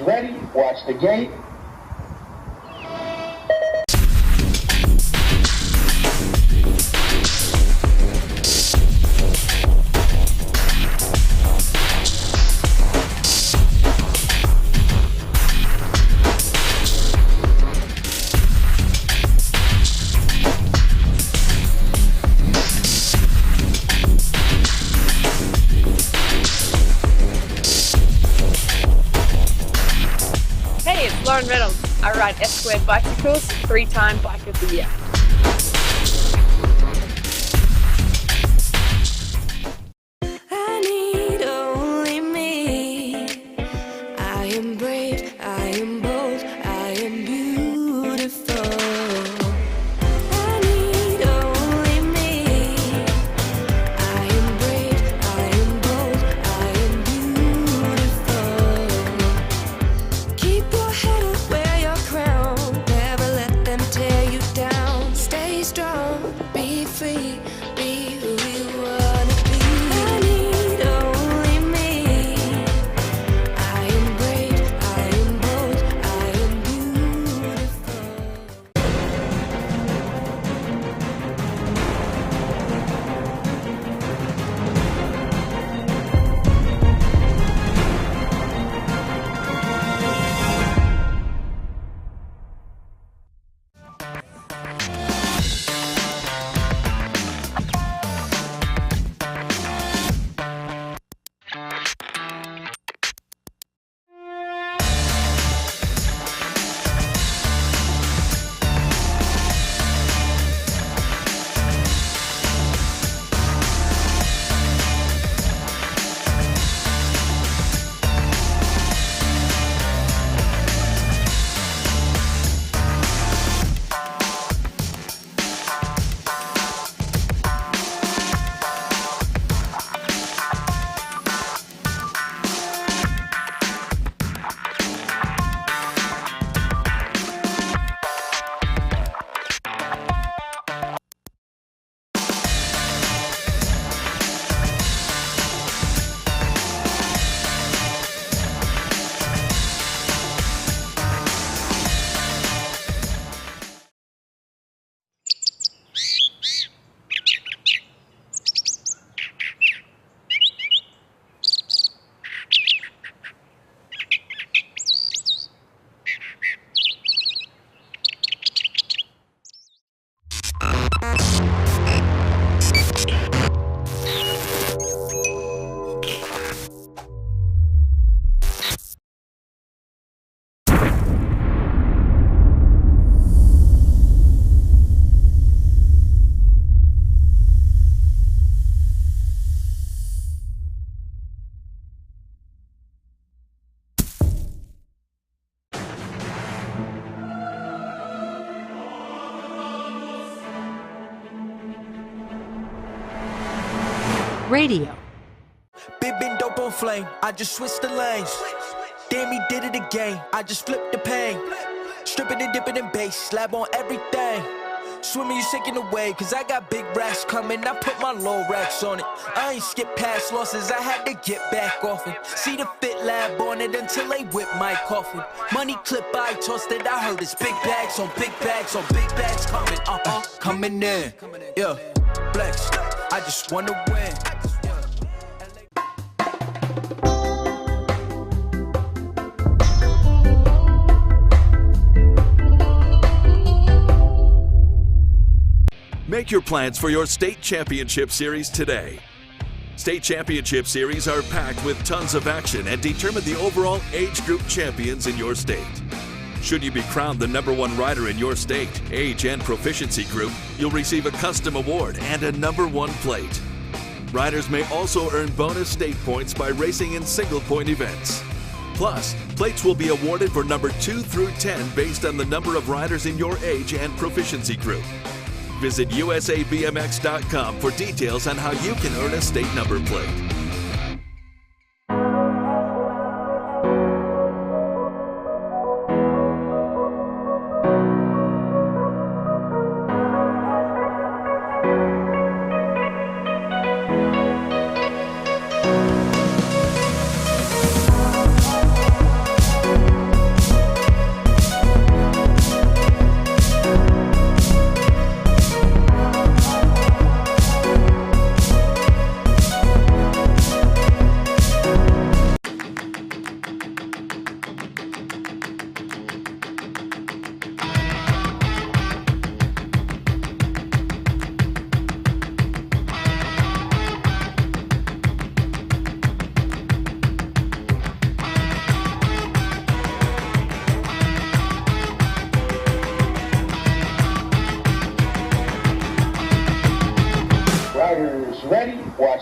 ready. Watch the gate. Lauren Reynolds. I ride S-Squared bicycles, 3-time Bike of the Year. I need only me. I am brave, I am bold, I am beautiful. I need only me. I am brave, I am bold, I am beautiful. Keep your head up, wear your crown. Never let them tear you down. Stay strong, be free, be who you wanna be. I need only me. I am brave, I am bold, I am beautiful. Radio. Big been dope on flame, I just switched the lanes. Damn, he did it again, I just flipped the pain. Stripping and dipping in bass, slab on everything. Swimming, you sinking away, cause I got big racks coming. I put my low racks on it. I ain't skip past losses, I had to get back off it. See the fit lab on it until they whip my coffin. Money clip, I tossed it, I heard it's big bags on big bags on big bags coming, coming in. Yeah, flex, I just wanna win. Make your plans for your state championship series today. State championship series are packed with tons of action and determine the overall age group champions in your state. Should you be crowned the #1 rider in your state, age and proficiency group, you'll receive a custom award and a #1 plate. Riders may also earn bonus state points by racing in single-point events. Plus, plates will be awarded for number 2 through 10 based on the number of riders in your age and proficiency group. Visit usabmx.com for details on how you can earn a state number plate.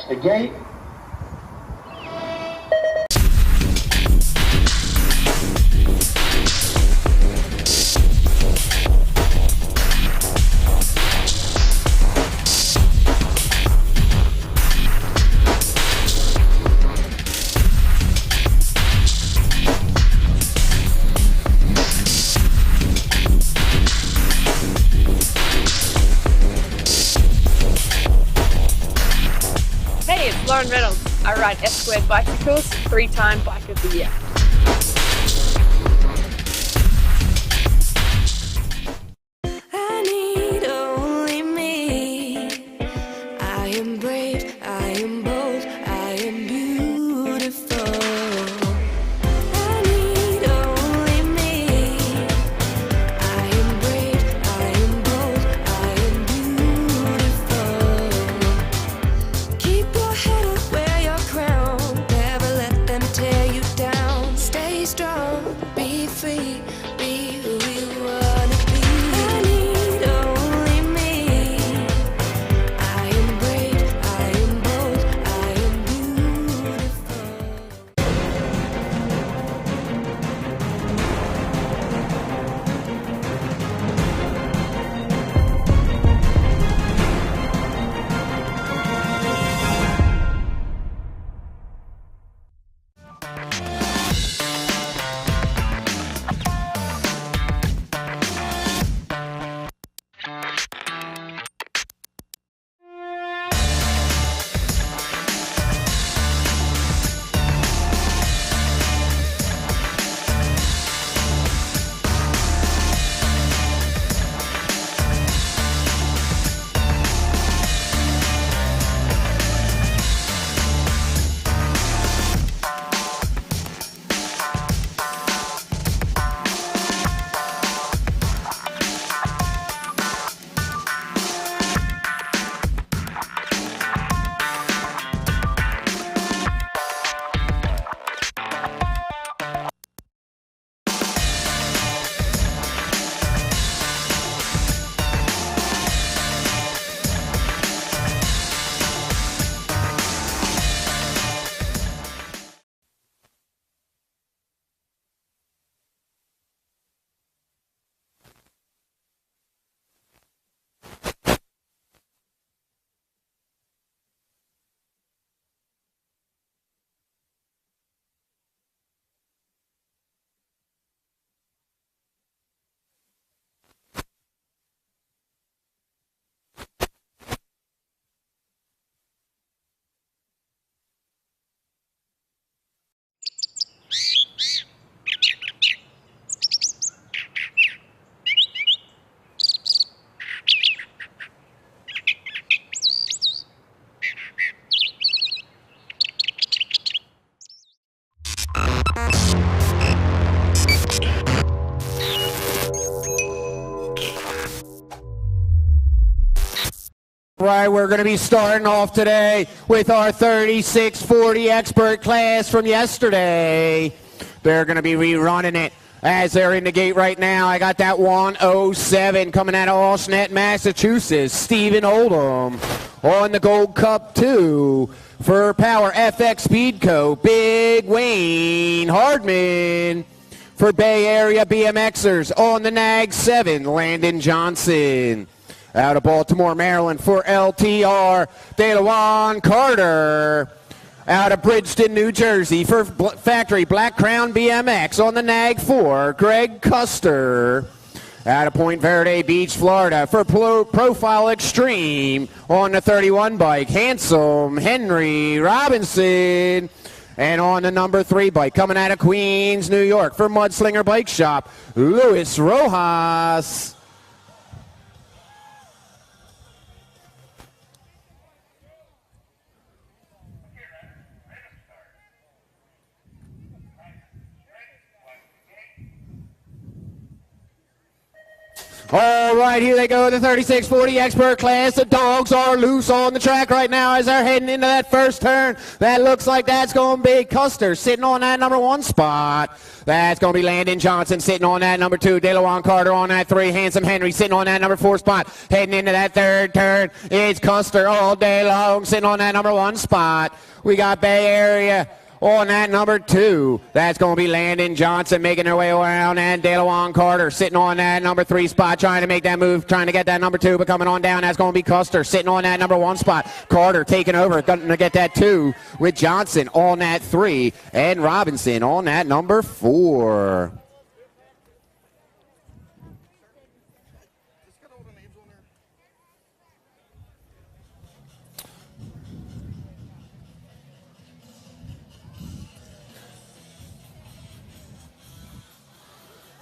Watch the gate. Hey, it's Lauren Reynolds. I ride S-Squared bicycles, 3-time Bike of the Year. I need only me. I am brave, I am bold, I am beautiful. I need only me. I am brave, I am bold, I am beautiful. Keep your head up, wear your crown. Never let them tear you down. Stay strong, be free, be who you wanna be. I need only me. I am brave, I am bold, I am beautiful. Right, we're going to be starting off today with our 3640 expert class from yesterday. They're going to be rerunning it as they're in the gate right now. I got that 107 coming out of Allsnet, Massachusetts. Stephen Oldham on the Gold Cup 2 for Power FX Speedco. Big Wayne Hardman for Bay Area BMXers on the NAG 7. Landon Johnson. Out of Baltimore, Maryland for LTR, DeLawan Carter. Out of Bridgeton, New Jersey for Factory Black Crown BMX on the NAG 4, Greg Custer. Out of Point Verde Beach, Florida for Profile Extreme on the 31 bike, Handsome Henry Robinson. And on the number 3 bike, coming out of Queens, New York for Mudslinger Bike Shop, Luis Rojas. All right, here they go, the 3640 expert class. The dogs are loose on the track right now as they're heading into that first turn. That looks like that's going to be Custer sitting on that number 1 spot. That's going to be Landon Johnson sitting on that number 2. DeLawan Carter on that 3. Handsome Henry sitting on that number 4 spot. Heading into that third turn, it's Custer all day long sitting on that number 1 spot. We got Bay Area on that number 2. That's going to be Landon Johnson making their way around, and DeLawan Carter sitting on that number 3 spot, trying to make that move, trying to get that number 2, but coming on down. That's going to be Custer sitting on that number 1 spot. Carter taking over, going to get that 2 with Johnson on that 3, and Robinson on that number 4.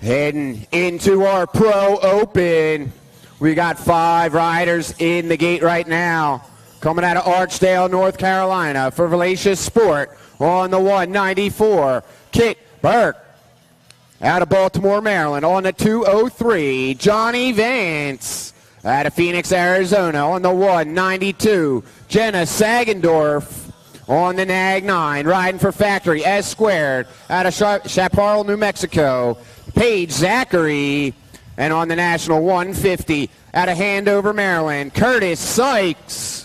Heading into our Pro Open. We got 5 riders in the gate right now. Coming out of Archdale, North Carolina for Valacious Sport on the 194. Kit Burke. Out of Baltimore, Maryland on the 203. Johnny Vance. Out of Phoenix, Arizona on the 192. Jenna Sagendorf on the Nag 9. Riding for Factory S Squared out of Chaparral, New Mexico. Paige Zachary, and on the National 150 out of Handover, Maryland, Curtis Sykes.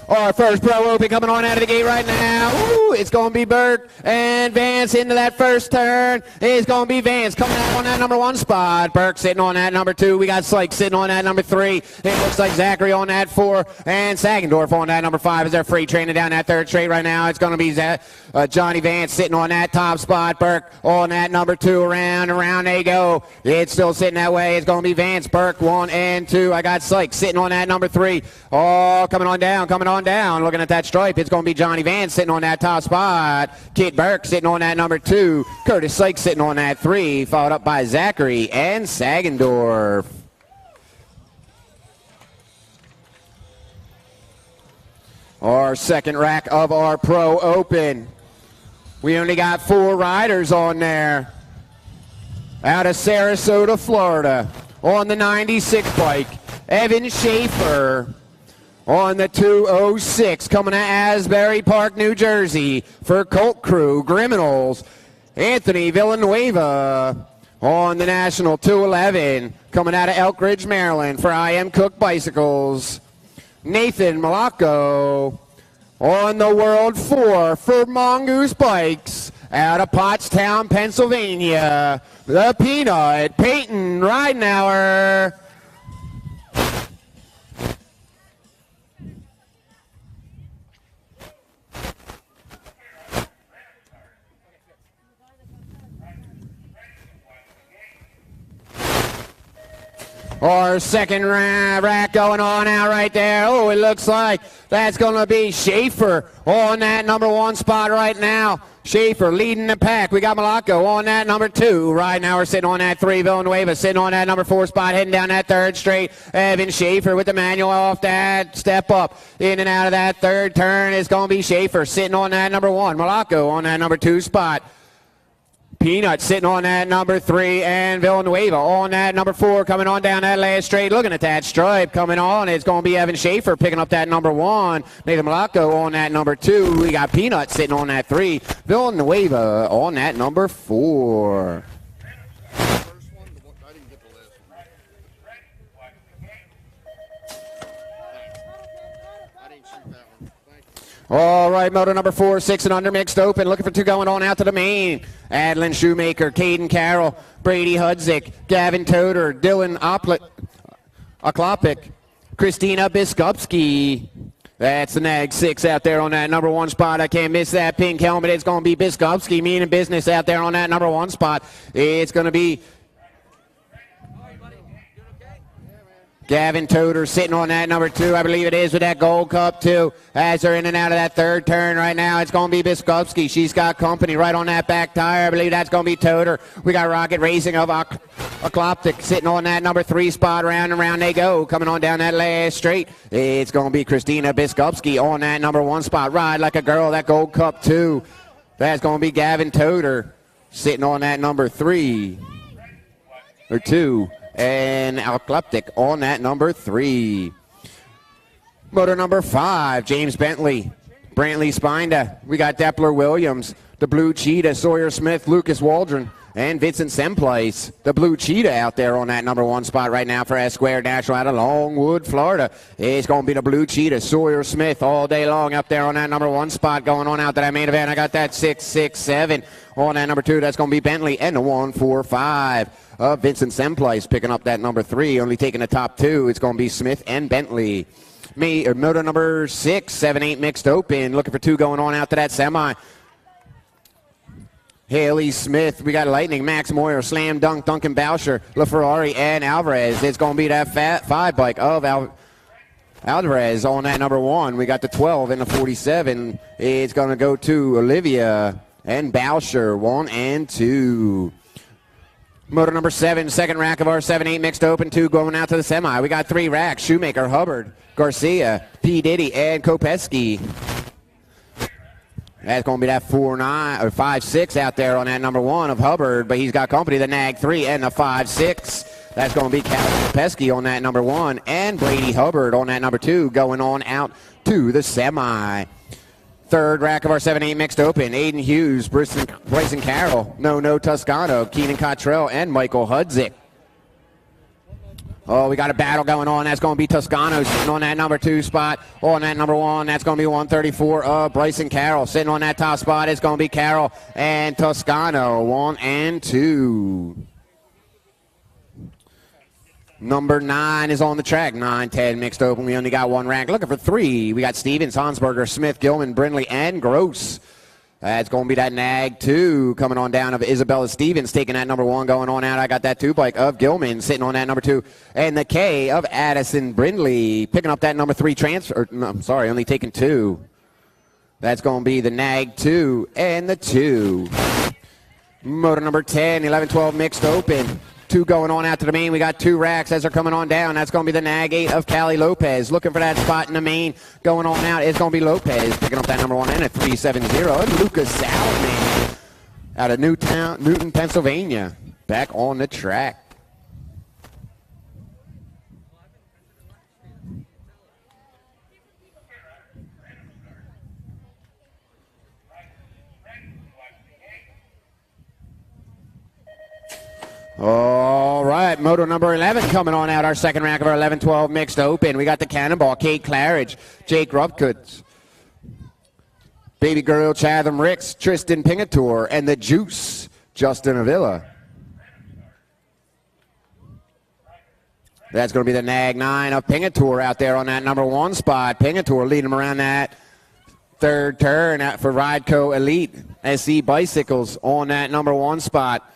Our first Pro Open coming on out of the gate right now. Ooh, it's going to be Burke and Vance into that first turn. It's going to be Vance coming out on that number 1 spot. Burke sitting on that number 2. We got Sykes sitting on that number 3. It looks like Zachary on that 4. And Sagendorf on that number 5 as they're freight training down that third straight right now. It's going to be Johnny Vance sitting on that top spot. Burke on that number 2. Around and around they go. It's still sitting that way. It's going to be Vance, Burke 1 and 2. I got Sykes sitting on that number 3. Oh, coming on down. Looking at that stripe, it's going to be Johnny Vance sitting on that top spot. Kit Burke sitting on that number 2. Curtis Sykes sitting on that 3, followed up by Zachary and Sagendorf. Our second rack of our Pro Open. We only got 4 riders on there. Out of Sarasota, Florida, on the 96 bike, Evan Schaefer. On the 206, coming to Asbury Park, New Jersey, for Colt Crew, Criminals, Anthony Villanueva. On the National 211, coming out of Elk Ridge, Maryland, for I Am Cook Bicycles, Nathan Malacco. On the World 4, for Mongoose Bikes, out of Pottstown, Pennsylvania, the Peanut, Peyton Ridenauer. Our second rack going on out right there. Oh, it looks like that's going to be Schaefer on that number 1 spot right now. Schaefer leading the pack. We got Malacco on that number 2. Right now we're sitting on that 3. Villanueva sitting on that number 4 spot, heading down that third straight. Evan Schaefer with the manual off that step up. In and out of that third turn is going to be Schaefer sitting on that number 1. Malacco on that number 2 spot. Peanut sitting on that number 3, and Villanueva on that number 4, coming on down that last straight. Looking at that stripe coming on. It's going to be Evan Schaefer picking up that number 1. Nathan Malacco on that number 2. We got Peanut sitting on that 3. Villanueva on that number 4. All right, moto number 4, 6 and under mixed open. Looking for 2 going on out to the main. Adlin Shoemaker, Caden Carroll, Brady Hudzik, Gavin Toder, Dylan Oklopik, Christina Biskupski. That's the Nag 6 out there on that number 1 spot. I can't miss that pink helmet. It's going to be Biskupski, meaning business out there on that number 1 spot. It's going to be Gavin Toder sitting on that number 2, I believe it is, with that gold cup too. As they're in and out of that third turn right now, it's going to be Biskupski. She's got company right on that back tire. I believe that's going to be Toder. We got Rocket Racing of Ecloptic sitting on that number 3 spot. Round and round they go. Coming on down that last straight. It's going to be Christina Biskupski on that number 1 spot. Ride Like a Girl, that Gold Cup 2. That's going to be Gavin Toder sitting on that number 3 or 2. And Ecloptic on that number 3. Motor number 5, James Bentley, Brantley Spinda. We got Depler Williams, the Blue Cheetah, Sawyer Smith, Lucas Waldron, and Vincent Semplace. The Blue Cheetah out there on that number 1 spot right now for Esquire National out of Longwood, Florida. It's going to be the Blue Cheetah, Sawyer Smith, all day long up there on that number 1 spot going on out to that main event. I got that 667 on that number 2. That's going to be Bentley, and the 145 of Vincent Semplace picking up that number 3, only taking the top 2. It's going to be Smith and Bentley. Motor number 6, 7-8 mixed open. Looking for 2 going on out to that semi. Haley Smith, we got Lightning, Max Moyer, Slam Dunk, Duncan Boucher, LaFerrari, and Alvarez. It's going to be that fat 5 bike of Alvarez on that number 1. We got the 12 and the 47. It's going to go to Olivia and Boucher, 1 and 2. Motor number 7, second rack of our 7-8 mixed open, 2 going out to the semi. We got 3 racks, Shoemaker, Hubbard, Garcia, P. Diddy, and Kopeski. That's going to be that 4-9 or 5-6 out there on that number 1 of Hubbard, but he's got company, the Nag 3 and the 5-6. That's going to be Cal Kopeski on that number 1 and Brady Hubbard on that number 2 going on out to the semi. Third rack of our 7-8 mixed open, Aiden Hughes, Bryson Carroll, No Toscano, Keenan Cottrell, and Michael Hudzik. Oh, we got a battle going on. That's going to be Toscano sitting on that number 2 spot. On that number 1, that's going to be 134 of Bryson Carroll. Sitting on that top spot, it's going to be Carroll and Toscano, 1 and 2. Number 9 is on the track. 9-10 mixed open. We only got 1 rack. Looking for 3. We got Stevens, Hansberger, Smith, Gilman, Brindley, and Gross. That's going to be that Nag 2 coming on down of Isabella Stevens, taking that number 1 going on out. I got that 2 bike of Gilman sitting on that number 2. And the K of Addison Brindley picking up that number 3 transfer. Only taking 2. That's going to be the Nag 2 and the 2. Motor number 10, 11-12 mixed open. 2 going on out to the main. We got 2 racks as they're coming on down. That's going to be the Nag 8 of Callie Lopez. Looking for that spot in the main. Going on out. It's going to be Lopez picking up that number 1 and a 370. And Lucas Salman out of Newton, Pennsylvania. Back on the track. All right, moto number 11 coming on out, our second rack of our 11-12 mixed open. We got the Cannonball, Kate Claridge, Jake Rupkutz, Baby Girl, Chatham Ricks, Tristan Pingator, and the Juice, Justin Avila. That's going to be the Nag 9 of Pingator out there on that number 1 spot. Pingator leading him around that third turn for Rideco Elite SC Bicycles on that number 1 spot.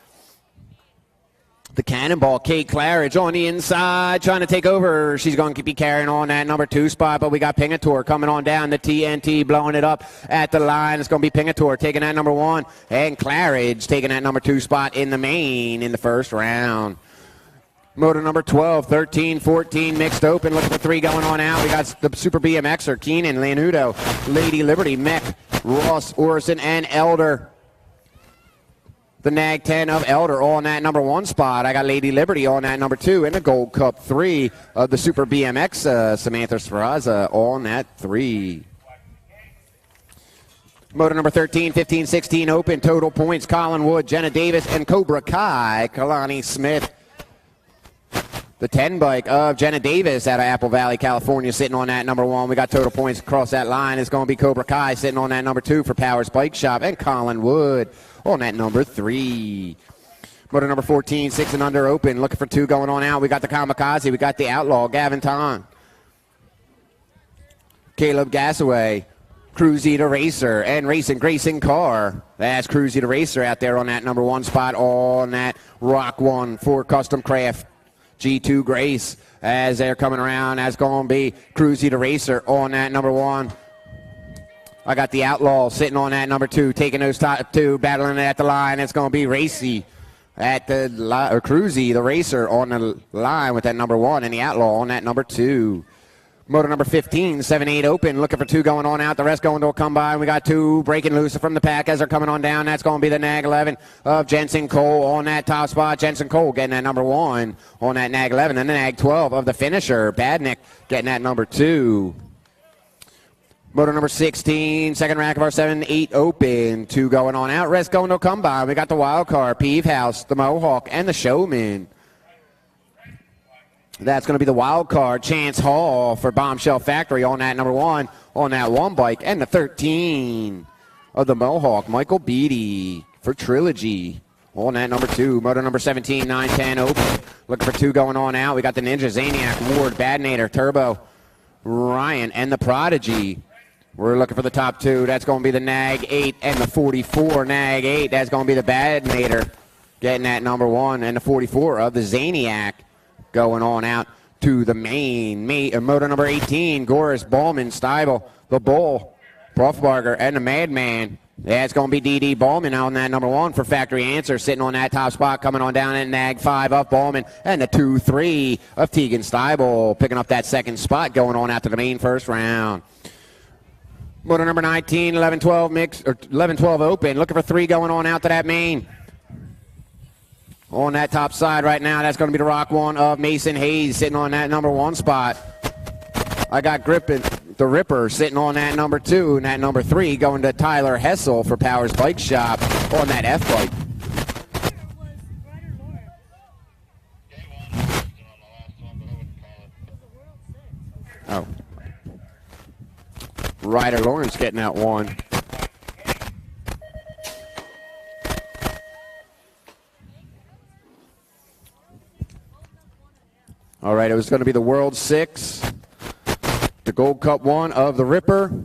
The Cannonball, Kate Claridge on the inside, trying to take over. She's going to be carrying on that number 2 spot, but we got Pingator coming on down. The TNT blowing it up at the line. It's going to be Pingator taking that number 1, and Claridge taking that number 2 spot in the main in the first round. Motor number 12, 13, 14 mixed open. Looking for 3 going on out. We got the Super BMXer, Keenan, Lanudo, Lady Liberty, Mech, Ross, Orson, and Elder. The Nag 10 of Elder on that number 1 spot. I got Lady Liberty on that number 2, and the Gold Cup 3 of the Super BMX, Samantha Sferraza on that 3. Motor number 13, 15, 16 open. Total points, Colin Wood, Jenna Davis, and Cobra Kai, Kalani Smith. The 10 bike of Jenna Davis out of Apple Valley, California, sitting on that number 1. We got total points across that line. It's going to be Cobra Kai sitting on that number 2 for Powers Bike Shop, and Colin Wood on that number 3. Motor number 14, 6 and under open. Looking for 2 going on out. We got the Kamikaze. We got the Outlaw, Gavin Ton. Caleb Gassaway, Cruise Eater Racer, and Racing Grayson Carr. That's Cruise Eater Racer out there on that number 1 spot on that Rock 1 for Custom Craft. G2 Grace as they're coming around. That's going to be Cruise Eater Racer on that number 1. I got the Outlaw sitting on that number 2, taking those top 2, battling it at the line. It's going to be Racy at the Cruzy, the racer, on the line with that number 1, and the Outlaw on that number 2. Motor number 15, 7-8 open, looking for 2 going on out. The rest going to come by. We got 2 breaking loose from the pack as they're coming on down. That's going to be the Nag 11 of Jensen Cole on that top spot. Jensen Cole getting that number 1 on that Nag 11. And the Nag 12 of the finisher, Badnick, getting that number 2. Motor number 16, second rack of our 7-8 open. 2 going on out. Rest going to come by. We got the Wild Card, Peeve House, the Mohawk, and the Showman. That's going to be the wild card, Chance Hall for Bombshell Factory on that number 1 on that 1 bike. And the 13 of the Mohawk, Michael Beatty for Trilogy on that number 2. Motor number 17, 9-10 open. Looking for 2 going on out. We got the Ninja, Zaniac, Ward, Badnator, Turbo, Ryan, and the Prodigy. We're looking for the top 2. That's going to be the Nag 8 and the 44 Nag 8. That's going to be the Badnator getting that number 1 and the 44 of the Zaniac. Going on out to the main motor number 18, Goris, Ballman, Steibel, the Bull, Profbarger, and the Madman. That's going to be D.D. Ballman on that number 1 for Factory Answer, sitting on that top spot, coming on down at Nag 5 of Ballman, and the 2-3 of Tegan Steibel, picking up that second spot, going on out to the main first round. Motor number 19, 11-12 mix, or 11-12 open, looking for 3 going on out to that main. On that top side right now, that's going to be the Rock 1 of Mason Hayes sitting on that number 1 spot. I got Grippin, the Ripper, sitting on that number 2, and that number 3 going to Tyler Hessel for Powers Bike Shop on that F-Bike. Oh. Ryder Lawrence getting that 1. All right, it was going to be the World 6, the Gold Cup 1 of the Ripper.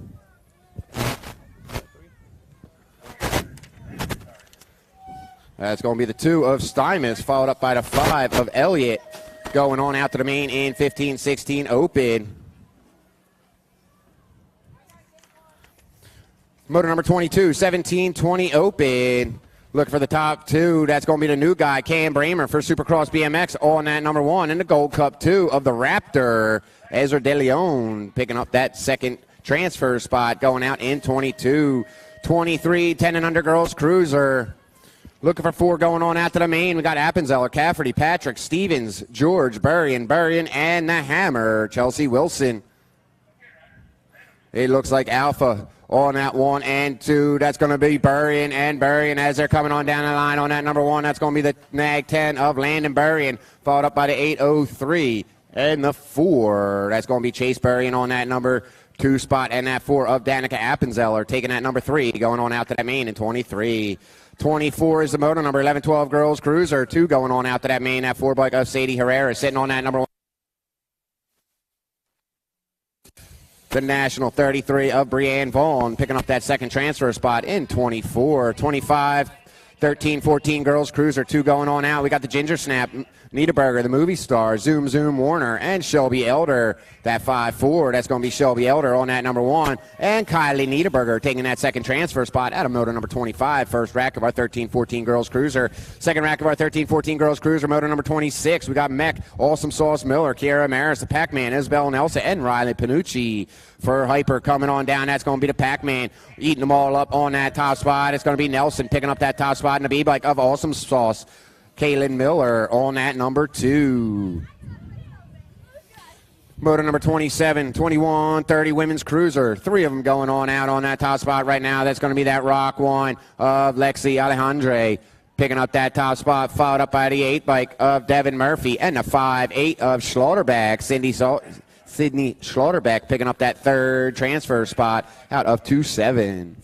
That's going to be the 2 of Stymus, followed up by the 5 of Elliott, going on out to the main in 15-16 open. Motor number 22, 17-20 open. Look for the top 2. That's going to be the new guy, Cam Bramer for Supercross BMX on that number 1. And the Gold Cup 2 of the Raptor, Ezra De Leon, picking up that second transfer spot, going out in 22. 23, 10 and under girls cruiser. Looking for 4 going on out to the main. We got Appenzeller, Cafferty, Patrick, Stevens, George, Burrion, and the Hammer, Chelsea Wilson. It looks like Alpha on that 1 and 2. That's going to be Burrion as they're coming on down the line on that number 1. That's going to be the Nag 10 of Landon Burrion, followed up by the 803 and the 4. That's going to be Chase Burrion on that number 2 spot, and that 4 of Danica Appenzeller taking that number 3, going on out to that main in 23. 24 is the motor number, 11-12 girls cruiser, 2 going on out to that main. That 4 bike of Sadie Herrera sitting on that number 1. The National 33 of Brianne Vaughn picking up that second transfer spot in 24. 25, 13-14 girls cruiser, 2 going on out. We got the Ginger Snap, Niederberger, the movie star, Zoom Warner, and Shelby Elder. That 5-4, that's going to be Shelby Elder on that number 1. And Kylie Niederberger taking that second transfer spot out of motor number 25. First rack of our 13-14 girls cruiser. Second rack of our 13-14 girls cruiser, motor number 26. We got Mech, Awesome Sauce Miller, Kiara Maris, the Pac-Man, Isabel Nelson, and Riley Panucci. For Hyper coming on down, that's going to be the Pac-Man, eating them all up on that top spot. It's going to be Nelson picking up that top spot in the B-Bike of Awesome Sauce. Kaylin Miller on that number 2. Motor number 27, 21, 30 women's cruiser. 3 of them going on out on that top spot right now. That's going to be that Rock 1 of Lexi Alejandre picking up that top spot, followed up by the 8-bike of Devin Murphy and the 5-8 of Schlotterbeck, Sydney Schlotterbeck picking up that third transfer spot out of 2-7.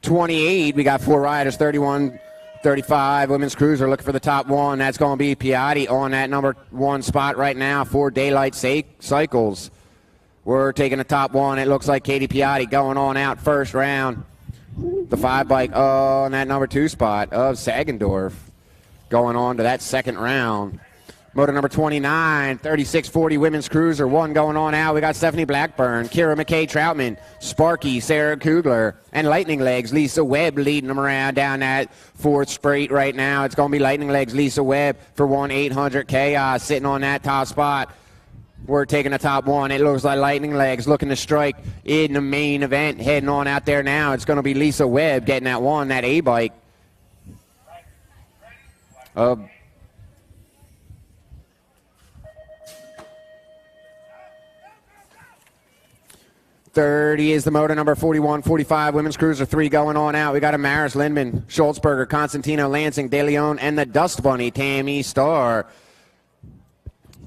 28, we got 4 riders, 31, 35, women's cruiser looking for the top 1. That's going to be Piatti on that number 1 spot right now for Daylight Cycles. We're taking the top 1. It looks like Katie Piatti going on out first round. The 5-bike on that number 2 spot of Sagendorf going on to that second round. Moto number 29, 3640 women's cruiser, 1 going on out. We got Stephanie Blackburn, Kira McKay Troutman, Sparky, Sarah Kugler, and Lightning Legs, Lisa Webb leading them around down that 4th straight right now. It's going to be Lightning Legs, Lisa Webb for 1-800 Chaos sitting on that top spot. We're taking the top one. It looks like Lightning Legs looking to strike in the main event. Heading on out there now. It's going to be Lisa Webb getting that one, that A-bike. 30 is the motor number 41-45 women's cruiser, 3 going on out. We got Amaris Lindman, Schultzberger, Constantino Lansing, De Leon, and the Dust Bunny, Tammy Starr.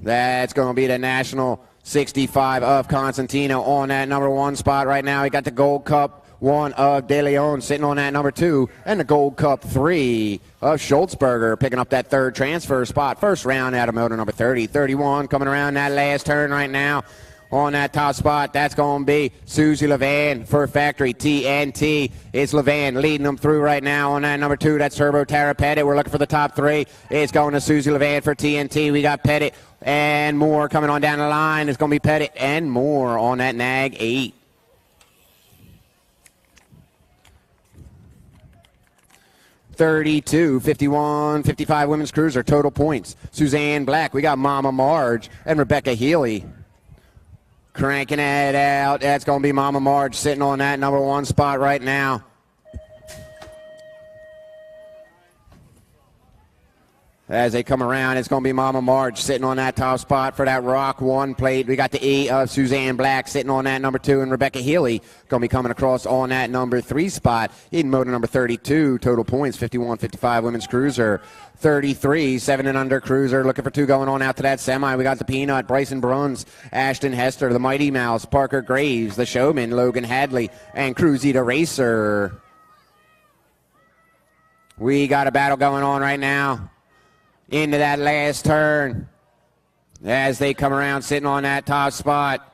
That's going to be the National 65 of Constantino on that number 1 spot right now. We got the Gold Cup 1 of De Leon sitting on that number 2, and the Gold Cup 3 of Schultzberger picking up that 3rd transfer spot. First round out of motor number 30. 31 coming around that last turn right now. On that top spot, that's going to be Susie Levan for Factory TNT. It's Levan leading them through right now on that number 2. That's Turbo Tara Pettit. We're looking for the top 3. It's going to Susie Levan for TNT. We got Pettit and more coming on down the line. It's going to be Pettit and more on that Nag 8. (32, 51, 55 women's cruiser total points. Suzanne Black. We got Mama Marge and Rebecca Healy. Cranking it out. That's going to be Mama Marge sitting on that number 1 spot right now. As they come around, it's going to be Mama Marge sitting on that top spot for that Rock 1 plate. We got the E of Suzanne Black sitting on that number 2, and Rebecca Healy going to be coming across on that number 3 spot in motor number 32. Total points, 51-55 women's cruiser. 33, 7 and under cruiser. Looking for 2 going on out to that semi. We got the Peanut, Bryson Bruns, Ashton Hester, the Mighty Mouse, Parker Graves, the Showman, Logan Hadley, and Cruzita Racer. We got a battle going on right now into that last turn as they come around sitting on that top spot.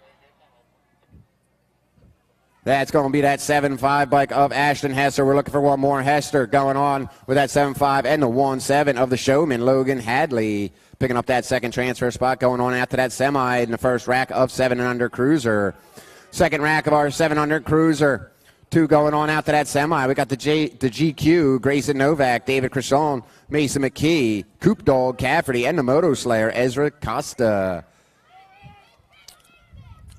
That's going to be that 7.5 bike of Ashton Hester. We're looking for one more Hester going on with that 7.5 and the 1.7 of the Showman, Logan Hadley, picking up that 2nd transfer spot going on after that semi in the 1st rack of 7 and under cruiser. 2nd rack of our 7 under cruiser. 2 going on out to that semi. We got the GQ, Grayson Novak, David Crishon, Mason McKee, Coop Dog Cafferty, and the Moto Slayer, Ezra Costa.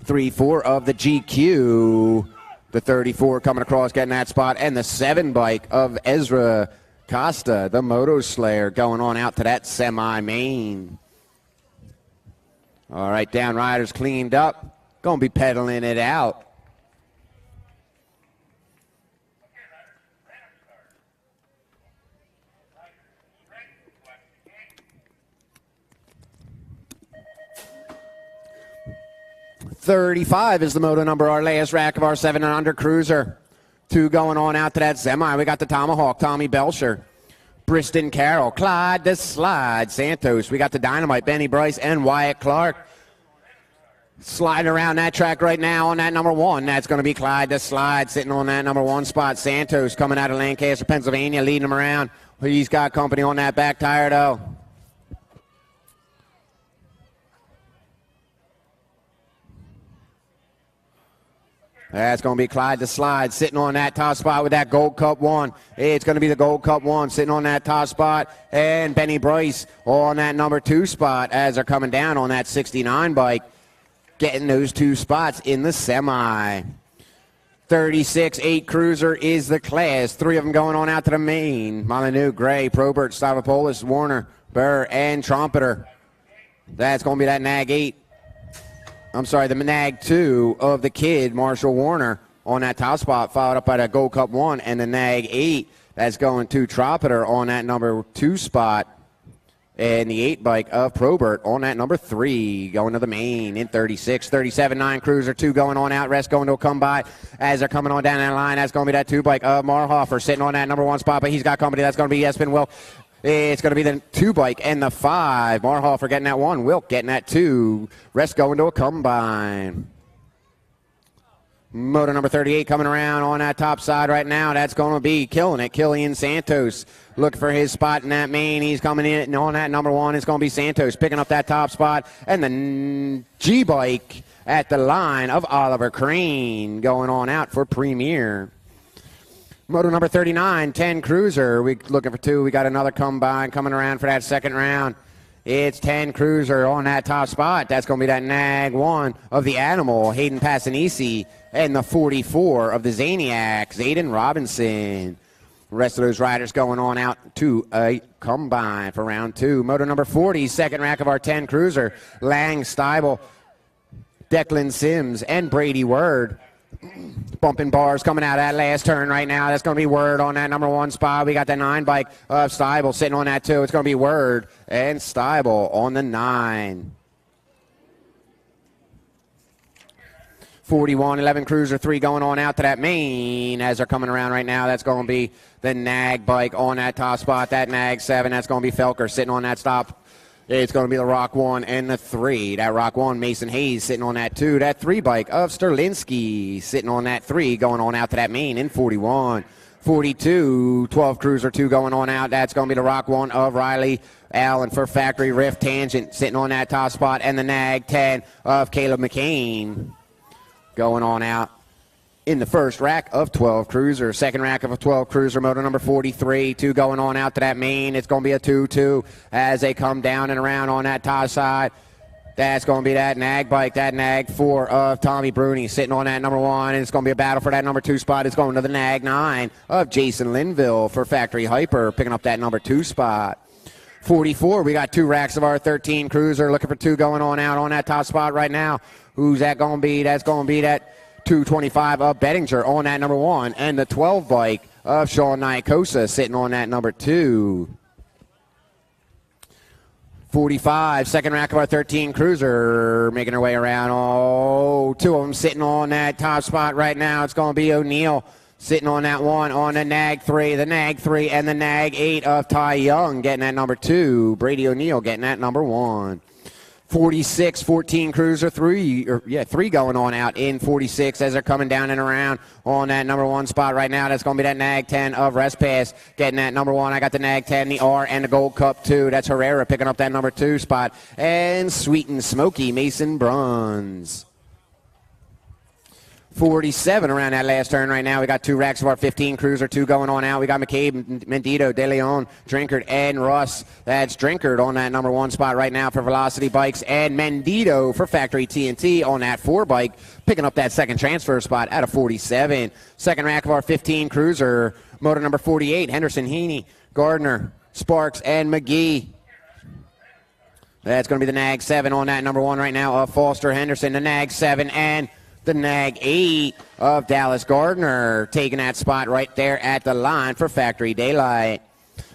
3-4 of the GQ. The 34 coming across, getting that spot, and the 7 bike of Ezra Costa, the Moto Slayer, going on out to that semi-main. All right, down riders cleaned up. Going to be pedaling it out. .35 is the moto number, our last rack of our 7 and under cruiser. 2 going on out to that semi. We got the Tomahawk, Tommy Belcher, Briston Carroll, Clyde the Slide, Santos. We got the Dynamite, Benny Bryce, and Wyatt Clark. Sliding around that track right now on that number 1. That's going to be Clyde the Slide sitting on that number 1 spot. Santos coming out of Lancaster, Pennsylvania, leading him around. He's got company on that back tire, though. That's going to be Clyde the Slide sitting on that top spot with that Gold Cup 1. It's going to be the Gold Cup 1 sitting on that top spot. And Benny Bryce on that number 2 spot as they're coming down on that 69 bike. Getting those 2 spots in the semi. 36-8 cruiser is the class. 3 of them going on out to the main. Molyneux, Gray, Probert, Stavropoulos, Warner, Burr, and Trumpeter. That's going to be that Nag 8. I'm sorry, the Nag 2 of the kid, Marshall Warner, on that top spot, followed up by the Gold Cup 1, and the Nag 8 that's going to Trumpeter on that number 2 spot, and the 8 bike of Probert on that number 3, going to the main in 36. 37-9 cruiser, 2 going on out, rest going to come by as they're coming on down that line. That's going to be that 2 bike of Marhofer sitting on that number 1 spot, but he's got company. That's going to be Espen Wilk. It's going to be the 2 bike and the 5. Marhofer getting that 1. Wilk getting that 2. Rest going to a combine. Moto number 38 coming around on that top side right now. That's going to be killing it. Killian Santos looking for his spot in that main. He's coming in and on that number 1. It's going to be Santos picking up that top spot. And the G-Bike at the line of Oliver Crane going on out for Premier. Moto number 39, 10 Cruiser. We looking for 2. We got another combine coming around for that second round. It's 10 Cruiser on that top spot. That's going to be that Nag 1 of the Animal, Hayden Passanisi, and the 44 of the Zaniac, Zayden Robinson. The rest of those riders going on out to a combine for round 2. Moto number 40, second rack of our 10 Cruiser, Lang Steibel, Declan Sims, and Brady Word. Bumping bars coming out of that last turn right now. That's going to be Word on that number 1 spot. We got the 9 bike of Steibel sitting on that 2. It's going to be Word and Steibel on the 9. 41, 11 Cruiser 3 going on out to that main as they're coming around right now. That's going to be the Nag bike on that top spot. That Nag 7, that's going to be Felker sitting on that stop. It's going to be the Rock 1 and the 3. That Rock 1, Mason Hayes sitting on that 2. That 3 bike of Sterlinski sitting on that 3, going on out to that main in 41. 42, 12 Cruiser 2 going on out. That's going to be the Rock 1 of Riley Allen for Factory Rift Tangent sitting on that top spot. And the Nag 10 of Caleb McCain going on out in the first rack of 12 Cruiser. Second rack of a 12 Cruiser, moto number 43. 2 going on out to that main. It's going to be a 2-2 as they come down and around on that top side. That's going to be that Nag bike, that Nag 4 of Tommy Bruni sitting on that number 1. And it's going to be a battle for that number 2 spot. It's going to the Nag 9 of Jason Linville for Factory Hyper, picking up that number 2 spot. 44, we got 2 racks of our 13 Cruiser, looking for 2 going on out on that top spot right now. Who's that going to be? That's going to be that 225 of Bettinger on that number 1, and the 12 bike of Sean Nyakosa sitting on that number 2. 45, second rack of our 13 Cruiser, making her way around. Oh, 2 of them sitting on that top spot right now. It's going to be O'Neill sitting on that 1 on the Nag 3, and the Nag 8 of Ty Young getting that number 2. Brady O'Neill getting that number 1. 46, 14 Cruiser, 3 going on out in 46 as they're coming down and around on that number 1 spot right now. That's going to be that Nag 10 of Respass getting that number 1. I got the Nag 10, the R, and the Gold Cup 2. That's Herrera picking up that number 2 spot. And Sweet and Smoky, Mason Bruns. 47 around that last turn right now. We got 2 racks of our 15 Cruiser, 2 going on out. We got McCabe, Mendito, De Leon, Drinkard, and Russ. That's Drinkard on that number 1 spot right now for Velocity Bikes, and Mendito for Factory TNT on that 4 bike, picking up that second transfer spot out of 47. Second rack of our 15 Cruiser, motor number 48, Henderson, Heaney, Gardner, Sparks, and McGee. That's going to be the Nag 7 on that number 1 right now of Foster Henderson, the Nag 7, and the Nag 8 of Dallas Gardner taking that spot right there at the line for Factory Daylight.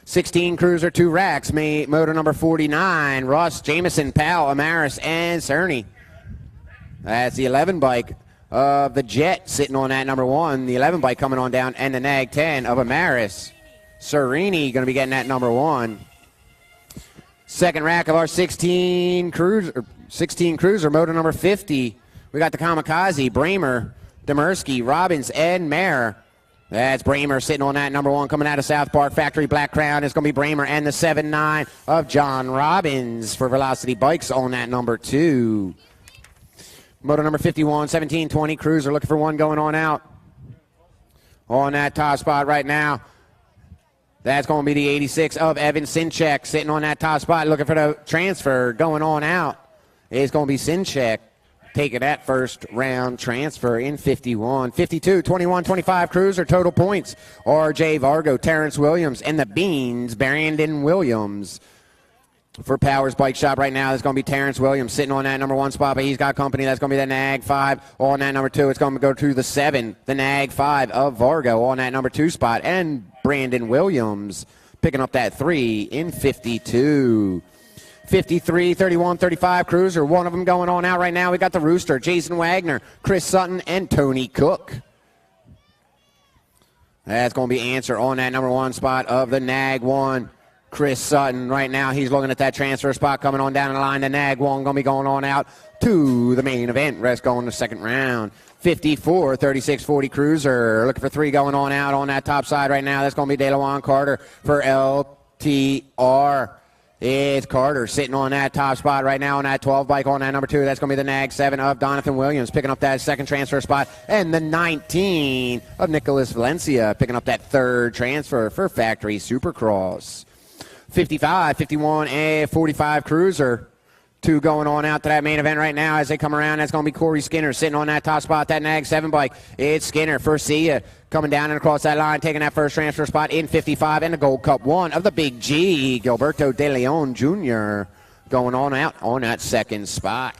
16 Cruiser, 2 racks, motor number 49, Ross, Jameson, Powell, Amaris, and Cerny. That's the 11 bike of the Jet sitting on that number 1. The 11 bike coming on down, and the Nag 10 of Amaris. Serini going to be getting that number 1. Second rack of our 16 Cruiser, motor number 50. We got the Kamikaze, Bramer, Demersky, Robbins, and Mayer. That's Bramer sitting on that number 1 coming out of South Park. Factory Black Crown is going to be Bramer, and the 7-9 of John Robbins for Velocity Bikes on that number 2. Motor number 51, 1720 Cruiser, looking for 1 going on out on that top spot right now. That's going to be the 86 of Evan Sinchek sitting on that top spot, looking for the transfer going on out. It's going to be Sinchek taking that first round transfer in 51. 52, 21, 25 Cruiser, total points. R.J. Vargo, Terrence Williams, and the Beans, Brandon Williams. For Powers Bike Shop right now, it's going to be Terrence Williams sitting on that number 1 spot, but he's got company. That's going to be the Nag 5 on that number 2. It's going to go to the 7, the Nag 5 of Vargo on that number 2 spot, and Brandon Williams picking up that 3 in 52. 53, 31, 35 Cruiser, 1 of them going on out right now. We got the Rooster, Jason Wagner, Chris Sutton, and Tony Cook. That's going to be answer on that number 1 spot of the Nag 1. Chris Sutton right now, he's looking at that transfer spot coming on down the line. The Nag 1 going to be going on out to the main event. Rest going to second round. 54, 3640 Cruiser. Looking for 3 going on out on that top side right now. That's going to be DeLawan Carter for LTR. It's Carter sitting on that top spot right now on that 12 bike on that number 2. That's going to be the Nag 7 of Donathan Williams picking up that second transfer spot. And the 19 of Nicholas Valencia picking up that third transfer for Factory Supercross. 55, 51, and 45 Cruiser. 2 going on out to that main event right now as they come around. That's going to be Corey Skinner sitting on that top spot, that Nag 7 bike. It's Skinner for Sia coming down and across that line, taking that first transfer spot in 55 and the Gold Cup 1 of the Big G, Gilberto De Leon Jr. going on out on that second spot.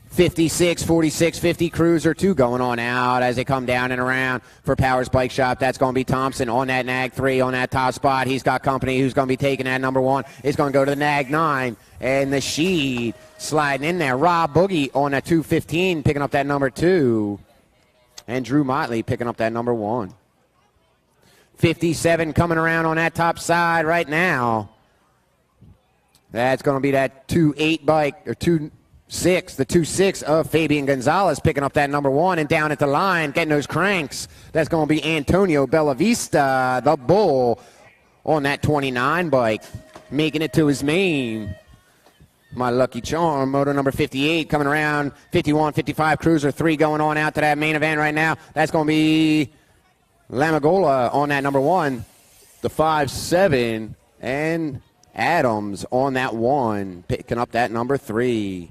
56, 46, 50 Cruiser 2 going on out as they come down and around for Powers Bike Shop. That's going to be Thompson on that Nag 3 on that top spot. He's got company who's going to be taking that number 1. It's going to go to the Nag 9 and the Sheed sliding in there. Rob Boogie on that 215 picking up that number 2 and Drew Motley picking up that number 1. 57 coming around on that top side right now. That's going to be that 2-8 bike or 2-6, the 2-6 of Fabian Gonzalez picking up that number 1 and down at the line getting those cranks. That's going to be Antonio Bellavista, the Bull, on that 29 bike, making it to his main. My lucky charm, moto number 58 coming around, 51, 55 Cruiser 3 going on out to that main event right now. That's going to be Lamagola on that number 1, the 5-7, and Adams on that 1, picking up that number 3.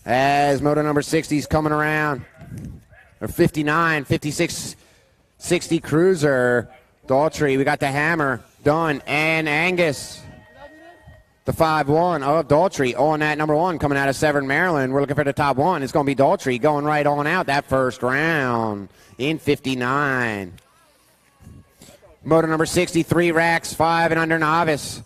As moto number 60 is coming around, or 59, 56, 60 Cruiser, Daltrey, we got the Hammer, Dunn, and Angus. The 5-1 of Daltrey on that number 1 coming out of Severn, Maryland. We're looking for the top 1. It's going to be Daltrey going right on out that first round in 59. Motor number 63, racks 5 and under novice.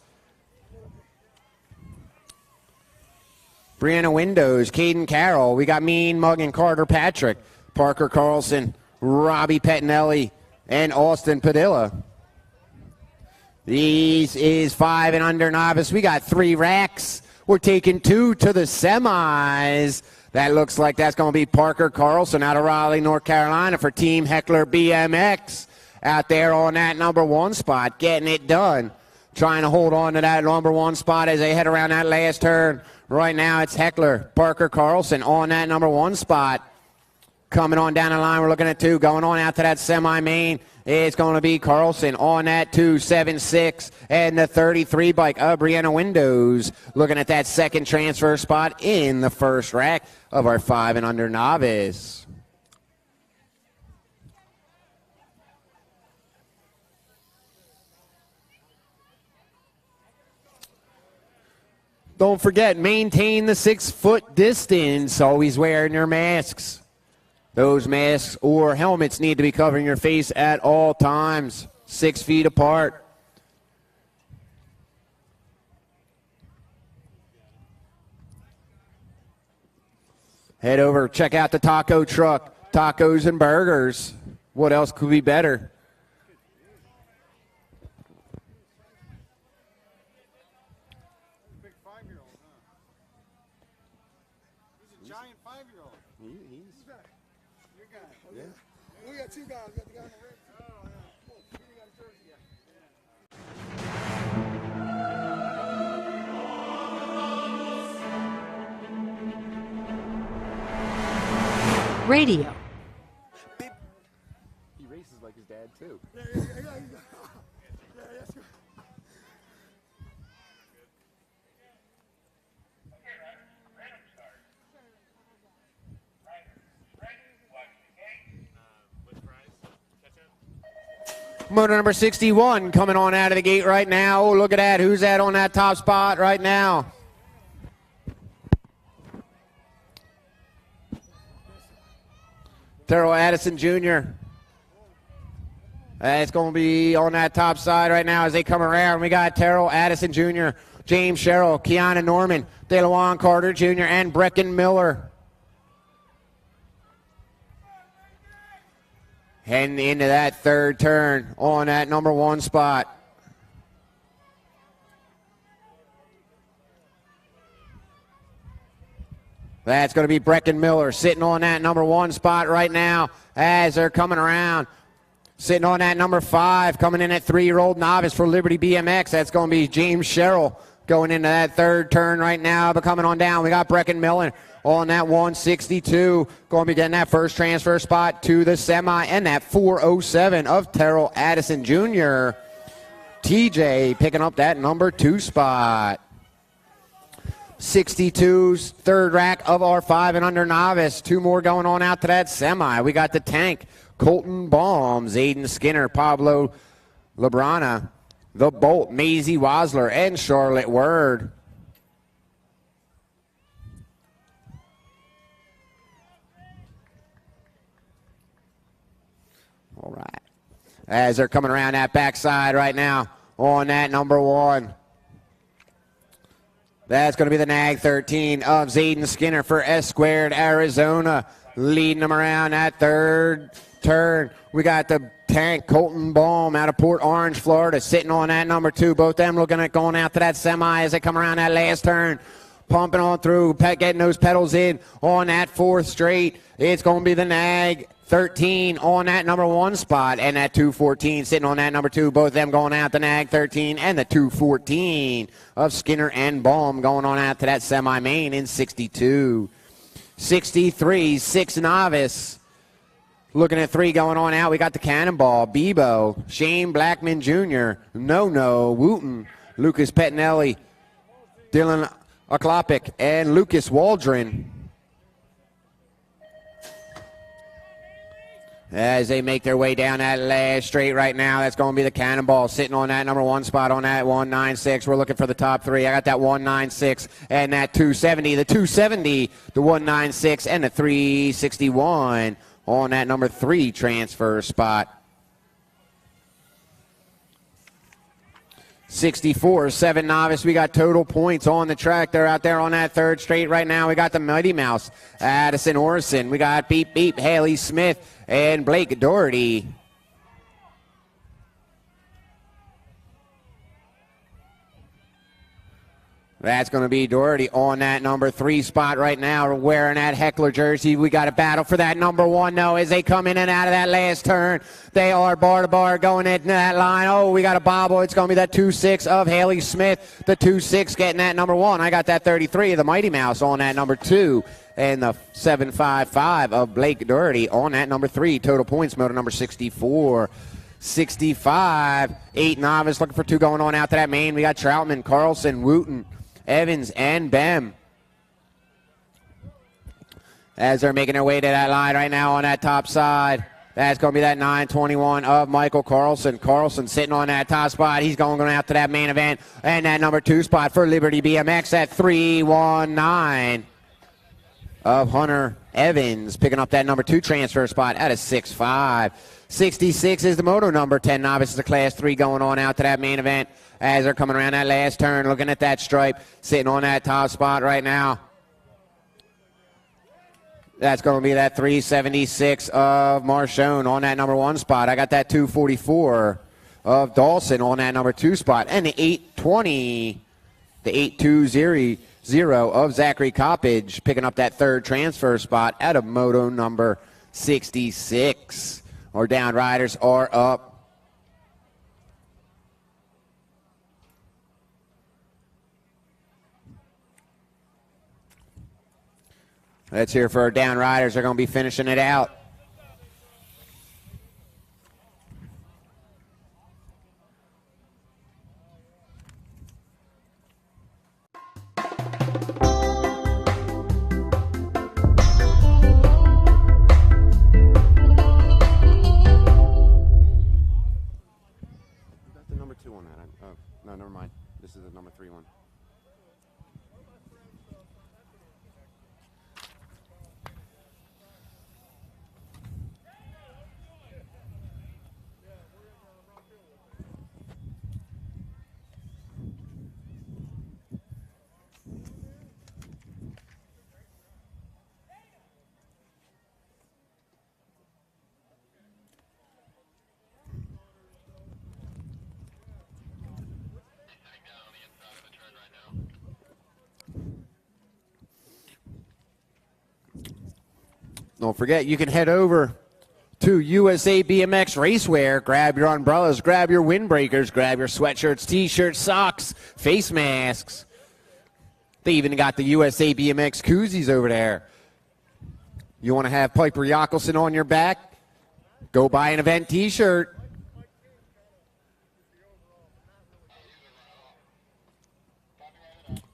Brianna Windows, Caden Carroll. We got Mean Mug and Carter Patrick, Parker Carlson, Robbie Pettinelli, and Austin Padilla. These is 5 and under novice. We got 3 racks. We're taking 2 to the semis. That looks like that's going to be Parker Carlson out of Raleigh, North Carolina for Team Heckler BMX out there on that number 1 spot, getting it done. Trying to hold on to that number 1 spot as they head around that last turn. Right now it's Heckler, Parker Carlson on that number 1 spot. Coming on down the line, we're looking at 2. Going on out to that semi-main, it's going to be Carlson on that 276 and the 33 bike of Brianna Windows. Looking at that second transfer spot in the first rack of our 5 and under novice. Don't forget, maintain the 6-foot distance. Always wearing your masks. Those masks or helmets need to be covering your face at all times, 6 feet apart. Head over, check out the taco truck, tacos and burgers. What else could be better? Big 5-year-old, huh? He's a giant 5-year-old. Who's that? Your guy. Okay. Yeah. We got 2 guys. We got the guy in the red. Oh, yeah. Cool. We got a jersey. Radio. He races like his dad, too. Yeah, that's good. Motor number 61 coming on out of the gate right now. Oh, look at that. Who's that on that top spot right now? Terrell Addison Jr. It's going to be on that top side right now as they come around. We got Terrell Addison Jr., James Sherrill, Kiana Norman, DeLawan Carter Jr., and Brecken Miller. Heading into that third turn on that number 1 spot. That's going to be Brecken Miller sitting on that number 1 spot right now as they're coming around. Sitting on that number 5, coming in at 3-year-old novice for Liberty BMX. That's going to be James Sherrill going into that 3rd turn right now, but coming on down. We got Brecken Miller on that 162. Going to be getting that first transfer spot to the semi, and that 407 of Terrell Addison Jr. TJ picking up that number 2 spot. 62's 3rd rack of our 5 and under novice. 2 more going on out to that semi. We got the tank, Colton Baum, Zayden Skinner, Pablo Lebrana, the Bolt, Maisie Wasler, and Charlotte Word. All right. As they're coming around that backside right now on that number 1. That's going to be the NAG 13 of Zayden Skinner for S Squared Arizona. Leading them around that 3rd turn. We got the tank, Colton Baum, out of Port Orange, Florida, sitting on that number 2. Both them looking at going out to that semi as they come around that last turn. Pumping on through, getting those pedals in on that 4th straight. It's going to be the NAG 13 on that number 1 spot, and that 214 sitting on that number 2. Both of them going out the NAG 13 and the 214 of Skinner and Baum going on out to that semi-main in 62. 63, 6 novice. Looking at 3 going on out. We got the Cannonball, Bebo, Shane Blackman Jr., No Wooten, Lucas Pettinelli, Dylan Oklopik, and Lucas Waldron. As they make their way down that last straight right now, that's going to be the Cannonball sitting on that number 1 spot on that 196. We're looking for the top 3. I got that 196 and that 270, the 270, the 196, and the 361 on that number 3 transfer spot. 64, 7 novice. We got total points on the track. They're out there on that 3rd straight right now. We got the Mighty Mouse, Addison Orson. We got Beep Beep, Haley Smith, and Blake Doherty. That's going to be Doherty on that number 3 spot right now, wearing that Heckler jersey. We got a battle for that number 1, though, as they come in and out of that last turn. They are bar to bar going into that line. Oh, we got a bobble. It's going to be that 2-6 of Haley Smith. The 2-6 getting that number 1. I got that 33 of the Mighty Mouse on that number 2. And the 755 of Blake Doherty on that number 3. Total points, motor number 64. 65, 8 novice. Looking for 2 going on out to that main. We got Troutman, Carlson, Wooten, Evans, and Bem. As they're making their way to that line right now on that top side. That's going to be that 921 of Michael Carlson. Carlson sitting on that top spot. He's going out to that main event. And that number 2 spot for Liberty BMX at 319 of Hunter Evans. Picking up that number 2 transfer spot at a 6'5". 66 is the moto number. 10 novices of class 3 going on out to that main event as they're coming around that last turn, looking at that stripe, sitting on that top spot right now. That's going to be that 376 of Marchone on that number 1 spot. I got that 244 of Dawson on that number 2 spot. And the 820, the 820 of Zachary Coppage, picking up that 3rd transfer spot at a moto number 66. Our down riders are up. Let's hear for our down riders. They're going to be finishing it out. That's the number 2 on that. Oh, no, never mind. This is the number 3 one. Don't forget, you can head over to USA BMX Racewear. Grab your umbrellas, grab your windbreakers, grab your sweatshirts, T-shirts, socks, face masks. They even got the USA BMX koozies over there. You want to have Piper Yockelson on your back? Go buy an event T-shirt.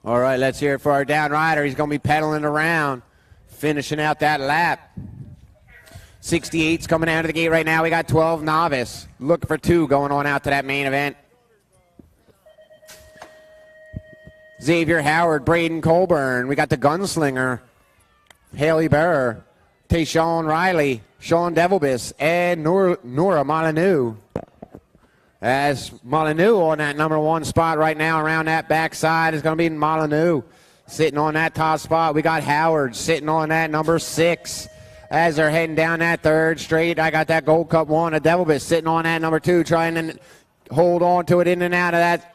All right, let's hear it for our down rider. He's going to be pedaling around, finishing out that lap. 68's coming out of the gate right now. We got 12 novice. Looking for 2 going on out to that main event. Xavier Howard, Braden Colburn. We got the gunslinger, Haley Burr, Tayshawn Riley, Sean Devilbus, and Nora Molyneux. As Molyneux on that number 1 spot right now around that backside is going to be Molyneux sitting on that top spot. We got Howard sitting on that number 6 as they're heading down that 3rd straight. I got that Gold Cup 1, a Devilbus sitting on that number 2, trying to hold on to it in and out of that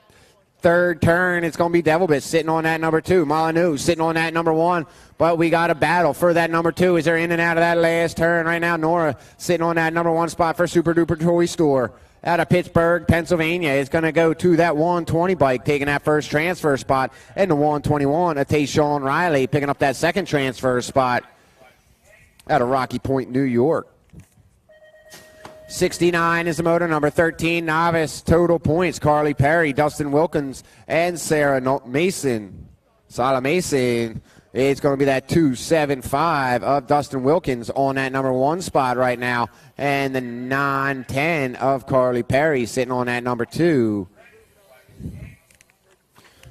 3rd turn. It's going to be Devilbus sitting on that number 2. Molyneux sitting on that number 1. But we got a battle for that number 2 as they're in and out of that last turn right now. Nora sitting on that number 1 spot for Super Duper Toy Store out of Pittsburgh, Pennsylvania. Is going to go to that 120 bike, taking that first transfer spot. And the 121, a Tayshawn Riley picking up that 2nd transfer spot out of Rocky Point, New York. 69 is the motor number. 13 novice. Total points, Carly Perry, Dustin Wilkins, and Sarah Mason. Sala Mason. It's going to be that 275 of Dustin Wilkins on that number 1 spot right now. And the 910 of Carly Perry sitting on that number 2.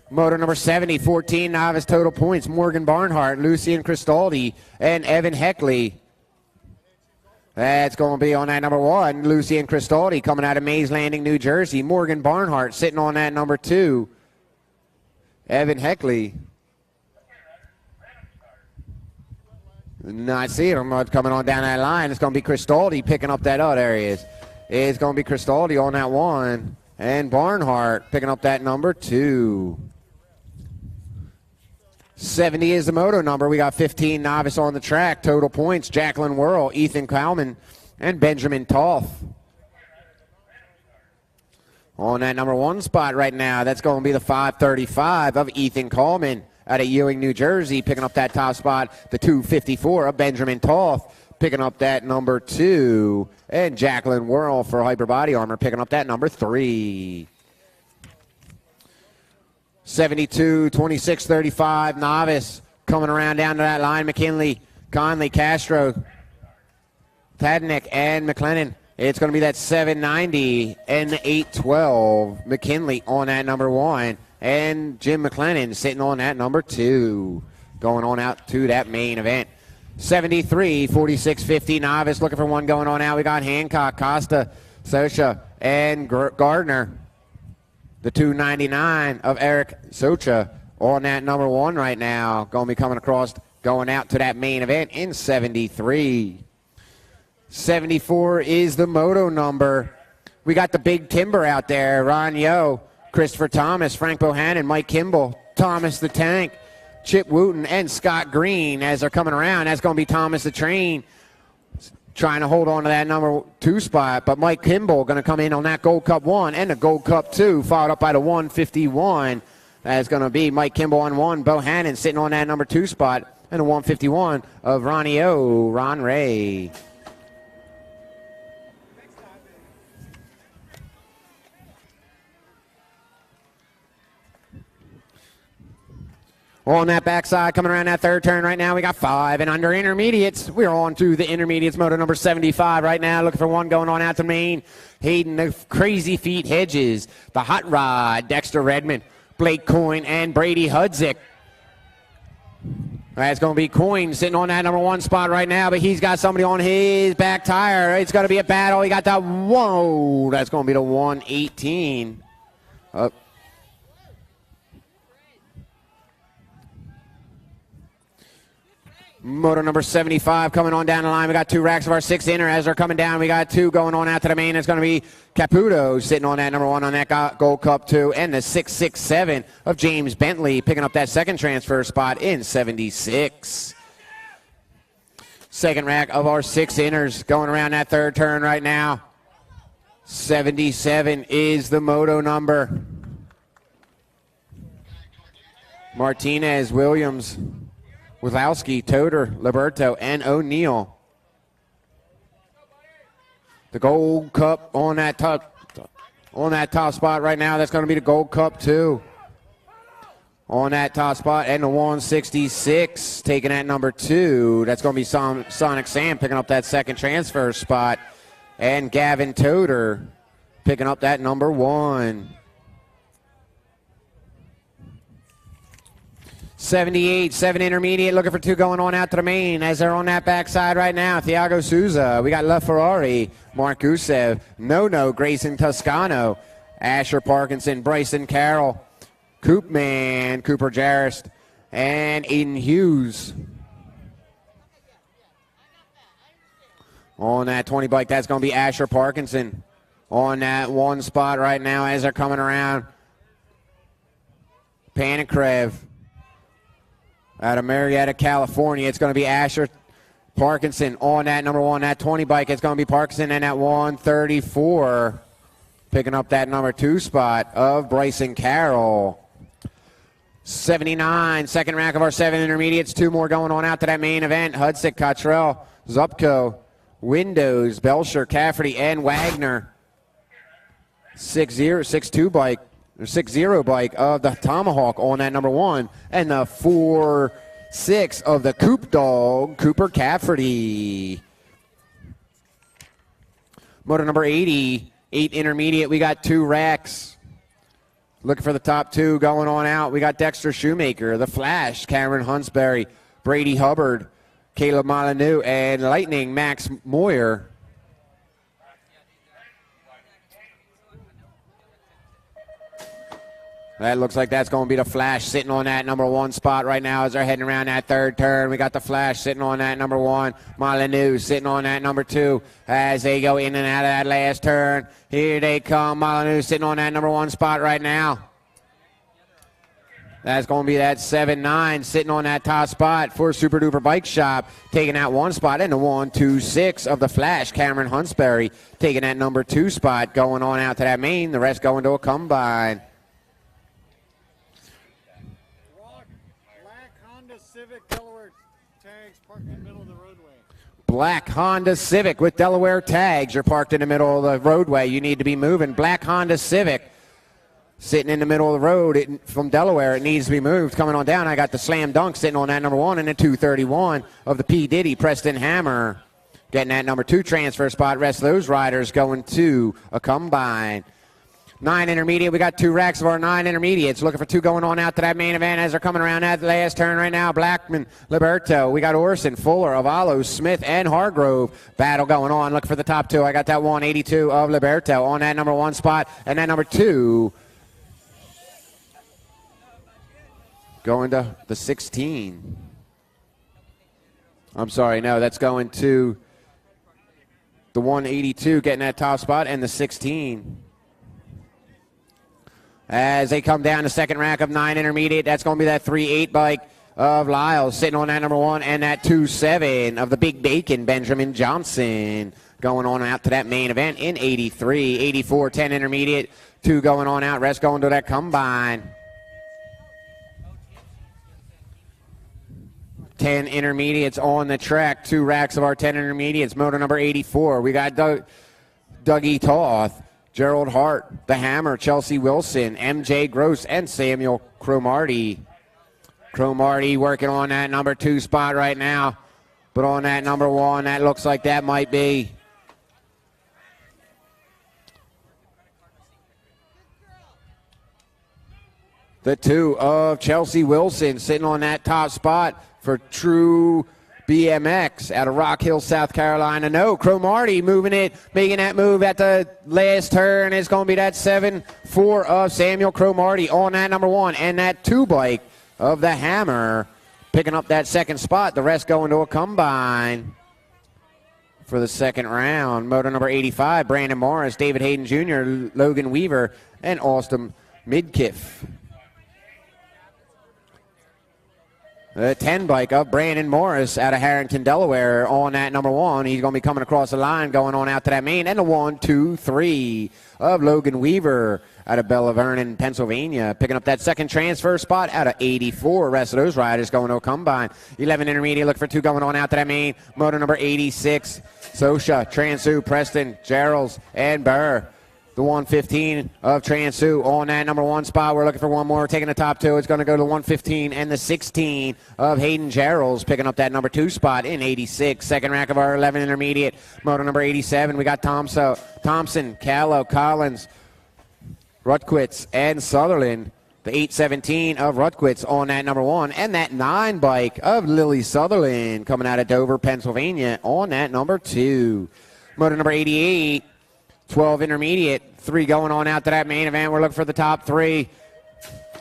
Motor number 70, 14 novice total points. Morgan Barnhart, Lucian Cristaldi, and Evan Heckley. That's going to be on that number 1. Lucian Cristaldi coming out of Mays Landing, New Jersey. Morgan Barnhart sitting on that number 2. Evan Heckley. Not seeing him coming on down that line. It's going to be Cristaldi picking up that. Oh, there he is. It's going to be Cristaldi on that 1. And Barnhart picking up that number 2. 70 is the moto number. We got 15 novice on the track. Total points, Jacqueline Whirl, Ethan Kalman, and Benjamin Toth. On that number 1 spot right now, that's going to be the 535 of Ethan Kalman out of Ewing, New Jersey, picking up that top spot. The 254 of Benjamin Toth picking up that number 2. And Jacqueline Whirl for Hyper Body Armor picking up that number 3. 72, 26, 35, novice coming around down to that line. McKinley, Conley, Castro, Tadnick, and McLennan. It's going to be that 790 and the 812. McKinley on that number 1. And Jim McLennan sitting on that number 2. Going on out to that main event. 73, 46, 50, novice looking for 1 going on out. We got Hancock, Costa, Socha, and Gardner. The 299 of Eric Socha on that number 1 right now. Going to be coming across, going out to that main event in 73. 74 is the moto number. We got the big timber out there. Ron Yo, Christopher Thomas, Frank Bohannon, Mike Kimball, Thomas the Tank, Chip Wooten, and Scott Green as they're coming around. That's going to be Thomas the Train trying to hold on to that number 2 spot, but Mike Kimball going to come in on that Gold Cup 1 and the Gold Cup 2, followed up by the 151. That's going to be Mike Kimball on 1, Bohannon sitting on that number 2 spot, and the 151 of Ronnie O, Ron Ray. On that backside, coming around that 3rd turn right now, we got 5 and under intermediates. We're on to the intermediates moto number 75 right now, looking for 1 going on out to Maine. Hayden, the Crazy Feet Hedges, the Hot Rod, Dexter Redmond, Blake Coyne, and Brady Hudzik. That's going to be Coyne sitting on that number 1 spot right now, but he's got somebody on his back tire. It's going to be a battle. He got that, whoa, that's going to be the 118. Motor number 75 coming on down the line. We got 2 racks of our 6 inner as they're coming down. We got 2 going on out to the main. It's going to be Caputo sitting on that number 1 on that Gold Cup 2. And the 667 of James Bentley picking up that 2nd transfer spot in 76. Second rack of our 6 inners going around that third turn right now. 77 is the moto number. Martinez, Williams, Wazowski, Toder, Liberto, and O'Neill. The Gold Cup on that top spot right now. That's going to be the Gold Cup too. On that top spot, and the 166 taking that number 2. That's going to be Sonic Sam picking up that second transfer spot, and Gavin Toder picking up that number 1. 78, 7 intermediate, looking for 2 going on out to the main as they're on that backside right now. Thiago Souza, we got LaFerrari, Mark Gusev, No, Grayson Toscano, Asher Parkinson, Bryson Carroll, Coopman, Cooper Jarrist, and Aiden Hughes. On that 20 bike, that's going to be Asher Parkinson on that 1 spot right now as they're coming around. Panikrev. Out of Marietta, California, it's going to be Asher Parkinson on that number 1. That 20 bike, it's going to be Parkinson and that 134. Picking up that number 2 spot of Bryson Carroll. 79, second rack of our 7 intermediates. 2 more going on out to that main event. Hudsick, Cottrell, Zupko, Windows, Belcher, Cafferty, and Wagner. 6-0 bike of the Tomahawk on that number 1, and the 4-6 of the Coop Dog, Cooper Cafferty. Motor number 80, 8 intermediate. We got 2 racks. Looking for the top 2 going on out. We got Dexter Shoemaker, The Flash, Cameron Hunsberry, Brady Hubbard, Caleb Molyneux, and Lightning Max Moyer. That looks like that's going to be the Flash sitting on that number 1 spot right now as they're heading around that third turn. We got the Flash sitting on that number 1. Molyneux sitting on that number 2 as they go in and out of that last turn. Here they come. Molyneux sitting on that number 1 spot right now. That's going to be that 7-9 sitting on that top spot for Super Duper Bike Shop, taking that 1 spot, and the 1-2-6 of the Flash, Cameron Hunsberry, taking that number 2 spot, going on out to that main. The rest going to a combine. Civic Delaware tags parked in the middle of the roadway. Black Honda Civic with Delaware tags. You're parked in the middle of the roadway. You need to be moving. Black Honda Civic sitting in the middle of the road from Delaware. It needs to be moved. Coming on down, I got the Slam Dunk sitting on that number 1 and the 231 of the P. Diddy, Preston Hammer. Getting that number 2 transfer spot. Rest of those riders going to a combine. 9 intermediate. We got 2 racks of our 9 intermediates. Looking for 2 going on out to that main event as they're coming around that last turn right now. Blackman, Liberto. We got Orson, Fuller, Avalos, Smith, and Hargrove. Battle going on. Looking for the top 2. I got that 182 of Liberto on that number 1 spot. And that number 2 going to the 16. I'm sorry. No, that's going to the 182 getting that top spot and the 16. As they come down the second rack of 9 intermediate, that's going to be that 3-8 bike of Lyles sitting on that number 1 and that 2-7 of the Big Bacon, Benjamin Johnson, going on out to that main event in 83. 84, 10 intermediate, 2 going on out, rest going to that combine. 10 intermediates on the track, 2 racks of our 10 intermediates. Motor number 84, we got Dougie Toth, Gerald Hart, The Hammer, Chelsea Wilson, MJ Gross, and Samuel Cromartie. Cromartie working on that number 2 spot right now. But on that number 1, that looks like that might be the 2 of Chelsea Wilson sitting on that top spot for True BMX out of Rock Hill, South Carolina. No, Cromartie moving it, making that move at the last turn. It's going to be that 7-4 of Samuel Cromartie on that number 1 and that 2 bike of The Hammer picking up that second spot. The rest going to a combine for the second round. Motor number 85, Brandon Morris, David Hayden Jr., Logan Weaver, and Austin Midkiff. The 10 bike of Brandon Morris out of Harrington, Delaware on that number 1. He's going to be coming across the line, going on out to that main. And the 1, 2, 3 of Logan Weaver out of Bella Vernon, Pennsylvania, picking up that second transfer spot out of 84. The rest of those riders going to a combine. 11 intermediate, look for 2 going on out to that main. Motor number 86, Sosha, Transu, Preston, Geralds, and Burr. The 115 of Transu on that number 1 spot. We're looking for one more. Taking the top 2. It's going to go to 115 and the 16 of Hayden Geralds picking up that number 2 spot in 86. Second rack of our 11 intermediate. Motor number 87. We got Thompson, Callow, Collins, Rutquitz, and Sutherland. The 817 of Rutquitz on that number 1. And that 9 bike of Lily Sutherland coming out of Dover, Pennsylvania on that number 2. Motor number 88. 12 intermediate, 3 going on out to that main event. We're looking for the top 3.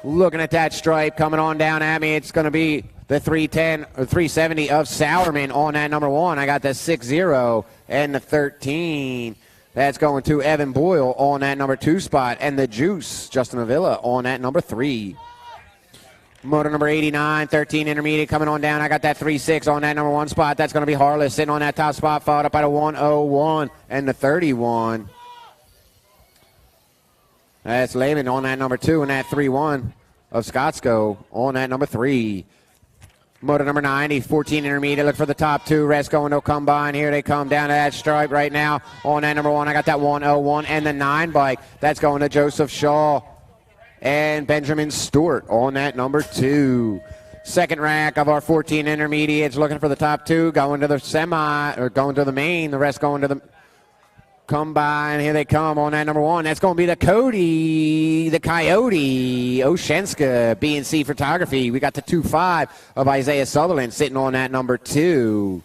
Looking at that stripe coming on down at me. It's going to be the 310 or 370 of Sourman on that number 1. I got the 6-0 and the 13. That's going to Evan Boyle on that number 2 spot. And the Juice, Justin Avila, on that number 3. Motor number 89, 13 intermediate coming on down. I got that 3-6 on that number 1 spot. That's going to be Harless sitting on that top spot, followed up by the 101 and the 31. That's Lehman on that number 2 and that 3-1 of Scotsco on that number 3. Motor number 90, 14 intermediate. Look for the top 2. Rest going to combine. Here they come down to that stripe right now on that number 1. I got that 101 and the 9 bike. That's going to Joseph Shaw and Benjamin Stewart on that number 2. Second rack of our 14 intermediates. Looking for the top 2. Going to the semi or going to the main. The rest going to the combine. Here they come on that number 1. That's going to be the Coyote, Oshenska, B&C Photography. We got the 2-5 of Isaiah Sutherland sitting on that number 2.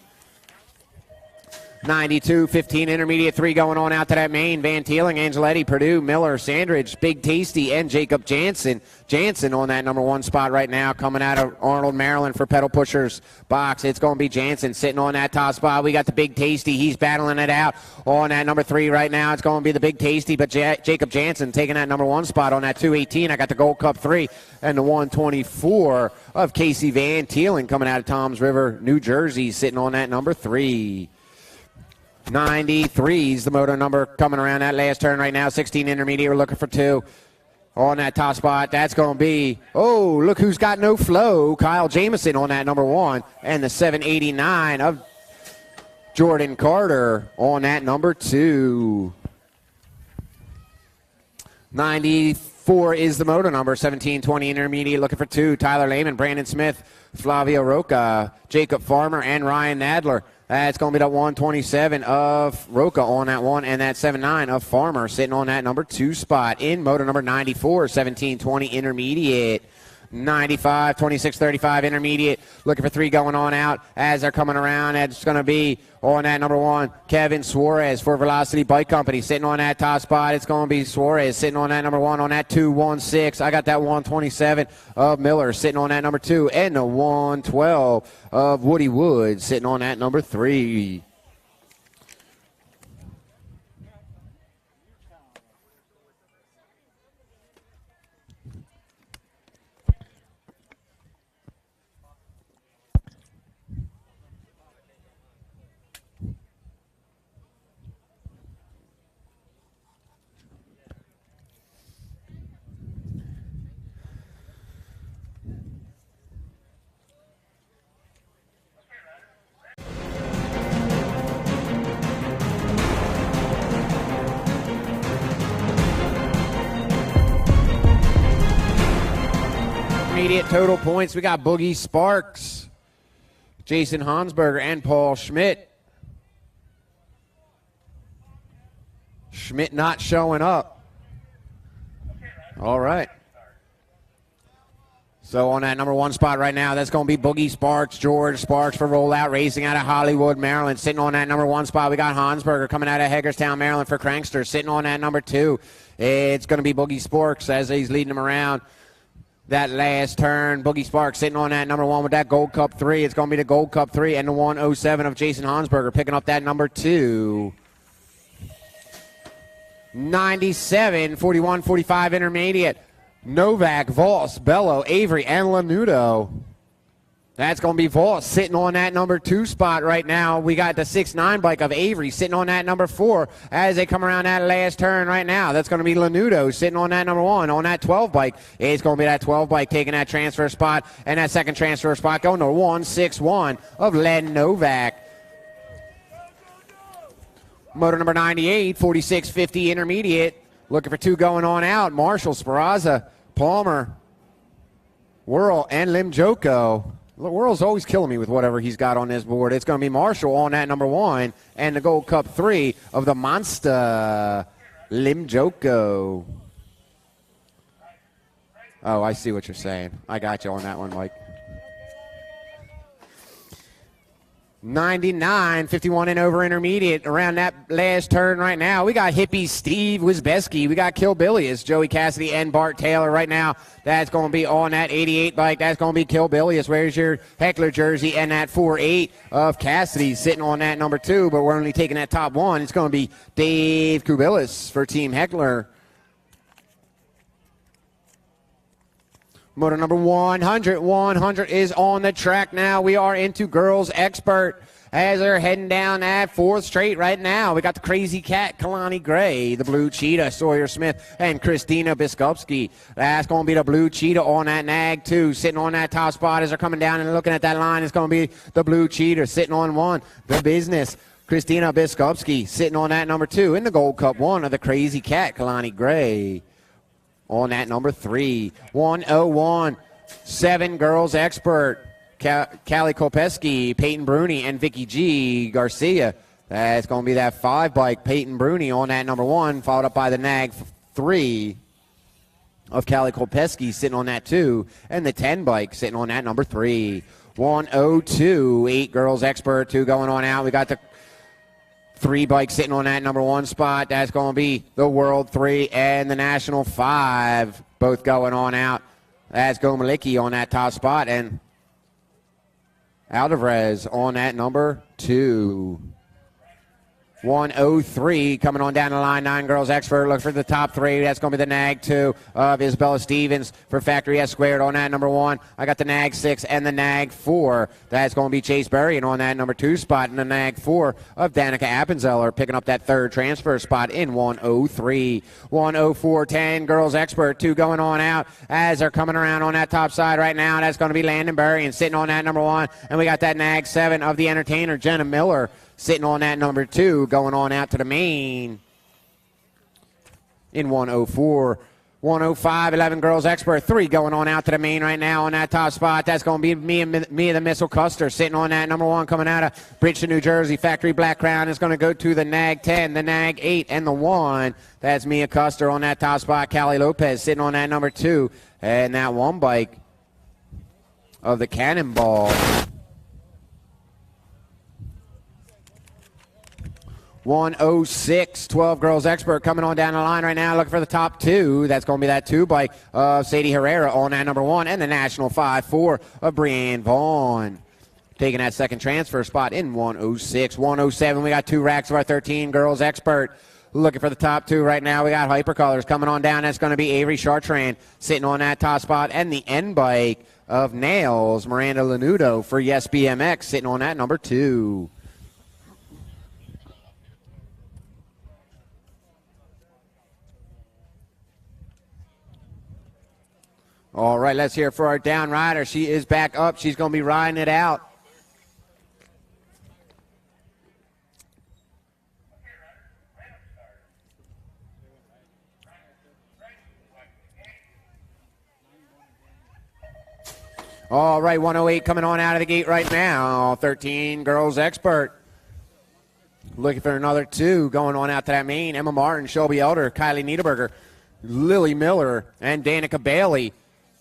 92, 15 intermediate, 3 going on out to that main. Van Teeling, Angeletti, Purdue, Miller, Sandridge, Big Tasty, and Jacob Jansen. Jansen on that number 1 spot right now, coming out of Arnold, Maryland for Pedal Pushers box. It's going to be Jansen sitting on that top spot. We got the Big Tasty. He's battling it out on that number 3 right now. It's going to be the Big Tasty, but Jacob Jansen taking that number 1 spot on that 218. I got the Gold Cup 3 and the 124 of Casey Van Teeling coming out of Toms River, New Jersey, sitting on that number 3. 93's the motor number coming around that last turn right now. 16 intermediate, we're looking for 2 on that top spot. That's going to be, oh, look who's got no flow. Kyle Jamison on that number 1. And the 789 of Jordan Carter on that number 2. 94 is the motor number. 1720 intermediate, looking for 2. Tyler Lehman, Brandon Smith, Flavio Roca, Jacob Farmer, and Ryan Nadler. That's going to be the 127 of Roca on that 1, and that 79 of Farmer sitting on that number 2 spot. In motor number 94, 1720 intermediate. 95, 26, 35 intermediate. Looking for 3 going on out as they're coming around. It's going to be on that number 1, Kevin Suarez for Velocity Bike Company sitting on that top spot. It's going to be Suarez sitting on that number 1 on that 216. I got that 127 of Miller sitting on that number 2 and the 112 of Woody Wood sitting on that number 3. Intermediate total points, we got Boogie Sparks, Jason Hansberger, and Paul Schmidt. Schmidt not showing up. All right. So on that number 1 spot right now, that's going to be Boogie Sparks, George Sparks for Rollout Racing out of Hollywood, Maryland. Sitting on that number 1 spot, we got Hansberger coming out of Hagerstown, Maryland for Crankster. Sitting on that number 2, it's going to be Boogie Sparks as he's leading them around that last turn. Boogie Sparks sitting on that number 1 with that Gold Cup 3. It's going to be the Gold Cup 3 and the 107 of Jason Hansberger picking up that number 2. 97, 41, 45 intermediate. Novak, Voss, Bello, Avery, and Lanudo That's going to be Voss sitting on that number 2 spot right now. We got the 6'9" bike of Avery sitting on that number 4 as they come around that last turn right now. That's going to be Lanudo sitting on that number 1 on that 12 bike. It's going to be that 12 bike taking that transfer spot, and that second transfer spot going to 161 of Len Novak. Motor number 98, 4650 intermediate. Looking for 2 going on out. Marshall, Speraza, Palmer, Whirl, and Limjoko. Whirl's always killing me with whatever he's got on this board. It's going to be Marshall on that number 1 and the Gold Cup 3 of the Monster, Limjoko. Oh, I see what you're saying. I got you on that one, Mike. 99, 51 and over intermediate around that last turn right now. We got Hippie Steve Wisbeski. We got Killbilius, Joey Cassidy, and Bart Taylor right now. That's going to be on that 88 bike. That's going to be Killbilius. Where's your Heckler jersey? And that 4-8 of Cassidy sitting on that number 2, but we're only taking that top 1. It's going to be Dave Kubilis for Team Heckler. Motor number 100. 100 is on the track now. We are into Girls Expert as they're heading down that 4th straight right now. We got the Crazy Cat, Kalani Gray, the Blue Cheetah, Sawyer Smith, and Christina Biskupski. That's going to be the Blue Cheetah on that nag, too. Sitting on that top spot as they're coming down and looking at that line. It's going to be the Blue Cheetah sitting on 1. The Business, Christina Biskupski, sitting on that number 2. In the Gold Cup 1 of the Crazy Cat, Kalani Gray. On that number 3, 101, 7 Girls Expert, Callie Kopeski, Peyton Bruni, and Vicky G. Garcia. That's going to be that 5 bike, Peyton Bruni on that number 1, followed up by the nag 3 of Callie Kopeski sitting on that 2, and the 10 bike sitting on that number 3. 102, 8 Girls Expert, 2 going on out. We got the 3 bikes sitting on that number 1 spot. That's going to be the World 3 and the National 5, both going on out. That's Gomalicki on that top spot, and Alvarez on that number 2. 103 coming on down the line. 9 Girls Expert. Look for the top 3. That's going to be the nag 2 of Isabella Stevens for Factory S Squared on that number 1. I got the nag 6 and the nag 4. That's going to be Chase Berry, and on that number 2 spot, and the nag 4 of Danica Appenzeller picking up that 3rd transfer spot in 103. 104, 10 Girls Expert. 2 going on out as they're coming around on that top side right now. That's going to be Landon Berry, and sitting on that number 1. And we got that nag 7 of the Entertainer, Jenna Miller, sitting on that number 2, going on out to the main in 104. 105, 11 Girls Expert, 3 going on out to the main right now on that top spot. That's going to be Mia the Missile Custer sitting on that number 1 coming out of Bridgeton, New Jersey. Factory Black Crown is going to go to the nag 10, the nag 8, and the 1. That's Mia Custer on that top spot. Callie Lopez sitting on that number 2. And that 1 bike of the Cannonball. 106, 12 Girls Expert coming on down the line right now, looking for the top 2. That's going to be that 2 bike of Sadie Herrera on that number 1, and the National 5-4 of Brianne Vaughn. Taking that 2nd transfer spot in 106. 107, we got 2 racks of our 13 Girls Expert. Looking for the top 2 right now. We got Hypercolors coming on down. That's going to be Avery Chartrand sitting on that top spot, and the N bike of Nails, Miranda Lanudo for Yes BMX sitting on that number 2. All right, let's hear it for our down rider. She is back up. She's going to be riding it out. All right, 108 coming on out of the gate right now. 13 Girls Expert. Looking for another 2 going on out to that main. Emma Martin, Shelby Elder, Kylie Niederberger, Lily Miller, and Danica Bailey.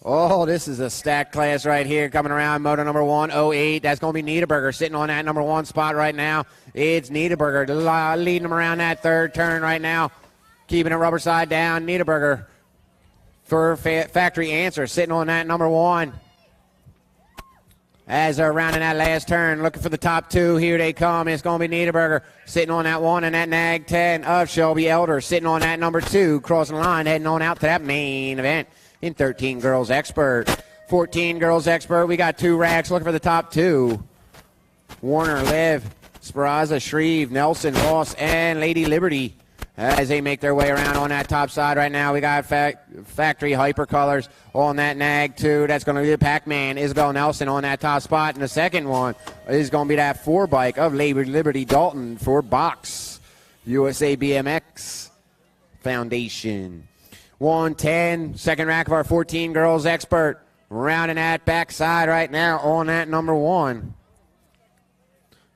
Oh, this is a stacked class right here coming around. Motor number 108. That's going to be Niederberger sitting on that number 1 spot right now. It's Niederberger leading them around that 3rd turn right now. Keeping it rubber side down. Niederberger for Factory Answer sitting on that number 1. As they're rounding that last turn, looking for the top 2. Here they come. It's going to be Niederberger sitting on that 1, and that nag 10 of Shelby Elder sitting on that number 2. Crossing the line, heading on out to that main event in 13 Girls Expert. 14 girls expert. We got 2 racks looking for the top 2. Warner, Liv, Speraza, Shreve, Nelson, Ross, and Lady Liberty as they make their way around on that top side right now. We got factory hypercolors on that nag 2. That's going to be the Pac-Man, Isabel Nelson on that top spot. And the second one is going to be that 4 bike of Lady Liberty Dalton for Box USA BMX Foundation. 110, second rack of our 14 girls expert. Rounding that backside right now on that number 1.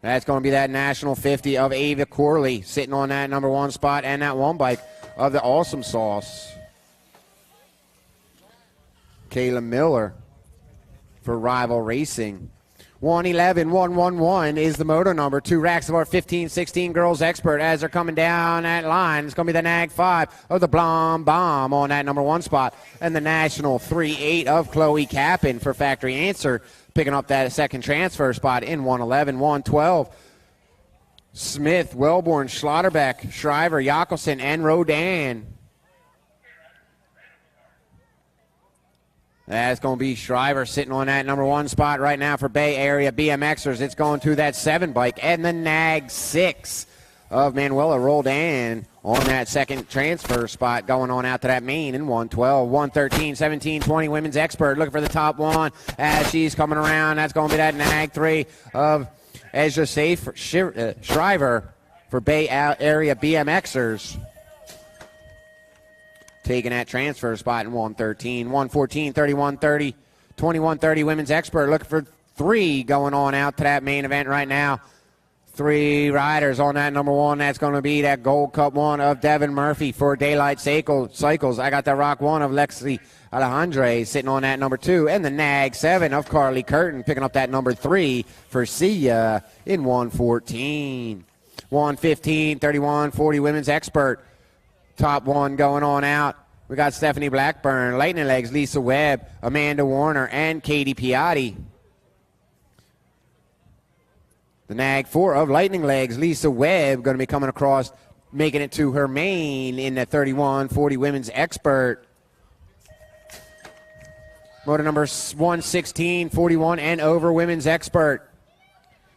That's going to be that National 50 of Ava Corley sitting on that number 1 spot, and that 1 bike of the Awesome Sauce. Kayla Miller for Rival Racing. 111, 111 is the moto number. 2 racks of our 15-16 girls expert as they're coming down that line. It's going to be the Nag 5 of the Blom Bomb on that number 1 spot, and the National 3-8 of Chloe Kappen for Factory Answer, picking up that second transfer spot in 111. 112, Smith, Wellborn, Schlotterbeck, Shriver, Jackelson, and Rodan. That's going to be Shriver sitting on that number 1 spot right now for Bay Area BMXers. It's going to that 7 bike and the Nag 6 of Manuela Roldan on that second transfer spot, going on out to that main in 112, 113, 17, 20 women's expert looking for the top 1 as she's coming around. That's going to be that Nag 3 of Ezra Shriver for Bay Area BMXers. Taking that transfer spot in 113, 114, 3130, 2130 women's expert looking for 3 going on out to that main event right now. 3 riders on that number 1. That's going to be that Gold Cup 1 of Devin Murphy for Daylight Cycles. I got the Rock 1 of Lexi Alejandre sitting on that number 2. And the Nag 7 of Carly Curtin picking up that number 3 for Sia in 114. 115, 31, 40 women's expert. Top 1 going on out. We got Stephanie Blackburn, Lightning Legs, Lisa Webb, Amanda Warner, and Katie Piatti. The Nag 4 of Lightning Legs, Lisa Webb, going to be coming across, making it to her main in the 31-40 women's expert. Motor number 116, 41 and over women's expert.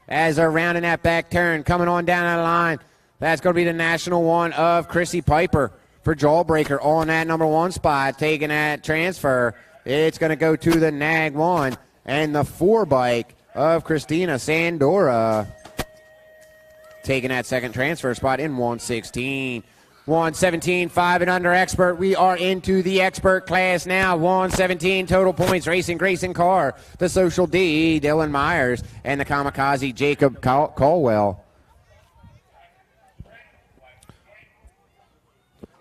As they're rounding that back turn, coming on down that line. That's going to be the National 1 of Chrissy Piper for Jawbreaker on that number 1 spot, taking that transfer. It's going to go to the Nag 1 and the 4 bike of Christina Sandora, taking that second transfer spot in 116. 117, 5 and under expert. We are into the expert class now. 117 total points. Racing Grayson Carr, the Social D, Dylan Myers, and the Kamikaze Jacob Caldwell.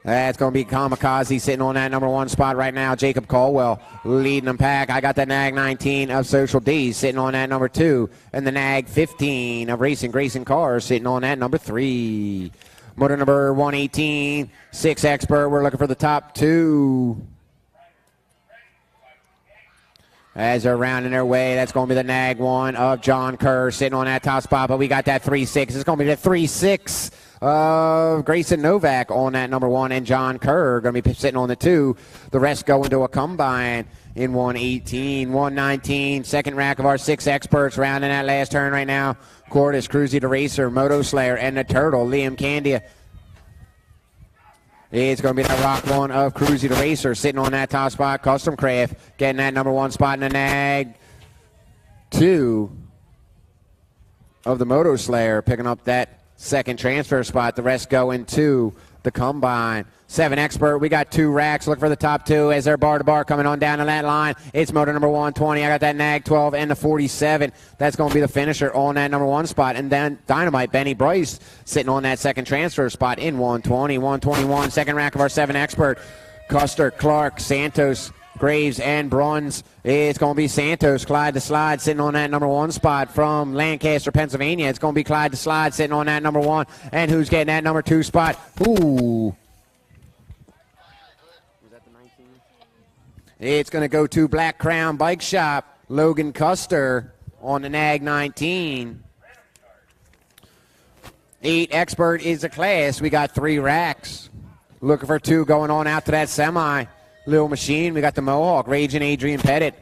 That's going to be Kamikaze sitting on that number 1 spot right now. Jacob Caldwell leading them pack. I got the Nag 19 of Social D sitting on that number 2. And the Nag 15 of Racing Grayson Carr sitting on that number 3. Motor number 118, 6 expert. We're looking for the top 2. As they're rounding their way, that's going to be the Nag 1 of John Kerr sitting on that top spot. But we got that 3-6. It's going to be the 3-6 of Grayson Novak on that number 1, and John Kerr going to be sitting on the 2. The rest go into a combine in 118, 119. Second rack of our 6 experts rounding that last turn right now. Cordis, Cruzy the Racer, Moto Slayer, and the Turtle, Liam Candia. It's going to be the Rock 1 of Cruzy the Racer sitting on that top spot. Custom Craft getting that number 1 spot in the Nag 2 of the Moto Slayer, picking up that second transfer spot. The rest go into the combine. 7 expert. We got 2 racks. Look for the top 2 as they're bar to bar coming on down to that line. It's motor number 120. I got that Nag 12 and the 47. That's going to be the finisher on that number 1 spot. And then Dynamite Benny Bryce sitting on that second transfer spot in 120. 121. Second rack of our 7 expert. Custer, Clark, Santos, Graves, and Bruns. It's going to be Santos, Clyde the Slide, sitting on that number 1 spot from Lancaster, Pennsylvania. It's going to be Clyde the Slide sitting on that number 1. And who's getting that number 2 spot? Ooh. Was that the 19? It's going to go to Black Crown Bike Shop, Logan Custer on the Nag 19. 8 expert is the class. We got 3 racks. Looking for 2 going on out to that semi. Little Machine, we got the Mohawk, Raging Adrian Pettit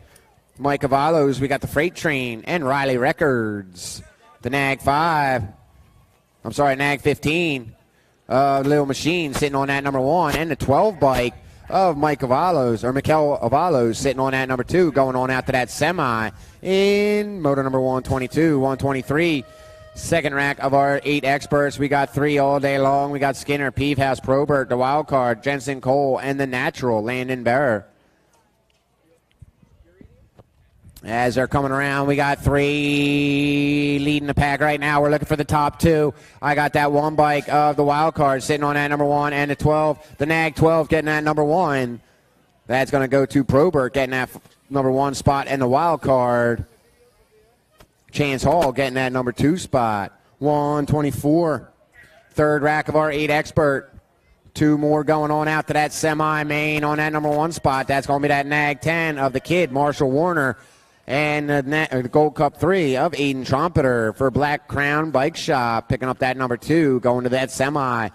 Mike Avalos, we got the Freight Train, and Riley Records. The Nag 15. Little Machine sitting on that number 1, and the 12 bike of Mike Avalos, or Mikel Avalos, sitting on that number 2, going on out to that semi in motor number 122, 123. Second rack of our 8 experts. We got 3 all day long. We got Skinner, Peevehouse, Probert, the Wild Card, Jensen Cole, and the Natural, Landon Bearer. As they're coming around, we got 3 leading the pack right now. We're looking for the top 2. I got that 1 bike of the Wild Card sitting on that number 1, and the 12, the Nag 12 getting that number 1. That's going to go to Probert getting that number 1 spot, and the Wild Card, Chance Hall getting that number 2 spot. 124. Third rack of our 8 expert. 2 more going on out to that semi-main on that number 1 spot. That's going to be that Nag 10 of the kid, Marshall Warner. And the Gold Cup 3 of Aiden Trumpeter for Black Crown Bike Shop, picking up that number 2, going to that semi.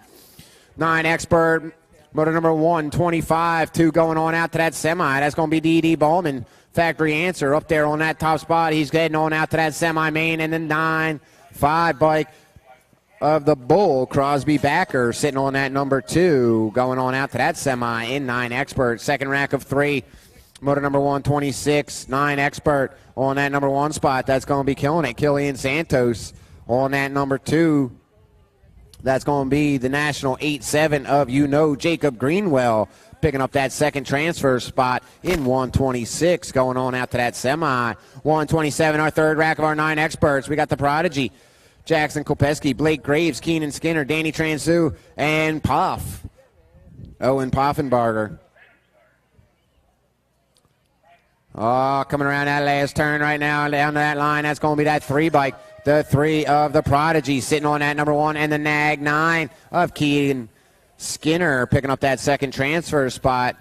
9 expert, motor number 125, 2 going on out to that semi. That's going to be D.D. Ballman, Factory Answer, up there on that top spot. He's getting on out to that semi-main. And then 9-5 bike of the Bull, Crosby Backer, sitting on that number 2, going on out to that semi in 9 expert. Second rack of 3. Motor number 126, 9 expert on that number 1 spot. That's going to be killing it. Killian Santos on that number 2. That's going to be the National 8-7 of Jacob Greenwell, picking up that second transfer spot in 126, going on out to that semi. 127, our third rack of our 9 experts. We got the Prodigy, Jackson Kopeski, Blake Graves, Keenan Skinner, Danny Transu, and Puff, Owen Poffenbarger. Oh, coming around that last turn right now down to that line. That's going to be that 3 bike. The 3 of the Prodigy sitting on that number 1, and the Nag 9 of Keegan Skinner picking up that second transfer spot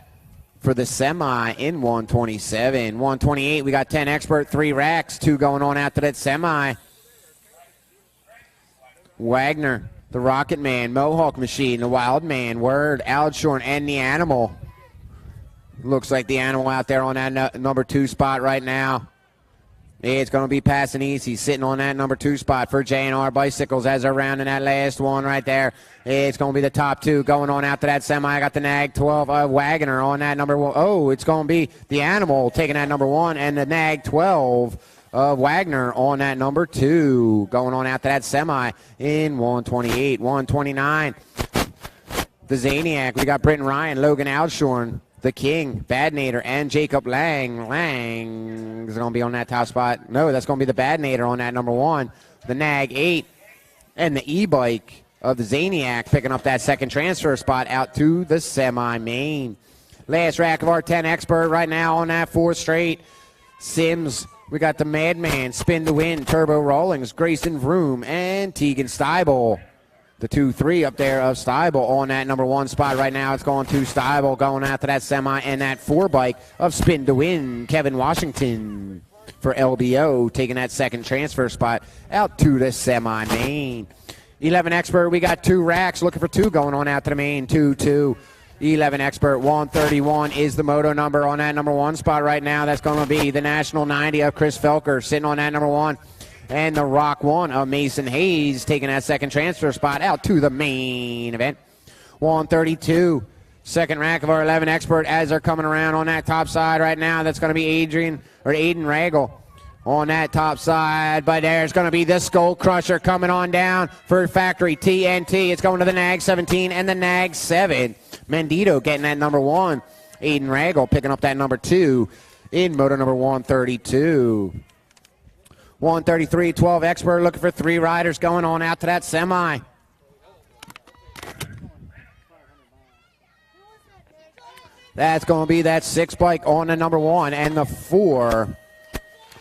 for the semi in 127. 128, we got 10 expert, 3 racks, 2 going on out to that semi. Wagner, the Rocket Man, Mohawk Machine, the Wild Man, Word, Aldshorn, and the Animal. Looks like the Animal out there on that number 2 spot right now. It's going to be passing easy, sitting on that number 2 spot for J&R Bicycles as they're rounding that last one right there. It's going to be the top 2 going on out to that semi. I got the Nag 12 of Wagner on that number 1. Oh, it's going to be the Animal taking that number 1, and the Nag 12 of Wagner on that number 2 going on out to that semi in 128. 129, the Zaniac. We got Britton Ryan, Logan Aldshorn, the King, Badnader, and Jacob Lang. Lang is going to be on that top spot. No, that's going to be the Badnader on that number 1. The Nag 8 and the E-Bike of the Zaniac picking up that second transfer spot out to the semi-main. Last rack of our 10 expert right now on that 4 straight. Sims, we got the Madman, Spin to Win, Turbo Rawlings, Grayson Vroom, and Tegan Steibel. The 2-3 up there of Steibel on that number 1 spot right now. It's going to Steibel going out to that semi, and that 4 bike of Spin to Win, Kevin Washington for LBO, taking that second transfer spot out to the semi-main. 11 expert, we got 2 racks, looking for 2 going on out to the main. 2-2. 11 expert, 131 is the moto number on that number 1 spot right now. That's going to be the National 90 of Chris Felker sitting on that number 1. And the Rock 1 of Mason Hayes taking that second transfer spot out to the main event. 132, second rack of our 11 expert as they're coming around on that top side right now. That's going to be Aiden Ragel on that top side. But there's going to be the Skull Crusher coming on down for Factory TNT. It's going to the Nag 17 and the Nag 7. Mendito getting that number 1. Aiden Ragel picking up that number 2 in motor number 132. 133, 12 expert looking for 3 riders going on out to that semi. That's going to be that 6 bike on the number 1 and the 4.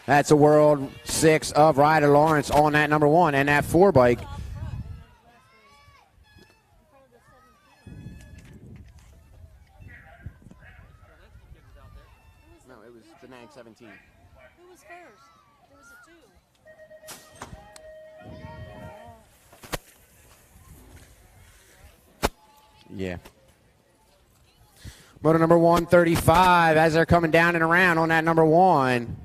That's a World 6 of Ryder Lawrence on that number 1 and that 4 bike. No, it was the Nag 17. Who was first? There was a 2. Yeah. Motor number 135 as they're coming down and around on that number 1.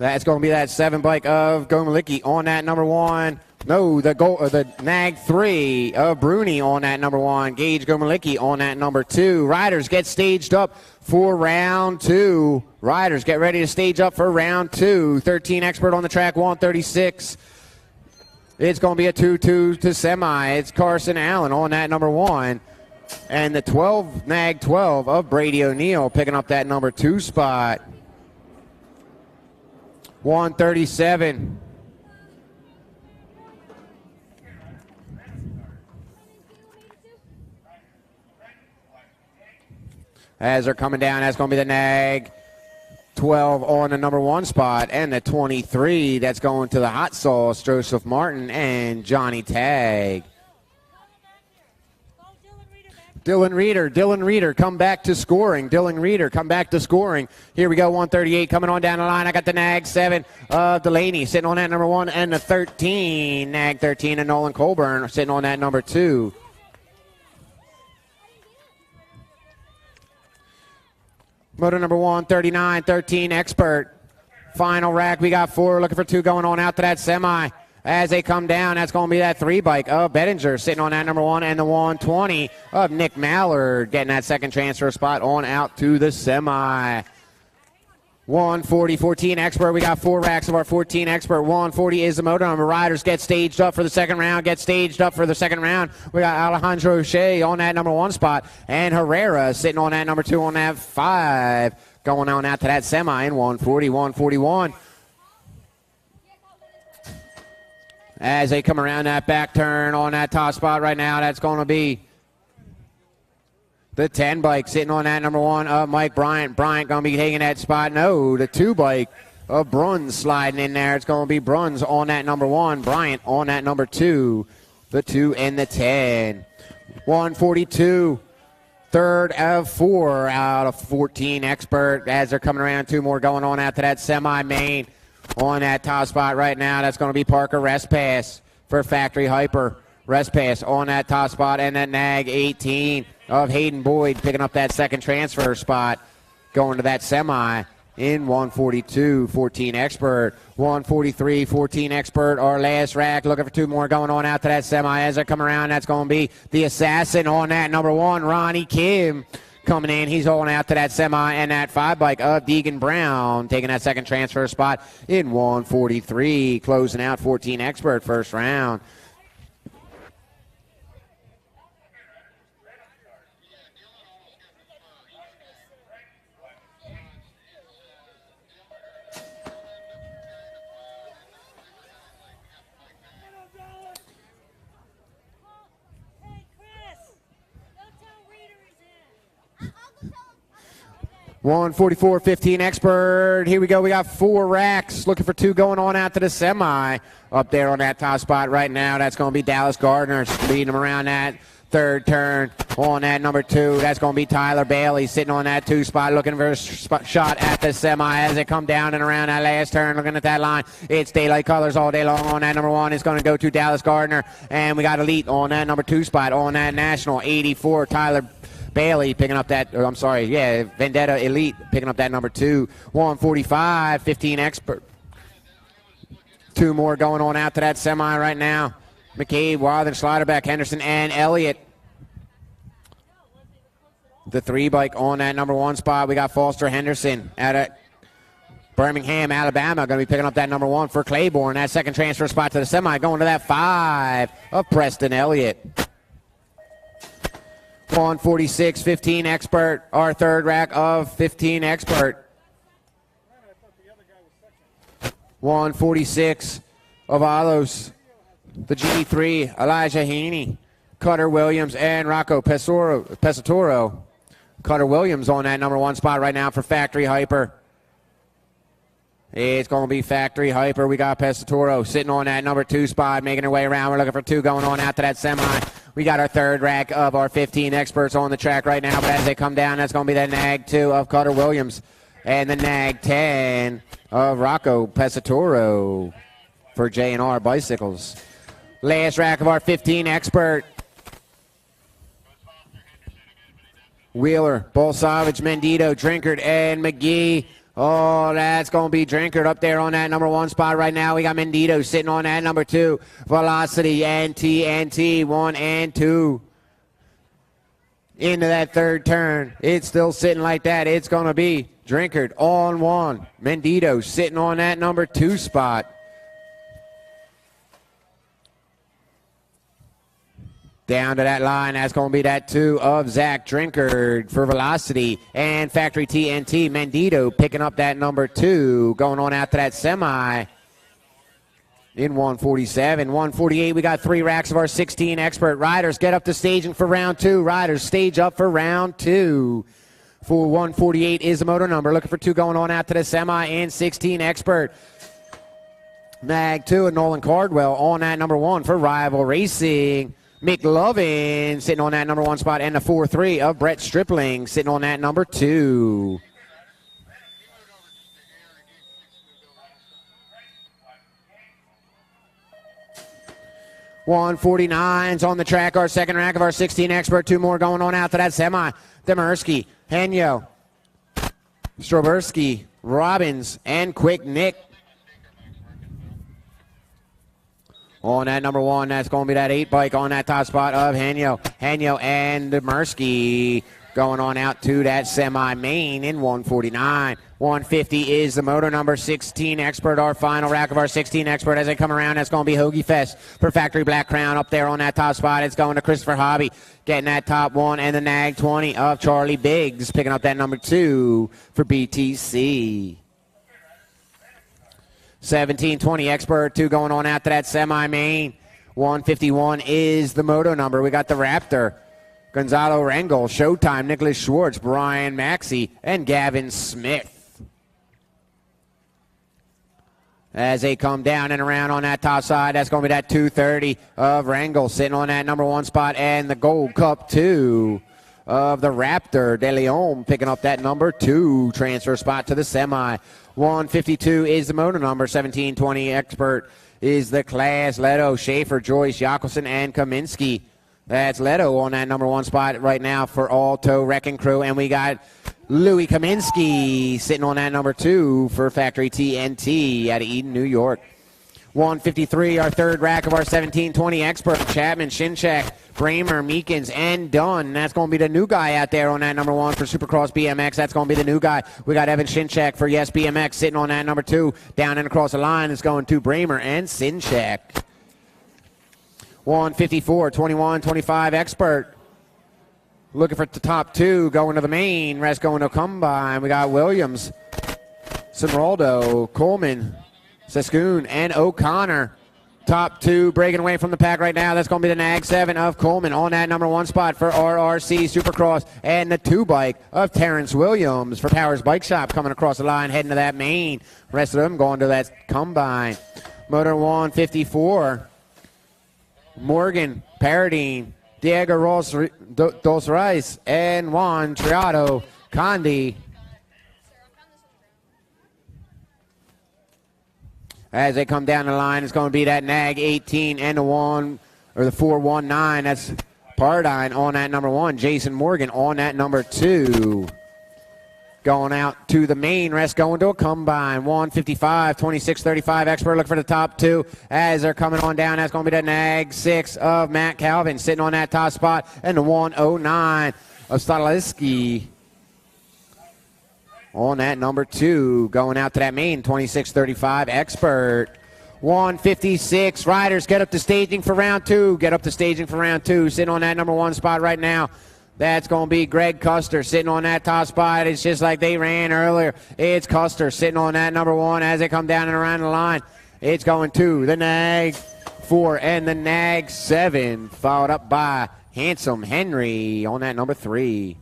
That's going to be that 7 bike of Gomalicki on that number 1. No, the Nag 3 of Bruni on that number 1. Gage Gomalicki on that number 2. Riders get staged up for round 2. Riders get ready to stage up for round 2. 13 Expert on the track, 136. It's going to be a 2-2 to semi. It's Carson Allen on that number 1. And the 12, Nag 12 of Brady O'Neill picking up that number 2 spot. 137. As they're coming down, that's going to be the Nag 12 on the number 1 spot. And the 23, that's going to the Hot Sauce, Joseph Martin and Johnny Tagg. Dylan Reeder, come back to scoring. Dylan Reeder, come back to scoring. Here we go, 138 coming on down the line. I got the Nag 7 of Delaney sitting on that number 1, and the 13, Nag 13 of Nolan Colburn sitting on that number 2. Motor number 139, 13 Expert. Final rack, we got 4, looking for 2 going on out to that semi. As they come down, that's going to be that 3 bike of Bettinger sitting on that number 1, and the 120 of Nick Mallard getting that second transfer spot on out to the semi. 140, 14 Expert. We got 4 racks of our 14 Expert. 140 is the motor number. Riders get staged up for the second round. We got Alejandro Shea on that number 1 spot, and Herrera sitting on that number 2 on that 5. Going on out to that semi in 140, 141. As they come around that back turn on that top spot right now, that's going to be the 10 bike sitting on that number 1 of Mike Bryant. Bryant going to be taking that spot. No, the 2 bike of Bruns sliding in there. It's going to be Bruns on that number 1. Bryant on that number 2. The 2 and the 10. 142. Third of 4 out of 14 Expert. As they're coming around, 2 more going on after that semi-main. On that top spot right now, that's going to be Parker Rest Pass for Factory Hyper. Rest Pass on that top spot, and that Nag 18 of Hayden Boyd picking up that second transfer spot. Going to that semi in 142, 14 Expert. 143, 14 Expert, our last rack. Looking for 2 more going on out to that semi. As they come around, that's going to be the Assassin on that number 1, Ronnie Kim. Coming in, he's holding out to that semi, and that 5 bike of Deegan Brown taking that second transfer spot in 143, closing out 14 Expert first round. Hey, Chris, don't tell Reader he's in. 144, 15 Expert. Here we go. We got 4 racks. Looking for 2 going on out to the semi. Up there on that top spot right now, that's going to be Dallas Gardner leading them around that third turn. On that number 2, that's going to be Tyler Bailey sitting on that 2 spot, looking for a shot at the semi as they come down and around that last turn. Looking at that line, it's Daylight Colors all day long. On that number 1, it's going to go to Dallas Gardner, and we got Elite on that number 2 spot. On that National 84, Tyler Bailey picking up that, Vendetta Elite picking up that number 2. 145, 15 Expert. 2 more going on out to that semi right now. McCabe, Wilden, Schleiderbeck, Henderson, and Elliott. The 3 bike on that number 1 spot. We got Foster Henderson out of Birmingham, Alabama, going to be picking up that number 1 for Claiborne. That second transfer spot to the semi, going to that 5 of Preston Elliott. 146, 15 Expert, our third rack of 15 Expert. 146 of Alos, the G3, Elijah Heaney, Cutter Williams, and Rocco Pesatoro. Cutter Williams on that number 1 spot right now for Factory Hyper. It's going to be Factory Hyper. We got Pesatoro sitting on that number 2 spot, making her way around. We're looking for 2 going on out to that semi. We got our third rack of our 15 Experts on the track right now, but as they come down, that's going to be the Nag 2 of Cutter Williams and the Nag 10 of Rocco Pesatoro for J&R Bicycles. Last rack of our 15 Expert. Wheeler, Bolsavage, Mendito, Drinkard, and McGee Oh, that's going to be Drinkard up there on that number 1 spot right now. We got Mendito sitting on that number 2. Velocity and TNT 1 and 2. Into that third turn. It's still sitting like that. It's going to be Drinkard on 1. Mendito sitting on that number 2 spot. Down to that line, that's going to be that 2 of Zach Drinkard for Velocity. And Factory TNT, Mendito picking up that number 2. Going on out to that semi in 147. 148, we got 3 racks of our 16 expert riders. Get up to staging for round 2. Riders stage up for round 2. For 148 is the motor number. Looking for 2 going on out to the semi and 16 expert. Mag 2 and Nolan Cardwell on that number 1 for Rival Racing. McLovin sitting on that number 1 spot, and the 4-3 of Brett Stripling sitting on that number 2. $149's on the track, our second rack of our 16 expert. 2 more going on out to that semi. Demirsky, Henyo, Stroberski, Robbins, and Quick Nick. On that number 1, that's going to be that 8 bike on that top spot of Henyo. Henyo and Demirsky going on out to that semi-main in 149. 150 is the motor number 16 expert, our final rack of our 16 expert. As they come around, that's going to be Hoagie Fest for Factory Black Crown up there on that top spot. It's going to Christopher Hobby getting that top 1, and the Nag 20 of Charlie Biggs picking up that number 2 for BTC. 1720 expert 2 going on out to that semi-main. 151 is the moto number. We got the Raptor, Gonzalo Rengel, Showtime, Nicholas Schwartz, Brian Maxey, and Gavin Smith. As they come down and around on that top side, that's going to be that 230 of Rengel sitting on that number 1 spot, and the Gold Cup 2 of the Raptor, De Leon picking up that number 2 transfer spot to the semi. 152 is the motor number. 1720 expert is the class. Leto, Schaefer, Joyce, Jacobson, and Kaminsky. That's Leto on that number 1 spot right now for Alto Wrecking Crew. And we got Louis Kaminsky sitting on that number 2 for Factory TNT out of Eden, New York. 153, our third rack of our 1720 expert. Chapman, Shinchak, Bramer, Meekins, and Dunn. That's going to be the new guy out there on that number 1 for Supercross BMX. That's going to be the new guy. We got Evan Shinchak for Yes BMX sitting on that number 2. Down and across the line is going to Bramer and Shinchak. 154, 21, 25 expert. Looking for the top 2 going to the main. Rest going to combine. We got Williams, Sinraldo, Coleman, Sescoon, and O'Connor. Top 2 breaking away from the pack right now. That's going to be the Nag 7 of Coleman on that number 1 spot for RRC Supercross. And the 2 bike of Terrence Williams for Powers Bike Shop coming across the line, heading to that main. Rest of them going to that combine. Motor 154. Morgan, Paradine, Diego Dos Reis, and Juan Triado Condi. As they come down the line, it's going to be that Nag 18 and the 419. That's Pardine on that number 1. Jason Morgan on that number 2. Going out to the main. Rest going to a combine. 155, 26-35 expert. Look for the top 2 as they're coming on down. That's going to be the Nag 6 of Matt Calvin sitting on that top spot. And the 109 of Stadliski on that number 2. Going out to that main. 26-35 expert. 156 riders get up to staging for round 2. Get up to staging for round 2. Sitting on that number 1 spot right now. That's going to be Greg Custer sitting on that top spot. It's just like they ran earlier. It's Custer sitting on that number 1 as they come down and around the line. It's going to the Nag 4 and the Nag 7, followed up by Handsome Henry on that number 3.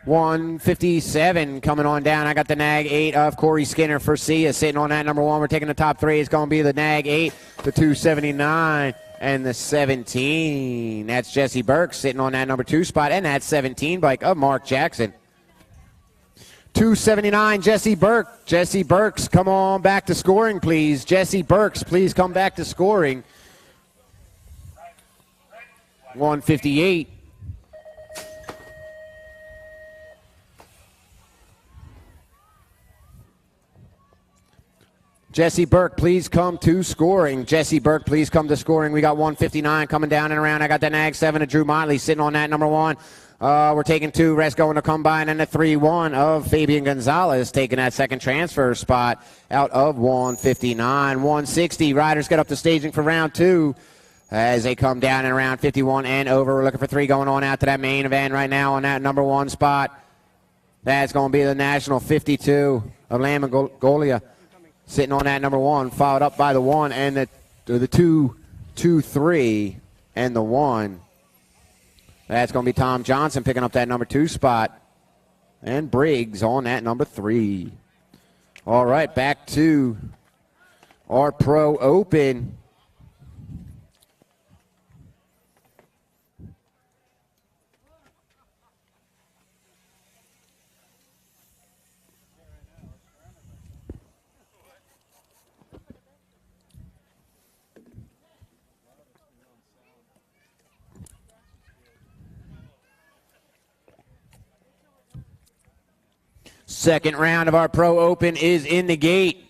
$157 coming on down. I got the Nag 8 of Corey Skinner for Sia sitting on that number 1. We're taking the top 3. It's going to be the Nag 8, the 279, and the 17. That's Jesse Burke sitting on that number 2 spot, and that 17 bike of Mark Jackson. 279, Jesse Burke. Jesse Burks, come on back to scoring, please. Jesse Burks, please come back to scoring. 158. Jesse Burke, please come to scoring. Jesse Burke, please come to scoring. We got 159 coming down and around. I got the Nag 7 of Drew Motley sitting on that number 1. We're taking 2. Rest going to combine, and the 3-1 of Fabian Gonzalez taking that second transfer spot out of 159. 160. Riders get up to staging for round 2 as they come down and around 51 and over. We're looking for 3 going on out to that main event right now on that number 1 spot. That's going to be the National 52 of Lamagnolia. Sitting on that number 1, followed up by the 1 and the 2, 2, 3, and the 1. That's going to be Tom Johnson picking up that number 2 spot. And Briggs on that number 3. All right, back to our Pro Open. Second round of our Pro Open is in the gate.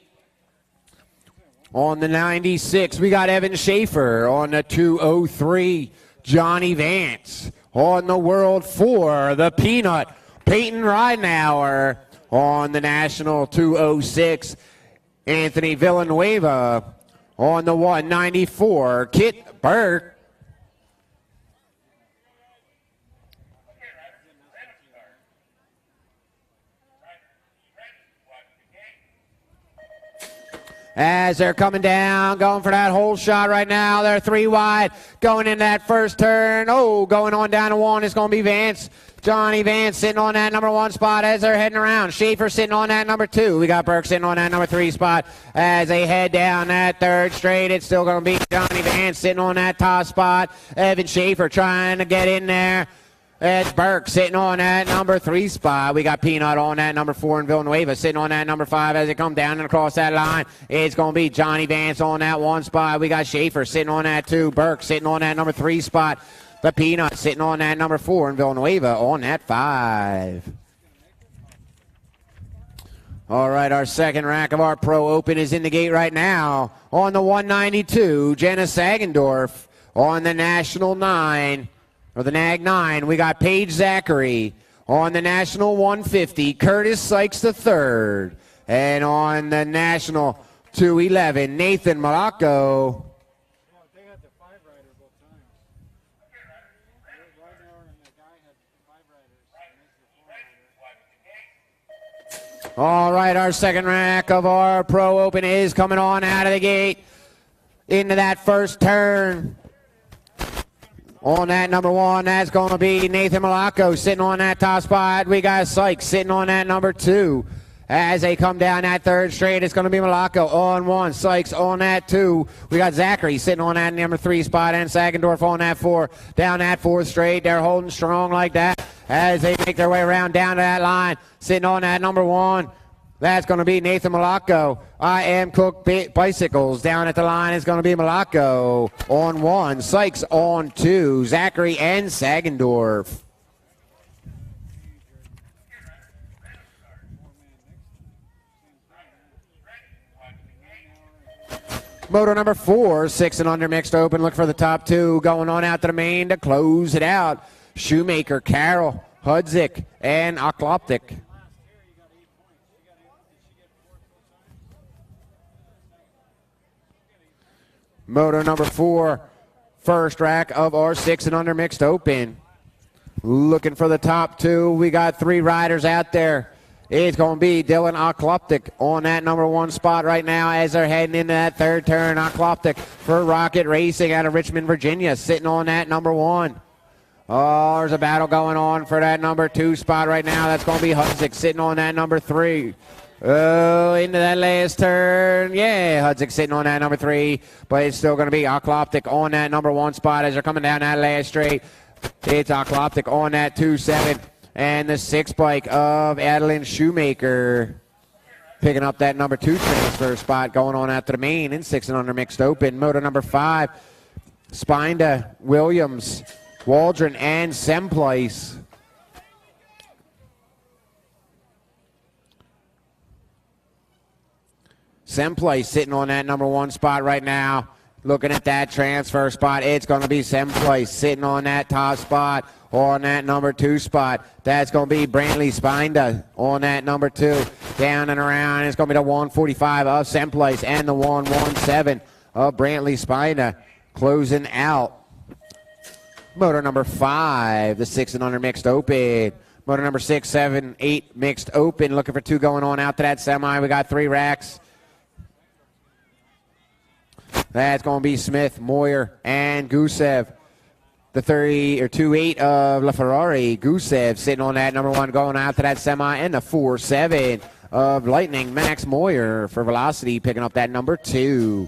On the 96, we got Evan Schaefer. On the 203, Johnny Vance. On the World 4, the Peanut, Peyton Ridenauer. On the National 206, Anthony Villanueva. On the 194, Kit Burke. As they're coming down, going for that whole shot right now. They're 3 wide, going in that first turn. Oh, going on down to 1 is going to be Vance. Johnny Vance sitting on that number 1 spot as they're heading around. Schaefer sitting on that number 2. We got Burke sitting on that number 3 spot as they head down that third straight. It's still going to be Johnny Vance sitting on that top spot. Evan Schaefer trying to get in there. It's Burke sitting on that number 3 spot. We got Peanut on that number 4 and Villanueva sitting on that number 5 as they come down and across that line. It's going to be Johnny Vance on that 1 spot. We got Schaefer sitting on that 2. Burke sitting on that number 3 spot. The Peanut sitting on that number 4 and Villanueva on that 5. All right, our second rack of our Pro Open is in the gate right now. On the 192, Jenna Sagendorf. On the National 9. For the Nag 9, we got Paige Zachary. On the National 150, Curtis Sykes III. And on the National 211, Nathan Malacco. They had the 5-rider both times. Ridenauer and the guy had 5 riders. All right, our second rack of our Pro Open is coming on out of the gate. Into that first turn. On that number 1, that's going to be Nathan Malacco sitting on that top spot. We got Sykes sitting on that number 2. As they come down that third straight, it's going to be Malacco on 1, Sykes on that 2. We got Zachary sitting on that number 3 spot and Sagendorf on that 4. Down that 4th straight, they're holding strong like that as they make their way around down to that line. Sitting on that number 1. That's going to be Nathan Malacco. I Am Cook Bicycles. Down at the line is going to be Malacco on 1. Sykes on 2. Zachary and Sagendorf. Moto number 4, 6 and under mixed open. Look for the top 2 going on out to the main to close it out. Shoemaker, Carroll, Hudzik, and Okloptic. Moto number 4, first rack of our 6 and under mixed open. Looking for the top 2. We got 3 riders out there. It's going to be Dylan Okloptic on that number 1 spot right now as they're heading into that third turn. Okloptic for Rocket Racing out of Richmond, Virginia, sitting on that number 1. Oh, there's a battle going on for that number 2 spot right now. That's going to be Hudzik sitting on that number 3. Oh, into that last turn. Yeah, Hudzik sitting on that number 3, but it's still going to be Okloptic on that number 1 spot as they're coming down that last straight. It's Okloptic on that 2-7, and the 6 bike of Adeline Shoemaker picking up that number 2 transfer spot going on out to the main in 6 and under mixed open. Moto number 5, Spinda Williams Waldron and Semplace. Semplace sitting on that number 1 spot right now. Looking at that transfer spot, it's going to be Semplace sitting on that top spot, on that number 2 spot. That's going to be Brantley Spinda on that number 2. Down and around, it's going to be the 145 of Semplace and the 117 of Brantley Spinda. Closing out motor number 5, the 6 and under mixed open. Motor number 6, 7, 8 mixed open. Looking for 2 going on out to that semi. We got 3 racks. That's going to be Smith, Moyer, and Gusev. The 2-8 of LaFerrari. Gusev sitting on that number 1 going out to that semi. And the 4-7 of Lightning, Max Moyer for Velocity picking up that number 2.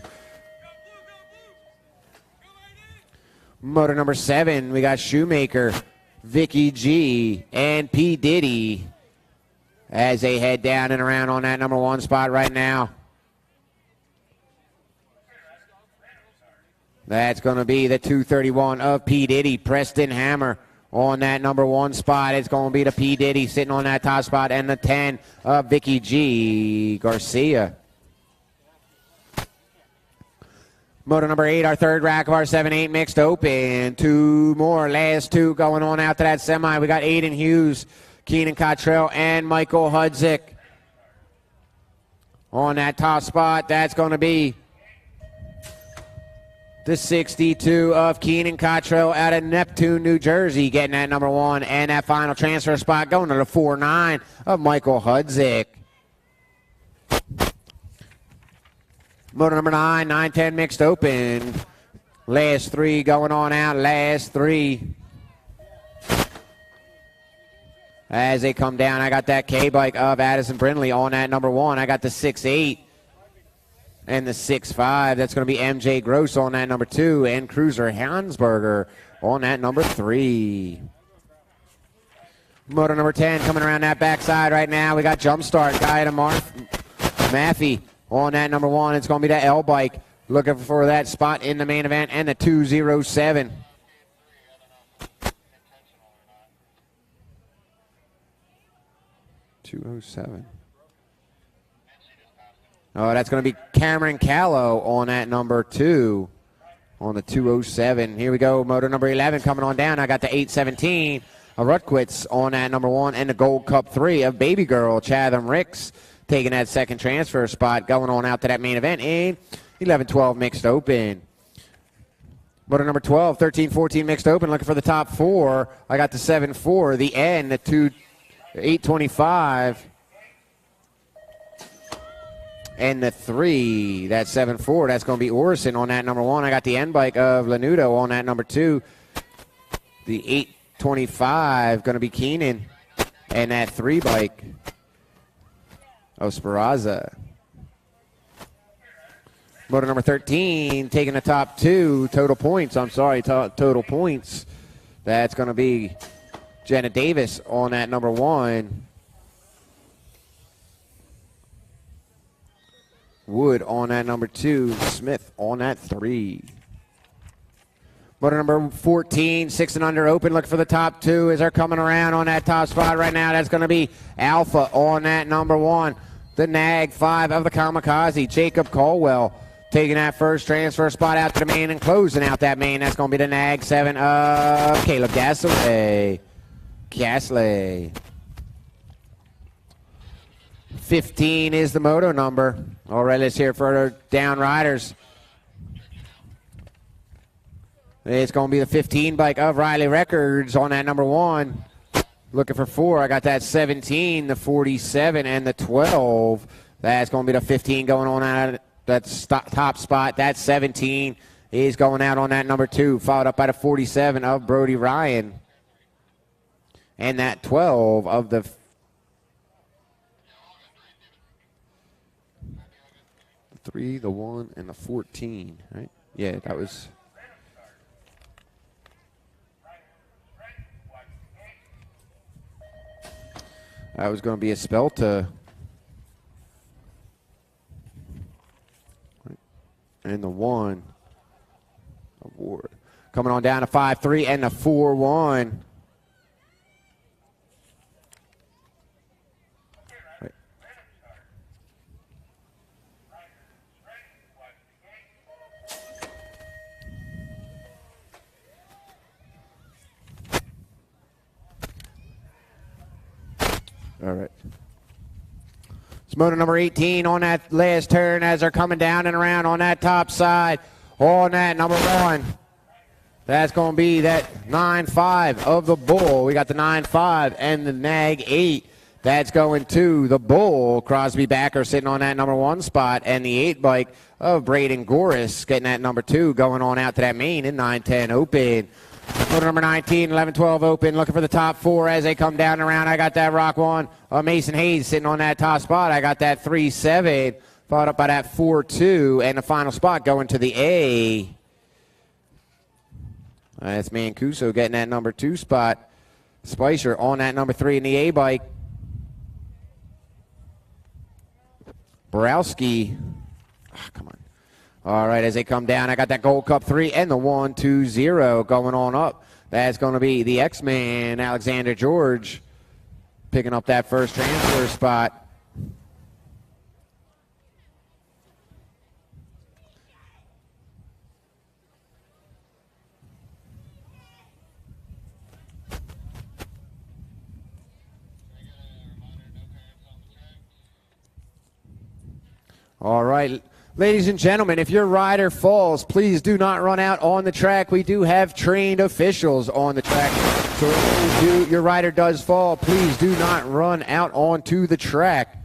Motor number 7, we got Shoemaker, Vicky G, and P. Diddy as they head down and around on that number 1 spot right now. That's going to be the 231 of P. Diddy, Preston Hammer on that number 1 spot. It's going to be the P. Diddy sitting on that top spot, and the 10 of Vicky G. Garcia. Motor number 8, our 3rd rack of our 7-8 mixed open. 2 more, last 2 going on out to that semi. We got Aiden Hughes, Keenan Cottrell, and Michael Hudzik on that top spot. That's going to be the 62 of Keenan Cottrell out of Neptune, New Jersey, getting that number 1. And that final transfer spot going to the 4-9 of Michael Hudzik. Motor number 9, 9-10 mixed open. Last 3 going on out, last 3. As they come down, I got that K-bike of Addison Brindley on that number 1. I got the 6-8. And the 6'5", that's going to be MJ Gross on that number 2, and Cruiser Hansberger on that number 3. Motor number 10 coming around that backside right now. We got Jumpstart, Guy to Maffey on that number 1. It's going to be that L-bike looking for that spot in the main event, and the 207. Oh, that's going to be Cameron Callow on that number 2 on the 207. Here we go, motor number 11 coming on down. I got the 817 of Rutkwitz on that number 1, and the Gold Cup 3 of Baby Girl, Chatham Ricks, taking that 2nd transfer spot, going on out to that main event in 11-12 mixed open. Motor number 12, 13-14 mixed open, looking for the top 4. I got the 7-4, the N, the 825. And the 3, that 7-4, that's going to be Orison on that number 1. I got the N-bike of Lanudo on that number 2. The 825 going to be Keenan. And that 3 bike of Speranza. Motor number 13 taking the top 2 total points. Total points. That's going to be Jenna Davis on that number 1. Wood on that number 2. Smith on that 3. Motor number 14, 6 and under open. Looking for the top 2 as they're coming around on that top spot right now. That's going to be Alpha on that number 1. The Nag 5 of the Kamikaze, Jacob Caldwell, taking that first transfer spot out to the main and closing out that main. That's going to be the Nag 7 of Caleb Gasaway. 15 is the moto number. All right, let's hear for down riders. It's going to be the 15 bike of Riley Records on that number 1. Looking for 4. I got that 17, the 47, and the 12. That's going to be the 15 going on out of that top spot. That 17 is going out on that number 2, followed up by the 47 of Brody Ryan. And that 12 of the 3, the 1, and the 14, right? Yeah, that was... That was going to be a Spelta. And the 1 award. coming on down to 5-3 and the 4-1. All right. It's moto number 18 on that last turn as they're coming down and around on that top side. On that number 1. That's going to be that 9-5 of the Bull. We got the 9-5 and the Nag 8. That's going to the Bull. Crosby Backer sitting on that number 1 spot. And the 8 bike of Braden Goris getting that number 2 going on out to that main in 9-10 open. Motor number 19, 11-12 open, looking for the top 4 as they come down and around. I got that Rock 1. Mason Hayes sitting on that top spot. I got that 3-7, followed up by that 4-2, and the final spot going to the A. That's Mancuso getting that number 2 spot. Spicer on that number 3 in the A bike. Borowski. Come on. All right, as they come down, I got that Gold Cup 3 and the 1-2-0 going on up. That's going to be the X-Man, Alexander George, picking up that first transfer spot. All right. Ladies and gentlemen, if your rider falls, please do not run out on the track. We do have trained officials on the track. So if your rider does fall, please do not run out onto the track.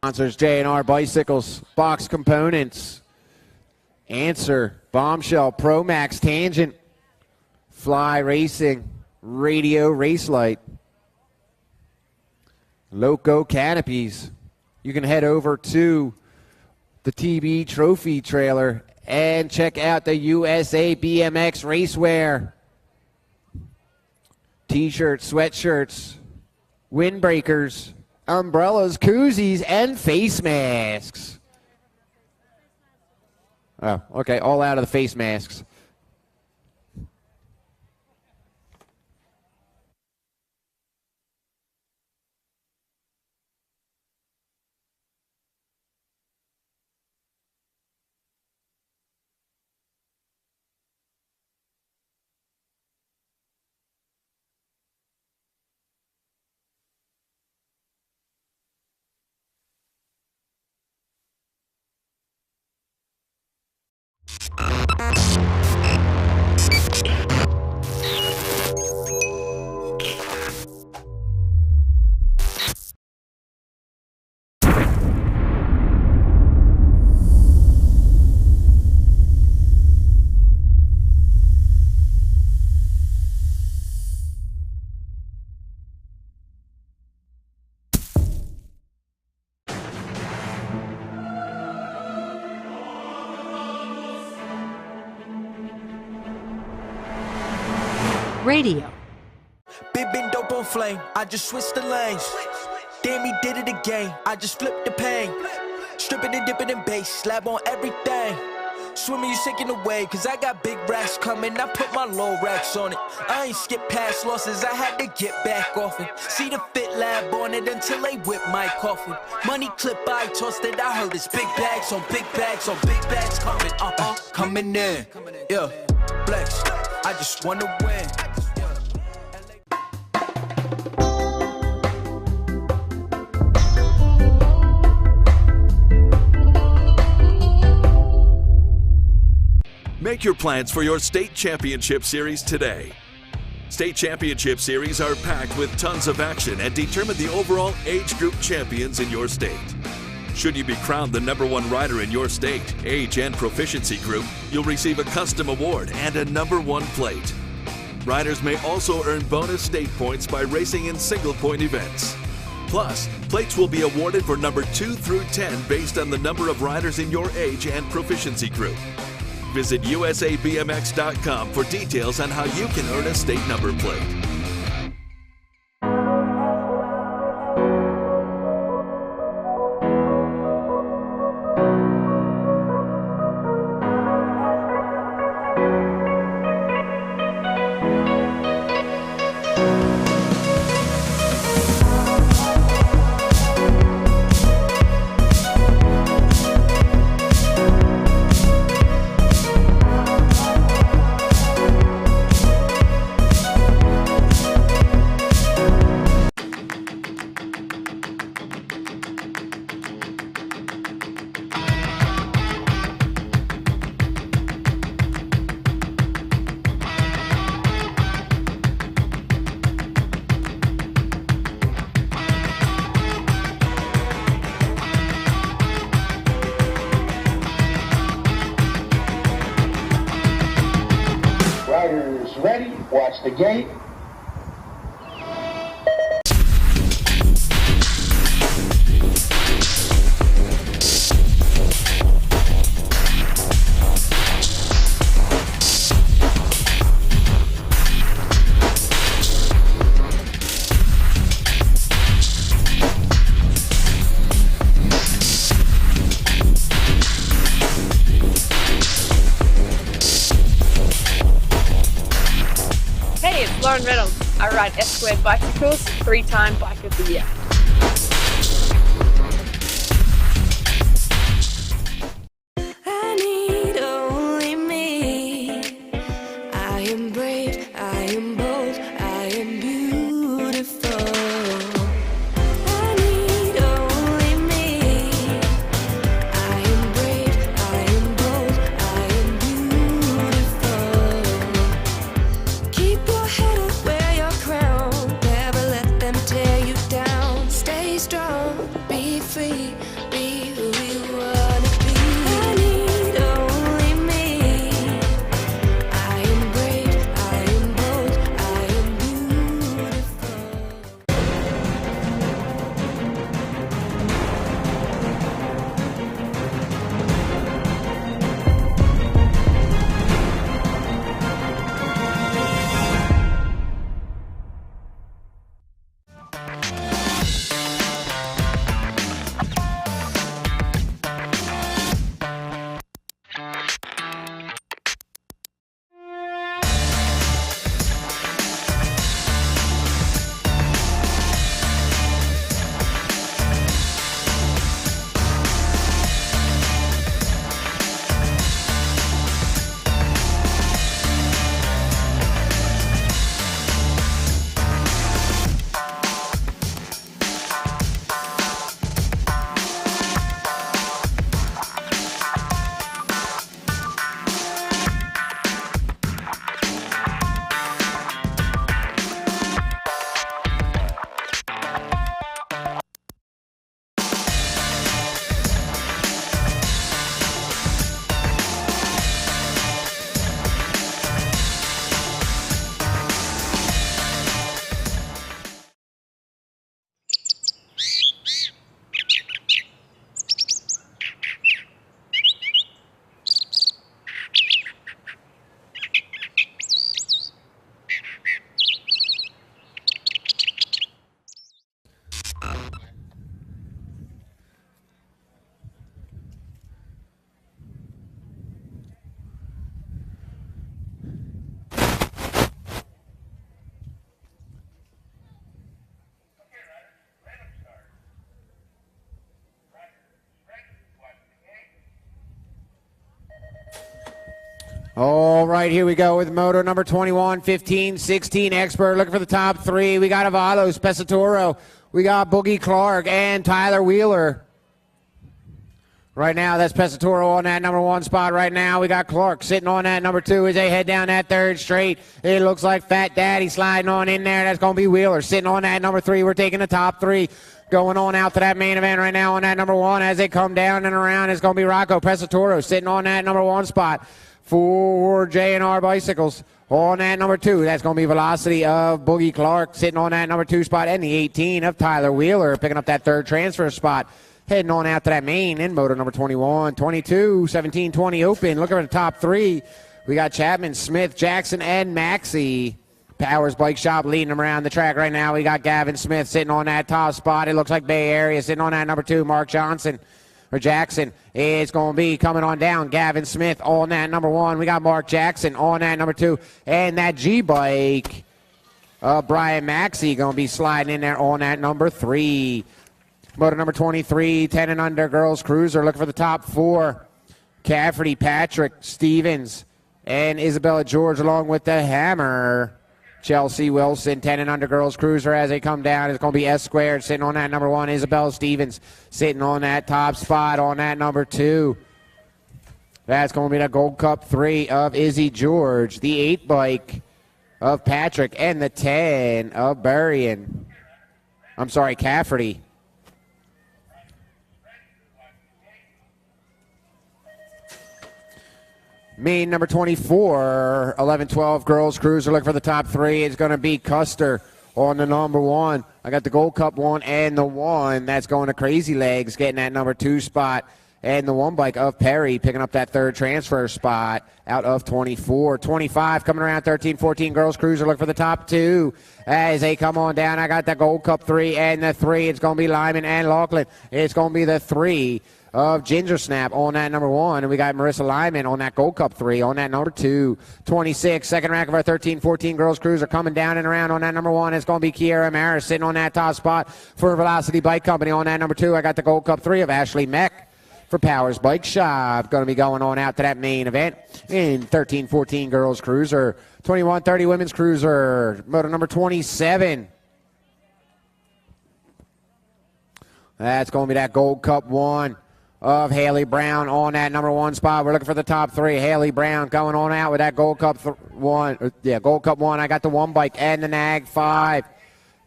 Sponsors J&R Bicycles, Box Components, Answer, Bombshell, Pro Max, Tangent, Fly Racing, Radio Race Light, Loco Canopies. You can head over to the TB Trophy trailer and check out the USA BMX racewear. T-shirts, sweatshirts, windbreakers, umbrellas, koozies, and face masks. Oh, okay, all out of the face masks. Radio. Big been dope on flame, I just switched the lanes. Damn, he did it again, I just flipped the pain. Stripping and dipping in bass, slab on everything. Swimming, you sinking away, cause I got big racks coming. I put my low racks on it. I ain't skip past losses, I had to get back off it. See the Fit Lab on it until they whip my coffin. Money clip, I tossed it, I heard it's big bags on big bags on big bags coming. Coming in, yeah, flex. I just wanna win. Make your plans for your state championship series today. State championship series are packed with tons of action and determine the overall age group champions in your state. Should you be crowned the #1 rider in your state, age and proficiency group, you'll receive a custom award and a #1 plate. Riders may also earn bonus state points by racing in single point events. Plus, plates will be awarded for number 2 through 10 based on the number of riders in your age and proficiency group. Visit usabmx.com for details on how you can earn a state number plate. Riders ready, watch the gate. Lauren Reynolds. I ride S-Squared bicycles, 3-time Bike of the Year. I need only me. I am brave, I am bold, I am beautiful. I need only me. I am brave, I am bold, I am beautiful. Keep your head up, wear your crown. Never let them tear you down. Stay strong, be free, be who you wanna be. I need only me. I am brave, I am bold, I am beautiful. All right, here we go with moto number 21, 15, 16 expert. Looking for the top three. We got Avalos, Pesatoro. We got Boogie Clark and Tyler Wheeler. Right now, that's Pesatoro on that number one spot right now. We got Clark sitting on that number two as they head down that third straight. It looks like Fat Daddy sliding on in there. That's going to be Wheeler sitting on that number three. We're taking the top three. Going on out to that main event right now on that number one as they come down and around. It's going to be Rocco Pesatoro sitting on that number one spot. for J&R Bicycles. On that number 2, that's going to be Velocity of Boogie Clark sitting on that number 2 spot, and the 18 of Tyler Wheeler picking up that third transfer spot. Heading on out to that main in moto number 21, 22, 17, 20 open. Looking at the top 3, we got Chapman, Smith, Jackson, and Maxey. Powers Bike Shop leading them around the track right now. We got Gavin Smith sitting on that top spot. It looks like Bay Area sitting on that number 2, Mark Johnson. Or Jackson is going to be coming on down. Gavin Smith on that number 1. We got Mark Jackson on that number 2. And that G-Bike, Brian Maxey going to be sliding in there on that number 3. Moto number 23, 10 and under girls cruiser. Looking for the top 4. Cafferty, Patrick, Stevens, and Isabella George along with the Hammer. Chelsea Wilson, 10 and under girls cruiser as they come down. It's going to be S squared sitting on that number 1. Isabella Stevens sitting on that top spot on that number 2. That's going to be the Gold Cup 3 of Izzy George, the 8 bike of Patrick, and the 10 of Cafferty. Main number 24, 11-12 girls cruiser. Look for the top 3. It's going to be Custer on the number 1. I got the Gold Cup 1 and the 1. That's going to Crazy Legs, getting that number 2 spot. And the 1 bike of Perry picking up that third transfer spot out of 24. 25 coming around 13-14 girls cruiser. Look for the top 2 as they come on down. I got the Gold Cup 3 and the 3. It's going to be Lyman and Laughlin. It's going to be the 3 of Ginger Snap on that number 1. And we got Marissa Lyman on that Gold Cup 3 on that number 2. 26, second rank of our 13-14 girls cruiser coming down and around on that number 1. It's going to be Kiera Maris sitting on that top spot for Velocity Bike Company on that number 2. I got the Gold Cup 3 of Ashley Meck for Powers Bike Shop. Going to be going on out to that main event in 13-14 girls cruiser. 21-30 women's cruiser. Moto number 27. That's going to be that Gold Cup 1 of Haley Brown on that number 1 spot. We're looking for the top 3. Haley Brown going on out with that Gold Cup 1. Gold Cup 1. I got the 1 bike and the Nag 5.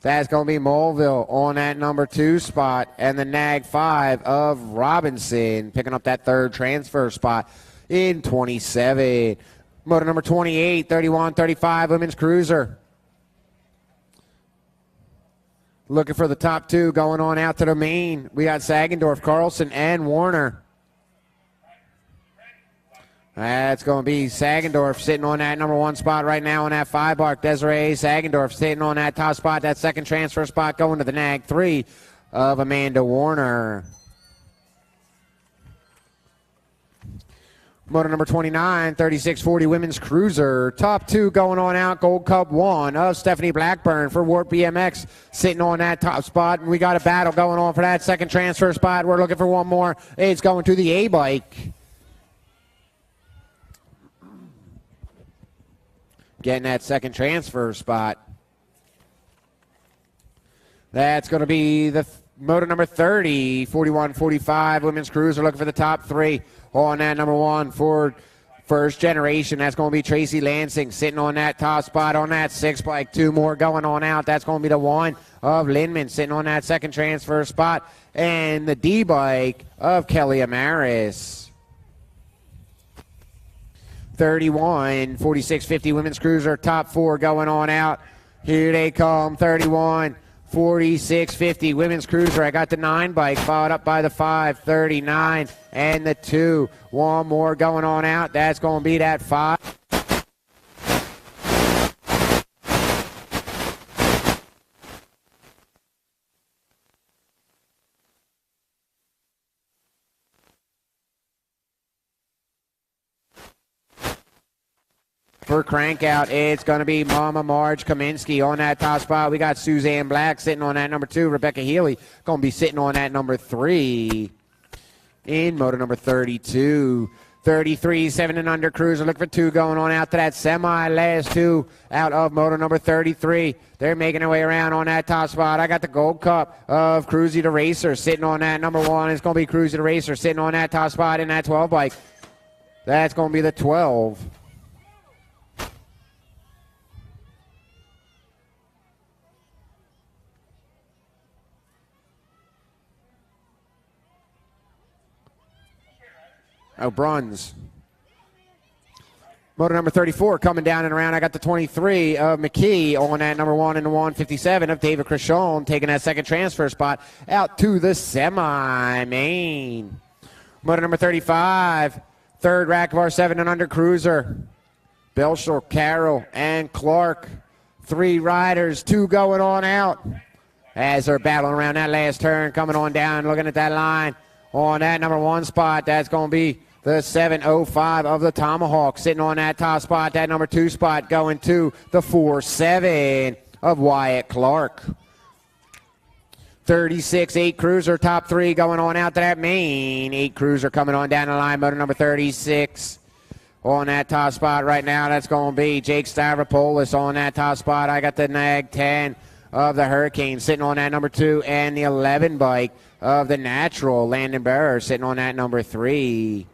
That's going to be Mulville on that number 2 spot. And the Nag 5 of Robinson picking up that third transfer spot in 27. Moto number 28, 31-35 women's cruiser. Looking for the top 2 going on out to the main. We got Sagendorf, Carlson, and Warner. That's going to be Sagendorf sitting on that number 1 spot right now on that 5 bark. Desiree Sagendorf sitting on that top spot, that second transfer spot going to the Nag 3 of Amanda Warner. Moto number 29, 36-40 women's cruiser. Top 2 going on out. Gold Cup 1 of Stephanie Blackburn for Warp BMX sitting on that top spot. And we got a battle going on for that second transfer spot. We're looking for one more. It's going to the A-bike. Getting that second transfer spot. That's going to be the moto number 30, 41-45 women's cruiser. Looking for the top 3 on that number 1 for First Generation. That's going to be Tracy Lansing sitting on that top spot on that 6 bike. 2 more going on out. That's going to be the 1 of Lindman sitting on that second transfer spot. And the D bike of Kelly Amaris. 31, 46-50 women's cruiser. Top 4 going on out. Here they come. 31, 46-50 women's cruiser. I got the 9 bike followed up by the 5, 39, and the 2. One more going on out. That's going to be that 5. For Crankout, it's going to be Mama Marge Kaminsky on that top spot. We got Suzanne Black sitting on that number 2. Rebecca Healy going to be sitting on that number 3 in moto number 32. 33, 7 and under cruiser. Look for 2 going on out to that semi. Last 2 out of moto number 33. They're making their way around on that top spot. I got the Gold Cup of Cruzy the Racer sitting on that number 1. It's going to be Cruzy the Racer sitting on that top spot in that 12 bike. That's going to be the 12. Oh, bronze. Motor number 34 coming down and around. I got the 23 of McKee on that number 1 and the 157 of David Crishon taking that second transfer spot out to the semi-main. Motor number 35, third rack of our 7 and under cruiser. Belshel, Carroll, and Clark. 3 riders, 2 going on out as they're battling around that last turn, coming on down, looking at that line on that number 1 spot. That's going to be the 705 of the Tomahawk sitting on that top spot. That number 2 spot going to the 47 of Wyatt Clark. 36 8 cruiser, top 3 going on out to that main. 8 cruiser coming on down the line. Motor number 36 on that top spot right now. That's going to be Jake Stavropoulos on that top spot. I got the Nag 10 of the Hurricane sitting on that number 2 and the 11 bike of the Natural. Landon Burr sitting on that number 3.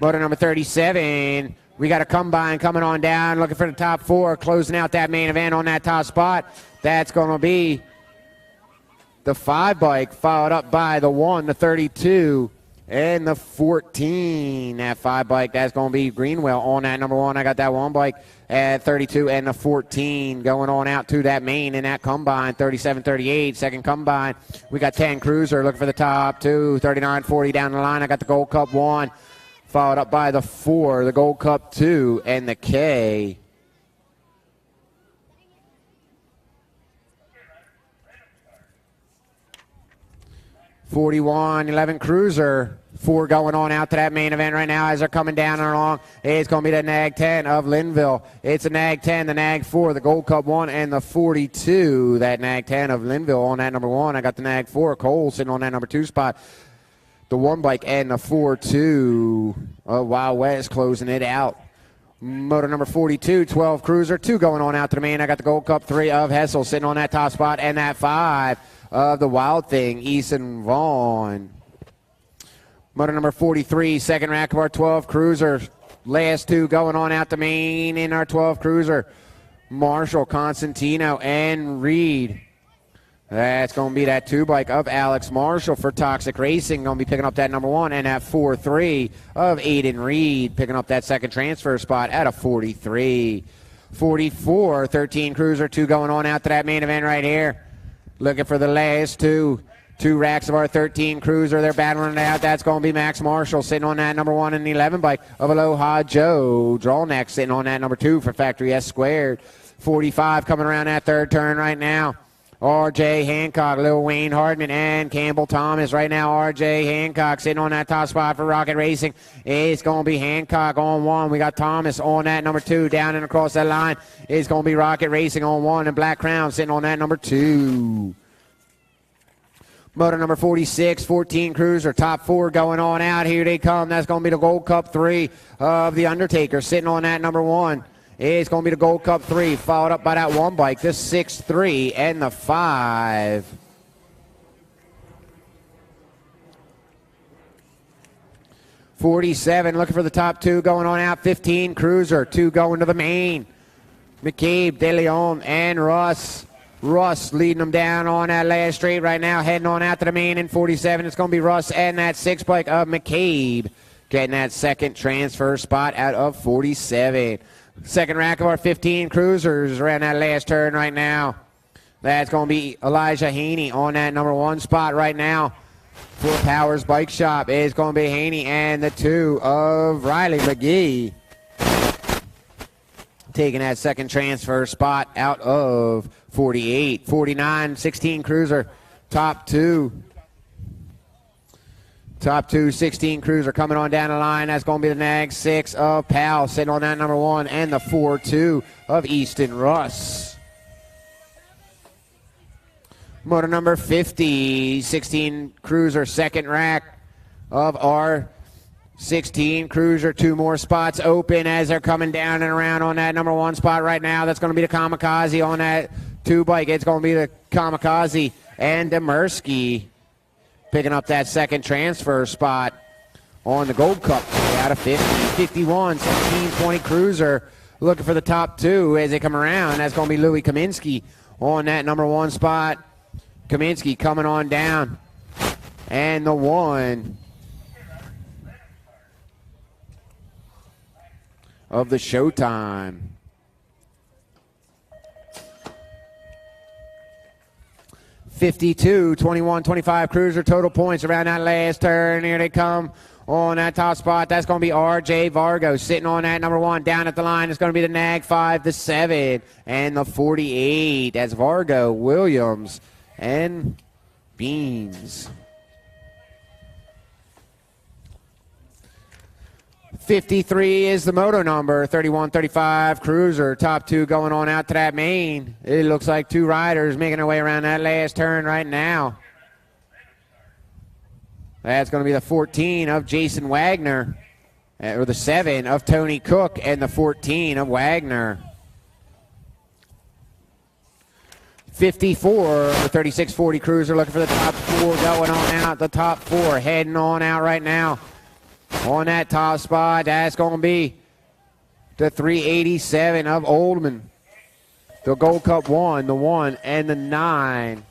Motor number 37, we got a combine coming on down, looking for the top 4, closing out that main event on that top spot. That's going to be the 5 bike, followed up by the 1, the 32, and the 14. That 5 bike, that's going to be Greenwell on that number 1. I got that 1 bike at 32 and the 14 going on out to that main in that combine. 37-38, second combine. We got 10 cruiser looking for the top 2, 39-40 down the line. I got the Gold Cup 1. Followed up by the 4, the Gold Cup 2, and the K. (41-11) cruiser. 4 going on out to that main event right now as they're coming down and along. It's going to be the Nag 10 of Linville. It's the Nag 10, the Nag 4, the Gold Cup 1, and the 42. That Nag 10 of Linville on that number 1. I got the Nag 4, Cole, sitting on that number 2 spot. The 1 bike and the 4-2 of Wild West closing it out. Motor number 42, 12 cruiser, 2 going on out to the main. I got the Gold Cup 3 of Hessel sitting on that top spot, and that 5 of the Wild Thing, Eason Vaughn. Motor number 43, second rack of our 12 cruiser. Last 2 going on out the main in our 12 cruiser. Marshall, Constantino, and Reed. That's going to be that 2 bike of Alex Marshall for Toxic Racing. Going to be picking up that number 1, and that 4-3 of Aiden Reed picking up that second transfer spot at a 43. 44, 13 cruiser, 2 going on out to that main event right here. Looking for the last 2 racks of our 13 cruiser. They're battling it out. That's going to be Max Marshall sitting on that number 1 and the 11 bike of Aloha Joe. Drawneck sitting on that number 2 for Factory S Squared. 45 coming around that third turn right now. R.J. Hancock, Lil Wayne Hardman, and Campbell Thomas. Right now, R.J. Hancock sitting on that top spot for Rocket Racing. It's going to be Hancock on 1. We got Thomas on that number 2. Down and across that line is going to be Rocket Racing on 1. And Black Crown sitting on that number 2. Motor number 46, 14 cruiser, top 4 going on out. Here they come. That's going to be the Gold Cup 3 of the Undertaker sitting on that number 1. It's going to be the Gold Cup 3, followed up by that 1 bike, the 6-3 and the 5. (47) looking for the top 2 going on out. 15 cruiser, 2 going to the main. McCabe, De Leon, and Russ. Russ leading them down on that last straight right now, heading on out to the main in 47. It's going to be Russ and that 6 bike of McCabe getting that second transfer spot out of 47. Second rack of our 15 cruisers around that last turn right now. That's going to be Elijah Haney on that number 1 spot right now for Powers Bike Shop. It's going to be Haney and the 2 of Riley McGee taking that second transfer spot out of 48. 49, 16 cruiser, top 2. Top 2, 16 cruiser coming on down the line. That's going to be the Nag 6 of Powell sitting on that number 1 and the 4-2 of Easton Russ. Motor number 50, 16 cruiser, second rack of our 16 cruiser. 2 more spots open as they're coming down and around on that number 1 spot right now. That's going to be the Kamikaze on that 2 bike. It's going to be the Kamikaze and Demersky picking up that second transfer spot on the Gold Cup out of 50. 51, 17, 20 cruiser looking for the top 2 as they come around. That's going to be Louis Kaminsky on that number 1 spot. Kaminsky coming on down. And the 1 of the Showtime. $52, 21, 25 cruiser total points around that last turn. Here they come on that top spot. That's going to be R.J. Vargo sitting on that number 1. Down at the line, it's going to be the Nag 5, the 7, and the 48. That's Vargo, Williams, and Beans. 53 is the moto number, 31-35 cruiser. Top 2 going on out to that main. It looks like 2 riders making their way around that last turn right now. That's going to be the 14 of Jason Wagner, or the 7 of Tony Cook, and the 14 of Wagner. 54, the 36-40 cruiser looking for the top 4 going on out. The top 4 heading on out right now. On that top spot, that's going to be the 387 of Oldman. The Gold Cup 1, the 1, and the 9.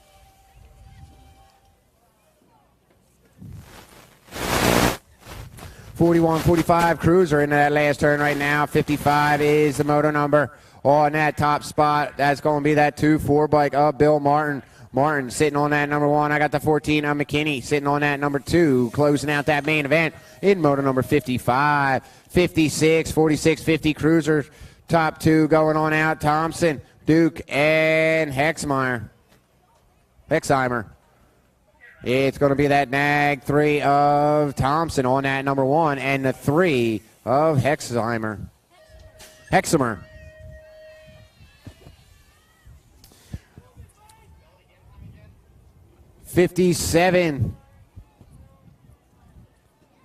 $41.45 cruiser into that last turn right now. 55 is the moto number on that top spot. That's going to be that 2-4 bike of Bill Martin. Martin sitting on that number 1. I got the 14 of McKinney sitting on that number 2. Closing out that main event in moto number 55. 56, 46, 50 cruisers. Top 2 going on out. Thompson, Duke, and Hexheimer. It's going to be that Nag 3 of Thompson on that number 1 and the 3 of Hexheimer. 57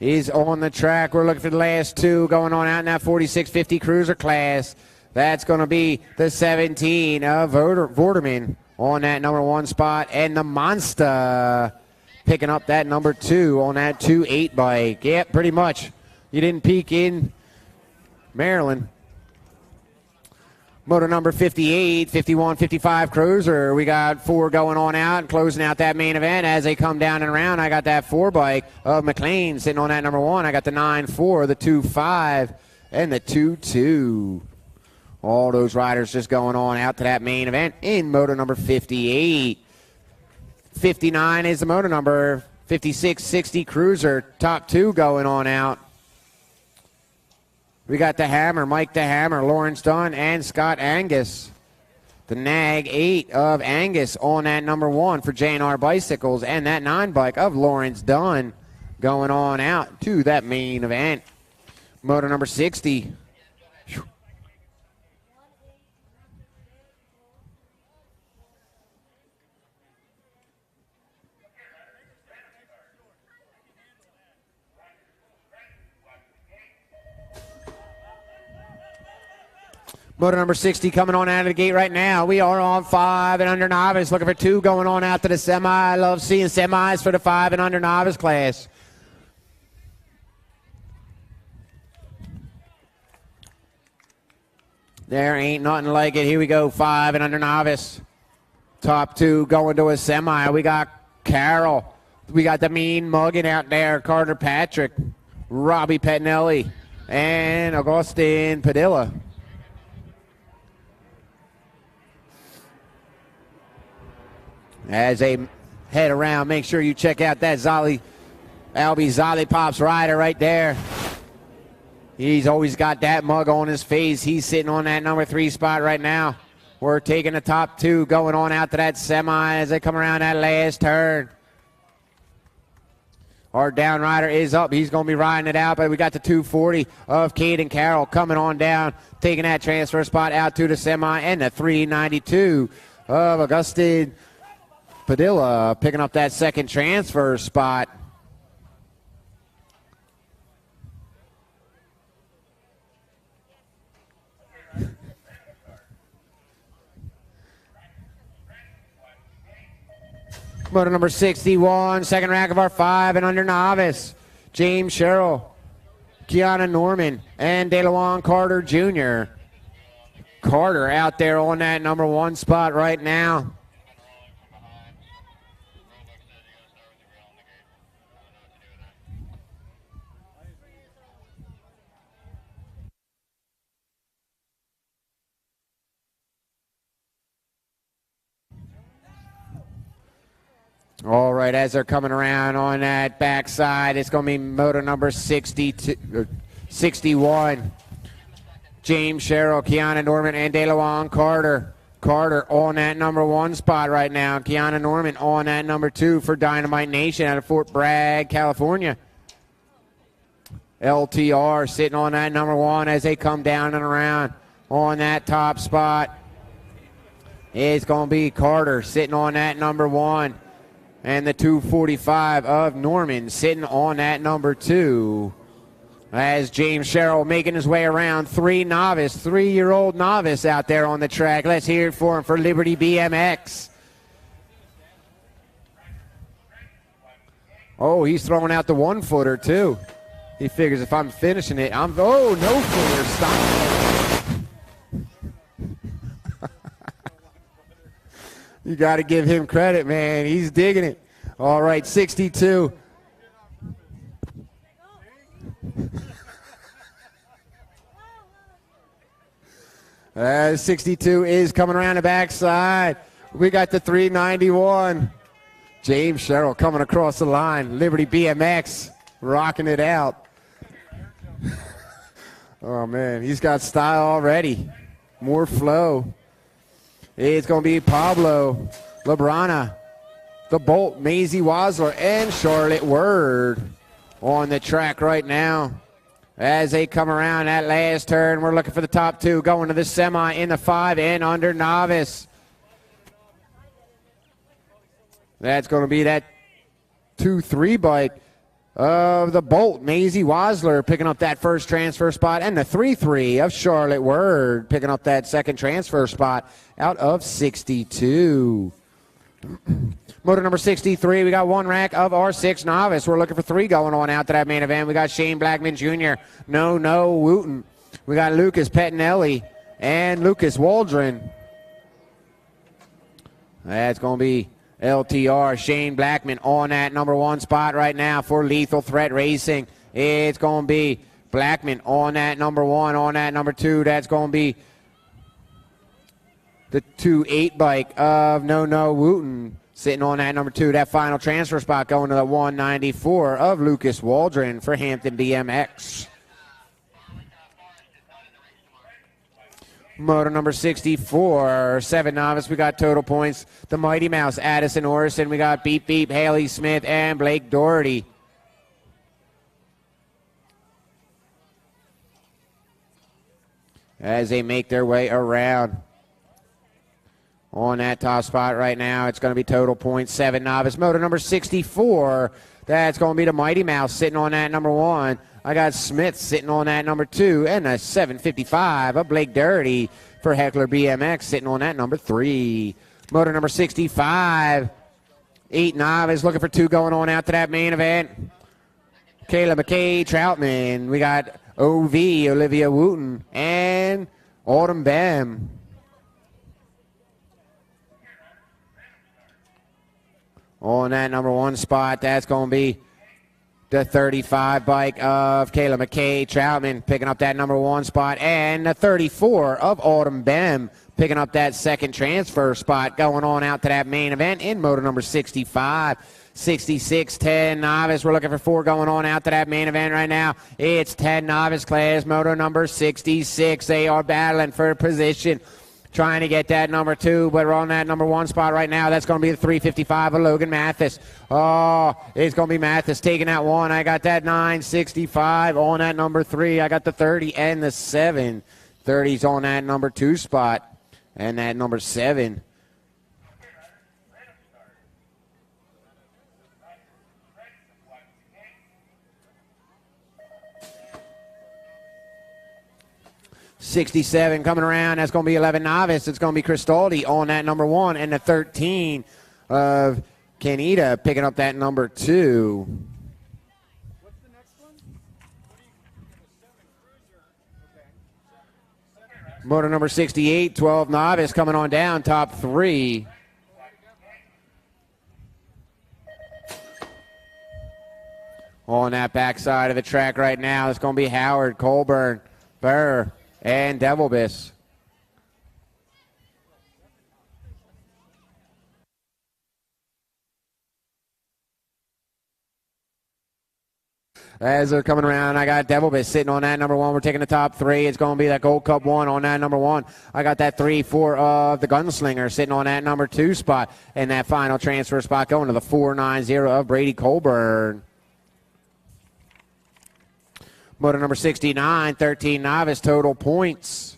is on the track. We're looking for the last 2 going on out in that 46-50 cruiser class. That's going to be the 17 of Vorderman on that number 1 spot, and the Monster picking up that number 2 on that 2-8 bike. Yep, pretty much. You didn't peak in Maryland. Motor number 58, 51, 55 cruiser. We got 4 going on out and closing out that main event as they come down and around. I got that 4 bike of McLean sitting on that number 1. I got the 9-4, the 2-5, and the 2-2. All those riders just going on out to that main event in motor number 58. 59 is the motor number, 56, 60 cruiser. Top 2 going on out. We got the Hammer, Mike the Hammer, Lawrence Dunn, and Scott Angus. The Nag 8 of Angus on that number 1 for J&R Bicycles, and that 9 bike of Lawrence Dunn going on out to that main event. Motor number 60. Motor number 60 coming on out of the gate right now. We are on 5 and under novice. Looking for 2 going on out to the semi. I love seeing semis for the 5 and under novice class. There ain't nothing like it. Here we go, 5 and under novice. Top 2 going to a semi. We got Carroll. We got the mean mugging out there. Carter Patrick, Robbie Pettinelli, and Augustin Padilla. As they head around, make sure you check out that Albie Zolly Pops rider right there. He's always got that mug on his face. He's sitting on that number 3 spot right now. We're taking the top 2 going on out to that semi as they come around that last turn. Our down rider is up. He's going to be riding it out, but we got the 240 of Caden Carroll coming on down, taking that transfer spot out to the semi, and the 392 of Augustin Padilla picking up that second transfer spot. Motor number 61, second rack of our 5 and under novice. James Sherrill, Kiana Norman, and DeLawan Carter Jr. Carter out there on that number 1 spot right now. All right, as they're coming around on that backside, it's going to be moto number 61. James Sherrill, Kiana Norman, and DeLawan Carter. Carter on that number 1 spot right now. Kiana Norman on that number 2 for Dynamite Nation out of Fort Bragg, California. LTR sitting on that number 1 as they come down and around on that top spot. It's going to be Carter sitting on that number 1. And the 245 of Norman sitting on that number 2. As James Sherrill making his way around, 3-year-old novice out there on the track. Let's hear it for him for Liberty BMX. Oh, he's throwing out the 1-footer too. He figures if I'm finishing it, no footer, stop. You got to give him credit, man. He's digging it. All right, 62. 62 is coming around the backside. We got the 391. James Sherrill coming across the line. Liberty BMX rocking it out. Oh, man, he's got style already. More flow. It's going to be Pablo, Labrana, the Bolt, Maisie Wasler, and Charlotte Word on the track right now. As they come around that last turn, we're looking for the top 2 going to the semi in the 5 and under novice. That's going to be that 2-3 bike of the Bolt, Maisie Wasler picking up that first transfer spot, and the 3-3 of Charlotte Word picking up that second transfer spot out of 62. Motor number 63, we got 1 rack of R6 novice. We're looking for 3 going on out to that main event. We got Shane Blackman Jr., No Wooten. We got Lucas Pettinelli and Lucas Waldron. That's going to be LTR, Shane Blackman on that number 1 spot right now for Lethal Threat Racing. It's going to be Blackman on that number 1. On that number 2, that's going to be the 2-8 bike of No Wooten. Sitting on that number 2, that final transfer spot going to the 194 of Lucas Waldron for Hampton BMX. Motor number 64, 7 novice. We got total points. The Mighty Mouse, Addison Orison. We got Beep Beep, Haley Smith, and Blake Doherty. As they make their way around. On that top spot right now, it's going to be total points, 7 novice. Motor number 64, that's going to be the Mighty Mouse sitting on that number 1. I got Smith sitting on that number 2, and a 755 of Blake Doherty for Heckler BMX sitting on that number 3. Motor number 65, 8 novice, looking for 2 going on out to that main event. Kayla McKay Troutman. We got OV, Olivia Wooten, and Autumn Bam. On that number 1 spot, that's going to be the 35 bike of Kayla McKay Troutman picking up that number 1 spot, and the 34 of Autumn Bem picking up that second transfer spot going on out to that main event in motor number 65. 66, 10 novice. We're looking for 4 going on out to that main event right now. It's 10 novice class, motor number 66. They are battling for position, trying to get that number 2, but we're on that number 1 spot right now. That's going to be the 355 of Logan Mathis. Oh, it's going to be Mathis taking that 1. I got that 965 on that number 3. I got the 30 and the 7. 30's on that number 2 spot, and that number 7. '67 coming around. That's going to be 11 novice. It's going to be Cristaldi on that number 1, and the 13 of Canita picking up that number 2. What's the next one? Motor number 68, 12 novice coming on down, top 3. On that backside of the track right now, it's going to be Howard, Colburn, Burr, and Devilbiss. As they're coming around, I got Devil Biss sitting on that number 1. We're taking the top 3. It's going to be that Gold Cup 1 on that number 1. I got that 3-4 of the Gunslinger sitting on that number 2 spot. And that final transfer spot going to the 490 of Brady Colburn. Moto number 69, 13 Novice total points.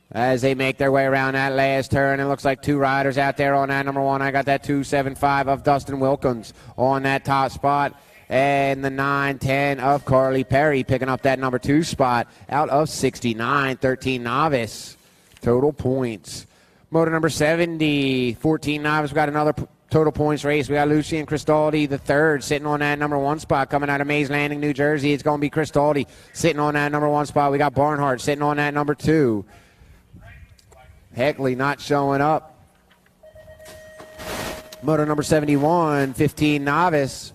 As they make their way around that last turn, it looks like 2 riders out there on that number 1. I got that 275 of Dustin Wilkins on that top spot. And the 9-10 of Carly Perry picking up that number 2 spot out of 69, 13 Novice. Total points. Motor number 70, 14 Novice. We got another total points race. We got Lucian Cristaldi, the 3rd, sitting on that number 1 spot coming out of Mays Landing, New Jersey. It's going to be Cristaldi sitting on that number 1 spot. We got Barnhart sitting on that number 2. Heckley not showing up. Motor number 71, 15 Novice.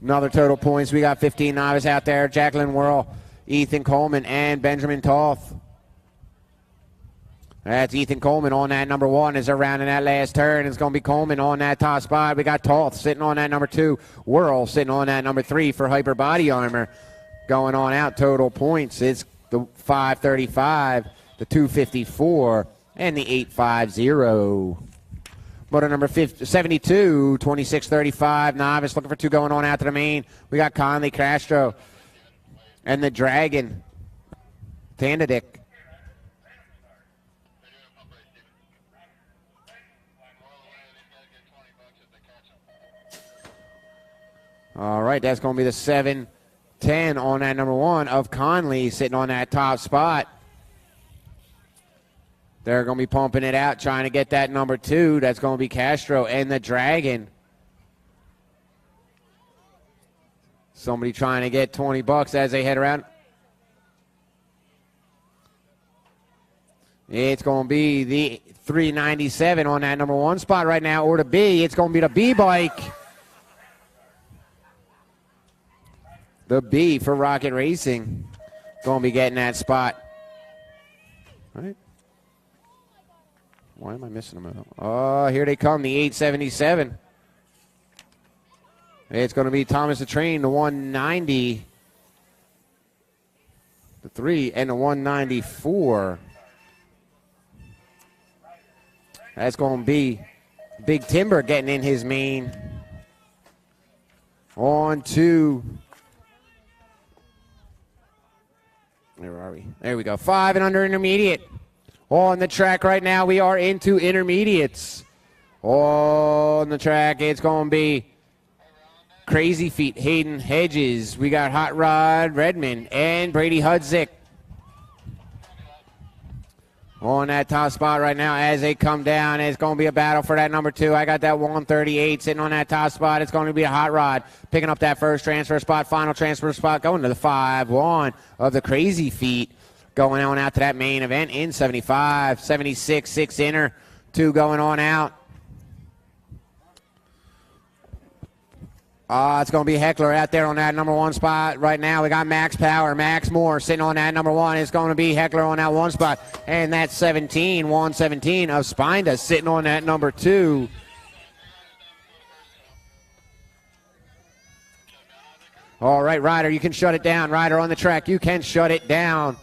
Another total points. We got 15 Novice out there. Jacqueline Whirl, Ethan Coleman, and Benjamin Toth. That's Ethan Coleman on that number 1 as they're rounding that last turn. It's going to be Coleman on that top spot. We got Toth sitting on that number 2. Whirl sitting on that number 3 for Hyper Body Armor. Going on out total points. It's the 535, the 254, and the 850. Motor number 72, 2635, Novice looking for 2 going on out to the main. We got Conley Castro and the Dragon, Tandidick. All right, that's going to be the 7-10 on that number 1 of Conley sitting on that top spot. They're going to be pumping it out, trying to get that number 2. That's going to be Castro and the Dragon. Somebody trying to get $20 as they head around. It's going to be the 397 on that number 1 spot right now, or the B. It's going to be the B bike. The B for Rocket Racing. Going to be getting that spot. All right. Why am I missing them? Oh, here they come, the 877. It's going to be Thomas the Train, the 190, the 3, and the 194. That's going to be Big Timber getting in his main. On to, where are we? There we go. 5 and under intermediate. On the track right now, we are into intermediates. On the track, it's going to be Crazy Feet, Hayden Hedges. We got Hot Rod Redmond and Brady Hudzik. On that top spot right now as they come down, it's going to be a battle for that number 2. I got that 138 sitting on that top spot. It's going to be a Hot Rod picking up that first transfer spot, final transfer spot, going to the 5-1 of the Crazy Feet. Going on out to that main event in 75, 76, 6 inner, 2 going on out. It's going to be Heckler out there on that number 1 spot right now. We got Max Power, Max Moore sitting on that number 1. It's going to be Heckler on that 1 spot. And that 117 of Spinda sitting on that number 2. All right, Ryder, you can shut it down. Ryder on the track, you can shut it down.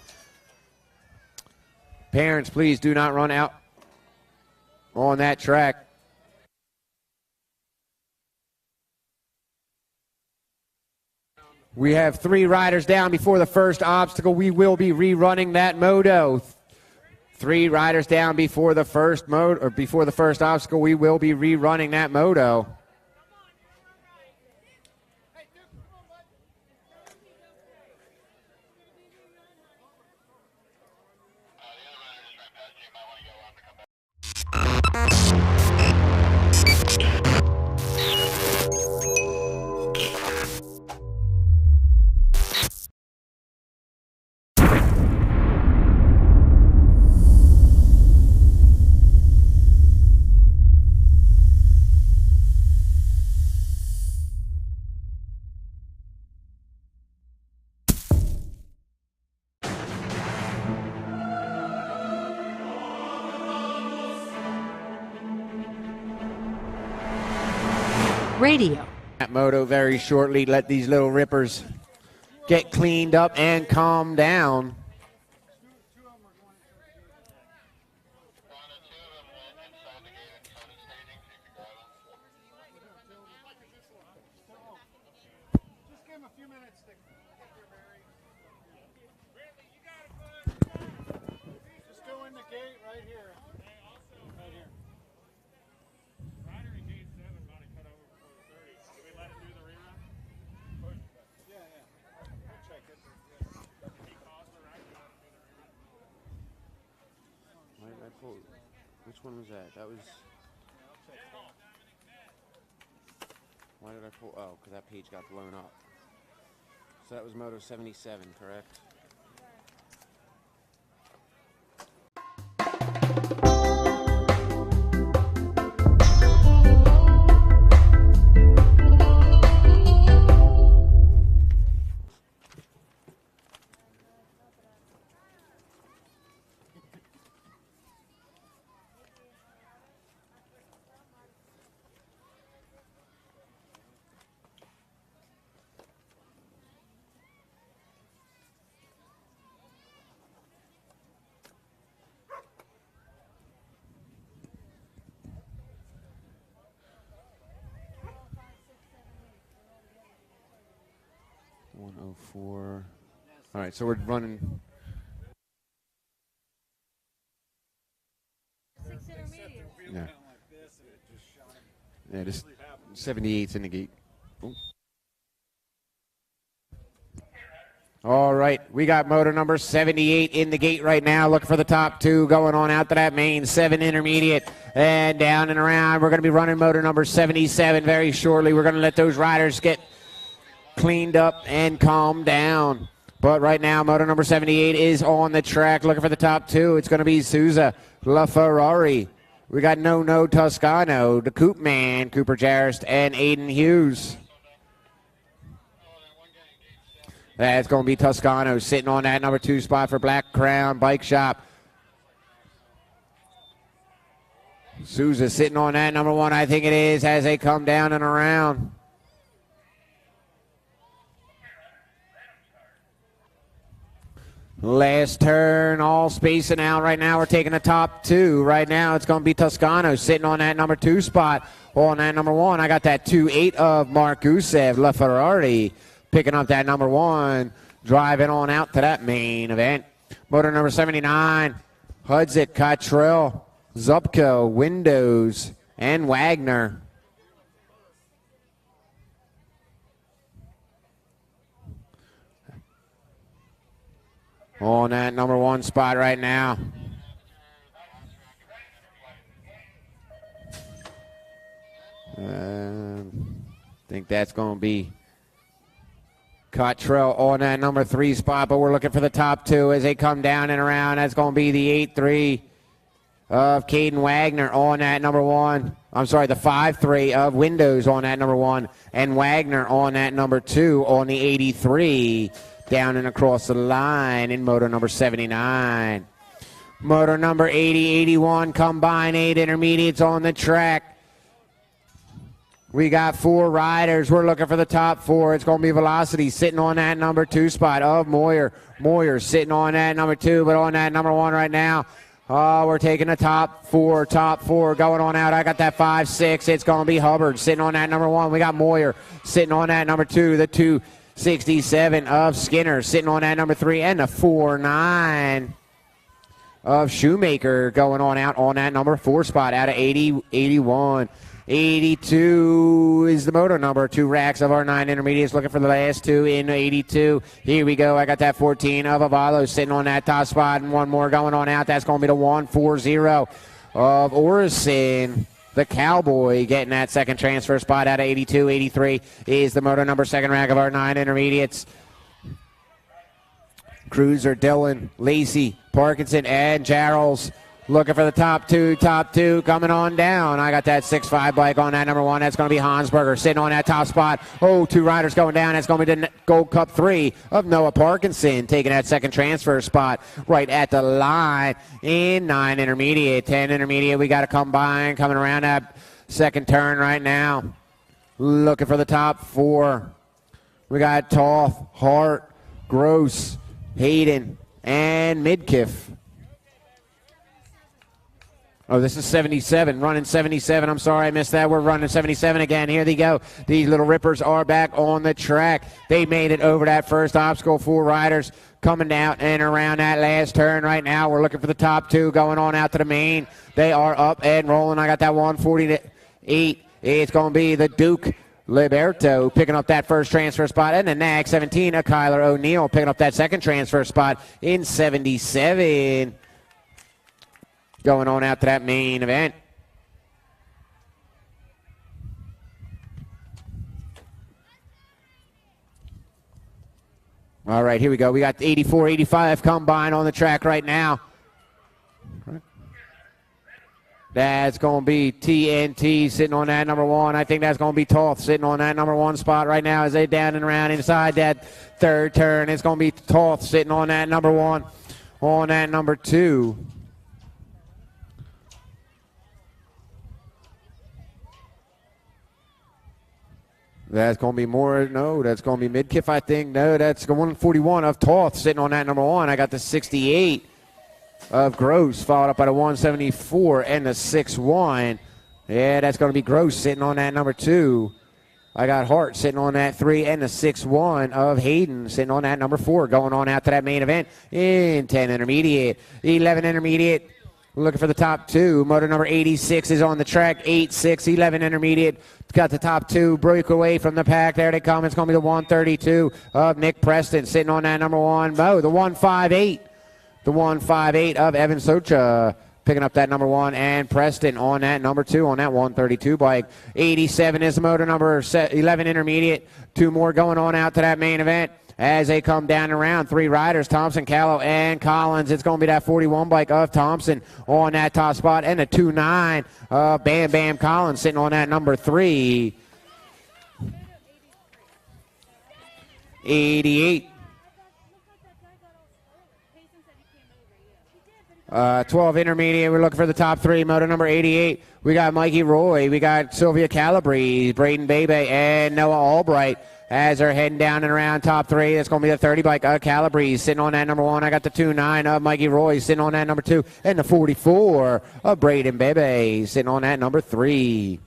Parents, please do not run out on that track. We have 3 riders down before the first obstacle. We will be rerunning that moto. 3 riders down before the first before the first obstacle. We will be rerunning that moto. Radio, That moto very shortly. Let these little rippers get cleaned up and calm down. Which one was that? That was... Why did I pull... Oh, because that page got blown up. So that was Moto 77, correct? All right, so we're running. 6 intermediate. Yeah. Yeah, just 78's in the gate. Ooh. All right, we got motor number 78 in the gate right now, looking for the top two, going on out to that main 7 intermediate, and down and around. We're going to be running motor number 77 very shortly. We're going to let those riders get cleaned up and calmed down. But right now, motor number 78 is on the track, looking for the top two. It's going to be Souza, LaFerrari. We got No Toscano, the Coop Man, Cooper Jarrist, and Aiden Hughes. That's going to be Toscano sitting on that number 2 spot for Black Crown Bike Shop. Souza sitting on that number 1, I think it is, as they come down and around. Last turn, all spacing out right now. We're taking the top 2. Right now, it's going to be Toscano sitting on that number 2 spot. On that number 1, I got that 2.8 of Mark Gusev, LaFerrari, picking up that number 1, driving on out to that main event. Motor number 79, Hudzik, Cottrell, Zupko, Windows, and Wagner. On that number 1 spot right now. I think that's going to be Cottrell on that number 3 spot, but we're looking for the top 2 as they come down and around. That's going to be the 8.3 of Caden Wagner on that number 1. I'm sorry, the 5.3 of Windows on that number 1, and Wagner on that number 2 on the 83. Down and across the line in motor number 79. Motor number 80, 81, combine 8 intermediates on the track. We got 4 riders. We're looking for the top 4. It's going to be Velocity sitting on that number 2 spot of Moyer. Moyer sitting on that number 2, but on that number 1 right now. Oh, we're taking the top 4 going on out. I got that 5.6. It's going to be Hubbard sitting on that number 1. We got Moyer sitting on that number 2, the 2.67 of Skinner sitting on that number 3, and the 4.9 of Shoemaker going on out on that number 4 spot out of 80, 81. 82 is the motor number. 2 racks of our 9 intermediates, looking for the last 2 in 82. Here we go. I got that 14 of Avalo sitting on that top spot, and 1 more going on out. That's going to be the 140 of Orison. The Cowboy getting that second transfer spot out of 82. 83 is the motor number 2nd rack of our 9 intermediates. Cruiser, Dillon, Lacey, Parkinson, and Jarrells looking for the top 2 coming on down. I got that 6.5 bike on that number 1. That's going to be Hansberger sitting on that top spot. Oh, 2 riders going down. That's going to be the Gold Cup 3 of Noah Parkinson taking that second transfer spot right at the line in 9 intermediate. 10 intermediate. We got a combine coming around that second turn right now. Looking for the top 4. We got Toth, Hart, Gross, Hayden, and Midkiff. Oh, this is 77, running 77. I'm sorry I missed that. We're running 77 again. Here they go. These little rippers are back on the track. They made it over that first obstacle. 4 riders coming down and around that last turn right now. We're looking for the top 2 going on out to the main. They are up and rolling. I got that 148. It's going to be the Duke Liberto picking up that first transfer spot. And the NAG 17 of Kyler O'Neill picking up that second transfer spot in 77. Going on out to that main event. All right, here we go. We got the 84-85 combine on the track right now. That's going to be TNT sitting on that number 1. I think that's going to be Toth sitting on that number 1 spot right now as they down and around inside that third turn. It's going to be Toth sitting on that number 1. On that number 2. That's going to be more. No, that's going to be Midkiff, I think. No, that's the 141 of Toth sitting on that number 1. I got the 68 of Gross, followed up by the 174 and the 6-1. Yeah, that's going to be Gross sitting on that number 2. I got Hart sitting on that 3 and the 6-1 of Hayden sitting on that number 4. Going on out to that main event in 10 intermediate, 11 intermediate. We're looking for the top 2. Motor number 86 is on the track. 8-6, 11 intermediate. Got the top 2. Break away from the pack. There they come. It's going to be the 132 of Nick Preston sitting on that number 1. Mo, the 158. The 158 of Evan Socha picking up that number 1. And Preston on that number 2 on that 132 bike. 87 is the motor number 11 intermediate. 2 more going on out to that main event. As they come down around, 3 riders, Thompson, Callow, and Collins. It's going to be that 41 bike of Thompson on that top spot. And a 2-9 Bam Bam Collins sitting on that number 3. 88. 12 intermediate. We're looking for the top 3. Motor number 88. We got Mikey Roy. We got Sylvia Calabrese, Braden Bebe, and Noah Albright. As they're heading down and around top 3, that's going to be the 30 bike of Calabrese sitting on that number 1. I got the 2-9 of Mikey Roy sitting on that number 2. And the 44 of Braden Bebe sitting on that number 3.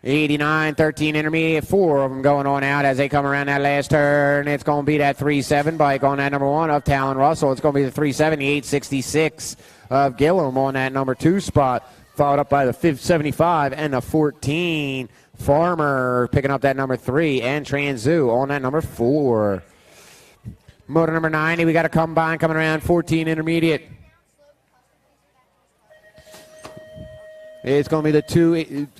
89, 13 intermediate, 4 of them going on out as they come around that last turn. It's going to be that 3-7 bike on that number 1 of Talon Russell. It's going to be the 370, 866 of Gillum on that number 2 spot. Followed up by the 75 and the 14. Farmer picking up that number 3, and Transu on that number 4. Motor number 90, we got a combine coming around, 14 intermediate. It's going to be the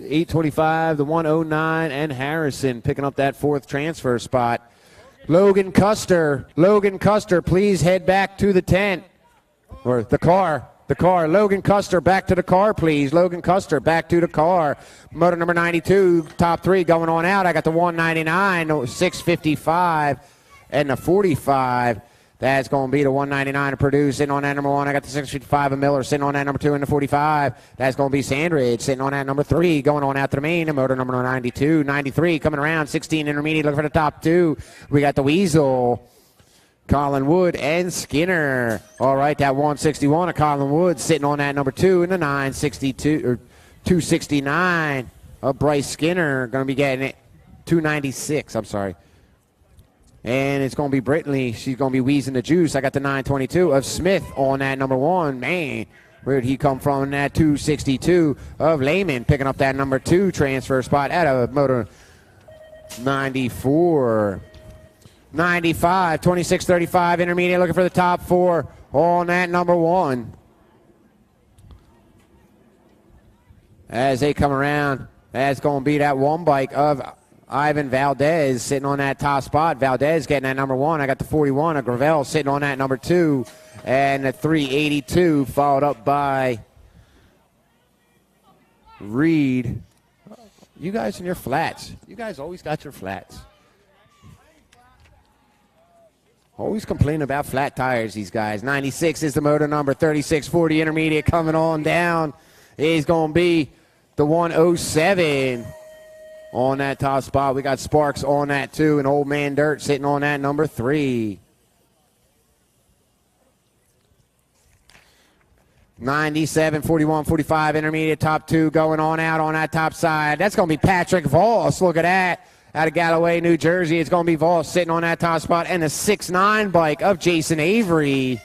825, the 109, and Harrison picking up that 4th transfer spot. Logan Custer, please head back to the tent, or the car. Logan Custer, back to the car, please. Logan Custer, back to the car. Motor number 92, top 3 going on out. I got the 199, 655, and the 45. That's going to be the 199 of Purdue sitting on that number 1. I got the 655 of Miller sitting on that number 2 and the 45. That's going to be Sandridge sitting on that number 3 going on out to the main. The motor number 92, 93 coming around, 16 intermediate looking for the top 2. We got the Weasel, Colin Wood, and Skinner. All right, that 161 of Colin Wood sitting on that number 2 and the 962 or 269 of Bryce Skinner. Going to be getting it 296. I'm sorry. And it's going to be Brittany. She's going to be wheezing the juice. I got the 922 of Smith on that number 1. Man, where did he come from? That 262 of Lehman picking up that number 2 transfer spot at a motor 94. 95, 26-35 intermediate looking for the top 4 on that number 1. As they come around, that's going to be that 1 bike of Ivan Valdez sitting on that top spot. Valdez getting that number 1. I got the 41 of Gravel sitting on that number 2. And the 382 followed up by Reed. You guys and your flats. You guys always got your flats. Always complain about flat tires, these guys. 96 is the motor number, 3640 intermediate coming on down. Is going to be the 107 on that top spot. We got Sparks on that too, and Old Man Dirt sitting on that number 3. 97, 41, 45 intermediate top 2 going on out on that top side. That's going to be Patrick Voss. Look at that. Out of Galloway, New Jersey, it's going to be Voss sitting on that top spot. And the 6'9 bike of Jason Avery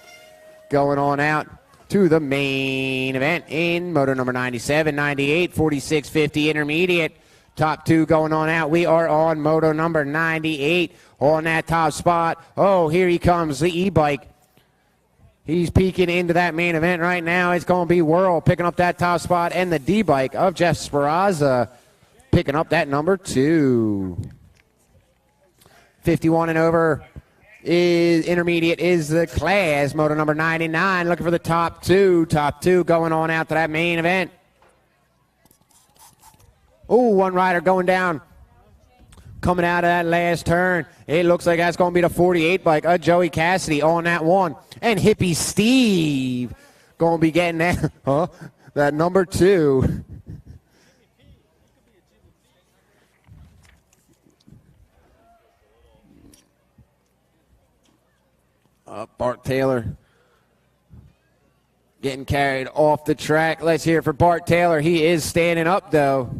going on out to the main event in moto number 97, 98, 46, 50 intermediate. Top 2 going on out. We are on moto number 98 on that top spot. Oh, here he comes, the e-bike. He's peeking into that main event right now. It's going to be Whirl picking up that top spot, and the D-bike of Jeff Speranza picking up that number 2. 51 and over is intermediate is the class. Moto number 99 looking for the top 2. Top 2 going on out to that main event. Oh, one rider going down. Coming out of that last turn. It looks like that's going to be the 48 bike of Joey Cassidy on that one. And Hippie Steve going to be getting that, that number 2. Bart Taylor getting carried off the track. Let's hear it for Bart Taylor. He is standing up, though.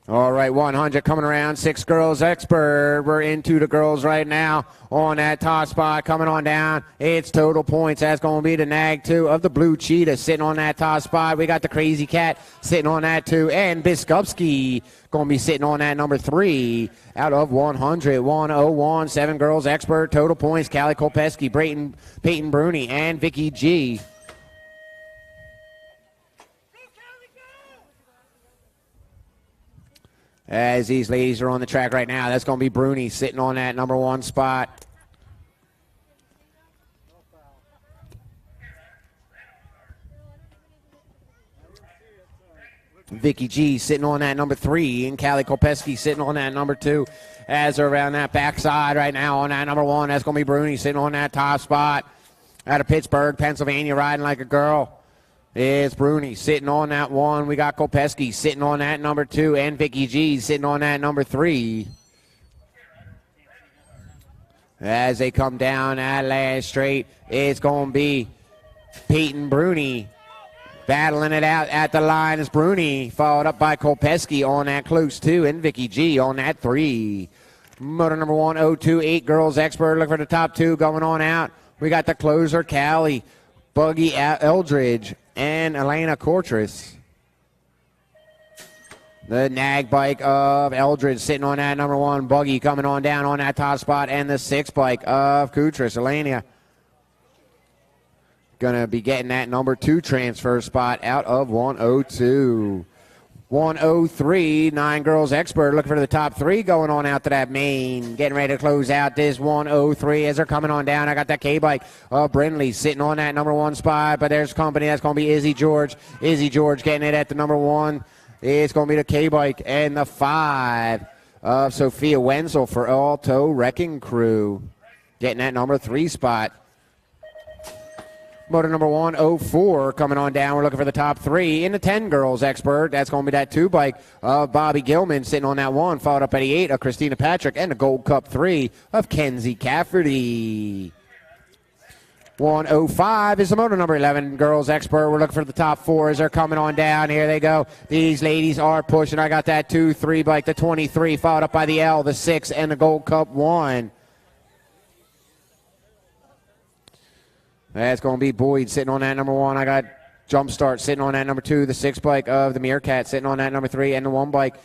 All right, 100 coming around. 6 girls expert. We're into the girls right now on that top spot. Coming on down. It's total points. That's going to be the Nag 2 of the Blue Cheetah sitting on that top spot. We got the Crazy Cat sitting on that 2. And Biskupski going to be sitting on that number 3 out of 100. 101. 7 girls expert. Total points. Callie Kopeski, Peyton Bruni, and Vicky G. As these ladies are on the track right now, that's going to be Bruni sitting on that number 1 spot. Vicky G sitting on that number 3, and Callie Kopeski sitting on that number 2. As they're around that backside right now on that number 1, that's going to be Bruni sitting on that top spot. Out of Pittsburgh, Pennsylvania, riding like a girl. It's Bruni sitting on that 1. We got Kopeski sitting on that number 2, and Vicky G sitting on that number 3. As they come down that last straight, it's going to be Peyton Bruni battling it out at the line. It's Bruni followed up by Kopeski on that close 2, and Vicky G on that 3. Motor number 1028 girls expert. Look for the top 2 going on out. We got the closer, Callie, Buggy Eldridge, and Elena Cortris. The Nag bike of Eldridge sitting on that number 1. Buggy coming on down on that top spot. And the 6 bike of Kutris. Elena going to be getting that number 2 transfer spot out of 102. 103, 9 girls expert looking for the top 3 going on out to that main. Getting ready to close out this 103 as they're coming on down. I got that K-bike of Brindley sitting on that number 1 spot, but there's company. That's going to be Izzy George. Izzy George getting it at the number 1. It's going to be the K-bike and the 5 of Sophia Wenzel for Alto Wrecking Crew. Getting that number 3 spot. Motor number 104 coming on down. We're looking for the top 3 in the 10 girls expert. That's going to be that 2 bike of Bobby Gilman sitting on that 1, followed up by the 8 of Christina Patrick, and the Gold Cup 3 of Kenzie Cafferty. 105 is the motor number 11 girls expert. We're looking for the top 4 as they're coming on down. Here they go. These ladies are pushing. I got that 2-3 bike, the 23, followed up by the L, the 6, and the Gold Cup 1. That's going to be Boyd sitting on that number 1. I got Jumpstart sitting on that number 2. The 6 bike of the Meerkat sitting on that number 3. And the 1 bike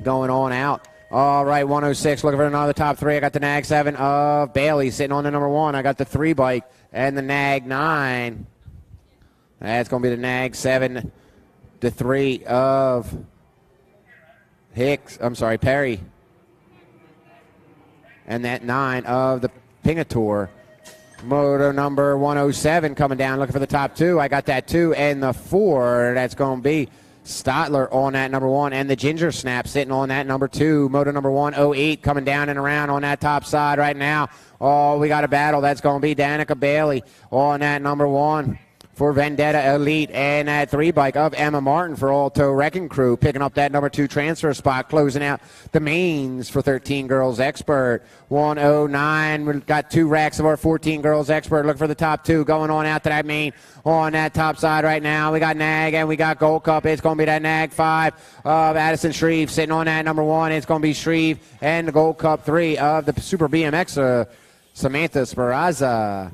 going on out. All right, 106 looking for another top 3. I got the Nag 7 of Bailey sitting on the number 1. I got the 3 bike and the Nag 9. That's going to be the Nag 7, the 3 of Perry. And that 9 of the Pingator. Motor number 107 coming down looking for the top 2. I got that 2 and the 4. That's going to be Stotler on that number 1 and the Ginger Snap sitting on that number 2. Motor number 108 coming down and around on that top side right now. Oh, we got a battle. That's going to be Danica Bailey on that number 1. for Vendetta Elite, and that 3 bike of Emma Martin for Alto Wrecking Crew, picking up that number 2 transfer spot, closing out the mains for 13 Girls Expert. 109, we've got 2 racks of our 14 Girls Expert. Look for the top 2 going on out to that main on that top side right now. We got Nag and we got Gold Cup. It's going to be that Nag 5 of Addison Shreve sitting on that number 1. It's going to be Shreve, and the Gold Cup 3 of the Super BMX, Samantha Speraza.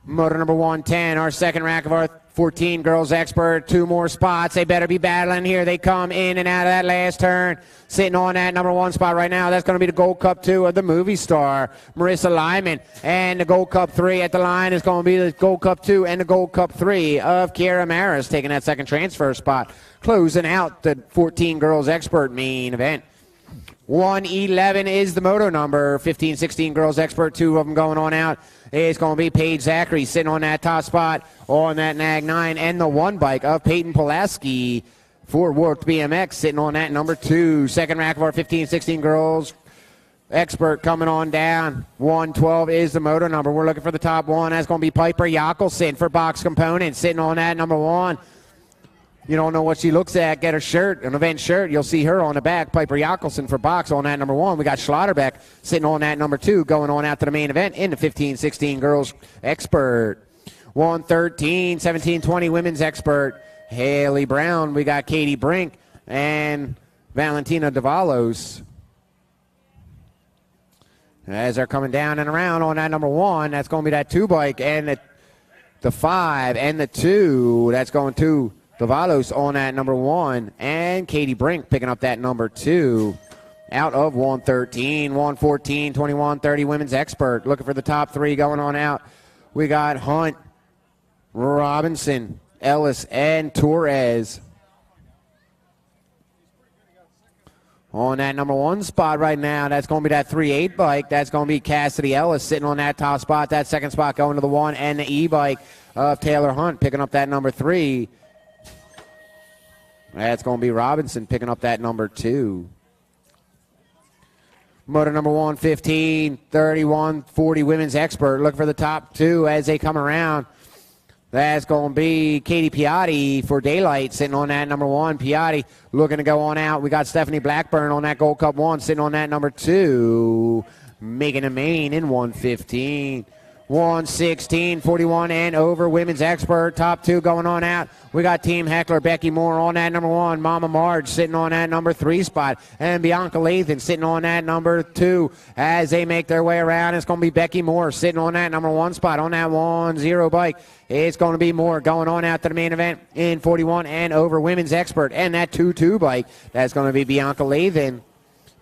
Motor number 110, our second rack of our 14 Girls Expert. 2 more spots. They better be battling here. They come in and out of that last turn. Sitting on that number 1 spot right now. That's going to be the Gold Cup 2 of the movie star, Marissa Lyman. And the Gold Cup 3 at the line is going to be the Gold Cup 2 and the Gold Cup 3 of Kiera Maris, taking that second transfer spot. Closing out the 14 Girls Expert main event. 111 is the moto number. 15, 16 Girls Expert, 2 of them going on out. It's going to be Paige Zachary sitting on that top spot on that Nag 9, and the 1 bike of Peyton Pulaski for Warped BMX sitting on that number 2. Second rack of our 15, 16 Girls Expert coming on down. 112 is the moto number. We're looking for the top 1. That's going to be Piper Yackelson for Box Components sitting on that number 1. You don't know what she looks at, get her shirt, an event shirt. You'll see her on the back, Piper Yackelson for Box on that number 1. We got Schlotterbeck sitting on that number 2, going on out to the main event in the 15-16 Girls Expert. 113, 17-20 Women's Expert. Haley Brown, we got Katie Brink and Valentina Davalos. As they're coming down and around on that number 1, that's going to be that 2 bike, and the 5 and the 2. That's going to Davalos on that number 1, and Katie Brink picking up that number 2 out of 113, 114, 21, 30 Women's Expert. Looking for the top 3 going on out. We got Hunt, Robinson, Ellis, and Torres. On that number 1 spot right now, that's going to be that 3-8 bike. That's going to be Cassidy Ellis sitting on that top spot. That second spot going to the 1 and the E-bike of Taylor Hunt picking up that number 3. That's going to be Robinson picking up that number 2. Motor number 115, 31, 40 Women's Expert. Looking for the top 2 as they come around. That's going to be Katie Piatti for Daylight sitting on that number 1. Piatti looking to go on out. We got Stephanie Blackburn on that Gold Cup 1 sitting on that number 2. Making a main in 115. 116, 41 and over Women's Expert. Top 2 going on out. We got Team Heckler, Becky Moore on that number 1. Mama Marge sitting on that number 3 spot. And Bianca Lathan sitting on that number 2. As they make their way around, it's going to be Becky Moore sitting on that number 1 spot on that 1-0 bike. It's going to be Moore going on out to the main event in 41 and over Women's Expert. And that 2-2 bike, that's going to be Bianca Lathan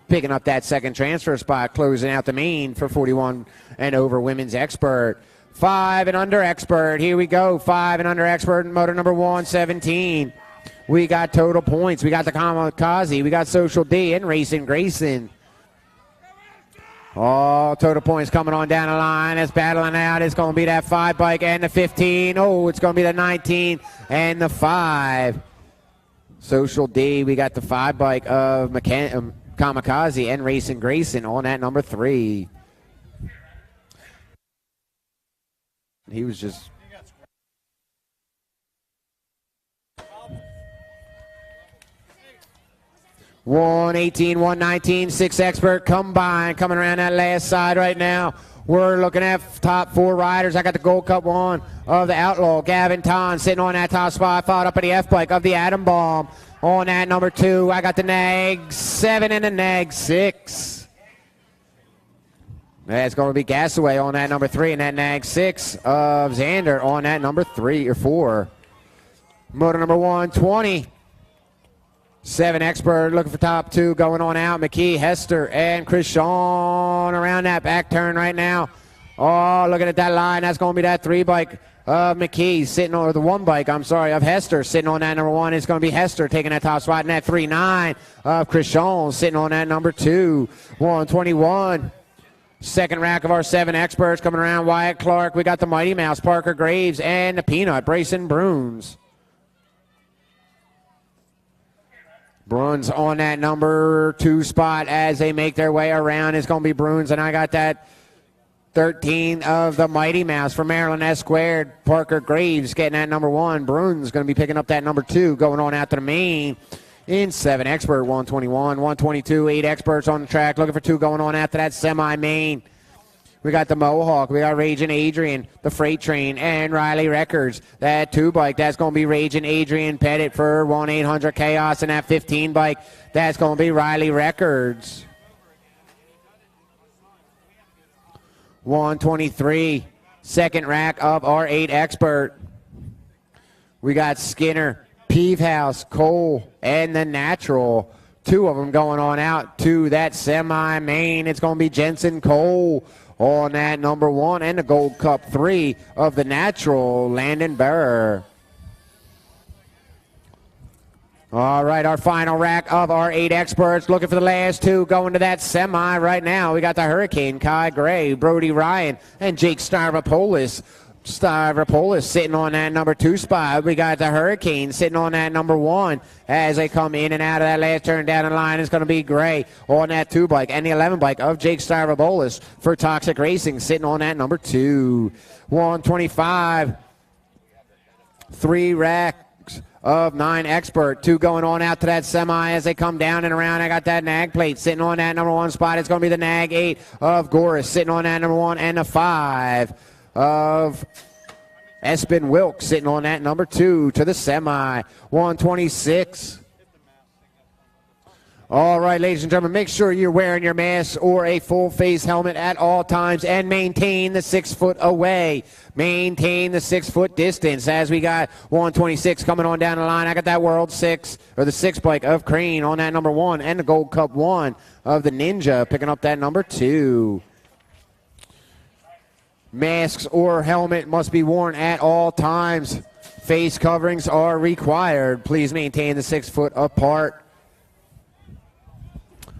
picking up that second transfer spot, closing out the main for 41 and over Women's Expert. 5 and under Expert. Here we go. 5 and under Expert, motor number 117. We got total points. We got the Kamikaze. We got Social D and Racing Grayson. All total points coming on down the line. It's battling out. It's going to be that 5 bike and the 15. Oh, it's going to be the 19 and the 5. Social D. We got the 5 bike of Kamikaze and Racing Grayson on that number 3. He was just... $118, $119, 6 Expert combined coming around that last side right now. We're looking at top 4 riders. I got the Gold Cup 1 of the Outlaw, Gavin Ton, sitting on that top spot, followed up at the F-Bike of the Atom Bomb. On that number 2, I got the Nag 7 and the Nag 6. That's going to be Gasaway on that number 3, and that Nag 6 of Xander on that number 3 or 4. Motor number 120. 7 Expert looking for top 2 going on out. McKee, Hester, and Chris Sean around that back turn right now. Oh, looking at that line. That's going to be that 3 bike of McKee sitting on, or the 1 bike, I'm sorry, of Hester sitting on that number 1. It's going to be Hester taking that top spot, and that 3-9 of Chris Sean sitting on that number 2. 121. Second rack of our 7 Experts coming around. Wyatt Clark. We got the Mighty Mouse, Parker Graves, and the Peanut, Brayson Bruns. Bruns on that number 2 spot as they make their way around. It's going to be Bruns, and I got that 13 of the Mighty Mouse for Maryland S Squared. Parker Graves getting that number 1. Bruns going to be picking up that number 2, going on out to the main. In 7 expert, 121, 122, 8 experts on the track. Looking for 2 going on after that semi-main. We got the Mohawk, we got Raging Adrian, the Freight Train, and Riley Records. That 2 bike, that's going to be Raging Adrian Pettit for 1-800-CHAOS. And that 15 bike, that's going to be Riley Records. 123, second rack of our 8 expert. We got Skinner, Peevehouse, Cole, and the Natural. 2 of them going on out to that semi-main. It's going to be Jensen Cole on that number 1, and the Gold Cup 3 of the Natural, Landon Burr. All right, our final rack of our 8 experts. Looking for the last 2 going to that semi right now. We got the Hurricane, Kai Gray, Brody Ryan, and Jake Stavropoulos. Stavropoulos sitting on that number 2 spot. We got the Hurricane sitting on that number 1 as they come in and out of that last turn down the line. It's going to be Gray on that 2 bike, and the 11 bike of Jake Stavropoulos for Toxic Racing sitting on that number 2. 125, 3 racks of 9 expert. 2 going on out to that semi as they come down and around. I got that Nag plate sitting on that number 1 spot. It's going to be the Nag 8 of Goris sitting on that number 1, and the 5 of Espen Wilkes sitting on that number 2 to the semi. 126. All right, ladies and gentlemen, make sure you're wearing your mask or a full face helmet at all times and maintain the 6 foot away. Maintain the 6 foot distance as we got 126 coming on down the line. I got that World 6 or the 6 bike of Crane on that number 1, and the Gold Cup 1 of the Ninja picking up that number 2. Masks or helmet must be worn at all times. Face coverings are required. Please maintain the 6 foot apart.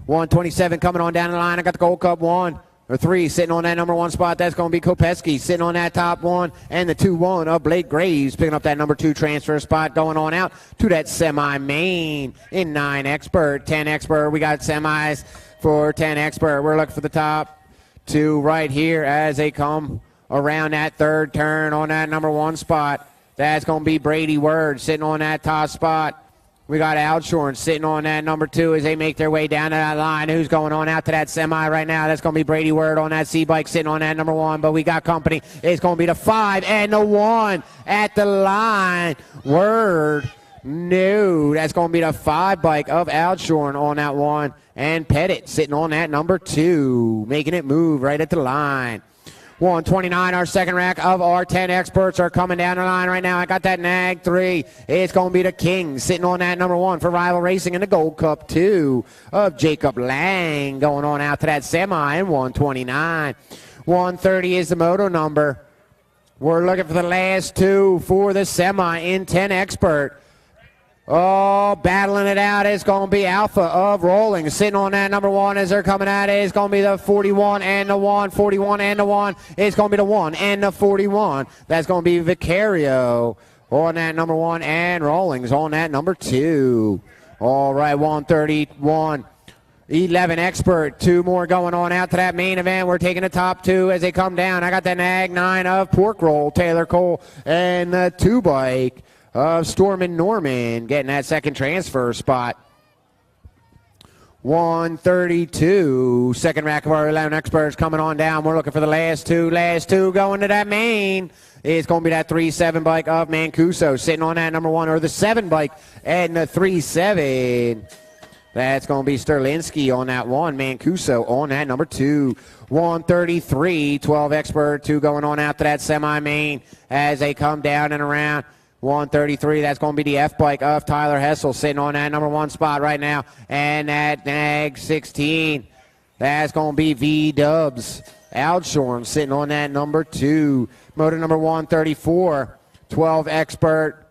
127 coming on down the line. I got the Gold Cup 1 or 3 sitting on that number 1 spot. That's going to be Kopeski sitting on that top 1, and the 2-1 of Blake Graves picking up that number 2 transfer spot, going on out to that semi-main in 9 expert, 10 expert. We got semis for 10 expert. We're looking for the top 2 right here as they come around that 3rd turn on that number 1 spot. That's going to be Brady Word sitting on that top spot. We got Alshorn sitting on that number 2 as they make their way down to that line. Who's going on out to that semi right now? That's going to be Brady Word on that C-bike sitting on that number 1. But we got company. It's going to be the 5 and the 1 at the line. Word. No, that's going to be the 5 bike of Alshorn on that 1. And Pettit sitting on that number 2, making it move right at the line. 129, our second rack of our 10 experts are coming down the line right now. I got that Nag 3. It's going to be the King sitting on that number 1 for Rival Racing, and the Gold Cup 2 of Jacob Lang going on out to that semi in 129. 130 is the moto number. We're looking for the last 2 for the semi in 10 expert. Oh, battling it out is going to be Alpha of Rolling. Sitting on that number 1 as they're coming at it. It's going to be the 41 and the 1, 41 and the 1. It's going to be the 1 and the 41. That's going to be Vicario on that number 1, and Rawlings on that number 2. All right, 131. 11 expert, 2 more going on out to that main event. We're taking the top 2 as they come down. I got the Nag 9 of Pork Roll, Taylor Cole, and the 2 bike of Stormin Norman getting that second transfer spot. 132, second rack of our 11 experts coming on down. We're looking for the last 2. Last 2 going to that main. It's going to be that 3-7 bike of Mancuso sitting on that number 1, or the 7 bike and the 3-7. That's going to be Sterlinski on that 1, Mancuso on that number 2. 133, 12 expert, 2 going on out to that semi-main as they come down and around. 133, that's going to be the F bike of Tyler Hessel sitting on that number 1 spot right now. And that Nag 16, that's going to be V-Dubs. Alshorn sitting on that number 2. Motor number 134, 12 expert.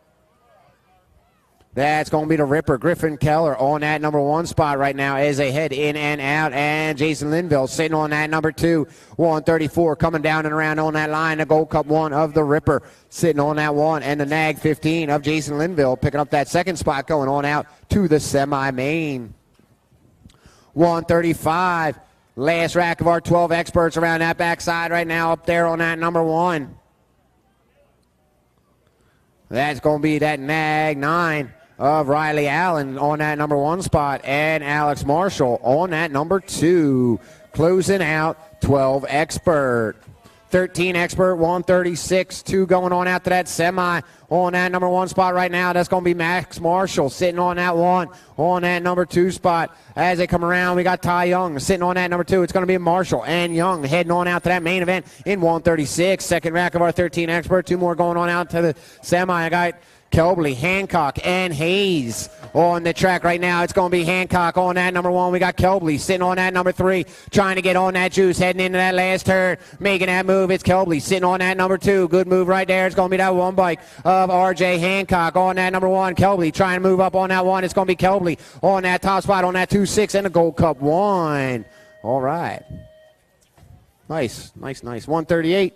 That's going to be the Ripper, Griffin Keller, on that number 1 spot right now as they head in and out. And Jason Linville sitting on that number 2. 134 coming down and around on that line. The Gold Cup 1 of the Ripper sitting on that 1. And the Nag 15 of Jason Linville picking up that second spot going on out to the semi-main. 135. Last rack of our 12 experts around that backside right now up there on that number 1. That's going to be that nag 9 of Riley Allen on that number 1 spot, and Alex Marshall on that number 2. Closing out 12 expert. 13 expert, 136, 2 going on out to that semi on that number 1 spot right now. That's going to be Max Marshall sitting on that 1 on that number 2 spot. As they come around, we got Ty Young sitting on that number 2. It's going to be Marshall and Young heading on out to that main event in 136. Second rack of our 13 expert. 2 more going on out to the semi. I got Kelbley, Hancock, and Hayes on the track right now. It's going to be Hancock on that number 1. We got Kelbley sitting on that number 3, trying to get on that juice, heading into that last turn, making that move. It's Kelbley sitting on that number 2. Good move right there. It's going to be that 1 bike of R.J. Hancock on that number 1. Kelbley trying to move up on that 1. It's going to be Kelbley on that top spot on that 2-6 and the Gold Cup 1. All right. Nice. 138.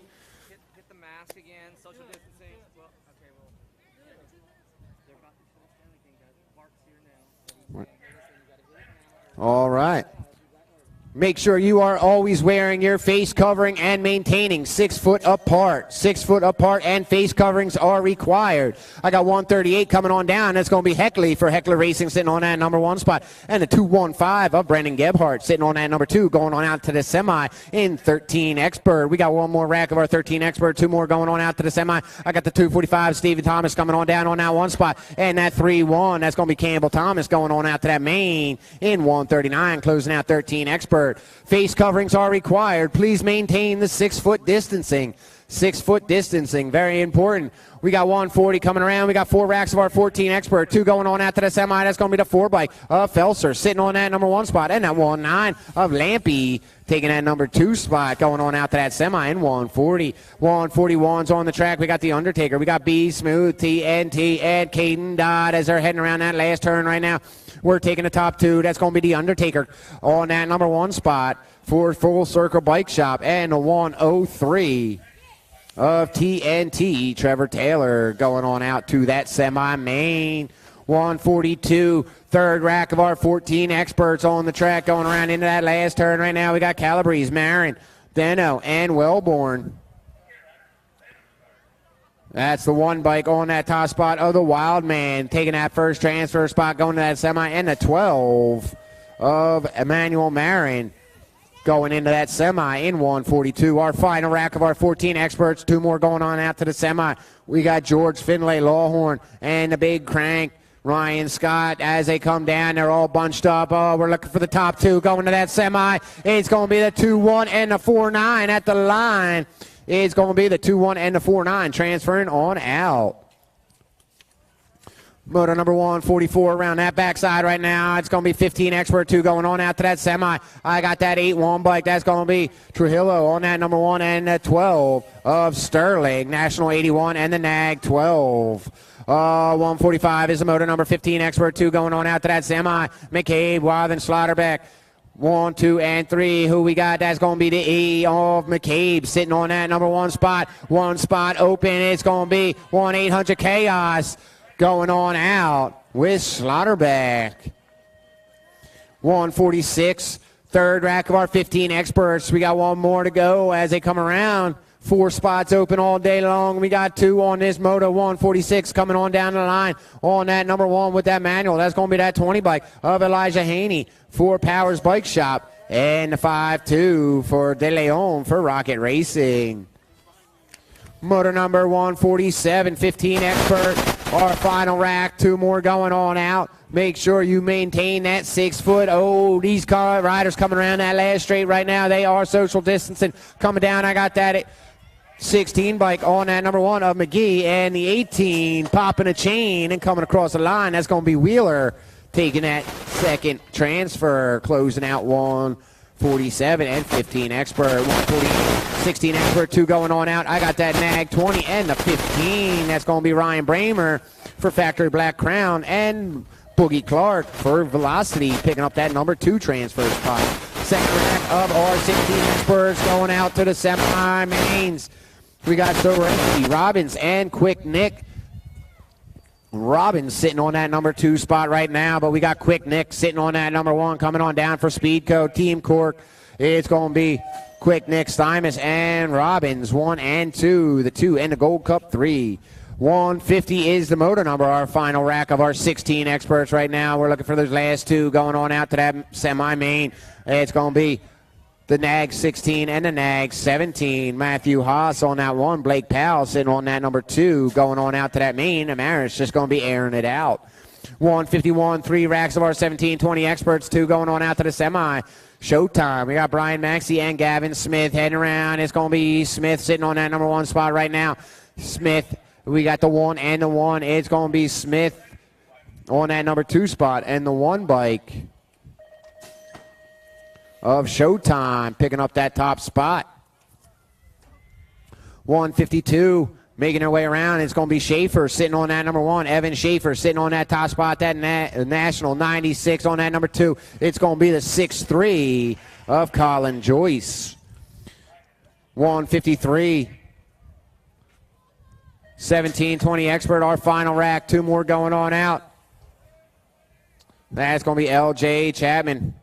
All right. Make sure you are always wearing your face covering and maintaining 6 foot apart. 6 foot apart and face coverings are required. I got 138 coming on down. That's going to be Heckley for Heckler Racing sitting on that number 1 spot. And the 215 of Brendan Gebhardt sitting on that number 2 going on out to the semi in 13 expert. We got 1 more rack of our 13 expert. 2 more going on out to the semi. I got the 245 Stephen Thomas coming on down on that 1 spot. And that 3-1, that's going to be Campbell Thomas going on out to that main in 139, closing out 13 expert. Face coverings are required. Please maintain the 6 foot distancing. 6 foot distancing, very important. We got 140 coming around. We got 4 racks of our 14 expert. 2 going on out to the semi. That's going to be the 4 bike of Felser sitting on that number 1 spot. And that 19 of Lampy taking that number 2 spot going on out to that semi in 140. 141's on the track. We got the Undertaker. We got B Smooth, TNT, and Caden Dodd as they're heading around that last turn right now. We're taking the top 2. That's going to be the Undertaker on that number 1 spot for Full Circle Bike Shop. And the 103 of TNT, Trevor Taylor, going on out to that semi-main. 142, third rack of our 14 experts on the track going around into that last turn right now. We got Calabrese, Marin, Deno, and Wellborn. That's the 1 bike on that top spot of the Wild Man, taking that first transfer spot, going to that semi, and the 12 of Emmanuel Marin going into that semi in 142. Our final rack of our 14 experts, 2 more going on out to the semi. We got George Finlay, Lawhorn, and the Big Crank, Ryan Scott. As they come down, they're all bunched up. Oh, we're looking for the top 2 going to that semi. It's going to be the 2-1 and the 4-9 at the line. It's going to be the 2-1 and the 4-9 transferring on out. Motor number 144 around that backside right now. It's going to be 15 expert 2 going on out to that semi. I got that 8-1 bike. That's going to be Trujillo on that number 1 and the 12 of Sterling. National 81 and the Nag 12. 145 is the motor number 15 expert 2 going on out to that semi. McCabe, Wild, and Slaughterbeck. 1, 2, and 3. Who we got? That's going to be the E of McCabe sitting on that number 1 spot. 1 spot open. It's going to be 1-800 Chaos going on out with Slaughterbeck. 146, third rack of our 15 experts. We got 1 more to go as they come around. 4 spots open all day long. We got 2 on this moto. 146 coming on down the line on that number 1 with that manual. That's going to be that 20 bike of Elijah Haney for Powers Bike Shop. And the 5-2 for De Leon for Rocket Racing. Motor number 147, 15 expert. Our final rack, 2 more going on out. Make sure you maintain that 6 foot. Oh, these car riders coming around that last straight right now. They are social distancing. Coming down, I got that 16 bike on that number 1 of McGee, and the 18 popping a chain and coming across the line. That's going to be Wheeler taking that second transfer, closing out 147 and 15 expert. 148, 16 expert, 2 going on out. I got that Nag 20 and the 15. That's going to be Ryan Bramer for Factory Black Crown, and Boogie Clark for Velocity picking up that number 2 transfer spot. Second rack of our 16 experts going out to the semi-mains. We got Sorensky, Robbins, and Quick Nick. Robbins sitting on that number 2 spot right now, but we got Quick Nick sitting on that number 1 coming on down for Speedco. Team Cork It's going to be Quick, Nick, Stymus, and Robbins, 1 and 2. The 2 and the Gold Cup 3. 150 is the motor number, our final rack of our 16 experts right now. We're looking for those last 2 going on out to that semi-main. It's going to be the NAG 16 and the NAG 17. Matthew Haas on that 1. Blake Powell sitting on that number 2 going on out to that main. Amaris just going to be airing it out. 151, 3 racks of our 17-20 experts, 2 going on out to the semi. Showtime. We got Brian Maxey and Gavin Smith heading around. It's going to be Smith sitting on that number 1 spot right now. Smith, we got the 1 and the 1. It's going to be Smith on that number 2 spot. And the 1 bike of Showtime picking up that top spot. 152. Making their way around, it's going to be Schaefer sitting on that number 1. Evan Schaefer sitting on that top spot, that National 96 on that number 2. It's going to be the 6'3 of Colin Joyce. 153. 17-20 expert, our final rack. 2 more going on out. That's going to be LJ Chapman.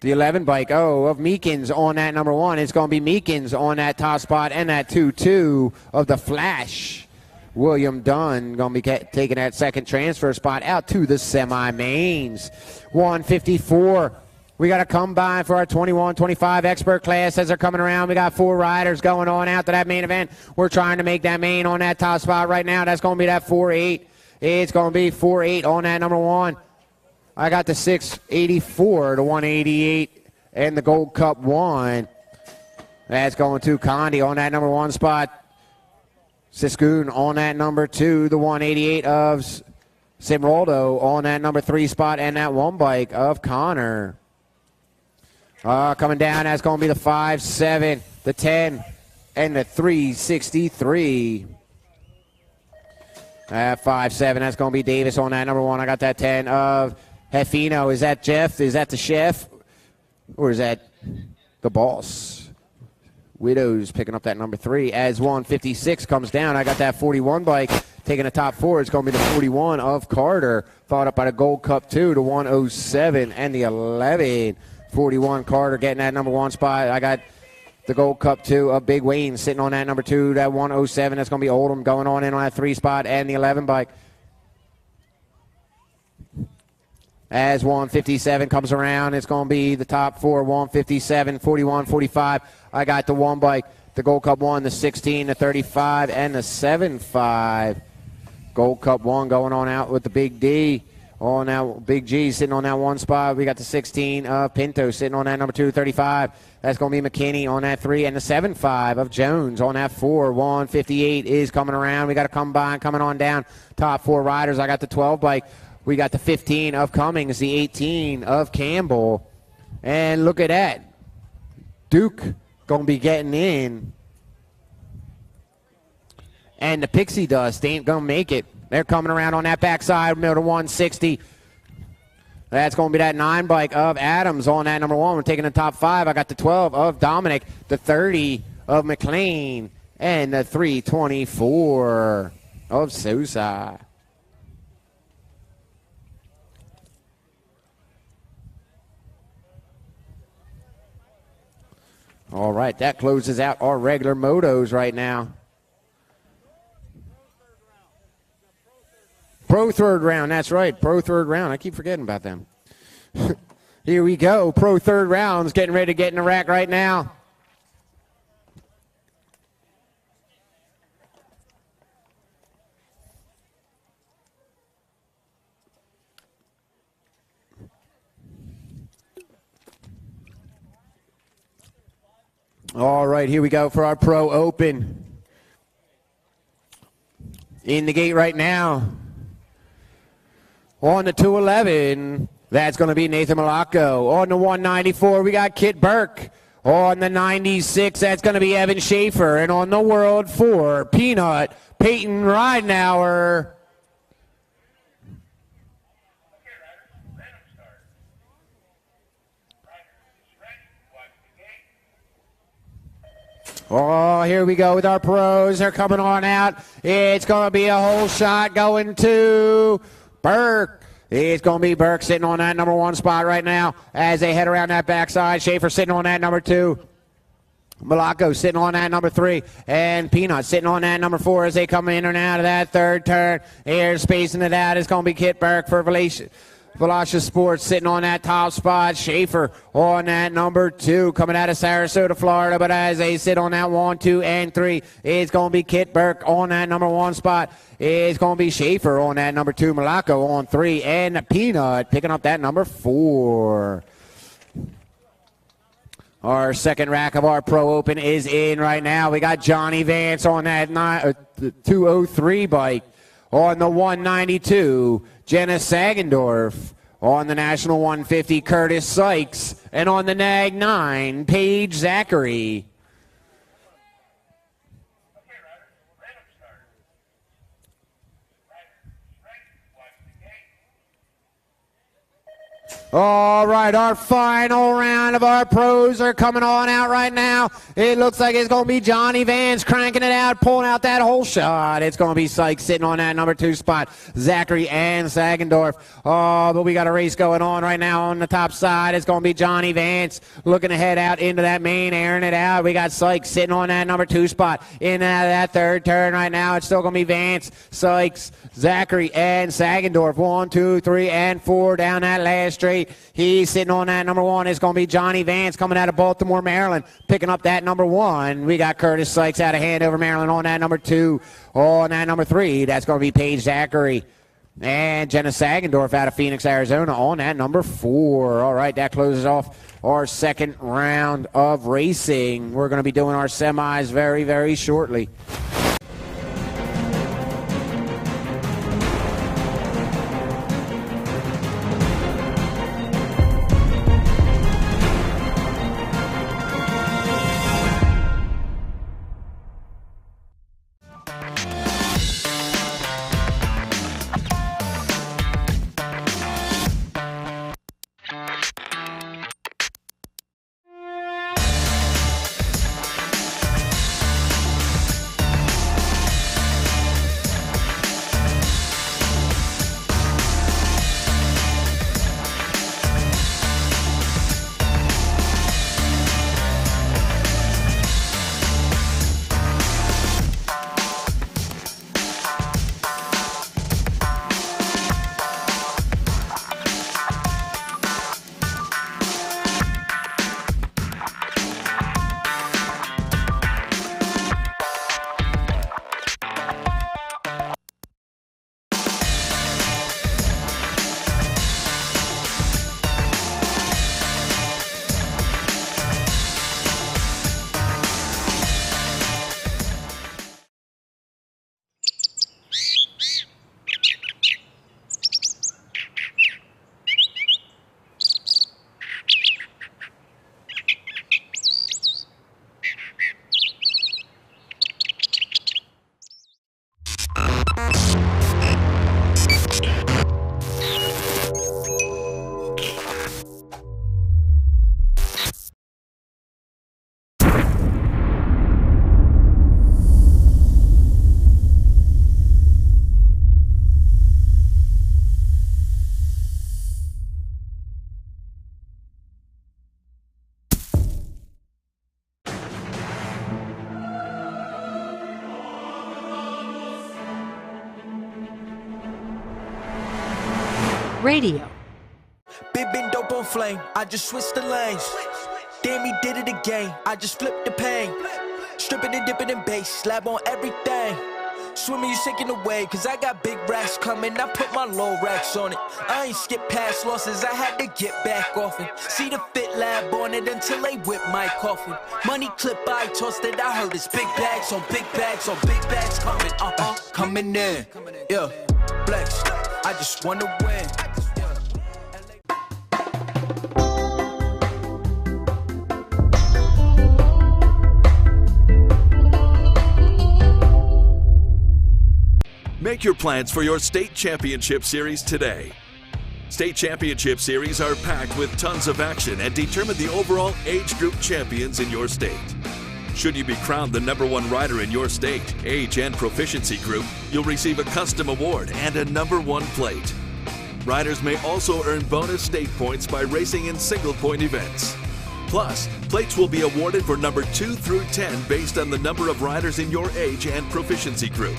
The 11 bike, of Meekins on that number 1. It's going to be Meekins on that top spot and that 2-2 of the Flash. William Dunn going to be taking that second transfer spot out to the semi-mains. 154. We got a combine for our 21-25 expert class as they're coming around. We got 4 riders going on out to that main event. We're trying to make that main on that top spot right now. That's going to be that 4-8. It's going to be 4-8 on that number 1. I got the 684, the 188, and the Gold Cup 1. That's going to Condi on that number 1 spot. Siskoon on that number 2, the 188 of Simroldo on that number 3 spot, and that 1 bike of Connor. Coming down, that's going to be the 5-7, the 10, and the 363. 5-7, that's going to be Davis on that number 1. I got that 10 of Hefino. Is that Jeff? Is that the chef? Or is that the boss? Widows picking up that number 3. As 156 comes down, I got that 41 bike taking the top 4. It's going to be the 41 of Carter. Followed up by the Gold Cup 2, the 107 and the 11. 41 Carter getting that number 1 spot. I got the Gold Cup 2 of Big Wayne sitting on that number 2, that 107. That's going to be Oldham going on in on that 3 spot and the 11 bike. As 157 comes around, it's going to be the top 4, 157, 41, 45. I got the 1 bike, the Gold Cup 1, the 16, the 35, and the 7.5. Gold Cup 1 going on out with the Big D. On that Big G sitting on that 1 spot. We got the 16 of Pinto sitting on that number 2, 35. That's going to be McKinney on that 3, and the 7.5 of Jones on that 4. 158 is coming around. We got a combine coming on down. Top 4 riders. I got the 12 bike. We got the 15 of Cummings, the 18 of Campbell. And look at that. Duke going to be getting in. And the Pixie Dust ain't going to make it. They're coming around on that backside, middle to 160. That's going to be that 9 bike of Adams on that number 1. We're taking the top 5. I got the 12 of Dominic, the 30 of McLean, and the 324 of Sosa. All right, that closes out our regular motos right now. Pro third round, that's right, Pro third round. I keep forgetting about them. Here we go, Pro third round's getting ready to get in the rack right now. All right, here we go for our Pro Open. In the gate right now. On the 211, that's going to be Nathan Malacco. On the 194, we got Kit Burke. On the 96, that's going to be Evan Schaefer. And on the World 4, Peanut, Peyton Ridenauer. Oh, here we go with our pros. They're coming on out. It's going to be a whole shot going to Burke. It's going to be Burke sitting on that number 1 spot right now as they head around that backside. Schaefer sitting on that number 2. Malaco sitting on that number 3, and Peanut sitting on that number 4 as they come in and out of that third turn. Here spacing it out is going to be Kit Burke for Velocia Sports sitting on that top spot. Schaefer on that number 2 coming out of Sarasota, Florida. But as they sit on that 1, 2, and 3, it's going to be Kit Burke on that number 1 spot. It's going to be Schaefer on that number 2. Malaco on 3, and Peanut picking up that number 4. Our second rack of our Pro Open is in right now. We got Johnny Vance on that 203 bike. On the 192, Jenna Sagendorf. On the National 150, Curtis Sykes. And on the Nag 9, Paige Zachary. All right, our final round of our pros are coming on out right now. It looks like it's going to be Johnny Vance cranking it out, pulling out that whole shot. It's going to be Sykes sitting on that number 2 spot. Zachary and Sagendorf. Oh, but we got a race going on right now on the top side. It's going to be Johnny Vance looking to head out into that main, airing it out. We got Sykes sitting on that number 2 spot. In and out of that third turn right now. It's still going to be Vance, Sykes, Zachary, and Sagendorf. 1, 2, 3, and 4 down that last straight. He's sitting on that number 1. It's going to be Johnny Vance coming out of Baltimore, Maryland, picking up that number 1. We got Curtis Sykes out of Handover, Maryland on that number 2. On that number 3, that's going to be Paige Zachary. And Jenna Sagendorf out of Phoenix, Arizona on that number 4. All right, that closes off our second round of racing. We're going to be doing our semis very, very shortly. Radio. Big been dope on flame, I just switched the lanes. Damn, he did it again, I just flipped the pain. Stripping and dipping in bass, slab on everything. Swimming, you sinking away, cause I got big racks coming. I put my low racks on it. I ain't skip past losses, I had to get back off it. See the Fit Lab on it until they whip my coffin. Money clip, I tossed it, I heard it's big bags on big bags on big bags coming, coming in. Yeah, flex, I just wanna win. Make your plans for your state championship series today. State championship series are packed with tons of action and determine the overall age group champions in your state. Should you be crowned the #1 rider in your state, age and proficiency group, you'll receive a custom award and a #1 plate. Riders may also earn bonus state points by racing in single-point events. Plus, plates will be awarded for number 2 through 10 based on the number of riders in your age and proficiency group.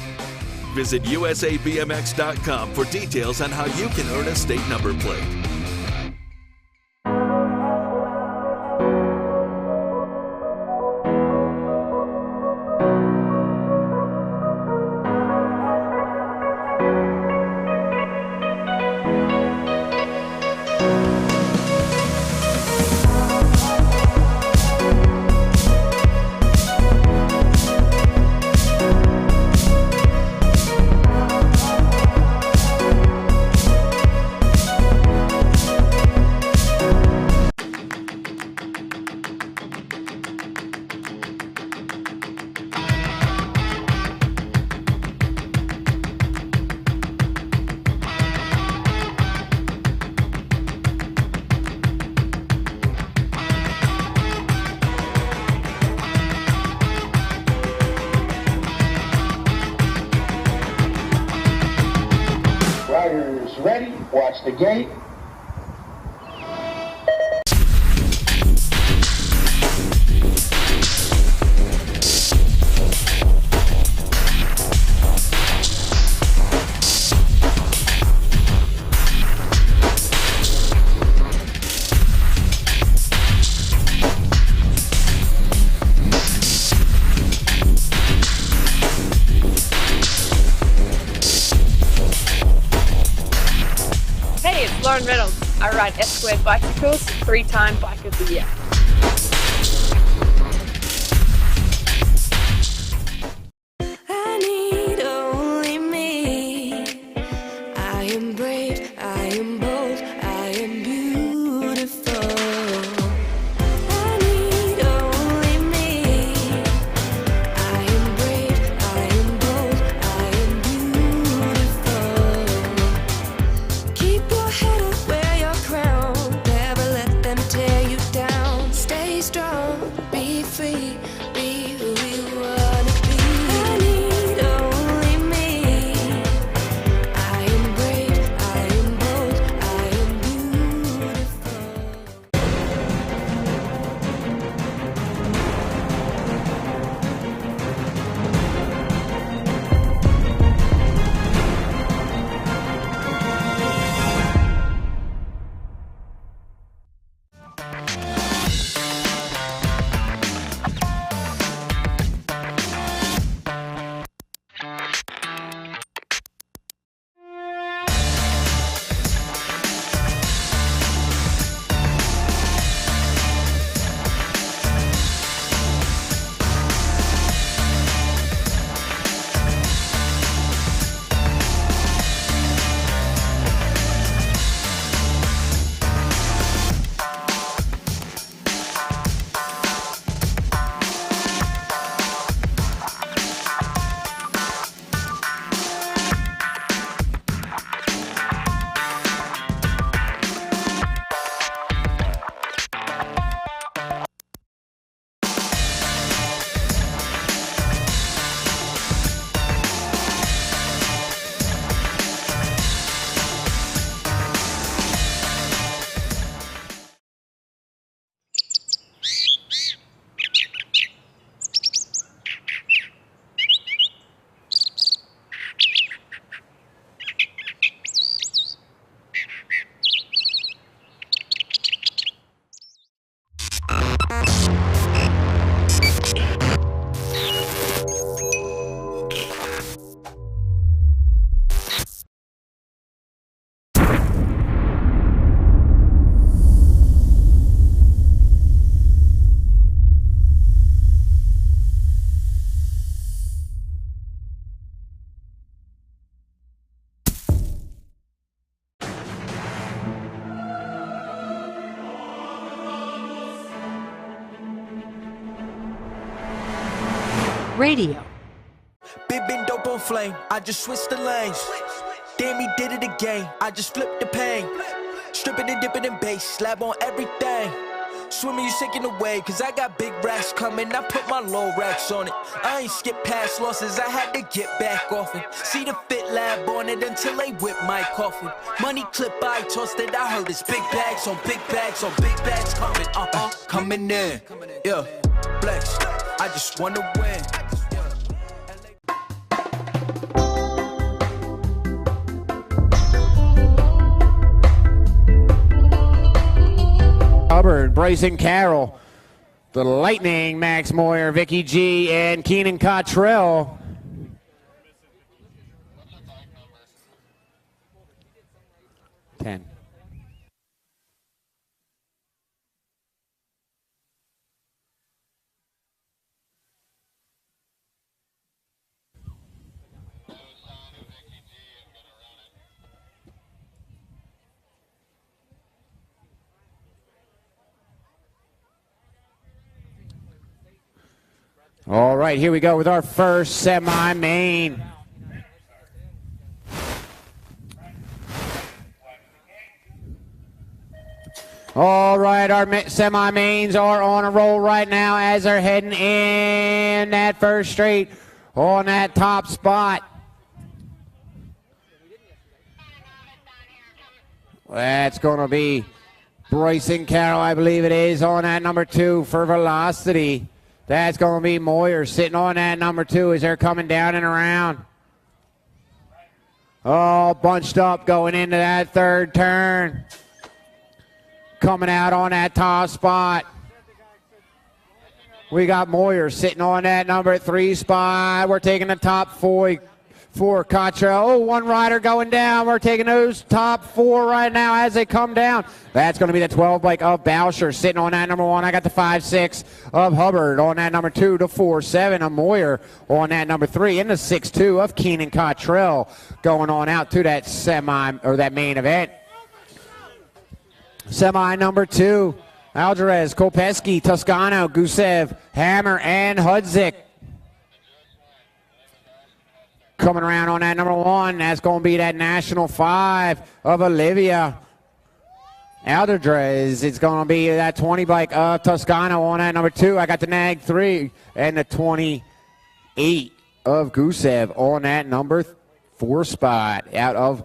Visit usabmx.com for details on how you can earn a state number plate. Riders ready, watch the gate. Hey, it's Lauren Reynolds. I ride S-Squared bicycles, 3-time Bike of the Year. I need only me. I am brave, I am bold, I am beautiful. I need only me. I am brave, I am bold, I am beautiful. Keep your head up, wear your crown. Never let them tear you down. Stay strong, be free, be who you wanna be. I need only me. I am brave, I am bold, I am beautiful. Radio. Big been dope on flame, I just switched the lanes. Damn, he did it again, I just flipped the pain. Stripping and dipping in bass, slab on everything. Swimming, you shaking away, cause I got big racks coming. I put my low racks on it. I ain't skip past losses, I had to get back off it. See the fit lab on it until they whip my coffin. Money clip, I tossed it, I heard it's big bags on big bags on big bags coming, coming in. Yeah, flex, I just wanna win. Hubbard, Bryson Carroll, the Lightning, Max Moyer, Vicky G, and Keenan Cottrell. Ten. All right, here we go with our first semi-main. All right, our semi-mains are on a roll right now as they're heading in that first straight on that top spot. That's going to be Bryson Carroll, I believe it is, on that number 2 for velocity. That's going to be Moyer sitting on that number 2 as they're coming down and around. Oh, bunched up going into that third turn. Coming out on that top spot. We got Moyer sitting on that number 3 spot. We're taking the top 4 for Cottrell. Oh, one rider going down. We're taking those top 4 right now as they come down. That's going to be the 12 bike of Boucher sitting on that number 1. I got the 5-6 of Hubbard on that number 2, the 4-7 of Moyer on that number 3, and the 6-2 of Keenan Cottrell going on out to that that main event. Semi number 2, Alvarez, Kopeski, Toscano, Gusev, Hammer, and Hudzik. Coming around on that number 1, that's going to be that National 5 of Olivia. Alderdrez, it's going to be that 20 bike of Toscano on that number 2. I got the Nag 3 and the 28 of Gusev on that number 4 spot out of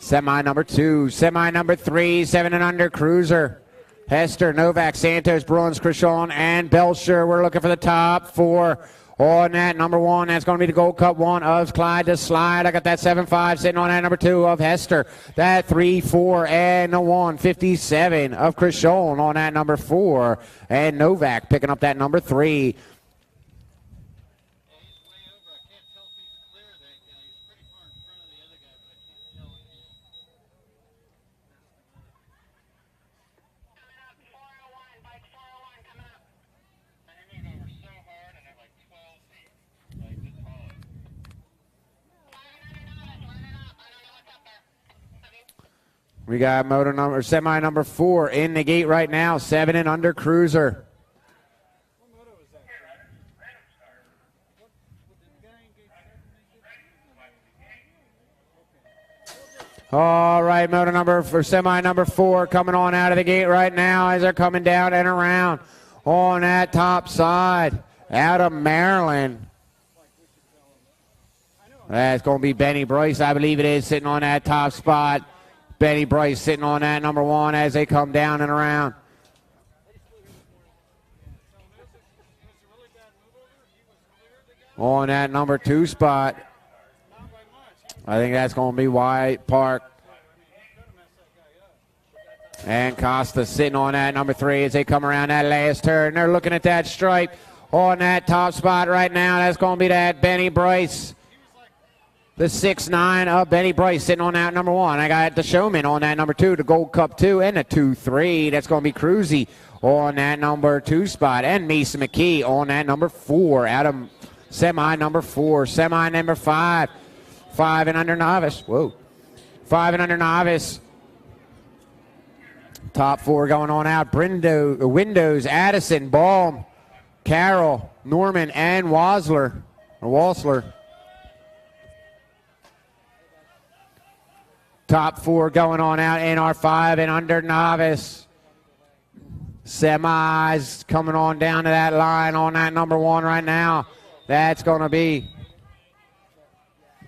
semi number 2. Semi number 3, 7 and under Cruiser. Hester, Novak, Santos, Bruins, Krishon, and Belcher. We're looking for the top 4. On that number 1, that's going to be the Gold Cup 1 of Clyde to Slide. I got that 7-5 sitting on that number 2 of Hester. That 3-4 and the 157 of Krishon on that number 4. And Novak picking up that number 3. We got semi number 4 in the gate right now. 7 and under Cruiser. All right, semi number 4 coming on out of the gate right now as they're coming down and around on that top side out of Maryland. That's going to be Benny Bryce, I believe it is, sitting on that top spot. Benny Bryce sitting on that number 1 as they come down and around. On that number 2 spot, I think that's going to be White Park. And Costa sitting on that number 3 as they come around that last turn. They're looking at that stripe on that top spot right now. That's going to be that Benny Bryce. The 6-9 of Benny Bryce sitting on that number 1. I got the Showman on that number 2, the Gold Cup 2, and the 2-3. That's going to be Cruzy on that number 2 spot. And Mason McKee on that number 4. Out of semi number 4. Semi number 5. 5 and under Novice. Whoa. 5 and under Novice. Top 4 going on out. Windows, Addison, Baum, Carroll, Norman, and Walsler. Top 4 going on out in our 5 and under Novice. Semis coming on down to that line on that number 1 right now. That's going to be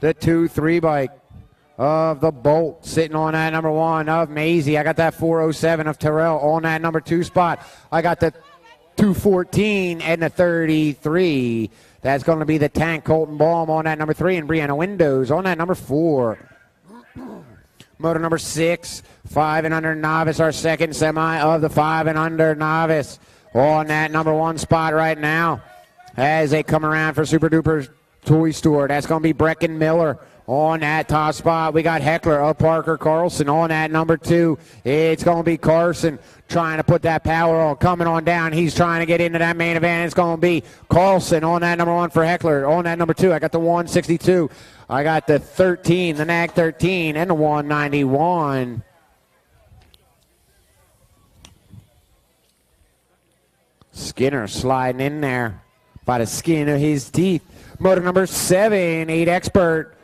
the 2-3 bike of the Bolt sitting on that number 1 of Maisie. I got that 407 of Terrell on that number 2 spot. I got the 214 and the 33. That's going to be the Tank Colton Baum on that number 3 and Brianna Windows on that number 4. Motor number 6, 5 and under novice, our second semi of the 5 and under novice on that number 1 spot right now as they come around for Super Duper Toy Store. That's going to be Brecken Miller on that top spot. We got Heckler of Parker Carlson on that number 2. It's going to be Carson trying to put that power on, coming on down. He's trying to get into that main event. It's going to be Carlson on that number 1 for Heckler. On that number 2, I got the 162. I got the 13, the NAG 13, and the 191. Skinner sliding in there by the skin of his teeth. Motor number 7, 8 Expert.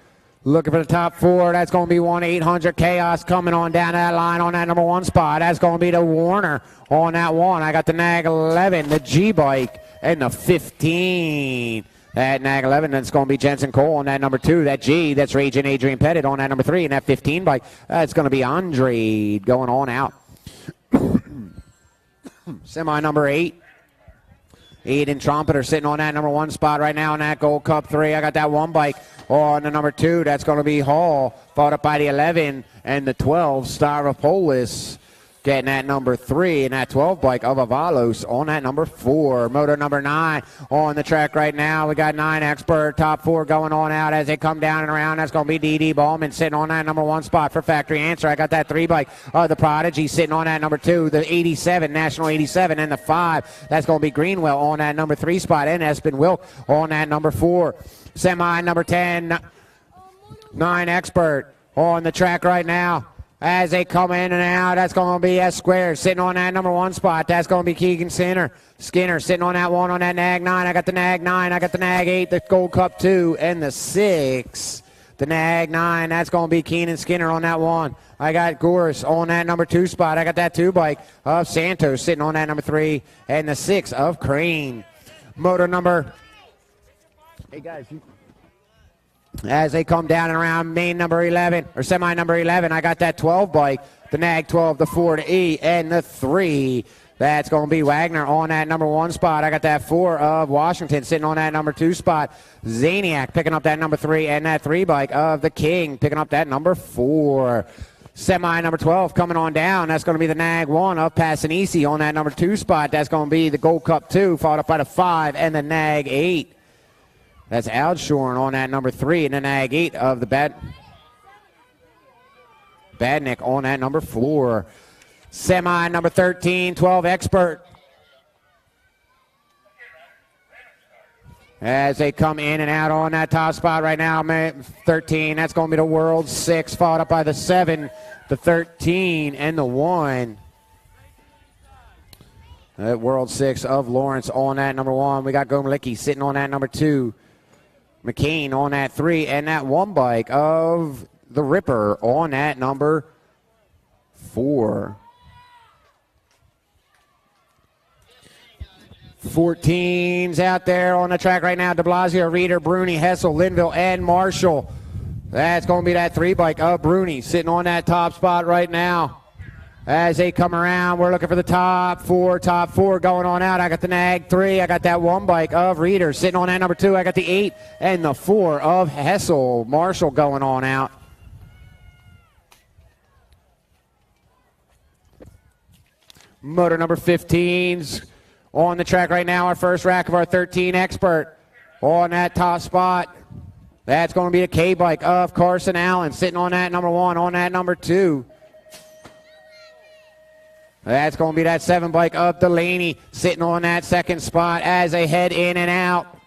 Looking for the top 4. That's going to be 1-800 Chaos coming on down that line on that number 1 spot. That's going to be the Warner on that 1. I got the NAG 11, the G-Bike, and the 15. That NAG 11, that's going to be Jensen Cole on that number 2. That G, that's Raging Adrian Pettit on that number 3. And that 15 bike, that's going to be Andre going on out. Semi number 8. Aiden Trumpeter sitting on that number 1 spot right now in that Gold Cup 3. I got that 1 bike on the number 2. That's going to be Hall, followed up by the 11 and the 12, Styropolis. Getting that number 3 and that 12 bike of Avalos on that number 4. Motor number 9 on the track right now. We got 9 Expert, top 4 going on out as they come down and around. That's going to be D.D. Ballman sitting on that number 1 spot for Factory Answer. I got that 3 bike of the Prodigy sitting on that number 2. The 87, National 87, and the 5. That's going to be Greenwell on that number 3 spot. And Espen Wilk on that number 4. Semi number 10, 9 Expert on the track right now. As they come in and out, that's going to be S Square sitting on that number 1 spot. That's going to be Keegan Skinner sitting on that 1 on that NAG 9. I got the NAG 9. I got the NAG 8, the Gold Cup 2, and the 6. The NAG 9, that's going to be Keenan Skinner on that 1. I got Goris on that number 2 spot. I got that 2 bike of Santos sitting on that number 3, and the 6 of Crane. Motor number... Hey, guys, as they come down and around main number 11, or semi number 11, I got that 12 bike, the NAG 12, the 4, the E, and the 3. That's going to be Wagner on that number 1 spot. I got that 4 of Washington sitting on that number 2 spot. Zaniac picking up that number 3, and that 3 bike of the King picking up that number 4. Semi number 12 coming on down. That's going to be the NAG 1 of Passanisi on that number 2 spot. That's going to be the Gold Cup 2, followed up by the 5 and the NAG 8. That's Alshorn on that number 3 and the NAG 8 of the Badnick on that number 4. Semi number 13, 12 Expert. As they come in and out on that top spot right now, 13, that's going to be the World 6, followed up by the 7, the 13, and the 1. That World 6 of Lawrence on that number 1. We got Gomelicki sitting on that number 2. McCain on that 3, and that 1 bike of the Ripper on that number 4. 14's out there on the track right now. De Blasio, Reeder, Bruni, Hessel, Linville, and Marshall. That's going to be that 3 bike of Bruni sitting on that top spot right now. As they come around, we're looking for the top 4 going on out. I got the NAG 3. I got that 1 bike of Reeder sitting on that number 2. I got the 8 and the 4 of Hessel. Marshall going on out. Motor number 15's on the track right now. Our first rack of our 13 Expert on that top spot. That's going to be a K bike of Carson Allen sitting on that number 1, on that number 2. That's going to be that 7 bike of Delaney sitting on that 2nd spot as they head in and out.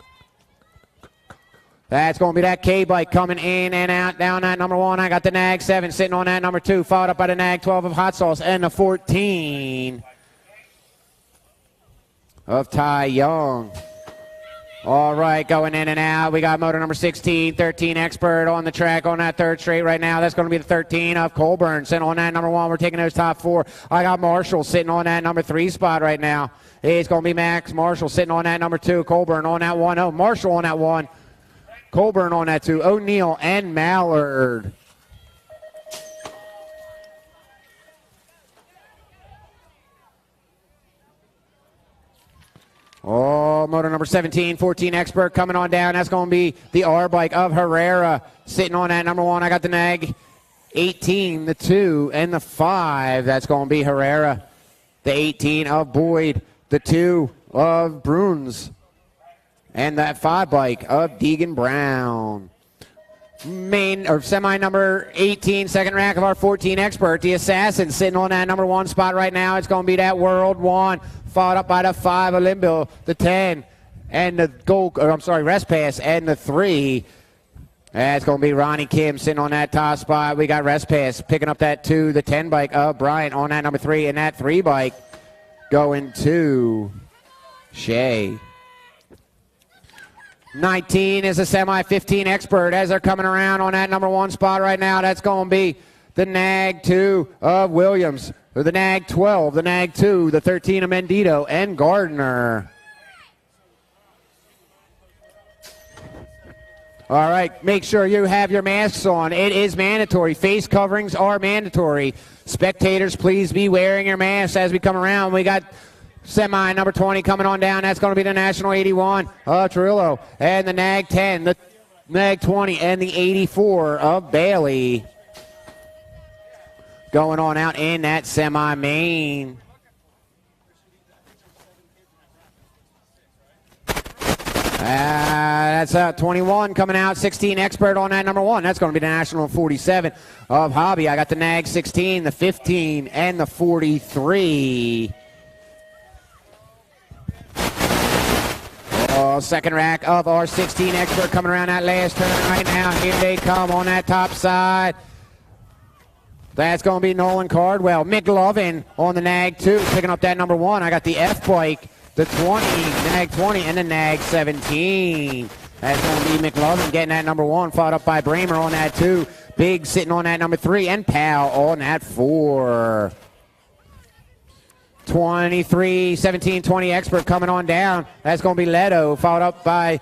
That's going to be that K bike coming in and out down that number 1. I got the NAG 7 sitting on that number 2, followed up by the NAG 12 of Hot Sauce and the 14 of Ty Young All right, going in and out. We got motor number 16, 13 Expert on the track on that third straight right now. That's going to be the 13 of Colburn sitting on that number 1. We're taking those top 4. I got Marshall sitting on that number 3 spot right now. It's going to be Max Marshall sitting on that number 2. Colburn on that 1. Oh, Marshall on that 1. Colburn on that 2. O'Neill and Mallard. Oh, motor number 17, 14 Expert coming on down. That's going to be the R bike of Herrera sitting on that number 1. I got the nag 18, the 2, and the 5. That's going to be Herrera. The 18 of Boyd, the 2 of Bruns, and that 5 bike of Deegan Brown. Main or semi number 18, second rack of our 14 Expert, the Assassin sitting on that number 1 spot right now. It's going to be that World 1, followed up by the 5 of Limbo, the 10, and the Rest Pass, and the 3. That's going to be Ronnie Kim sitting on that top spot. We got Rest Pass picking up that 2, the 10 bike of Bryant on that number 3, and that 3 bike going to Shea. 19 is a semi 15 Expert as they're coming around on that number 1 spot right now. That's going to be the Nag 2 of Williams, or the Nag 12, the Nag 2, the 13 of Mendito, and Gardner. All right, make sure you have your masks on. It is mandatory. Face coverings are mandatory. Spectators, please be wearing your masks as we come around. We got semi number 20 coming on down. That's going to be the National 81 of Trillo, and the Nag 10, the Nag 20, and the 84 of Bailey. Going on out in that semi-main. That's 21 coming out, 16 Expert on that number 1. That's going to be the National 47 of Hobby. I got the Nag 16, the 15, and the 43. Oh, second rack of our 16 Expert coming around that last turn right now. Here they come on that top side. That's going to be Nolan Cardwell. McLovin on the Nag 2, picking up that number 1. I got the F bike, the 20, Nag 20, and the Nag 17. That's going to be McLovin getting that number 1, followed up by Bramer on that 2. Big sitting on that number 3, and Powell on that 4. 23, 17, 20 Expert coming on down. That's going to be Leto, followed up by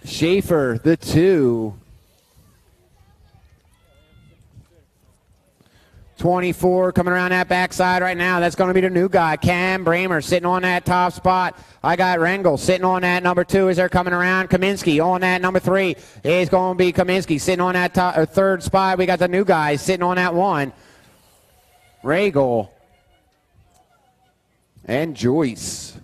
Schaefer, the 2. 24 coming around that backside right now. That's going to be the new guy, Cam Bramer, sitting on that top spot. I got Rengel sitting on that number 2 as they're coming around. Kaminsky on that number 3 is going to be Kaminsky sitting on that top, or third spot. We got the new guy sitting on that 1. Regal and Joyce.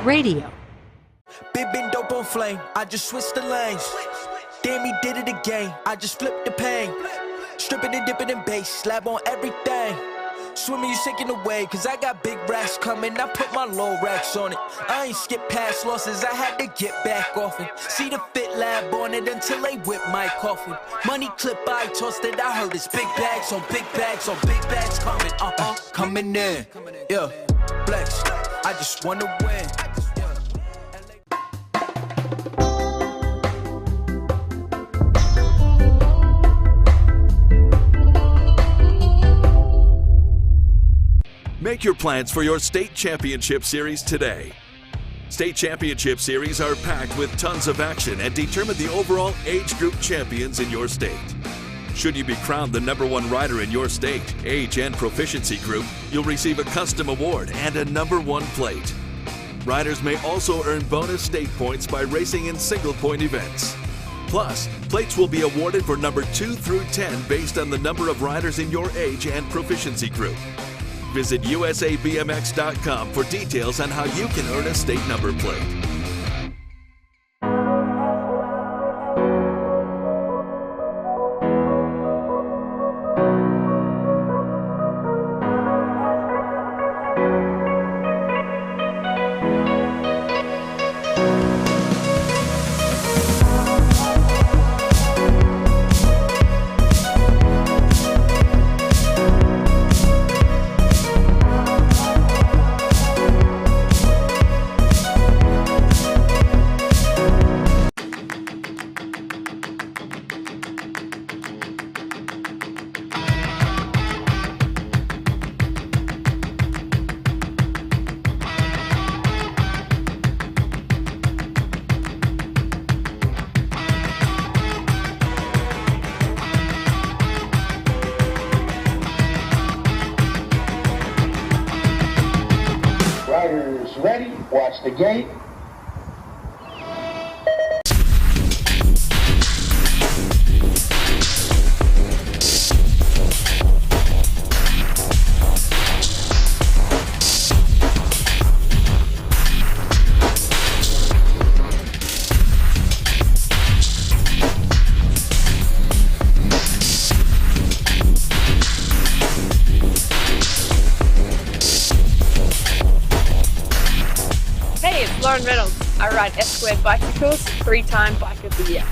Radio. Big been dope on flame, I just switched the lanes. Damn, he did it again, I just flipped the pain. Stripping and dipping in bass, slab on everything. Swimming, you sinking away, cause I got big racks coming. I put my low racks on it. I ain't skip past losses, I had to get back off it. See the fit lab on it until they whip my coffin. Money clip, I tossed it, I heard it's big bags on big bags on big bags coming. Coming in, yeah, flex. I just wanna win. Make your plans for your state championship series today. State championship series are packed with tons of action and determine the overall age group champions in your state. Should you be crowned the #1 rider in your state, age, and proficiency group, you'll receive a custom award and a #1 plate. Riders may also earn bonus state points by racing in single-point events. Plus, plates will be awarded for number 2 through 10 based on the number of riders in your age and proficiency group. Visit usabmx.com for details on how you can earn a state number plate. Riders ready, watch the gate. Hey, it's Lauren Reynolds. I ride S-Squared bicycles, 3-time Bike of the Year.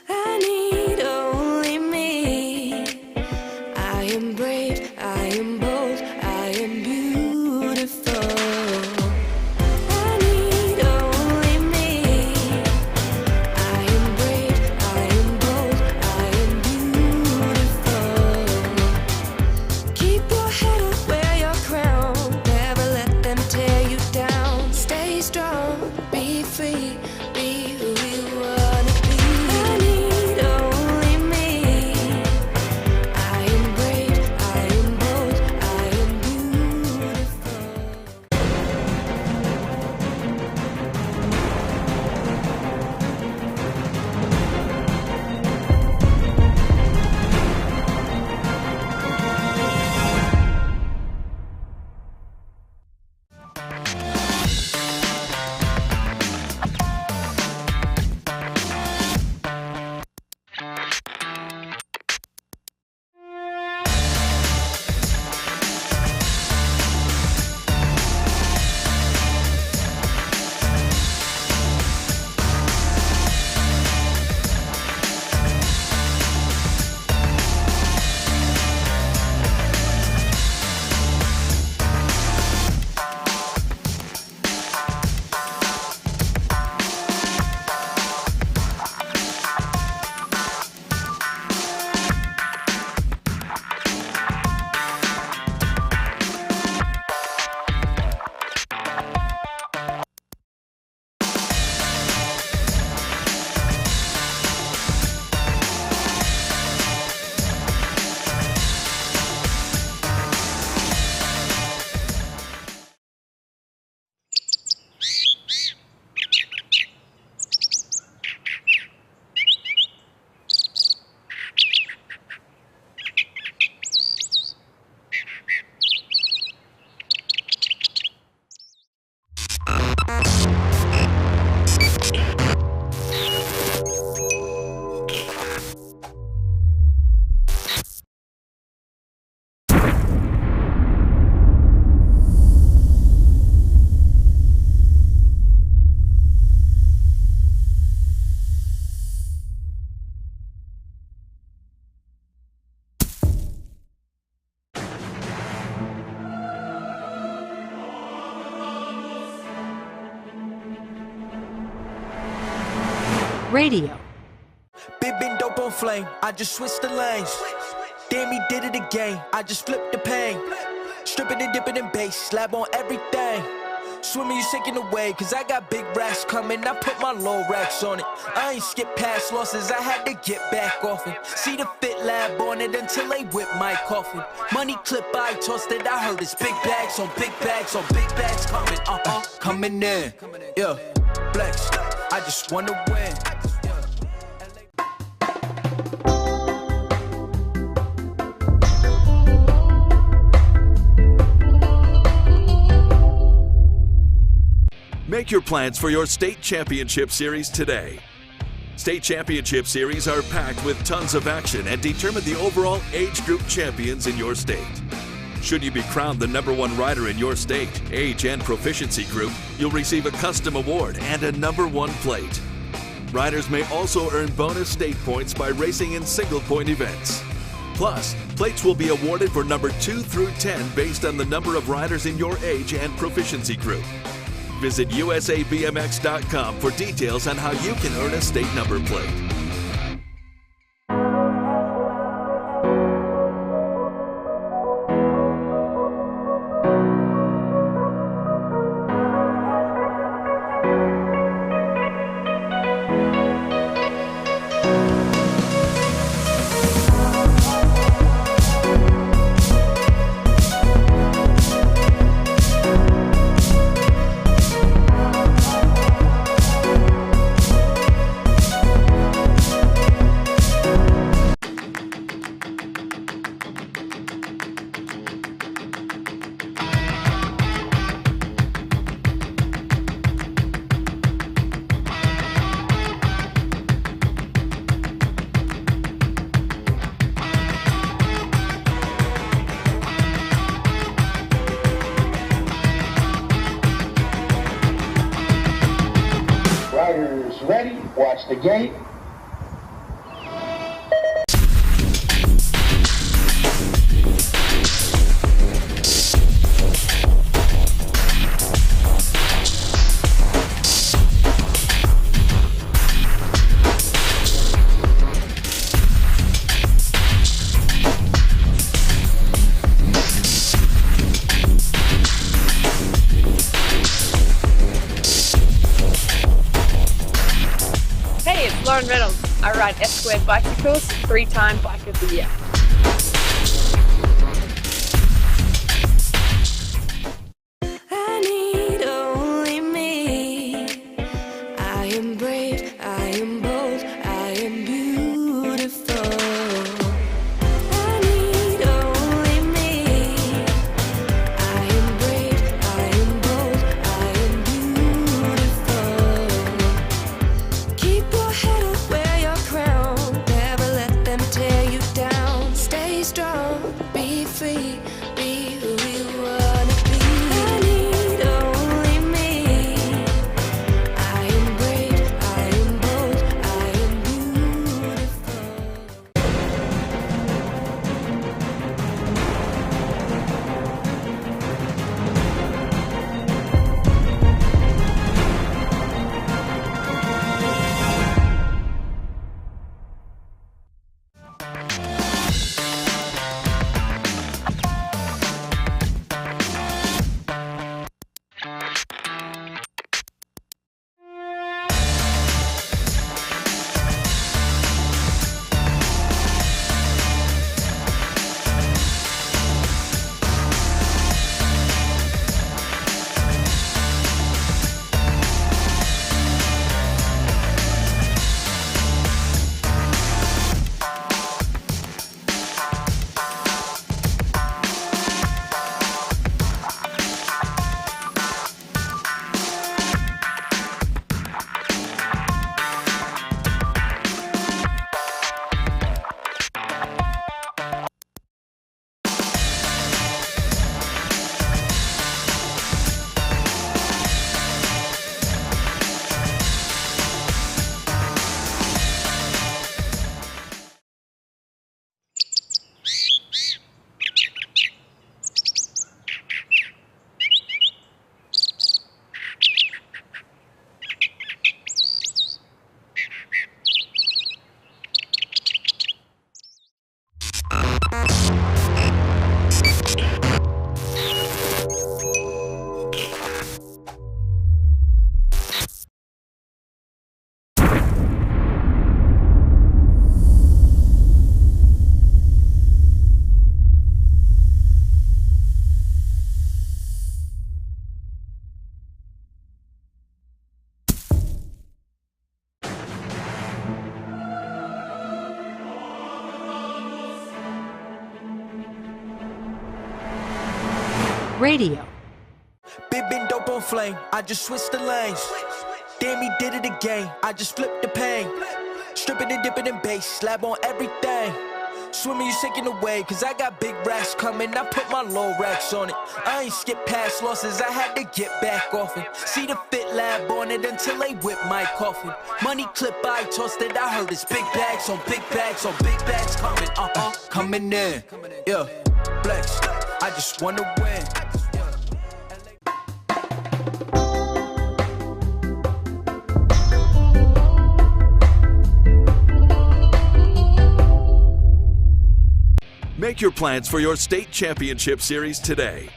I need only me. I am brave, I am bold, I am beautiful. I need only me. I am brave, I am bold, I am beautiful. Keep your head up, wear your crown. Never let them tear you down. Radio. Big been dope on flame, I just switched the lanes. Damn, he did it again, I just flipped the pain. Stripping and dipping in bass, slab on everything. Swimming, you sinking away, cause I got big racks coming. I put my low racks on it. I ain't skip past losses, I had to get back off it. See the fit lab on it until they whip my coffin. Money clip, I tossed it, I heard it's big bags on big bags on big bags coming, coming in. Yeah, flex, I just wanna win. Make your plans for your state championship series today. State championship series are packed with tons of action and determine the overall age group champions in your state. Should you be crowned the #1 rider in your state, age and proficiency group, you'll receive a custom award and a #1 plate. Riders may also earn bonus state points by racing in single-point events. Plus, plates will be awarded for number 2 through 10 based on the number of riders in your age and proficiency group. Visit usabmx.com for details on how you can earn a state number plate. Riders ready, watch the gate. Lauren Reynolds. I ride S-Squared bicycles, 3-time Bike of the Year. I need only me. I am brave, I am bold, I am beautiful. I need only me. I am brave, I am bold, I am beautiful. Keep your head up, wear your crown. Never let them tear you down. Stay strong, be free, be who you wanna be. I need only me. I am brave, I am bold, I Radio. Been dope on flame, I just switched the lanes. Damn, he did it again, I just flipped the pain. Stripping and dipping in bass, slab on everything. Swimming, you sinking away, cause I got big racks coming. I put my low racks on it. I ain't skip past losses, I had to get back off it. See the fit lab on it until they whip my coffin. Money clip, I tossed it, I heard it's big bags on big bags on big bags coming, coming in. Yeah, flex, I just wanna win. Make your plans for your state championship series today.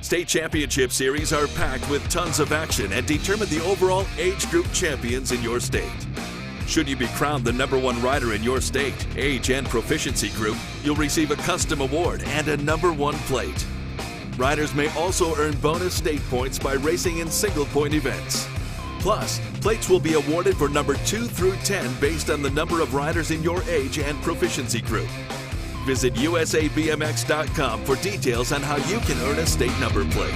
State championship series are packed with tons of action and determine the overall age group champions in your state. Should you be crowned the #1 rider in your state, age and proficiency group, you'll receive a custom award and a #1 plate. Riders may also earn bonus state points by racing in single-point events. Plus, plates will be awarded for number 2 through 10 based on the number of riders in your age and proficiency group. Visit usabmx.com for details on how you can earn a state number plate.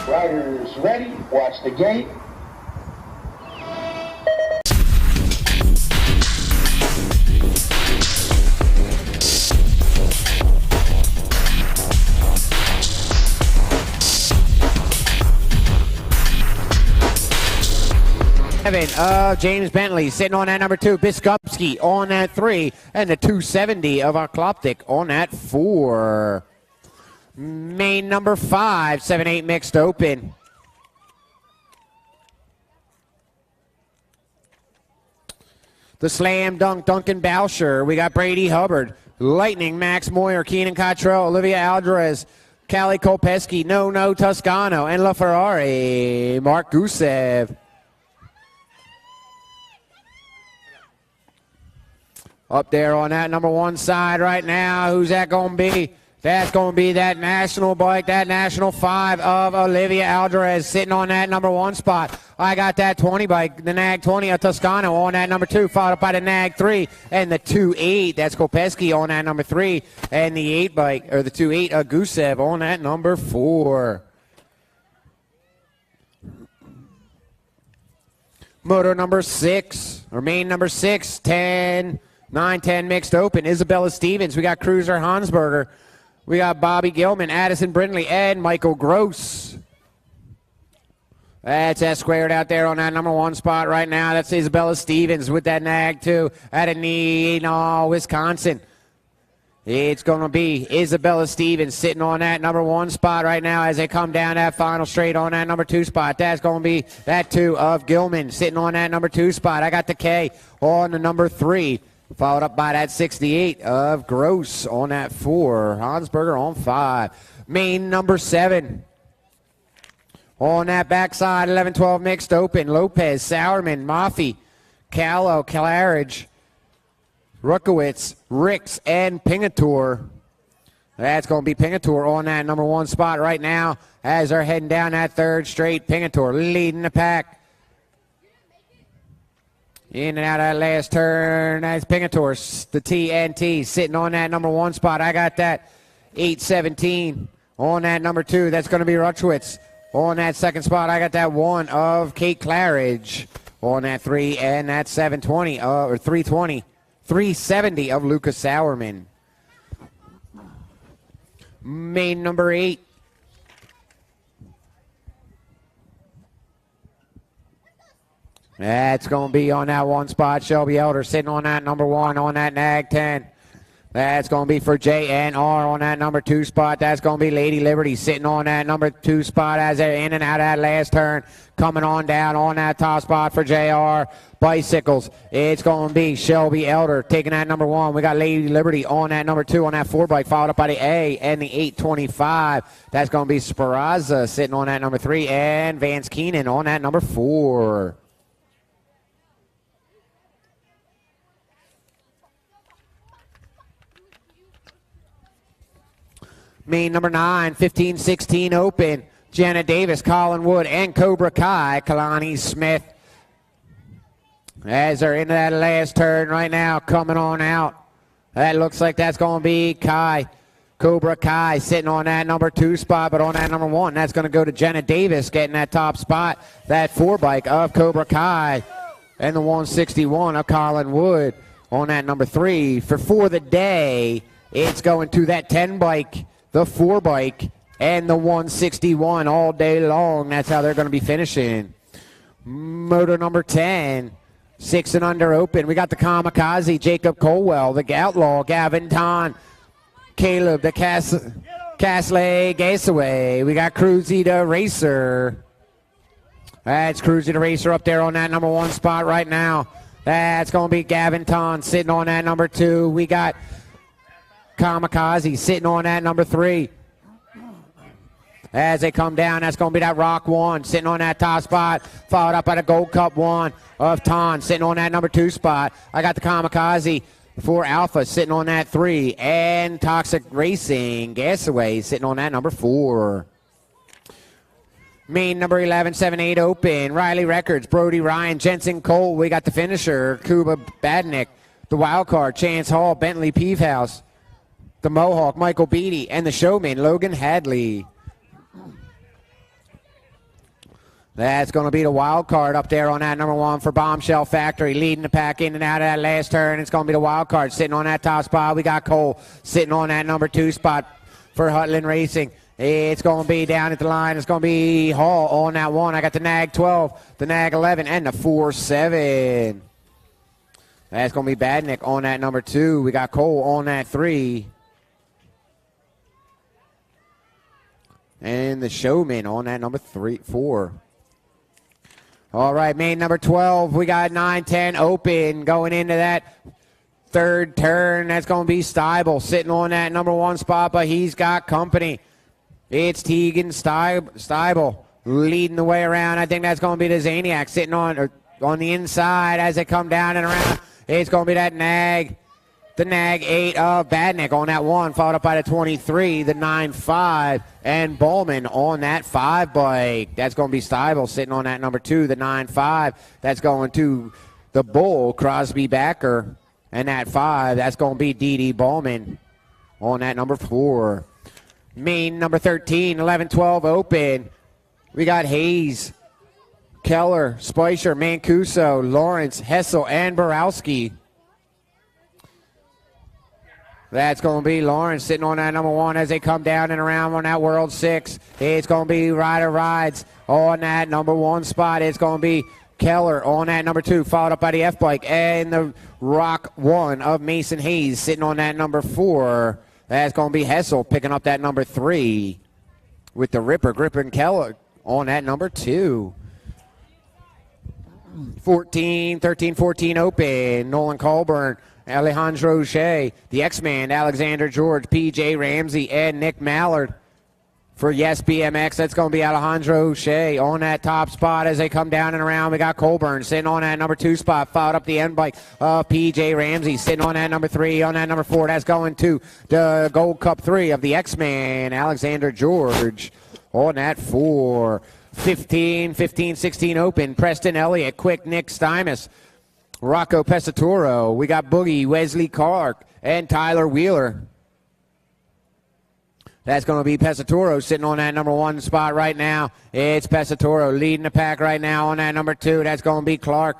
Riders ready, watch the gate. James Bentley sitting on that number 2. Biskupski on that 3. And the 270 of our Kloptik on that 4. Main number 5, 7-8 mixed open. The slam dunk, Duncan Boucher. We got Brady Hubbard. Lightning, Max Moyer, Keenan Cottrell, Olivia Alvarez, Callie Kopeski, No Toscano, and LaFerrari, Mark Gusev. Up there on that number 1 side right now, who's that going to be? That's going to be that national bike, that national 5 of Olivia Alvarez sitting on that number 1 spot. I got that 20 bike, the Nag 20 of Toscano on that number 2, followed up by the Nag 3 and the 2.8. That's Kopeski on that number 3, and the 8 bike, or the 2.8 of Gusev on that number 4. Motor number 6, or main number 6, 10, 9-10 mixed open. Isabella Stevens. We got Cruiser Hansberger. We got Bobby Gilman, Addison Brindley, and Michael Gross. That's S squared out there on that number 1 spot right now. That's Isabella Stevens with that Nag 2 out of Neenah, Wisconsin. It's going to be Isabella Stevens sitting on that number 1 spot right now as they come down that final straight on that number 2 spot. That's going to be that 2 of Gilman sitting on that number 2 spot. I got the K on the number 3. Followed up by that 68 of Gross on that 4. Hansberger on 5. Main number 7. On that backside, 11-12 mixed open. Lopez, Sauerman, Maffey, Callow, Claridge, Rukowitz, Ricks, and Pingator. That's going to be Pingator on that number 1 spot right now as they're heading down that 3rd straight. Pingator leading the pack. In and out of that last turn, that's Pingator, the TNT, sitting on that number 1 spot. I got that 8-17 on that number 2. That's going to be Rutschwitz. On that 2nd spot, I got that 1 of Kate Claridge. On that 3 and that 720, or 320, 370 of Lucas Sauerman. Main number 8. That's going to be on that one spot. Shelby Elder sitting on that number 1 on that nag 10. That's going to be for JNR on that number 2 spot. That's going to be Lady Liberty sitting on that number 2 spot as they're in and out of that last turn. Coming on down on that top spot for JR Bicycles. It's going to be Shelby Elder taking that number 1. We got Lady Liberty on that number 2 on that 4 bike, followed up by the A and the 825. That's going to be Speranza sitting on that number 3 and Vance Keenan on that number 4. Main number 9, 15-16 open. Jenna Davis, Colin Wood, and Cobra Kai, Kalani Smith. As they're into that last turn right now, coming on out. That looks like that's going to be Kai. Cobra Kai sitting on that number 2 spot, but on that number 1, that's going to go to Jenna Davis getting that top spot. That 4 bike of Cobra Kai and the 161 of Colin Wood on that number 3. For the day, it's going to that 10 bike, the 4 bike, and the 161 all day long. That's how they're going to be finishing. Moto number 10, 6 and under open. We got the Kamikaze, Jacob Colwell, the Outlaw, Gavin Ton, Caleb, the Castle Gasaway. We got Cruzy the Racer. That's Cruzy the Racer up there on that number 1 spot right now. That's going to be Gavin Ton sitting on that number 2. We got Kamikaze sitting on that number 3. As they come down, that's going to be that Rock 1 sitting on that top spot, followed up by the Gold Cup 1 of Ton sitting on that number 2 spot. I got the Kamikaze for Alpha sitting on that 3, and Toxic Racing Gasaway sitting on that number 4. Main number 11, 7-8 open. Riley Records, Brody Ryan, Jensen Cole. We got the finisher, Kuba Badnick, the wild card, Chance Hall, Bentley Peavehouse, the Mohawk, Michael Beatty, and the showman, Logan Hadley. That's going to be the wild card up there on that number 1 for Bombshell Factory, leading the pack in and out of that last turn. It's going to be the wild card sitting on that top spot. We got Cole sitting on that number 2 spot for Hutland Racing. It's going to be down at the line. It's going to be Hall on that 1. I got the Nag 12, the Nag 11, and the 4-7. That's going to be Badnick on that number 2. We got Cole on that 3. And the showman on that number 4. All right, main number 12, we got 9-10 open going into that 3rd turn. That's going to be Steibel sitting on that number 1 spot, but he's got company. It's Tegan Steibel leading the way around. I think that's going to be the Zaniac sitting on the inside as they come down and around. It's going to be that Nag, the Nag 8 of Badnick on that 1, followed up by the 23, the 9-5, and Bowman on that 5 bike. That's going to be Steibel sitting on that number 2, the 9-5. That's going to the Bull, Crosby Backer, and that 5. That's going to be D.D. Bowman on that number 4. Main number 13, 11-12 open. We got Hayes, Keller, Spicer, Mancuso, Lawrence, Hessel, and Borowski. That's going to be Lawrence sitting on that number 1 as they come down and around on that World 6. It's going to be Ryder Rides on that number 1 spot. It's going to be Keller on that number 2, followed up by the F-Bike, and the Rock 1 of Mason Hayes sitting on that number 4. That's going to be Hessel picking up that number 3 with the Ripper, Grippin Keller on that number 2. 13-14 open. Nolan Colburn, Alejandro Shea, the X-Man, Alexander George, P.J. Ramsey, and Nick Mallard. For Yes BMX, that's going to be Alejandro Shea on that top spot as they come down and around. We got Colburn sitting on that number 2 spot, followed up the end bike of P.J. Ramsey sitting on that number 3. On that number 4, that's going to the Gold Cup 3 of the X-Man, Alexander George on that 4. 15-16 open. Preston Elliott, Quick Nick Stymus, Rocco Pesatoro. We got Boogie, Wesley Clark, and Tyler Wheeler. That's going to be Pesatoro sitting on that number 1 spot right now. It's Pesatoro leading the pack right now on that number 2. That's going to be Clark.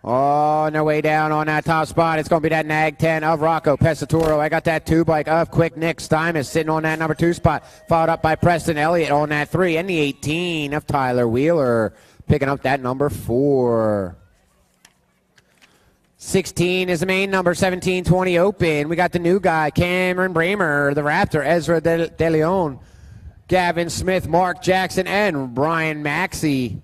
On their way down on that top spot, it's going to be that Nag 10 of Rocco Pesatoro. I got that 2 bike of Quick Nick Stymus sitting on that number 2 spot, followed up by Preston Elliott on that 3, and the 18 of Tyler Wheeler. picking up that number 4. 16 is the main number, 17-20 open. We got the new guy, Cameron Bramer, the Raptor, Ezra De Leon, Gavin Smith, Mark Jackson, and Brian Maxey.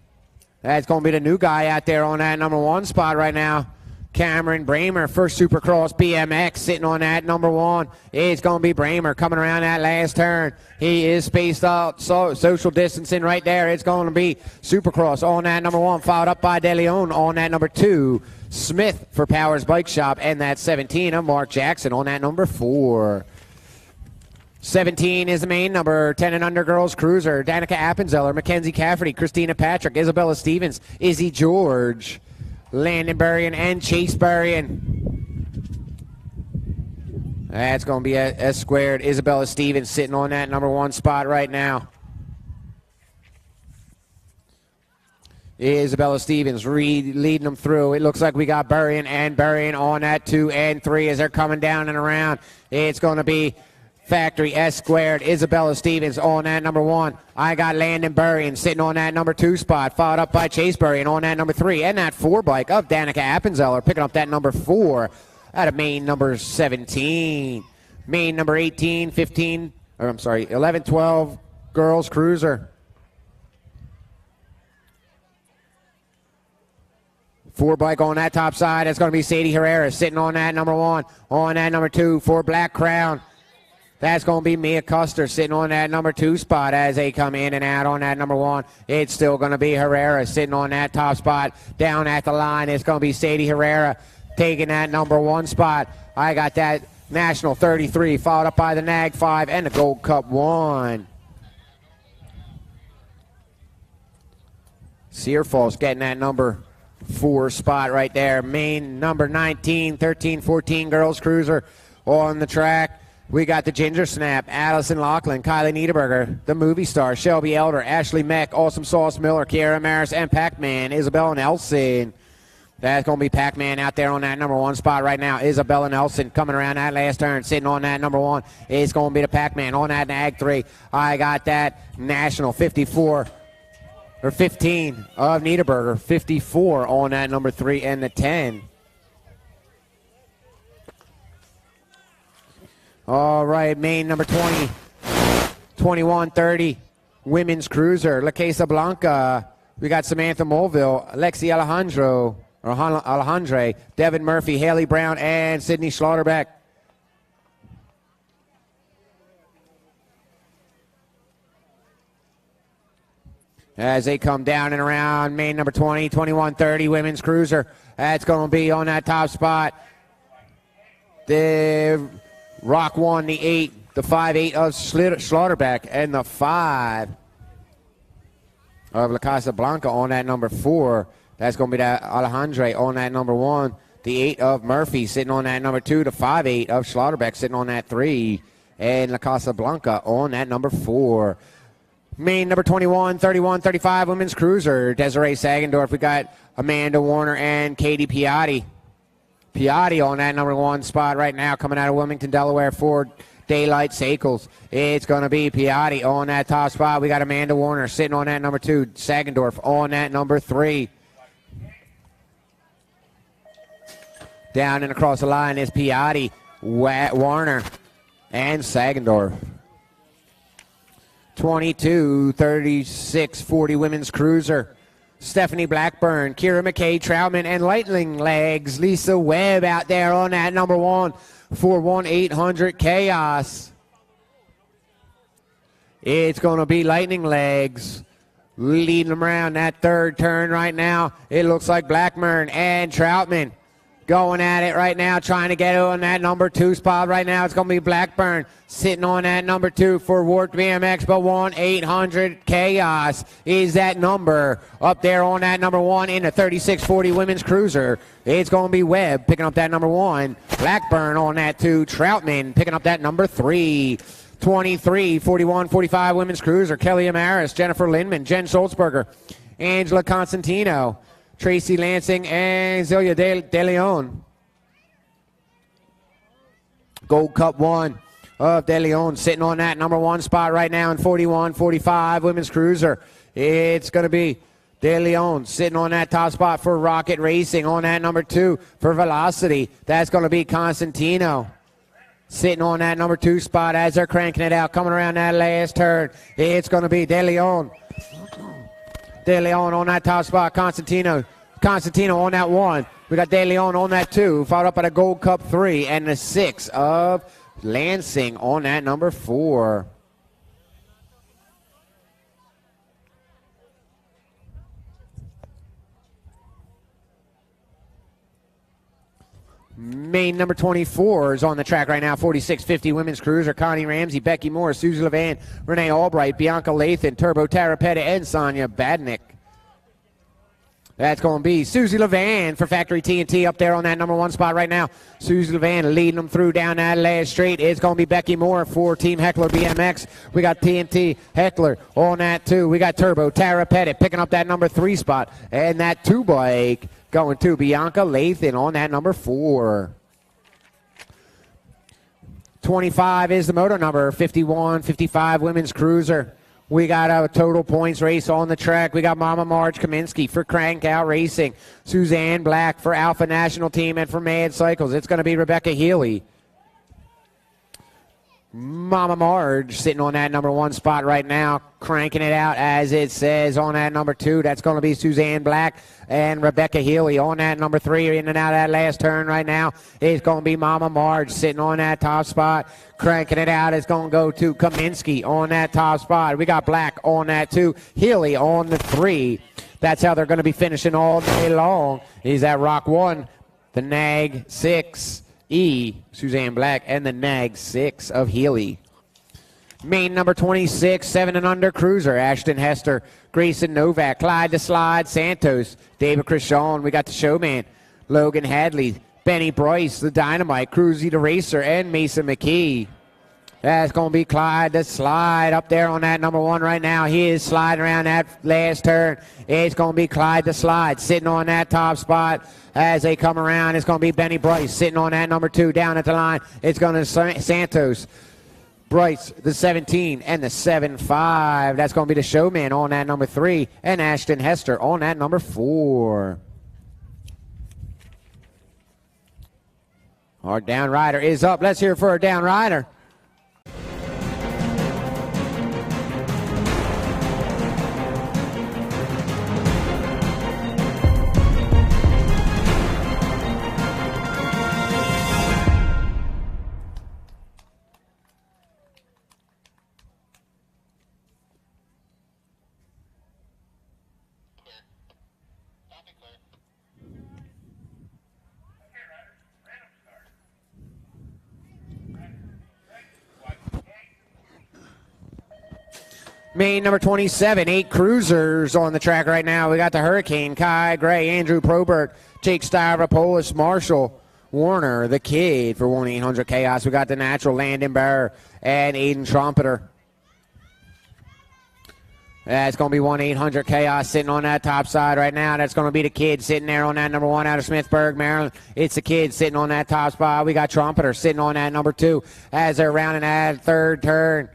That's going to be the new guy out there on that number 1 spot right now. Cameron Bramer, first Supercross BMX, sitting on that number 1. It's going to be Bramer coming around that last turn. He is spaced out, social distancing right there. It's going to be Supercross on that number 1, followed up by De Leon on that number 2. Smith for Powers Bike Shop, and that 17 of Mark Jackson on that number 4. 17 is the main number, 10 and under girls cruiser. Danica Appenzeller, Mackenzie Cafferty, Christina Patrick, Isabella Stevens, Izzy George, Landon Berrien, and Chase Berrien. That's going to be a S squared. Isabella Stevens sitting on that number 1 spot right now. Isabella Stevens leading them through. It looks like we got Berrien on that 2 and 3 as they're coming down and around. It's going to be Factory S squared. Isabella Stevens on that number 1. I got Landon Berrien sitting on that number 2 spot, followed up by Chase Berrien on that number 3, and that 4 bike of Danica Appenzeller picking up that number 4 out of main number 17. Main number 18, 15, or I'm sorry, 11, 12 girls cruiser. 4 bike on that top side. It's going to be Sadie Herrera sitting on that number 1. On that number 2 for Black Crown. That's going to be Mia Custer sitting on that number 2 spot as they come in and out on that number 1. It's still going to be Herrera sitting on that top spot. Down at the line, it's going to be Sadie Herrera taking that number 1 spot. I got that National 33, followed up by the NAG 5 and the Gold Cup 1. Searfalls getting that number 4 spot right there. Main number 19, 13, 14 girls cruiser on the track. We got the Ginger Snap, Allison Lachlan, Kylie Niederberger, the movie star, Shelby Elder, Ashley Meck, Awesome Sauce Miller, Kiara Maris, and Pac-Man, Isabella Nelson. That's going to be Pac-Man out there on that number 1 spot right now. Isabella Nelson coming around that last turn, sitting on that number 1. It's going to be the Pac-Man on that NAG 3. I got that National 54, or 15 of Niederberger, 54 on that number 3 and the 10. All right, main number 20, 21, 30, women's cruiser, La Casa Blanca. We got Samantha Mulville, Alexi Alejandre, Devin Murphy, Haley Brown, and Sydney Schlotterbeck. As they come down and around, main number 20, 21, 30, women's cruiser. That's going to be on that top spot. The Rock 1, the 8, the 5-8 of Schlotterbeck, and the 5 of La Casa Blanca on that number 4. That's going to be that Alejandre on that number 1. The 8 of Murphy sitting on that number 2. The 5-8 of Schlotterbeck sitting on that 3. And La Casa Blanca on that number 4. Main number 21, 31, 35, women's cruiser, Desiree Sagendorf. We got Amanda Warner and Katie Piatti. Piatti on that number 1 spot right now, coming out of Wilmington, Delaware for Daylight Cycles. It's going to be Piatti on that top spot. We got Amanda Warner sitting on that number 2. Sagendorf on that number 3. Down and across the line is Piatti, Warner, and Sagendorf. 22, 36, 40 women's cruiser. Stephanie Blackburn, Kira McKay, Troutman, and Lightning Legs, Lisa Webb out there on that number 1 for 1-800 Chaos. It's going to be Lightning Legs leading them around that 3rd turn right now. It looks like Blackburn and Troutman going at it right now, trying to get on that number 2 spot right now. It's going to be Blackburn sitting on that number 2 for Warped BMX, but 1-800 Chaos is that number up there on that number 1 in the 3640 women's cruiser. It's going to be Webb picking up that number 1. Blackburn on that 2. Troutman picking up that number 3. 23, 41, 45 women's cruiser. Kelly Amaris, Jennifer Lindman, Jen Schultzberger, Angela Constantino, Tracy Lansing, and Zelia De Leon. Gold Cup 1 of De Leon sitting on that number 1 spot right now in 41, 45 women's cruiser. It's going to be De Leon sitting on that top spot for Rocket Racing. On that number 2 for Velocity, that's going to be Constantino. Sitting on that number 2 spot as they're cranking it out. Coming around that last turn, it's going to be De Leon. De Leon on that top spot. Constantino on that 1. We got De Leon on that 2, followed up by the Gold Cup 3 and the 6 of Lansing on that number 4. Main number 24 is on the track right now. 4650 Women's Cruiser. Connie Ramsey, Becky Moore, Susie Levan, Renee Albright, Bianca Lathan, Turbo Tarapetta, and Sonia Badnick. That's going to be Susie Levan for Factory TNT up there on that number 1 spot right now. Susie Levan leading them through down that last straight. It's going to be Becky Moore for Team Heckler BMX. We got TNT Heckler on that 2. We got Turbo Tara Pettit picking up that number 3 spot. And that 2 bike going to Bianca Lathan on that number 4. 25 is the moto number. 51-55 Women's Cruiser. We got a total points race on the track. We got Mama Marge Kaminsky for Crank Out Racing. Suzanne Black for Alpha National Team, and for Mad Cycles, it's going to be Rebecca Healy. Mama Marge sitting on that number 1 spot right now, cranking it out as it says on that number 2. That's going to be Suzanne Black and Rebecca Healy on that number 3. In and out of that last turn right now is going to be Mama Marge sitting on that top spot, cranking it out. It's going to go to Kaminsky on that top spot. We got Black on that 2, Healy on the 3. That's how they're going to be finishing all day long. Is that Rock 1, the Nag 6. Suzanne Black, and the Nag 6 of Healy. Main number 26, 7 and under Cruiser. Ashton Hester, Grayson Novak, Clyde the Slide Santos, David Christian. We got the Showman, Logan Hadley, Benny Bryce, the Dynamite, Cruzy the Racer, and Mason McKee. That's going to be Clyde the Slide up there on that number 1 right now. He is sliding around that last turn. It's going to be Clyde the Slide sitting on that top spot. As they come around, it's going to be Benny Bryce sitting on that number 2 down at the line. It's going to Santos, Bryce, the 17, and the 7-5. That's going to be the Showman on that number 3, and Ashton Hester on that number 4. Our down rider is up. Let's hear it for our down rider. Main number 27, 8 cruisers on the track right now. We got the Hurricane, Kai Gray, Andrew Probert, Jake Stavropoulos, Marshall Warner, the Kid for 1-800-CHAOS. We got the Natural, Landon Barr, and Aiden Trumpeter. That's going to be 1-800-CHAOS sitting on that top side right now. That's going to be the Kid sitting there on that number 1 out of Smithburg, Maryland. It's the Kid sitting on that top spot. We got Trumpeter sitting on that number 2 as they're rounding that third turn.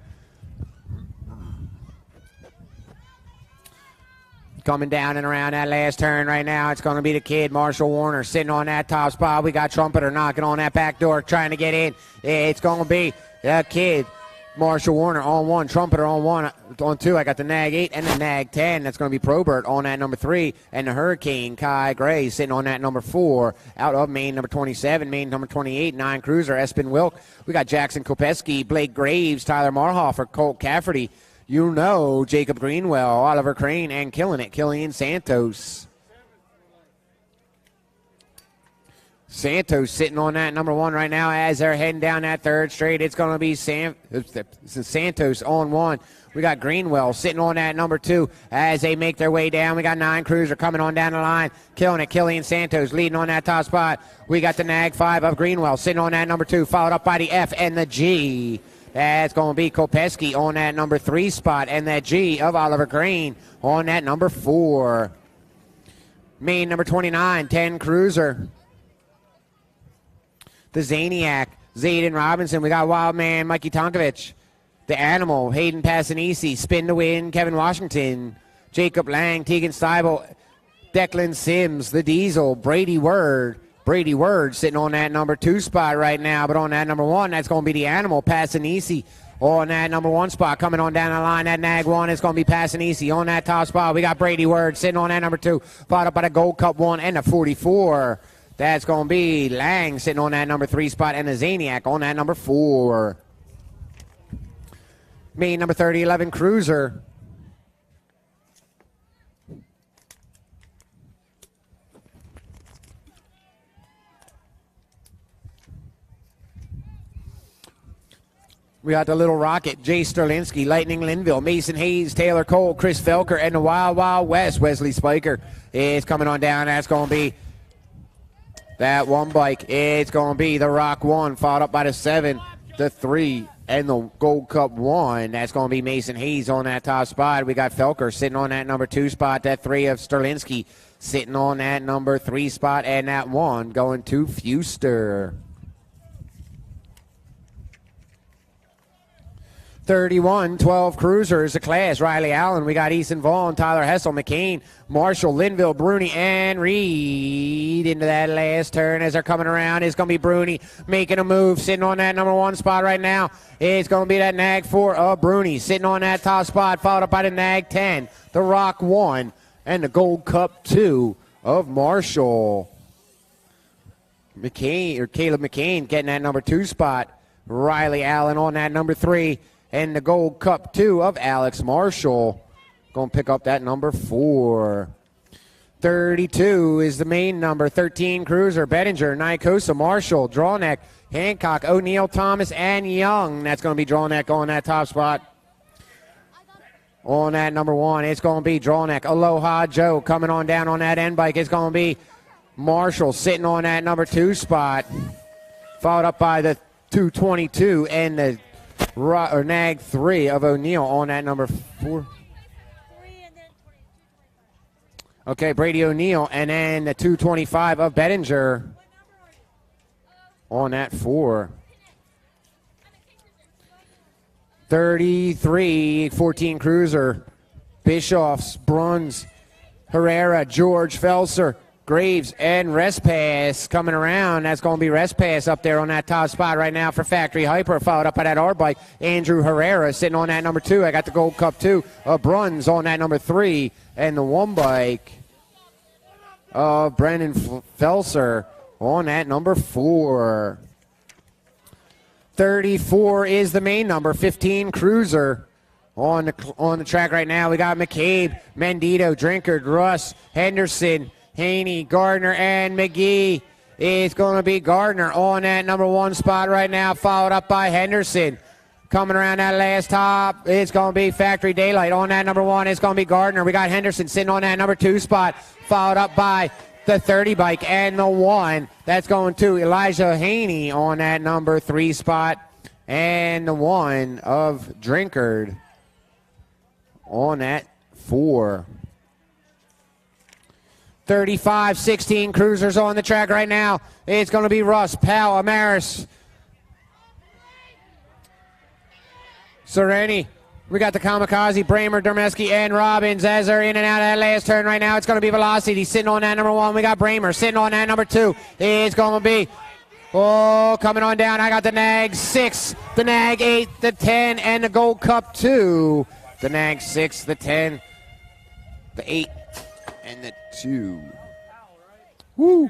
Coming down and around that last turn right now, it's going to be the Kid, Marshall Warner, sitting on that top spot. We got Trumpeter knocking on that back door, trying to get in. It's going to be the Kid, Marshall Warner on 1, Trumpeter on 1, on 2. I got the Nag 8 and the Nag 10. That's going to be Probert on that number 3, and the Hurricane, Kai Gray, sitting on that number 4. Out of main number 27, main number 28, 9 cruiser, Espen Wilk. We got Jackson Kopeski, Blake Graves, Tyler Marhofer, Colt Cafferty. You know, Jacob Greenwell, Oliver Crane, and killing it, Killian Santos. Santos sitting on that number 1 right now as they're heading down that third straight. It's going to be Santos on 1. We got Greenwell sitting on that number 2 as they make their way down. We got 9 cruiser coming on down the line, killing it, Killian Santos leading on that top spot. We got the Nag 5 of Greenwell sitting on that number 2, followed up by the F and the G. That's going to be Kopeski on that number 3 spot, and that G of Oliver Crane on that number 4. Main number 29, 10 cruiser. The Zaniac, Zayden Robinson. We got Wildman, Mikey Tonkovich. The Animal, Hayden Passanisi. Spin to win, Kevin Washington. Jacob Lang, Tegan Steibel, Declan Sims, the Diesel, Brady Word. Brady Word sitting on that number 2 spot right now, but on that number 1, that's going to be the Animal, Passanisi. On that number 1 spot, coming on down the line, that Nag 1 is going to be Passanisi. On that top spot, we got Brady Word sitting on that number 2, followed up by the Gold Cup 1 and the 44. That's going to be Lang sitting on that number 3 spot, and the Zaniac on that number 4. Main number 3011 Cruiser. We got the Little Rocket, Jay Sterlinski, Lightning Linville, Mason Hayes, Taylor Cole, Chris Felker, and the Wild Wild West, Wesley Spiker is coming on down. That's going to be that one bike. It's going to be the Rock 1, followed up by the 7, the 3, and the Gold Cup 1. That's going to be Mason Hayes on that top spot. We got Felker sitting on that number 2 spot, that 3 of Sterlinski sitting on that number 3 spot, and that 1 going to Fuster. 31-12 Cruisers, a class. Riley Allen, we got Easton Vaughn, Tyler Hessel, McCain, Marshall, Linville, Bruni, and Reed into that last turn as they're coming around. It's going to be Bruni making a move, sitting on that number 1 spot right now. It's going to be that Nag 4 of Bruni sitting on that top spot, followed up by the Nag 10, the Rock 1, and the Gold Cup 2 of Marshall. Caleb McCain getting that number 2 spot. Riley Allen on that number 3. And the Gold Cup 2 of Alex Marshall. Going to pick up that number 4. 32 is the main number. 13 Cruiser, Bettinger, Nykosa, Marshall, Drawneck, Hancock, O'Neill, Thomas, and Young. That's going to be Drawneck on that top spot. On that number 1, it's going to be Drawneck. Aloha Joe coming on down on that end bike. It's going to be Marshall sitting on that number 2 spot. Followed up by the 222 and the Nag 3 of O'Neill on that number 4. Okay, Brady O'Neill, and then the 225 of Bettinger on that 4. 33, 14 Cruiser, Bischoffs, Bruns, Herrera, George, Felser, Graves, and Respass coming around. That's going to be Respass up there on that top spot right now for Factory Hyper, followed up by that R bike. Andrew Herrera sitting on that number 2. I got the Gold Cup 2 of Bruns on that number 3, and the 1 bike of Brendan Felser on that number 4. 34 is the main number. 15 Cruiser on the track right now. We got McCabe, Mendito, Drinkard, Russ, Henderson, Haney, Gardner, and McGee. It's going to be Gardner on that number 1 spot right now, followed up by Henderson. Coming around that last top, it's going to be Factory Daylight. On that number 1, it's going to be Gardner. We got Henderson sitting on that number 2 spot, followed up by the 30 bike and the 1. That's going to Elijah Haney on that number 3 spot, and the 1 of Drinkard on that 4. 35, 16 Cruisers on the track right now. It's going to be Russ, Powell, Amaris, Sereni. We got the Kamikaze, Bramer, Dermeski, and Robbins as they're in and out of that last turn right now. It's going to be Velocity sitting on that number 1. We got Bramer sitting on that number 2. It's going to be, coming on down. I got the Nag 6, the Nag 8, the 10, and the Gold Cup 2. The Nag 6, the 10, the 8, and the 2. Woo.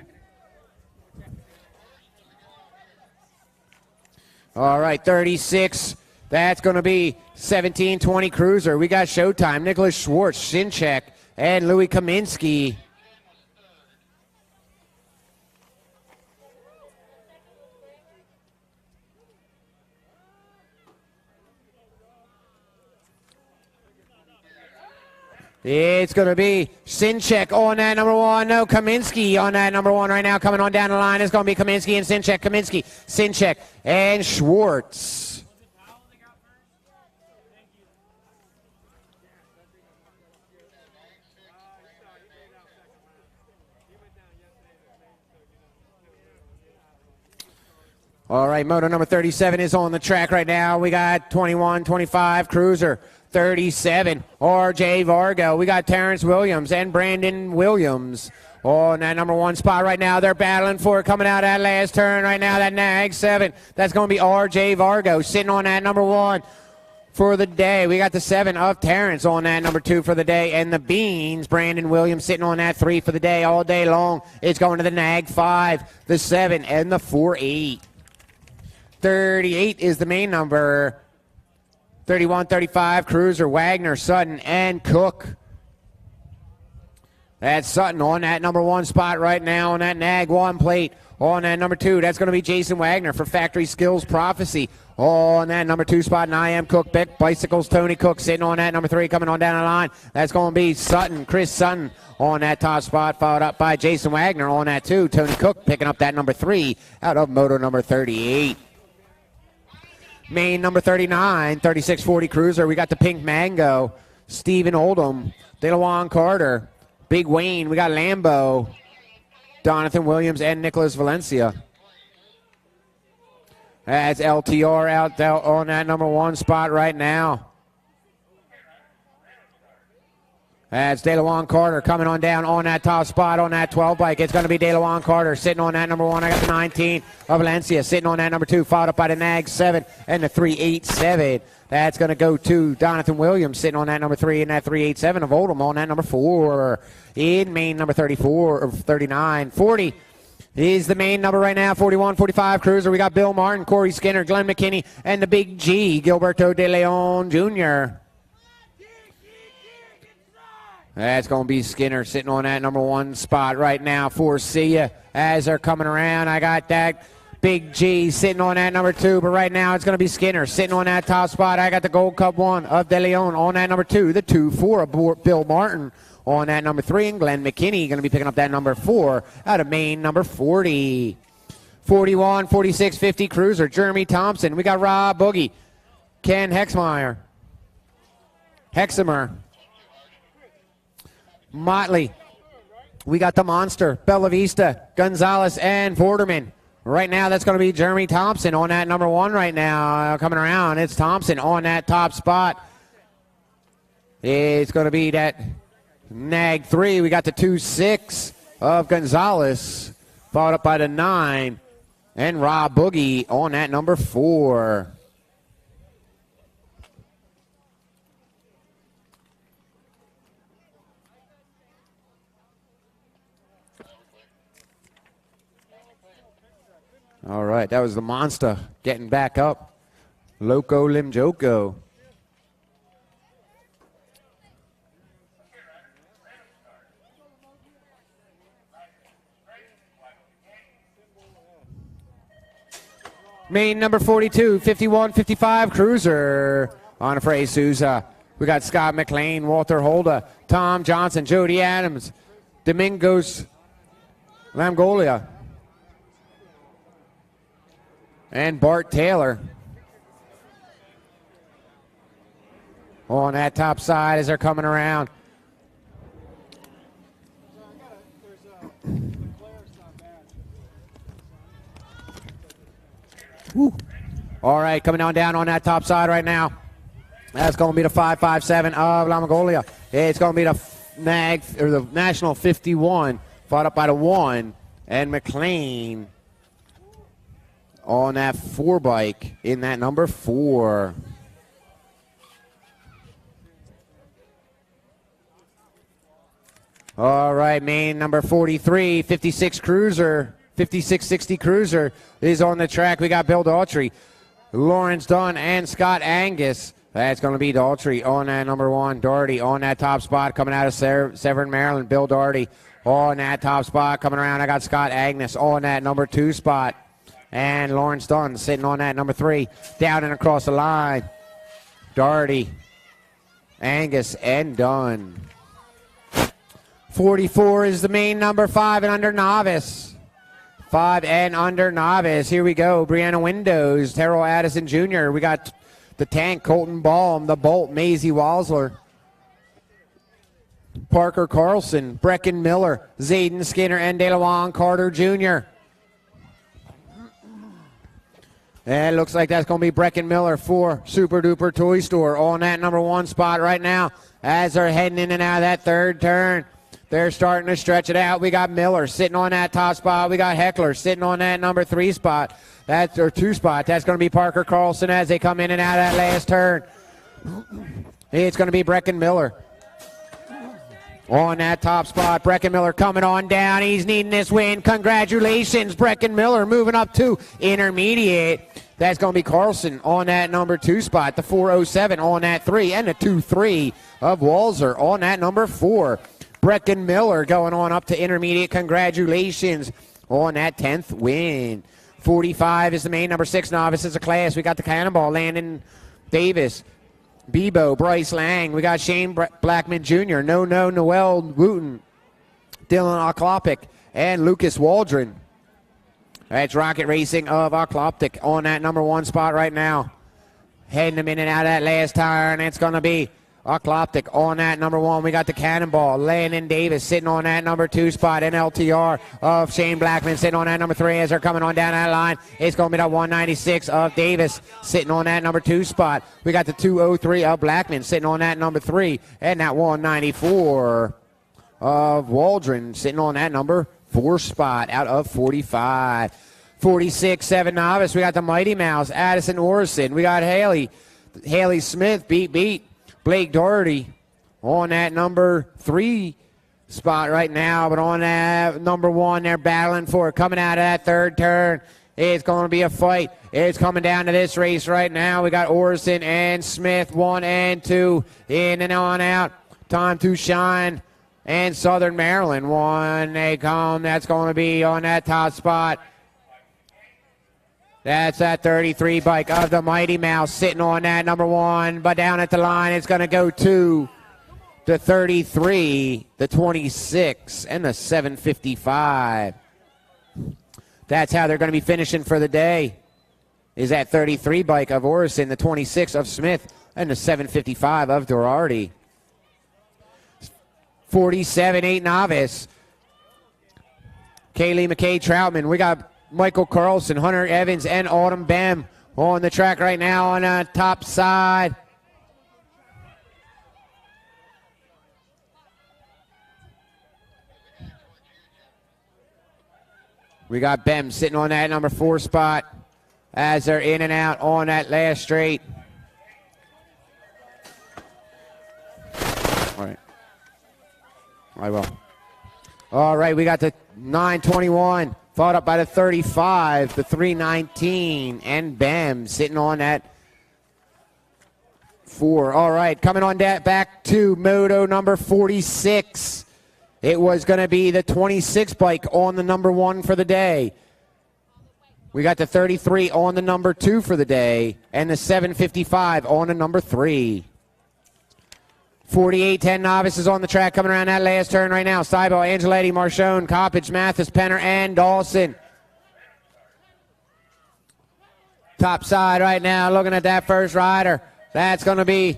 All right, 36. That's going to be 1720 Cruiser. We got Showtime, Nicholas Schwartz, Shinchek, and Louis Kaminsky. It's going to be Sinchek on that number 1. No, Kaminsky on that number 1 right now. Coming on down the line. It's going to be Kaminsky and Sinchek. Kaminsky, Sinchek, and Schwartz. All right, moto number 37 is on the track right now. We got 21, 25 Cruiser, 37, R.J. Vargo. We got Terrence Williams and Brandon Williams on that number 1 spot right now. They're battling for it, coming out that last turn right now. That nag 7. That's going to be R.J. Vargo sitting on that number 1 for the day. We got the 7 of Terrence on that number 2 for the day. And the Beans, Brandon Williams sitting on that 3 for the day all day long. It's going to the nag 5, the 7, and the 4-8. 38 is the main number. 31, 35, Cruiser, Wagner, Sutton, and Cook. That's Sutton on that number 1 spot right now on that nag 1 plate. On that number 2, that's going to be Jason Wagner for Factory Skills Prophecy. On that number 2 spot, and I am Cook Beck Bicycles, Tony Cook sitting on that number 3, coming on down the line. That's going to be Sutton, Chris Sutton on that top spot, followed up by Jason Wagner on that 2. Tony Cook picking up that number 3 out of moto number 38. Main number 39, 3640 Cruiser. We got the Pink Mango, Stephen Oldham, DeLawan Carter, Big Wayne. We got Lambo, Donathan Williams, and Nicholas Valencia. That's LTR out there on that number 1 spot right now. That's DeLawan Carter coming on down on that top spot on that 12 bike. It's going to be DeLawan Carter sitting on that number 1. I got the 19 of Valencia sitting on that number 2, followed up by the nag 7 and the 387. That's going to go to Donathan Williams sitting on that number 3 and that 387 of Oldham on that number 4. In main number 34 or 39, 40 is the main number right now. 41, 45 Cruiser. We got Bill Martin, Corey Skinner, Glenn McKinney, and the Big G, Gilberto De Leon Jr. That's going to be Skinner sitting on that number 1 spot right now for Sia as they're coming around. I got that Big G sitting on that number 2, but right now it's going to be Skinner sitting on that top spot. I got the Gold Cup 1 of De Leon on that number 2, the 2-4 of Bill Martin on that number 3, and Glenn McKinney going to be picking up that number 4 out of main number 40. 41, 46, 50 Cruiser, Jeremy Thompson. We got Rob Boogie, Ken Hexmeyer, Hexamer, Motley. We got the Monster, Bella Vista, Gonzalez, and Vorderman. Right now, that's going to be Jeremy Thompson on that number 1 right now. Coming around, it's Thompson on that top spot. It's going to be that nag 3. We got the 2-6 of Gonzalez, followed up by the 9, and Rob Boogie on that number 4. All right, that was the Monster getting back up. Loco Limjoko. Main number 42, 51, 55 Cruiser. Onofre Souza. We got Scott McLean, Walter Holda, Tom Johnson, Jody Adams, Domingos Lamgolia, and Bart Taylor on that top side as they're coming around. Woo. All right, coming on down on that top side right now. That's going to be the 557 of La Mongolia. It's going to be the NAG or the National 51, fought up by the 1, and McLean on that 4 bike in that number 4. All right, main number 43, 56 Cruiser, 5660 Cruiser is on the track. We got Bill Daughtry, Lawrence Dunn, and Scott Angus. That's going to be Daughtry on that number 1. Doherty on that top spot coming out of Severn, Maryland. Bill Daugherty on that top spot coming around. I got Scott Agnes on that number 2 spot. And Lawrence Dunn sitting on that number 3. Down and across the line. Daugherty, Angus, and Dunn. 44 is the main number, 5 and under Novice. 5 and under Novice. Here we go. Brianna Windows, Terrell Addison Jr. We got the Tank, Colton Baum, the Bolt, Maisie Walsler, Parker Carlson, Brecken Miller, Zayden Skinner, and DeLawan Carter Jr. And it looks like that's going to be Brecken Miller for Super Duper Toy Store on that number 1 spot right now as they're heading in and out of that third turn. They're starting to stretch it out. We got Miller sitting on that top spot. We got Heckler sitting on that number 3 spot. That's or 2 spot. That's going to be Parker Carlson as they come in and out of that last turn. It's going to be Brecken Miller on that top spot. Brecken Miller coming on down. He's needing this win. Congratulations, Brecken Miller moving up to intermediate. That's going to be Carlson on that number 2 spot. The 407 on that 3 and the 2-3 of Walzer on that number 4. Brecken Miller going on up to intermediate. Congratulations on that 10th win. 45 is the main number 6 novice as a class. We got the Cannonball, Landon Davis, Bebo, Bryce Lang. We got Shane Blackman Jr., Noel Wooten, Dylan Oklopik, and Lucas Waldron. That's Rocket Racing of Oklopik on that number 1 spot right now. Heading them in and out of that last tire, and it's going to be Oklopik on that number 1. We got the Cannonball, Landon Davis sitting on that number 2 spot. NLTR of Shane Blackman sitting on that number 3 as they're coming on down that line. It's going to be the 196 of Davis sitting on that number 2 spot. We got the 203 of Blackman sitting on that number 3 and that 194 of Waldron sitting on that number 4 spot out of 45. 46, 7 novice. We got the Mighty Mouse, Addison Orison. We got Haley Smith, beat Blake Doherty on that number 3 spot right now. But on that number 1, they're battling for it. Coming out of that third turn, it's going to be a fight. It's coming down to this race right now. We got Orison and Smith, 1 and 2, in and on out. Time to shine. And Southern Maryland, 1, they come. That's going to be on that top spot. That's that 33 bike of the Mighty Mouse sitting on that number 1. But down at the line, it's going to go to the 33, the 26, and the 755. That's how they're going to be finishing for the day. Is that 33 bike of Orison, the 26 of Smith, and the 755 of Dorardi. 47, 8 novice. Kaylee McKay Troutman. We got Michael Carlson, Hunter Evans, and Autumn Bem on the track right now on the top side. We got Bem sitting on that number 4 spot as they're in and out on that last straight. All right. I will. All right, we got the 921. Fought up by the 35, the 319, and Bam sitting on that 4. All right, coming on that back to moto number 46. It was going to be the 26 bike on the number 1 for the day. We got the 33 on the number 2 for the day, and the 755 on the number 3. 48, 10 novices on the track coming around that last turn right now. Seibel, Angeletti, Marchone, Coppage, Mathis, Penner, and Dawson. Top side right now, looking at that first rider. That's going to be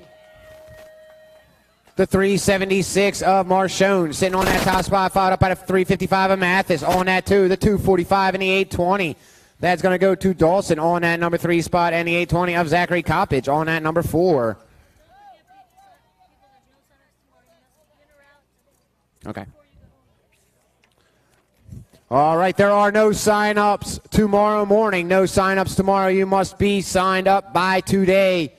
the 376 of Marchone. Sitting on that top spot, followed up by the 355 of Mathis. On that 2, the 245 and the 820. That's going to go to Dawson on that number 3 spot, and the 820 of Zachary Coppage on that number 4. Okay. All right, there are no sign-ups tomorrow morning. No sign-ups tomorrow. You must be signed up by today.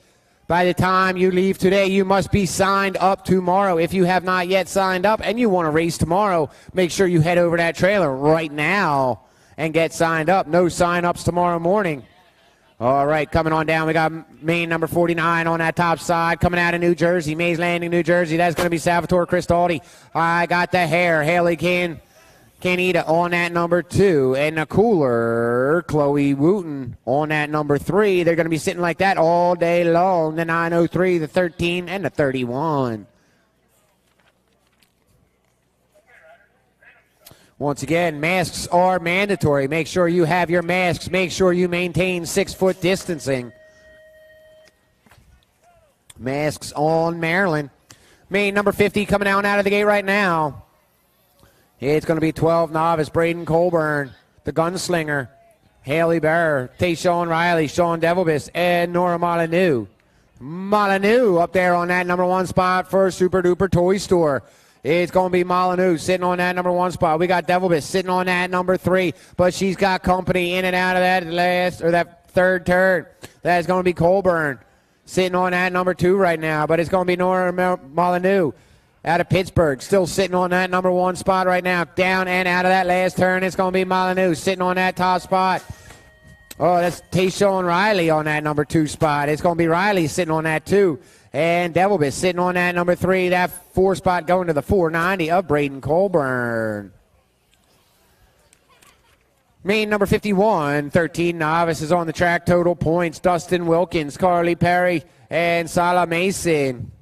By the time you leave today, you must be signed up tomorrow. If you have not yet signed up and you want to race tomorrow, make sure you head over to that trailer right now and get signed up. No sign-ups tomorrow morning. All right, coming on down, we got main number 49 on that top side, coming out of New Jersey, Mays Landing, New Jersey. That's going to be Salvatore Cristaldi. I got the hair, Haley Canita on that number 2, and the cooler, Chloe Wooten on that number 3. They're going to be sitting like that all day long, the 903, the 13, and the 31. Once again, masks are mandatory. Make sure you have your masks. Make sure you maintain 6-foot distancing. Masks on Maryland. Main number 50 coming out of the gate right now. It's going to be 12 novice. Braden Colburn, the gunslinger. Haley Barr, Tayshawn Riley, Sean Devilbus, and Nora Molyneux. Molyneux up there on that number 1 spot for Super Duper Toy Store. It's going to be Molyneux sitting on that number 1 spot. We got Devilbus sitting on that number 3, but she's got company in and out of that third turn. That's going to be Colburn sitting on that number 2 right now, but it's going to be Nora Molyneux out of Pittsburgh, still sitting on that number 1 spot right now. Down and out of that last turn, it's going to be Molyneux sitting on that top spot. Oh, that's Tayshawn Riley on that number 2 spot. It's going to be Riley sitting on that 2. And Devilbus sitting on that number 3. That 4 spot going to the 490 of Braden Colburn. Main number 51, 13 novices on the track. Total points, Dustin Wilkins, Carly Perry, and Sala Mason.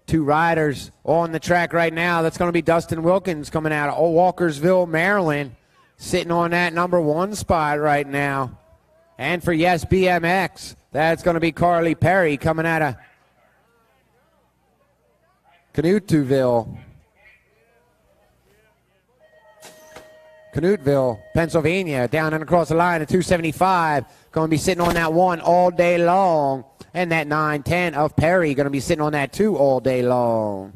2 riders on the track right now. That's going to be Dustin Wilkins coming out of Walkersville, Maryland, sitting on that number 1 spot right now. And for Yes BMX, that's going to be Carly Perry coming out of Canuteville, Pennsylvania, down and across the line at 275. Going to be sitting on that 1 all day long. And that 9-10 of Perry going to be sitting on that 2 all day long.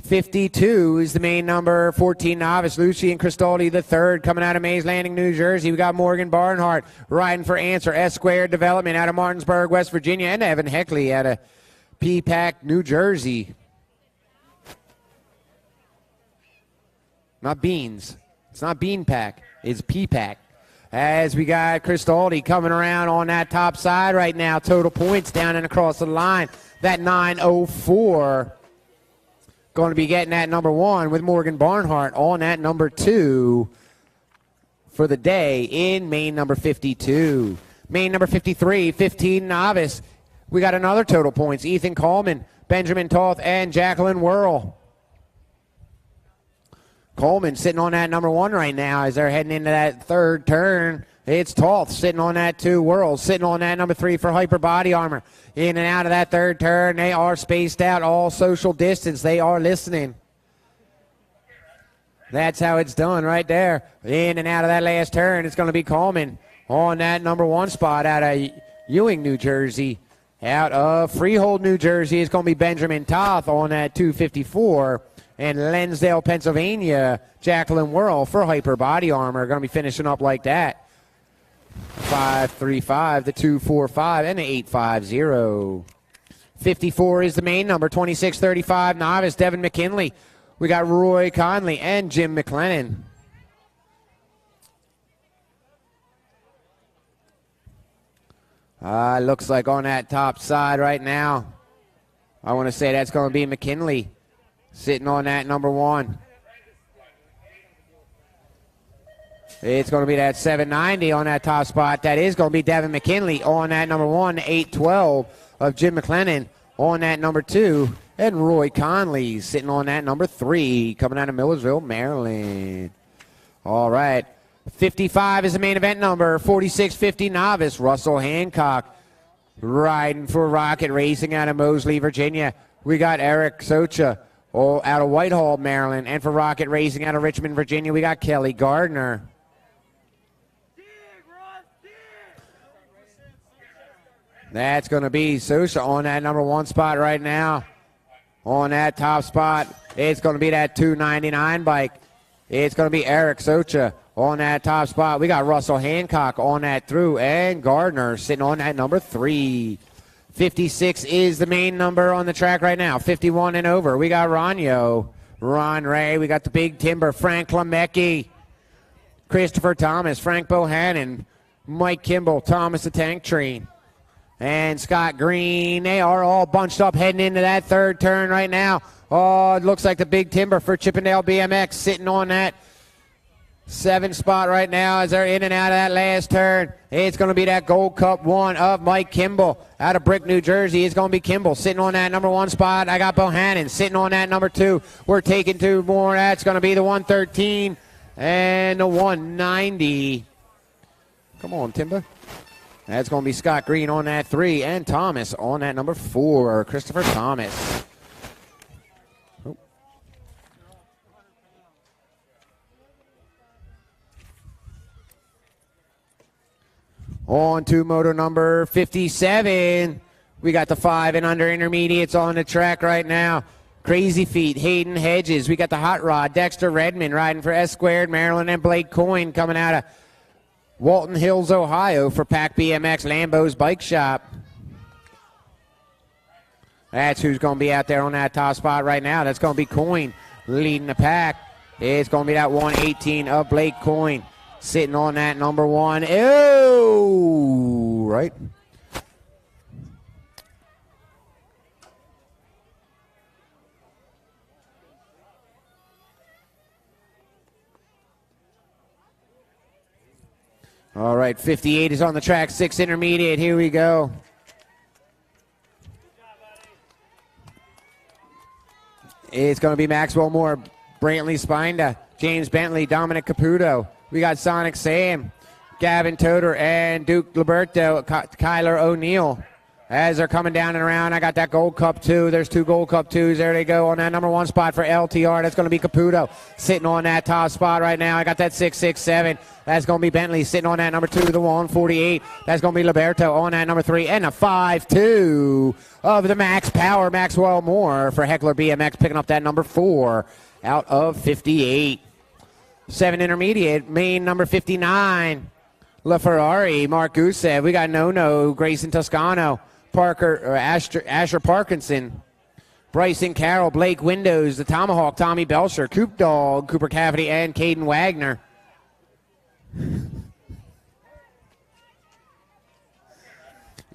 52 is the main number, 14 novice, Lucy and Cristaldi the third, coming out of Mays Landing, New Jersey. We got Morgan Barnhart riding for Answer, S Squared Development out of Martinsburg, West Virginia, and Evan Heckley out of P-Pack, New Jersey. Not beans. It's not Bean Pack. It's P-Pack. As we got Cristaldi coming around on that top side right now. Total points down and across the line. That 904. Going to be getting that number 1 with Morgan Barnhart on that number 2 for the day in main number 52. Main number 53, 15 novice. We got another total points. Ethan Coleman, Benjamin Toth, and Jacqueline Whirl. Coleman sitting on that number 1 right now as they're heading into that third turn. It's Toth sitting on that 2. Whirl sitting on that number 3 for Hyper Body Armor. In and out of that third turn. They are spaced out, all social distance. They are listening. That's how it's done right there. In and out of that last turn, it's going to be Coleman on that number 1 spot out of Ewing, New Jersey. Out of Freehold, New Jersey, it's going to be Benjamin Toth on that 254. And Lensdale, Pennsylvania, Jacqueline Whirl for Hyper Body Armor. Going to be finishing up like that. 535, the 245, and the 850. 54 is the main number, 2635 novice, Devin McKinley. We got Roy Conley and Jim McLennan. Looks like on that top side right now, I want to say that's going to be McKinley sitting on that number 1. It's going to be that 790 on that top spot. That is going to be Devin McKinley on that number 1, 812 of Jim McLennan on that number 2. And Roy Conley sitting on that number 3, coming out of Millersville, Maryland. All right. 55 is the main event number, 4650 novice, Russell Hancock riding for Rocket Racing out of Moseley, Virginia. We got Eric Socha out of Whitehall, Maryland. And for Rocket Racing out of Richmond, Virginia, we got Kelly Gardner. That's going to be Socha on that number 1 spot right now. On that top spot, it's going to be that 299 bike. It's going to be Eric Socha on that top spot. We got Russell Hancock on that through, and Gardner sitting on that number 3. 56 is the main number on the track right now. 51 and over. We got Ronyo, Ron Ray. We got the Big Timber, Frank Lemecki, Christopher Thomas, Frank Bohannon, Mike Kimball, Thomas the Tank Train, and Scott Green. They are all bunched up heading into that third turn right now. Oh, it looks like the Big Timber for Chippendale BMX sitting on that 7 spot right now as they're in and out of that last turn. It's going to be that Gold Cup 1 of Mike Kimball out of Brick, New Jersey. It's going to be Kimball sitting on that number 1 spot. I got Bohannon sitting on that number 2. We're taking 2 more. That's going to be the 113 and the 190. Come on, Timber. That's going to be Scott Green on that 3 and Thomas on that number 4. Christopher Thomas. On to moto number 57. We got the 5 and under intermediates on the track right now. Crazy Feet, Hayden Hedges. We got the Hot Rod, Dexter Redmond riding for S Squared, Maryland, and Blake Coyne coming out of Walton Hills, Ohio for Pack BMX Lambo's Bike Shop. That's who's going to be out there on that top spot right now. That's going to be Coyne leading the pack. It's going to be that 118 of Blake Coyne sitting on that number 1. Oh, right. All right, 58 is on the track, 6 intermediate. Here we go. It's going to be Maxwell Moore, Brantley Spinda, James Bentley, Dominic Caputo. We got Sonic Sam, Gavin Toder, and Duke Liberto, Kyler O'Neill. As they're coming down and around, I got that Gold Cup 2. There's 2 Gold Cup 2s. There they go on that number 1 spot for LTR. That's going to be Caputo sitting on that top spot right now. I got that 667. That's going to be Bentley sitting on that number 2, the 148. That's going to be Liberto on that number 3. And a 5-2 of the Max Power, Maxwell Moore for Heckler BMX, picking up that number 4 out of 58. 7 intermediate, main number 59. LaFerrari, Mark Gusev. We got No, Grayson Toscano, Asher Parkinson, Bryson Carroll, Blake Windows, the Tomahawk, Tommy Belcher, Coop Dog, Cooper Cavity, and Caden Wagner.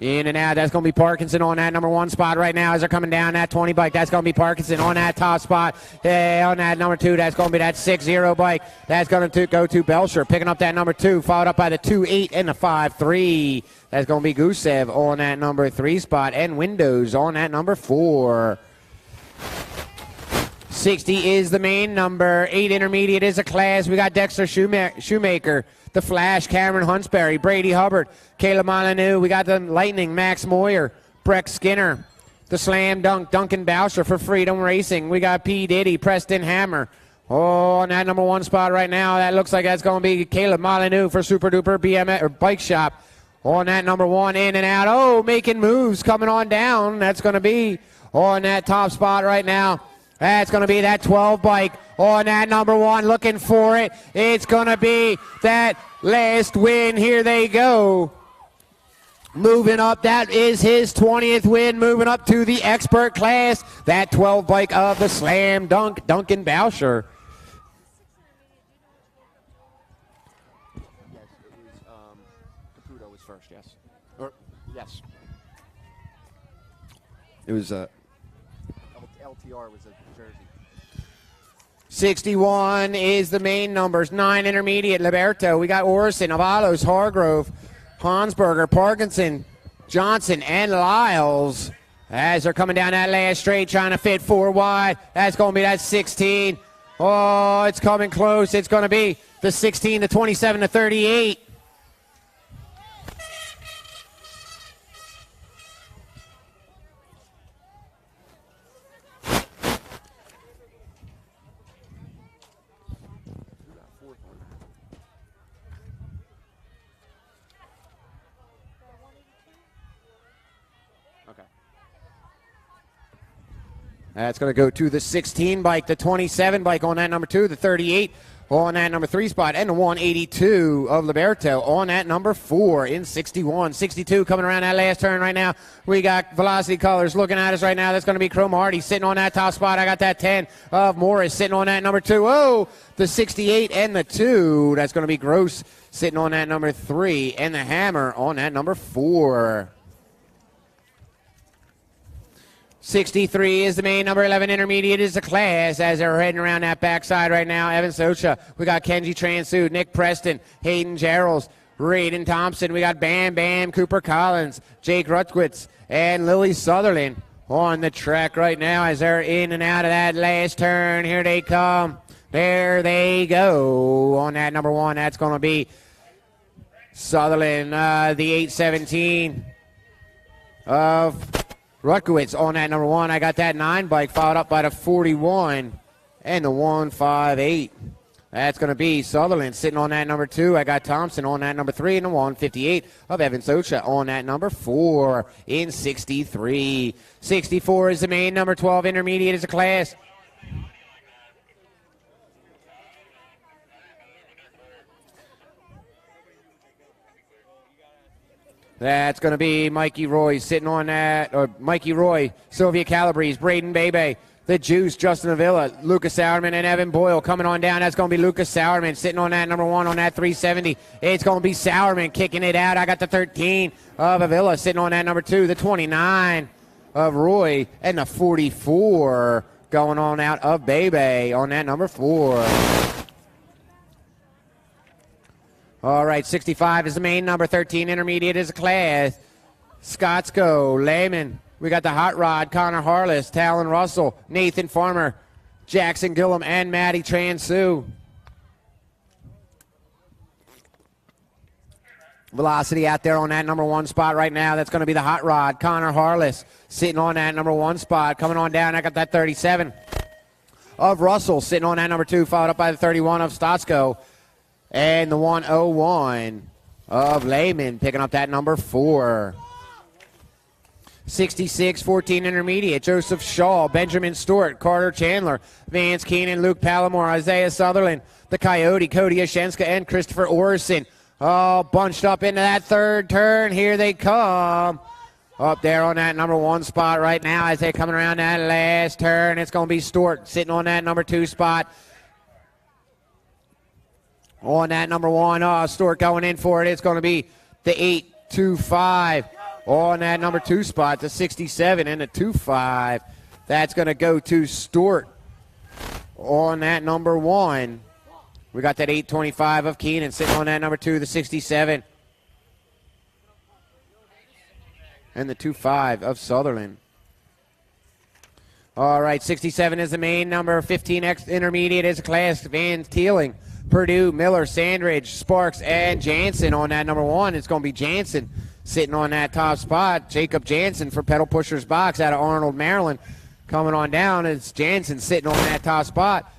In and out, that's going to be Parkinson on that number 1 spot right now as they're coming down that 20 bike. That's going to be Parkinson on that top spot. On that number 2, that's going to be that 6-0 bike. That's going to go to Belcher, picking up that number 2, followed up by the 2-8 and the 5-3. That's going to be Gusev on that number 3 spot, and Windows on that number 4. 60 is the main number. 8 intermediate is a class. We got Dexter Shoemaker, the Flash, Cameron Huntsberry, Brady Hubbard, Caleb Molyneux. We got the Lightning, Max Moyer, Breck Skinner, the Slam Dunk, Duncan Boucher for Freedom Racing. We got P. Diddy, Preston Hammer. Oh, on that number 1 spot right now, that looks like that's going to be Caleb Molyneux for Super Duper BMX or Bike Shop. On that number 1, in and out. Oh, making moves, coming on down. That's going to be on that top spot right now. That's going to be that 12 bike on that number 1, looking for it. It's going to be that last win. Here they go. Moving up, that is his 20th win, moving up to the expert class. That 12 bike of the Slam Dunk, Duncan Boucher. Yes, it was, Caputo was first, yes. Or, yes. It was, LTR was a jersey. 61 is the main numbers. 9 intermediate, Liberto. We got Orson, Avalos, Hargrove, Hansberger, Parkinson, Johnson, and Lyles. As they're coming down that last straight, trying to fit 4 wide. That's going to be that 16. Oh, it's coming close. It's going to be the 16, the 27, the 38. That's going to go to the 16 bike, the 27 bike on that number 2, the 38 on that number 3 spot, and the 182 of Liberto on that number 4 in 61. 62 coming around that last turn right now. We got Velocity Colors looking at us right now. That's going to be Chrome Hardy sitting on that top spot. I got that 10 of Morris sitting on that number 2. Oh, the 68 and the 2. That's going to be Gross sitting on that number 3, and the Hammer on that number 4. 63 is the main, number 11 intermediate is the class as they're heading around that backside right now. Evan Socha, we got Kenji Transu, Nick Preston, Hayden Geralds, Raiden Thompson. We got Bam Bam, Cooper Collins, Jake Rutkwitz, and Lily Sutherland on the track right now as they're in and out of that last turn. Here they come. There they go. On that number 1, that's going to be Sutherland, the 817 of Rutkowitz on that number 1. I got that 9 bike followed up by the 41 and the 158 That's going to be Sutherland sitting on that number 2. I got Thompson on that number 3 and the 158 of Evans Ocha on that number 4 in 63. 64 is the main, number 12 intermediate is a class. That's going to be Mikey Roy sitting on that, or Mikey Roy, Sylvia Calabrese, Braden Bebe, the Juice, Justin Avila, Lucas Sauerman, and Evan Boyle coming on down. That's going to be Lucas Sauerman sitting on that number 1 on that 370. It's going to be Sauerman kicking it out. I got the 13 of Avila sitting on that number 2, the 29 of Roy, and the 44 going on out of Bebe on that number 4. All right, 65 is the main, number 13 intermediate is a class. Scottsko, Lehman. We got the Hot Rod, Connor Harless, Talon Russell, Nathan Farmer, Jackson Gillum, and Maddie Transu. Velocity out there on that number 1 spot right now. That's going to be the Hot Rod, Connor Harless, sitting on that number 1 spot. Coming on down, I got that 37 of Russell, sitting on that number 2, followed up by the 31 of Stotsko. And the 101 of Lehman picking up that number 4. 66, 14 intermediate, Joseph Shaw, Benjamin Stewart, Carter Chandler, Vance Keenan, Luke Pallamore, Isaiah Sutherland, the Coyote, Cody Ashenska, and Christopher Orson. All bunched up into that third turn. Here they come. Up there on that number 1 spot right now as they're coming around that last turn. It's going to be Stewart sitting on that number 2 spot. On that number 1, Stewart going in for it. It's going to be the 8-2-5 on that number 2 spot, the 67 and the 2-5. That's going to go to Stewart on that number 1. We got that 8-25 of Keenan sitting on that number 2, the 67. And the 2-5 of Sutherland. All right, 67 is the main, number 15 intermediate is a class. Van Teeling, Purdue, Miller, Sandridge, Sparks, and Jansen on that number 1. It's going to be Jansen sitting on that top spot. Jacob Jansen for Pedal Pushers Box out of Arnold, Maryland. Coming on down, it's Jansen sitting on that top spot.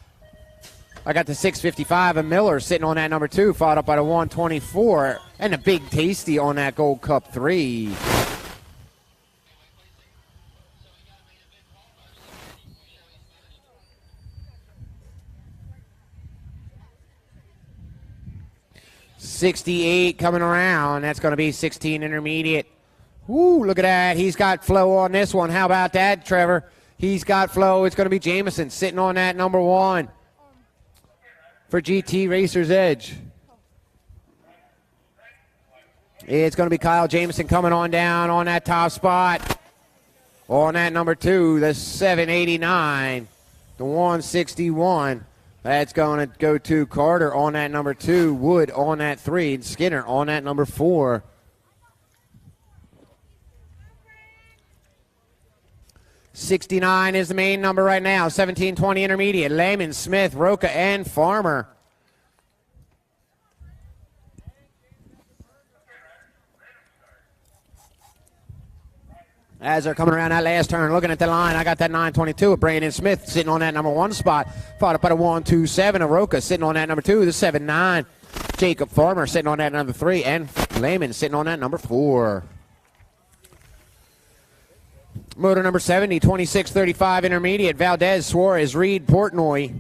I got the 655 of Miller sitting on that number 2, followed up by the 124, and the Big Tasty on that Gold Cup 3. .68 coming around. That's going to be 16 intermediate. Woo, look at that. He's got flow on this one. How about that, Trevor? He's got flow. It's going to be Jamison sitting on that number 1 for GT Racer's Edge. It's going to be Kyle Jamison coming on down on that top spot. On that number 2, the 789, the 161. That's going to go to Carter on that number 2, Wood on that 3, and Skinner on that number 4. .69 is the main number right now. 17-20 intermediate. Lehman, Smith, Roca, and Farmer. As they're coming around that last turn, looking at the line, I got that 922 of Brandon Smith sitting on that number 1 spot. Followed up by the 127 of Roca sitting on that number 2, the 79. Jacob Farmer sitting on that number 3, and Lehman sitting on that number 4. Motor number 70, 26-35 intermediate. Valdez, Suarez, Reed, Portnoy,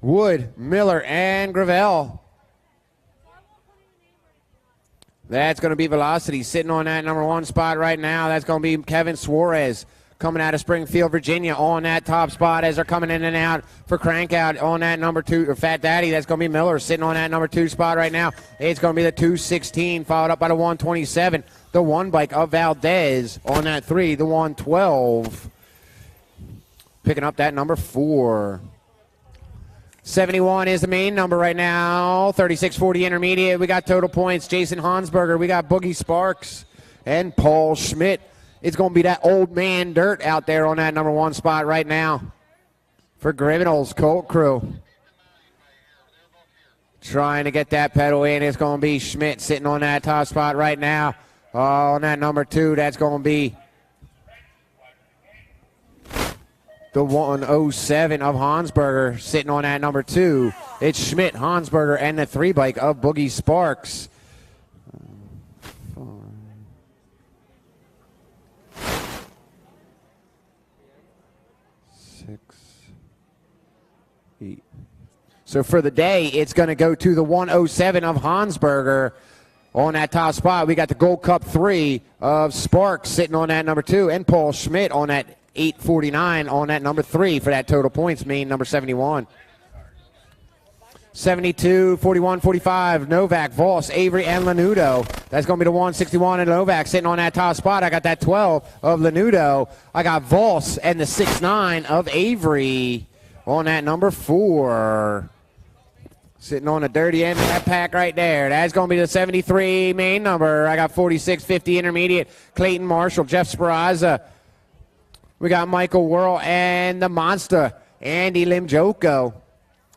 Wood, Miller, and Gravel. That's going to be Velocity sitting on that number 1 spot right now. That's going to be Kevin Suarez coming out of Springfield, Virginia on that top spot as they're coming in and out for Crankout on that number 2, or Fat Daddy. That's going to be Miller sitting on that number 2 spot right now. It's going to be the 216 followed up by the 127. The 1 bike of Valdez on that 3, the 112. Picking up that number 4. 71 is the main number right now. 36-40 intermediate. We got total points. Jason Hansberger. We got Boogie Sparks and Paul Schmidt. It's going to be that old man dirt out there on that number 1 spot right now for Griminal's Colt Crew. Trying to get that pedal in. It's going to be Schmidt sitting on that top spot right now. On that number 2, that's going to be the 107 of Hansberger sitting on that number 2. It's Schmidt, Hansberger, and the 3 bike of Boogie Sparks. 6, 8. So for the day, it's going to go to the 107 of Hansberger on that top spot. We got the Gold Cup 3 of Sparks sitting on that number 2, and Paul Schmidt on that 849 on that number 3 for that total points, mean number 71. 72, 41, 45, Novak, Voss, Avery, and Lanudo. That's going to be the 161 and Novak sitting on that top spot. I got that 12 of Lanudo. I got Voss and the 6'9 of Avery on that number 4. Sitting on the dirty end of that pack right there. That's going to be the 73 main number. I got 46, 50 intermediate, Clayton Marshall, Jeff Speranza. We got Michael Whirl and the Monster, Andy Limjoko.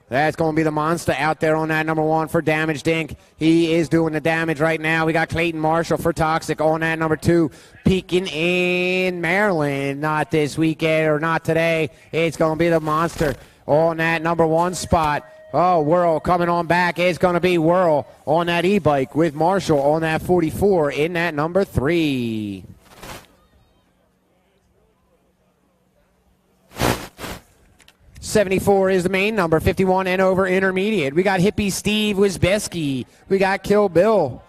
That's going to be the Monster out there on that number 1 for Damaged Inc. He is doing the damage right now. We got Clayton Marshall for Toxic on that number 2. Peaking in Maryland. Not this weekend or not today. It's going to be the Monster on that number 1 spot. Oh, Whirl coming on back. It's going to be Whirl on that e-bike with Marshall on that 44 in that number 3. $74 is the main number, 51 and over intermediate. We got Hippie Steve Wisbeski. We got Kill Bill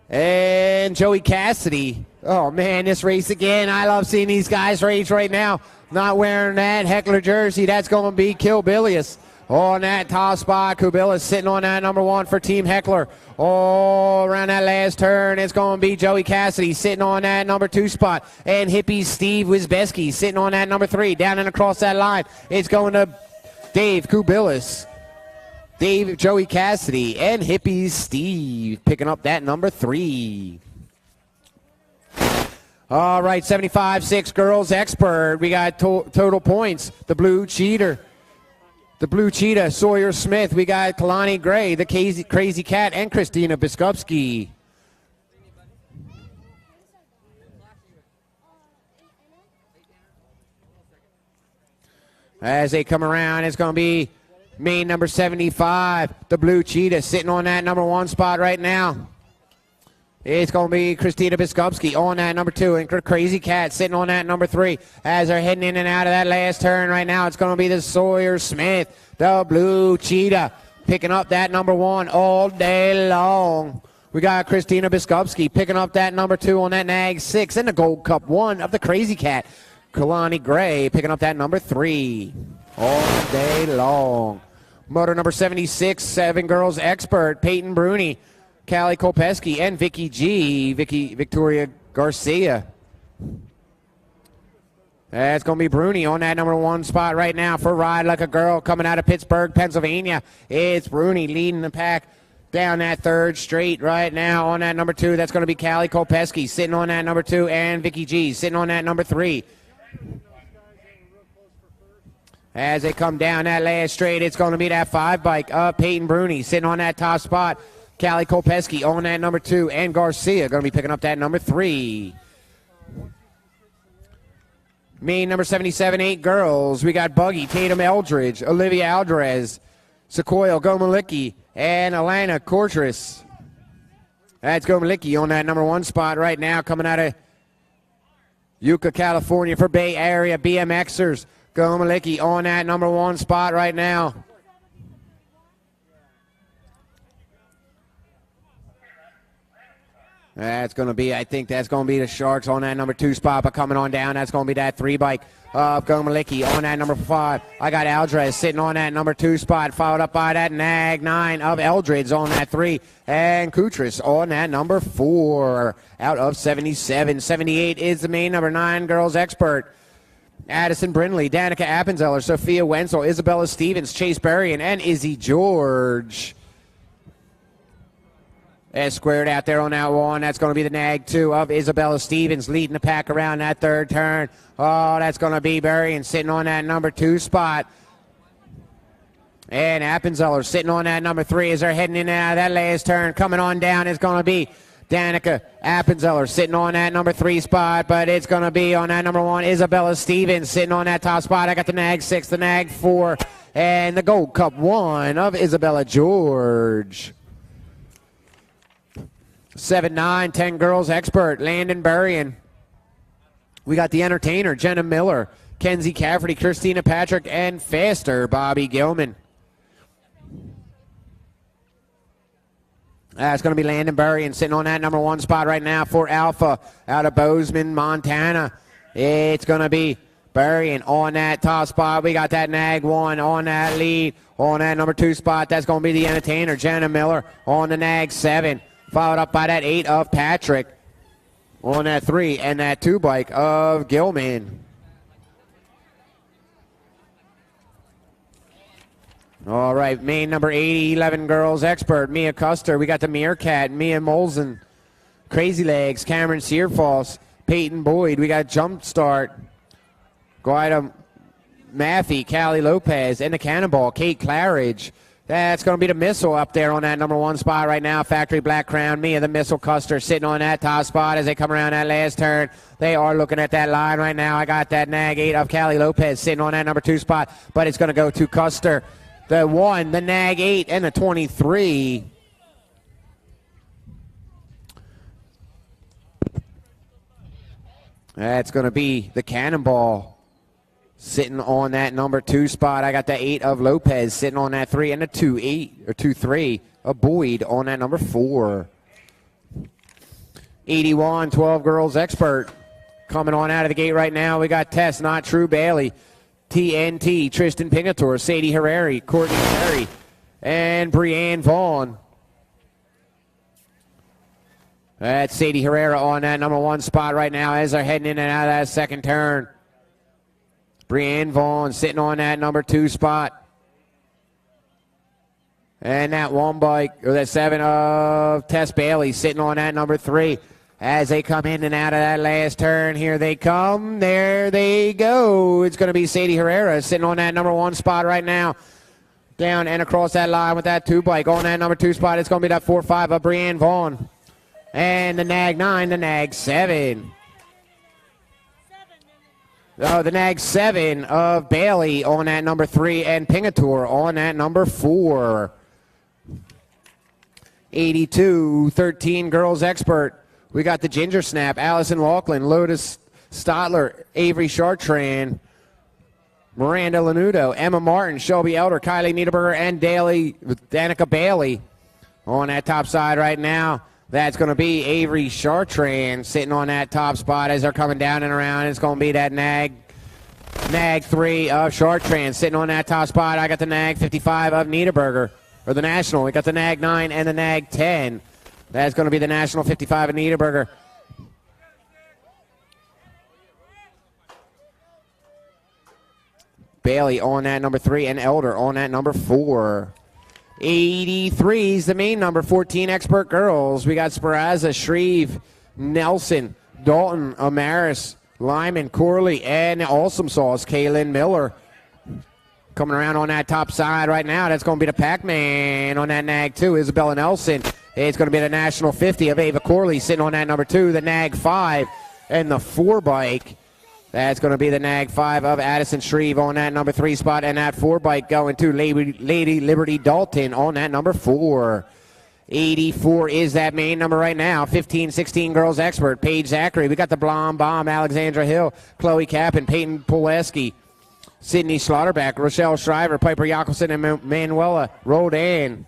and Joey Cassidy. Oh, man, this race again. I love seeing these guys race right now. Not wearing that Heckler jersey. That's going to be Kill Billius. On that top spot, Kubilis sitting on that number 1 for Team Heckler. Oh, around that last turn, it's going to be Joey Cassidy sitting on that number 2 spot. And Hippie Steve Wisbeski sitting on that number 3. Down and across that line, it's going to Dave Kubilis, Joey Cassidy, and Hippie Steve picking up that number 3. All right, 75-6 girls expert. We got total points. The Blue Cheater. The Blue Cheetah, Sawyer Smith. We got Kalani Gray, the Crazy Cat, and Christina Biskupski. As they come around, it's going to be main number 75, the Blue Cheetah, sitting on that number 1 spot right now. It's going to be Christina Biskupski on that number 2, and Crazy Cat sitting on that number 3. As they're heading in and out of that last turn right now, it's going to be the Sawyer Smith, the Blue Cheetah, picking up that number 1 all day long. We got Christina Biskupski picking up that number 2 on that Nag 6, and the Gold Cup 1 of the Crazy Cat. Kalani Gray picking up that number 3 all day long. Motor number 76, 7 girls expert, Peyton Bruni, Callie Kopeski, and Vicky G, Victoria Garcia. That's going to be Bruni on that number 1 spot right now for Ride Like a Girl coming out of Pittsburgh, Pennsylvania. It's Bruni leading the pack down that 3rd straight right now on that number 2. That's going to be Callie Kopeski sitting on that number 2, and Vicky G sitting on that number 3. As they come down that last straight, it's going to be that 5 bike of Peyton Bruni sitting on that top spot. Callie Kopeski on that number 2, and Garcia going to be picking up that number 3. Main number 77, 8 girls. We got Buggy, Tatum Eldridge, Olivia Alvarez, Sequoia Gomalicki, and Alana Cortris. That's Gomalicki on that number 1 spot right now, coming out of Yucca, California for Bay Area BMXers. Gomalicki on that number 1 spot right now. That's going to be, I think that's going to be the Sharks on that number 2 spot, but coming on down, that's going to be that 3 bike of Gomalicki on that number 5. I got Aldrez sitting on that number 2 spot, followed up by that Nag 9 of Eldridge on that 3, and Kutris on that number 4 out of 77. 78 is the main number 9 girls expert. Addison Brindley, Danica Appenzeller, Sophia Wenzel, Isabella Stevens, Chase Berrien, and Izzy George. Squared out there on that 1. That's going to be the Nag 2 of Isabella Stevens leading the pack around that 3rd turn. Oh, that's going to be Berrien sitting on that number 2 spot. And Appenzeller sitting on that number 3 as they're heading in and out of that last turn. Coming on down is going to be Danica Appenzeller sitting on that number 3 spot, but it's going to be on that number 1. Isabella Stevens sitting on that top spot. I got the nag 6, the nag 4, and the Gold Cup 1 of Isabella George. 7-9, 10 girls expert, Landon Berrien. We got the entertainer, Jenna Miller, Kenzie Cafferty, Christina Patrick, and faster, Bobby Gilman. It's going to be Landon Berrien sitting on that number 1 spot right now for Alpha out of Bozeman, Montana. It's going to be Berrien on that top spot. We got that nag 1 on that lead. On that number 2 spot, that's going to be the entertainer, Jenna Miller, on the nag 7. Followed up by that 8 of Patrick. On that 3 and that 2 bike of Gilman. All right, main number 80, 11 girls expert, Mia Custer. We got the Meerkat, Mia Molson, Crazy Legs, Cameron Searfoss, Peyton Boyd. We got Jumpstart, Guida Maffey, Callie Lopez, and the Cannonball, Kate Claridge. That's going to be the Missile up there on that number 1 spot right now. Factory Black Crown, Mia the Missile Custer sitting on that top spot as they come around that last turn. They are looking at that line right now. I got that nag 8 of Callie Lopez sitting on that number 2 spot, but it's going to go to Custer. The 1, the nag 8, and the 23. That's going to be the Cannonball sitting on that number 2 spot. I got the 8 of Lopez sitting on that 3, and the 2-3 of Boyd on that number 4. 81, 12 girls expert coming on out of the gate right now. We got Tess, Not True Bailey, TNT, Tristan Pingator, Sadie Herrera, Courtney Perry, and Brianne Vaughn. That's Sadie Herrera on that number 1 spot right now as they're heading in and out of that second turn. Brianne Vaughn sitting on that number 2 spot. And that 1 bike, or that 7 of Tess Bailey sitting on that number 3. As they come in and out of that last turn, here they come. There they go. It's going to be Sadie Herrera sitting on that number 1 spot right now. Down and across that line with that 2 bike. On that number 2 spot, it's going to be that 4-5 of Brianne Vaughn. And the nag 9, the nag 7. Oh, the nag 7 of Bailey on that number 3. And Pingator on that number 4. 82, 13 girls expert. We got the Ginger Snap, Allison Laughlin, Lotus Stotler, Avery Chartrand, Miranda Lanudo, Emma Martin, Shelby Elder, Kylie Niederberger, and Danica Bailey on that top side right now. That's going to be Avery Chartrand sitting on that top spot as they're coming down and around. It's going to be that nag 3 of Chartrand sitting on that top spot. I got the nag 55 of Niederberger, or the National. We got the nag 9 and the nag 10. That's going to be the National 55 of Niederberger. Bailey on that number 3 and Elder on that number 4. 83 is the main number, 14 expert girls. We got Speranza, Shreve, Nelson, Dalton, Amaris, Lyman, Corley, and Awesome Sauce, Kaylin Miller. Coming around on that top side right now, that's going to be the Pac-Man on that nag 2, Isabella Nelson. It's going to be the National 50 of Ava Corley sitting on that number 2, the nag 5, and the 4 bike. That's going to be the nag 5 of Addison Shreve on that number 3 spot, and that 4 bike going to Lady Liberty Dalton on that number 4. 84 is that main number right now. 15, 16 girls expert, Paige Zachary. We got the Blonde Bomb, Alexandra Hill, Chloe Kappen, Peyton Poleski, Sydney Slaughterback, Rochelle Shriver, Piper Jacobson, and Manuela Rodan.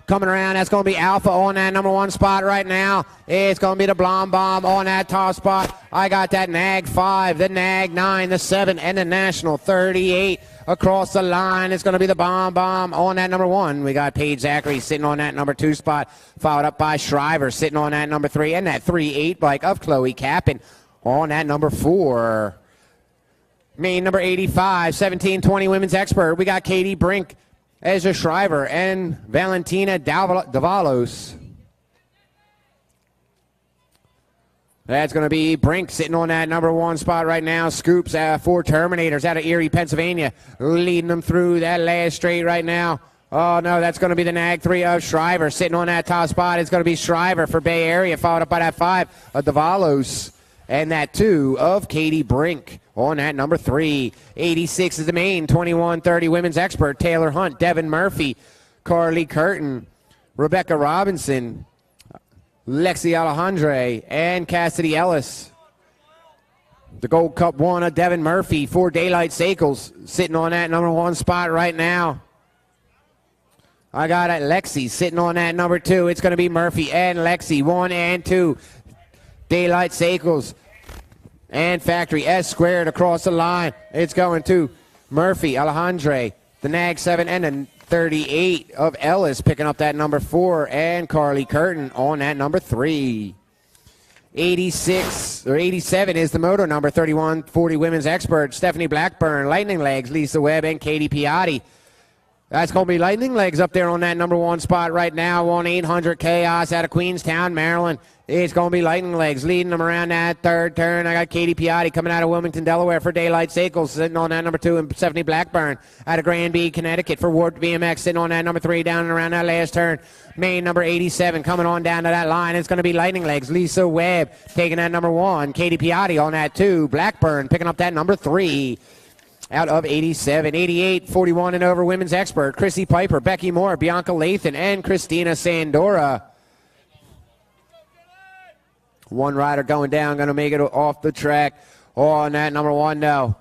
Coming around, that's going to be Alpha on that number 1 spot right now. It's going to be the Blonde Bomb on that top spot. I got that nag 5, the nag 9, the 7, and the National 38 across the line. It's going to be the Bomb on that number 1. We got Paige Zachary sitting on that number 2 spot, followed up by Shriver sitting on that number 3, and that 3-8 bike of Chloe Kappen on that number 4. Main number 85, 17-20 women's expert. We got Katie Brink, Ezra Shriver, and Valentina Davalos. That's going to be Brink sitting on that number 1 spot right now. Scoops 4 Terminators out of Erie, Pennsylvania, leading them through that last straight right now Oh, no, that's going to be the nag 3 of Shriver. Sitting on that top spot is going to be Shriver for Bay Area, followed up by that 5 of Davalos. And that 2 of Katie Brink on that number 3. 86 is the main 21-30 women's expert. Taylor Hunt, Devin Murphy, Carly Curtin, Rebecca Robinson, Lexi Alejandre, and Cassidy Ellis. The Gold Cup 1 of Devin Murphy for Daylight Cycles, sitting on that number 1 spot right now. I got it, Lexi sitting on that number 2. It's going to be Murphy and Lexi, 1 and 2. Daylight Cycles and Factory S squared across the line. It's going to Murphy, Alejandre, the nag 7 and the 38 of Ellis picking up that number 4, and Carly Curtin on that number 3. 86 or 87 is the moto number 31-40 women's expert. Stephanie Blackburn, Lightning Legs, Lisa Webb, and Katie Piatti. That's going to be Lightning Legs up there on that number 1 spot right now. 1-800 Chaos out of Queenstown, Maryland. It's going to be Lightning Legs leading them around that 3rd turn. I got Katie Piatti coming out of Wilmington, Delaware for Daylight Cycles, sitting on that number 2, and Stephanie Blackburn out of Granby, Connecticut for Warped BMX, sitting on that number 3 down and around that last turn. Main number 87 coming on down to that line. It's going to be Lightning Legs. Lisa Webb taking that number 1. Katie Piatti on that 2. Blackburn picking up that number 3. Out of 87, 88, 41 and over women's expert. Chrissy Piper, Becky Moore, Bianca Lathan, and Christina Sandora. One rider going down, going to make it off the track on that number 1 now.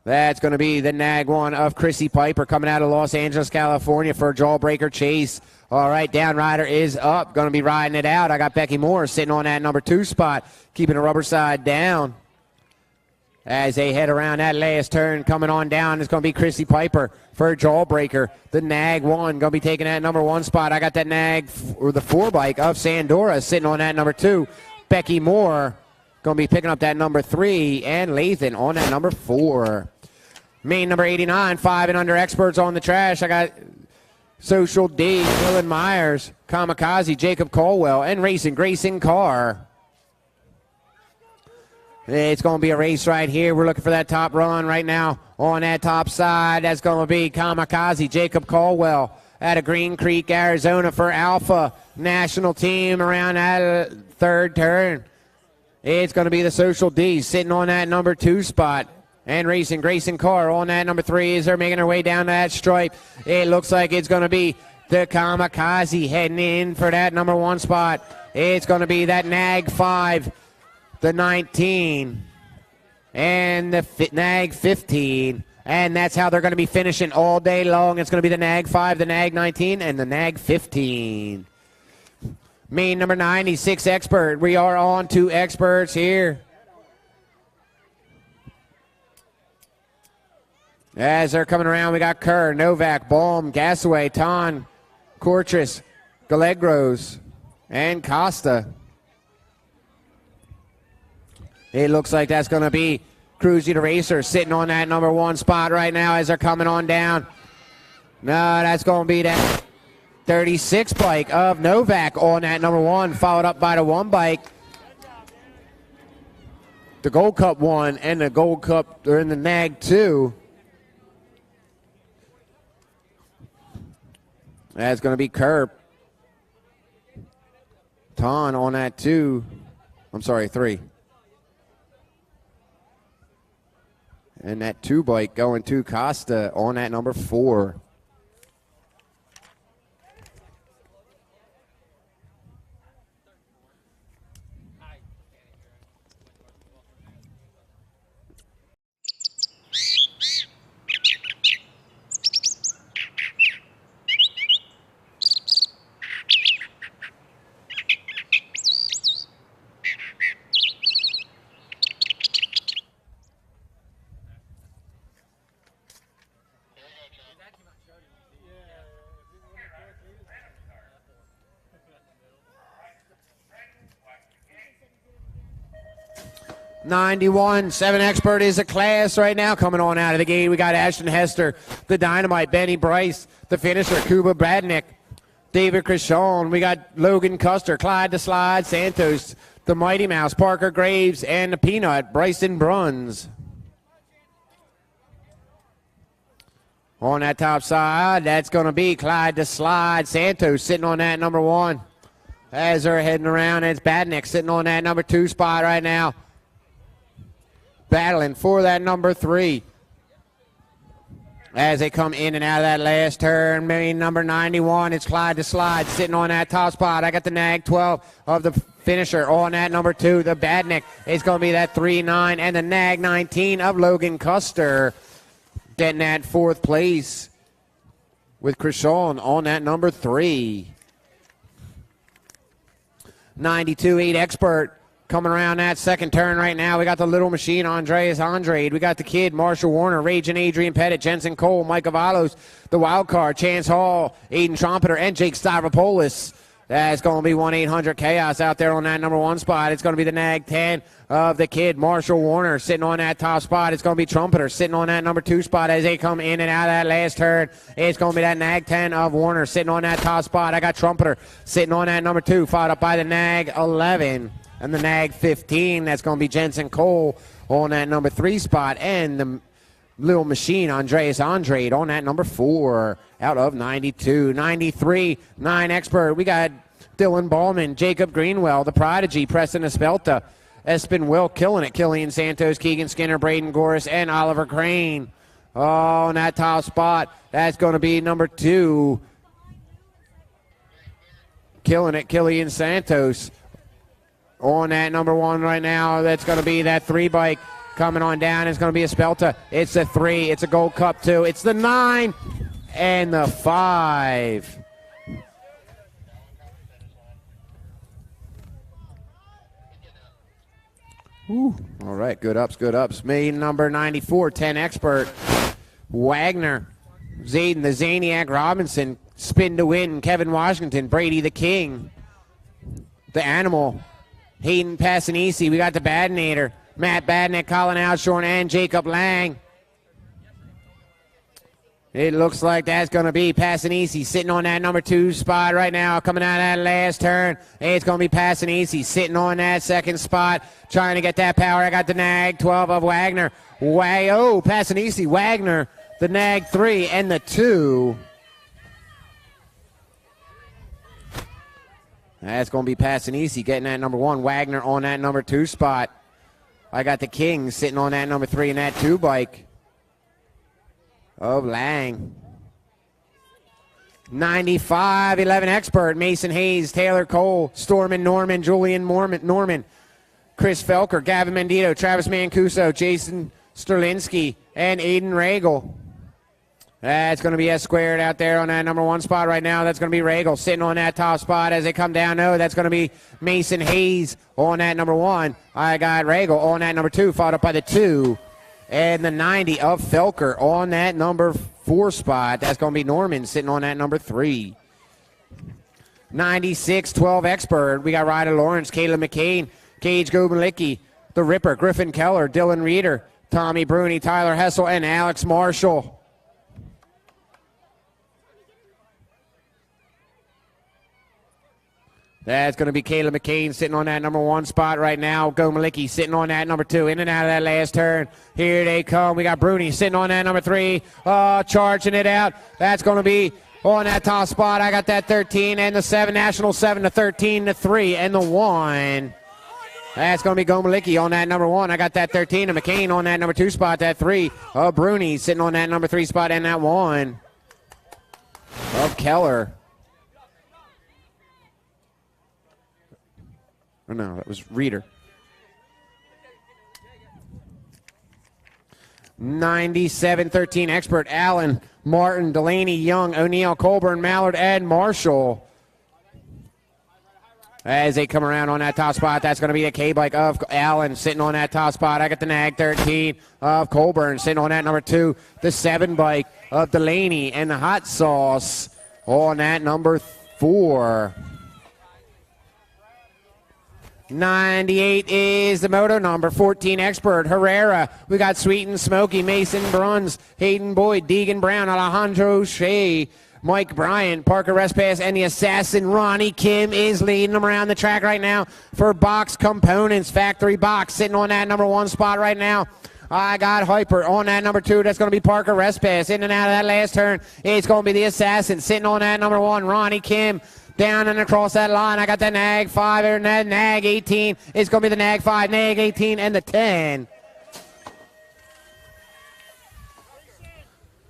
That's going to be the nag 1 of Chrissy Piper coming out of Los Angeles, California for Jawbreaker Chase. All right, down rider is up, going to be riding it out. I got Becky Moore sitting on that number 2 spot, keeping the rubber side down. As they head around that last turn, coming on down, it's going to be Chrissy Piper for Jawbreaker. The nag 1 going to be taking that number 1 spot. I got that nag, or the 4 bike of Sandora sitting on that number 2. Becky Moore going to be picking up that number 3, and Lathan on that number 4. Main number 89, 5 and under experts on the trash. I got Social D, Dylan Myers, Kamikaze, Jacob Colwell, and Racing Grayson Carr. It's going to be a race right here. We're looking for that top run right now on that top side. That's going to be Kamikaze, Jacob Caldwell out of Green Creek, Arizona for Alpha National Team around that 3rd turn. It's going to be the Social D sitting on that number 2 spot. And Racing Grayson Carr on that number 3 as they're making their way down that stripe. It looks like it's going to be the Kamikaze heading in for that number 1 spot. It's going to be that nag 5. The 19, and the nag 15, and that's how they're going to be finishing all day long. It's going to be the nag 5, the nag 19, and the nag 15. Main number 96 expert. We are on to experts here. As they're coming around, we got Kerr, Novak, Baum, Gasaway, Ton, Cortris, Galegros, and Costa. It looks like that's going to be Cruzy the Racer sitting on that number 1 spot right now as they're coming on down. No, that's going to be that 36 bike of Novak on that number 1, followed up by the 1 bike. The Gold Cup 1 and the Gold Cup, they're in the nag 2. That's going to be Kerr. Ton on that 2. I'm sorry, 3. And that 2 bike going to Costa on that number 4. '91, 7 expert is a class right now coming on out of the gate. We got Ashton Hester, the Dynamite, Benny Bryce, the finisher, Kuba Bradnick, David Christian. We got Logan Custer, Clyde the Slide, Santos, the Mighty Mouse, Parker Graves, and the Peanut, Bryson Bruns. On that top side, that's going to be Clyde the Slide. Santos sitting on that number 1. As they're heading around, it's Badnick sitting on that number 2 spot right now. Battling for that number 3. As they come in and out of that last turn, maybe number 91, it's Clyde the Slide sitting on that top spot. I got the Nag 12 of the finisher on that number 2. The Badnick is going to be that 3-9, and the Nag 19 of Logan Custer getting that 4th place with Krishan on that number 3. 92-8 Expert coming around that second turn right now. We got the little machine, Andreas Andrade. We got the kid, Marshall Warner, Raging Adrian Pettit, Jensen Cole, Mike Avalos, the wild card, Chance Hall, Aiden Trumpeter, and Jake Stavropoulos. That's going to be 1-800-CHAOS out there on that number 1 spot. It's going to be the Nag 10 of the kid, Marshall Warner, sitting on that top spot. It's going to be Trumpeter sitting on that number 2 spot as they come in and out of that last turn. It's going to be that Nag 10 of Warner sitting on that top spot. I got Trumpeter sitting on that number 2, followed up by the Nag 11 and the Nag 15. That's going to be Jensen Cole on that number 3 spot, and the little machine, Andreas Andrade, on that number 4 out of 92. 93, 9 Expert. We got Dylan Ballman, Jacob Greenwell, the Prodigy, Preston Espelta, Espen Wilk killing it, Killian Santos, Keegan Skinner, Braden Goris, and Oliver Crane. Oh, on that top spot, that's going to be number 2. Killing it, Killian Santos. On that number 1 right now, that's going to be that 3 bike. Coming on down is going to be Espelta. It's a 3. It's a Gold Cup 2. It's the 9 and the 5. Ooh. All right, good ups, good ups. Main number 94, 10 Expert. Wagner, Zayden, the Zaniac Robinson, Spin to Win, Kevin Washington, Brady the King, the Animal, Hayden Passanisi. We got the Badinator, Matt Badnick, Colin Outshorn, and Jacob Lang. It looks like that's going to be Passanisi sitting on that number 2 spot right now. Coming out of that last turn, it's going to be Passanisi sitting on that 2nd spot, trying to get that power. I got the Nag 12 of Wagner. Passanisi, Wagner, the Nag 3, and the 2. That's going to be Passanisi getting that number 1. Wagner on that number 2 spot. I got the King sitting on that number 3 in that 2 bike of Lang. 95, 11 Expert, Mason Hayes, Taylor Cole, Stormin Norman, Julian Norman, Chris Felker, Gavin Mendito, Travis Mancuso, Jason Sterlinski, and Aiden Regal. That's going to be S squared out there on that number 1 spot right now. That's going to be Regal sitting on that top spot as they come down. No, that's going to be Mason Hayes on that number 1. I got Regal on that number 2, followed up by the 2. And the 90 of Felker on that number 4 spot. That's going to be Norman sitting on that number 3. 96, 12 Expert. We got Ryder Lawrence, Caleb McCain, Gage Gobelicki, the Ripper, Griffin Keller, Dylan Reeder, Tommy Bruni, Tyler Hessel, and Alex Marshall. That's going to be Caleb McCain sitting on that number 1 spot right now. Go Malicki sitting on that number 2. In and out of that last turn. Here they come. We got Bruni sitting on that number 3. Charging it out. That's going to be on that top spot. I got that 13 and the 7. National 7 to 13 to 3 and the 1. That's going to be Go Malicki on that number 1. I got that 13 and McCain on that number 2 spot. That 3 of Bruni sitting on that number 3 spot and that 1 of Keller. Oh, no, that was Reeder. 97-13 Expert. Allen, Martin, Delaney, Young, O'Neill, Colburn, Mallard, and Marshall. As they come around on that top spot, that's going to be a K-bike of Allen sitting on that top spot. I got the Nag 13 of Colburn sitting on that number 2. The 7 bike of Delaney and the Hot Sauce on that number 4. 98 is the moto number, 14 Expert, Herrera. We got Sweet and Smoky, Mason Bruns, Hayden Boyd, Deegan Brown, Alejandro Shea, Mike Bryant, Parker Respass, and the assassin Ronnie Kim is leading them around the track right now for Box Components, Factory Box, sitting on that number 1 spot right now. I got Hyper on that number 2. That's going to be Parker Respass. In and out of that last turn, it's going to be the Assassin. Sitting on that number 1, Ronnie Kim. Down and across that line, I got the Nag 5 and that Nag 18. It's going to be the Nag 5, Nag 18, and the 10.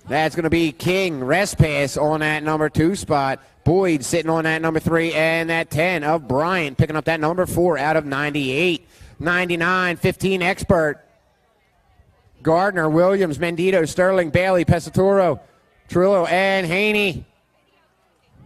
That's going to be King Rest Pass on that number 2 spot. Boyd sitting on that number 3, and that 10 of Bryant picking up that number 4 out of 98. 99, 15 Expert. Gardner, Williams, Mendito, Sterling, Bailey, Pesatoro, Trillo, and Haney.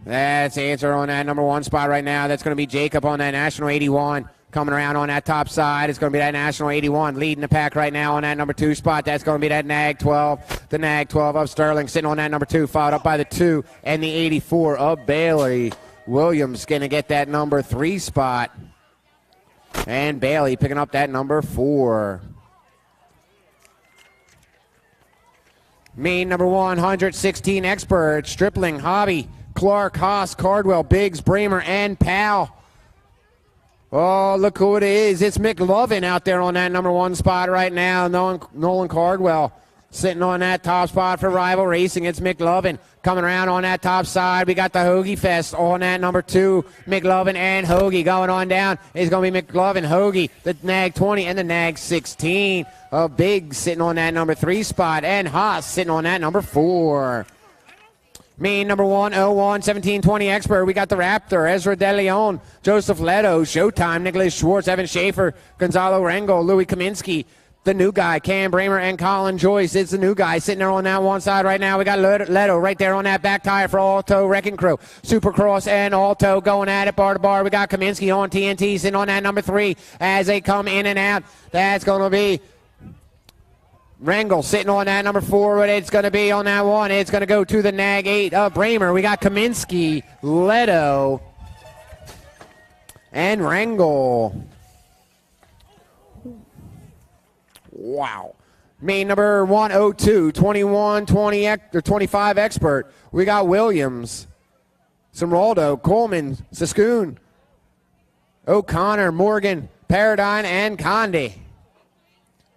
That's the answer on that number 1 spot right now. That's going to be Jacob on that National 81. Coming around on that top side, it's going to be that National 81 leading the pack right now on that number 2 spot. That's going to be that Nag 12. The Nag 12 of Sterling sitting on that number 2, followed up by the 2 and the 84 of Bailey. Williams going to get that number 3 spot. And Bailey picking up that number 4. Main number 116 Expert, Stripling, Hobby, Clark, Haas, Cardwell, Biggs, Bramer, and Powell. Oh, look who it is. It's McLovin out there on that number 1 spot right now. Nolan Cardwell sitting on that top spot for Rival Racing. It's McLovin coming around on that top side. We got the Hoagie Fest on that number 2. McLovin and Hoagie going on down. It's going to be McLovin, Hoagie, the Nag 20, and the Nag 16. Biggs sitting on that number 3 spot. And Haas sitting on that number 4. Main number 101, 1720 Expert. We got the Raptor, Ezra De Leon, Joseph Leto, Showtime, Nicholas Schwartz, Evan Schaefer, Gonzalo Rengel, Louis Kaminsky, the new guy, Cam Bramer, and Colin Joyce. It's the new guy sitting there on that one side right now. We got Leto right there on that back tire for Alto Wrecking Crew. Supercross and Alto going at it bar to bar. We got Kaminsky on TNT sitting on that number 3 as they come in and out. That's going to be Rengel sitting on that number 4, but it's going to be on that 1. It's going to go to the Nag 8 of Bramer. We got Kaminsky, Leto, and Rengel. Wow. Main number 102, 21, 20, or 25 Expert. We got Williams, Simraldo, Coleman, Saskoon, O'Connor, Morgan, Paradine, and Conde.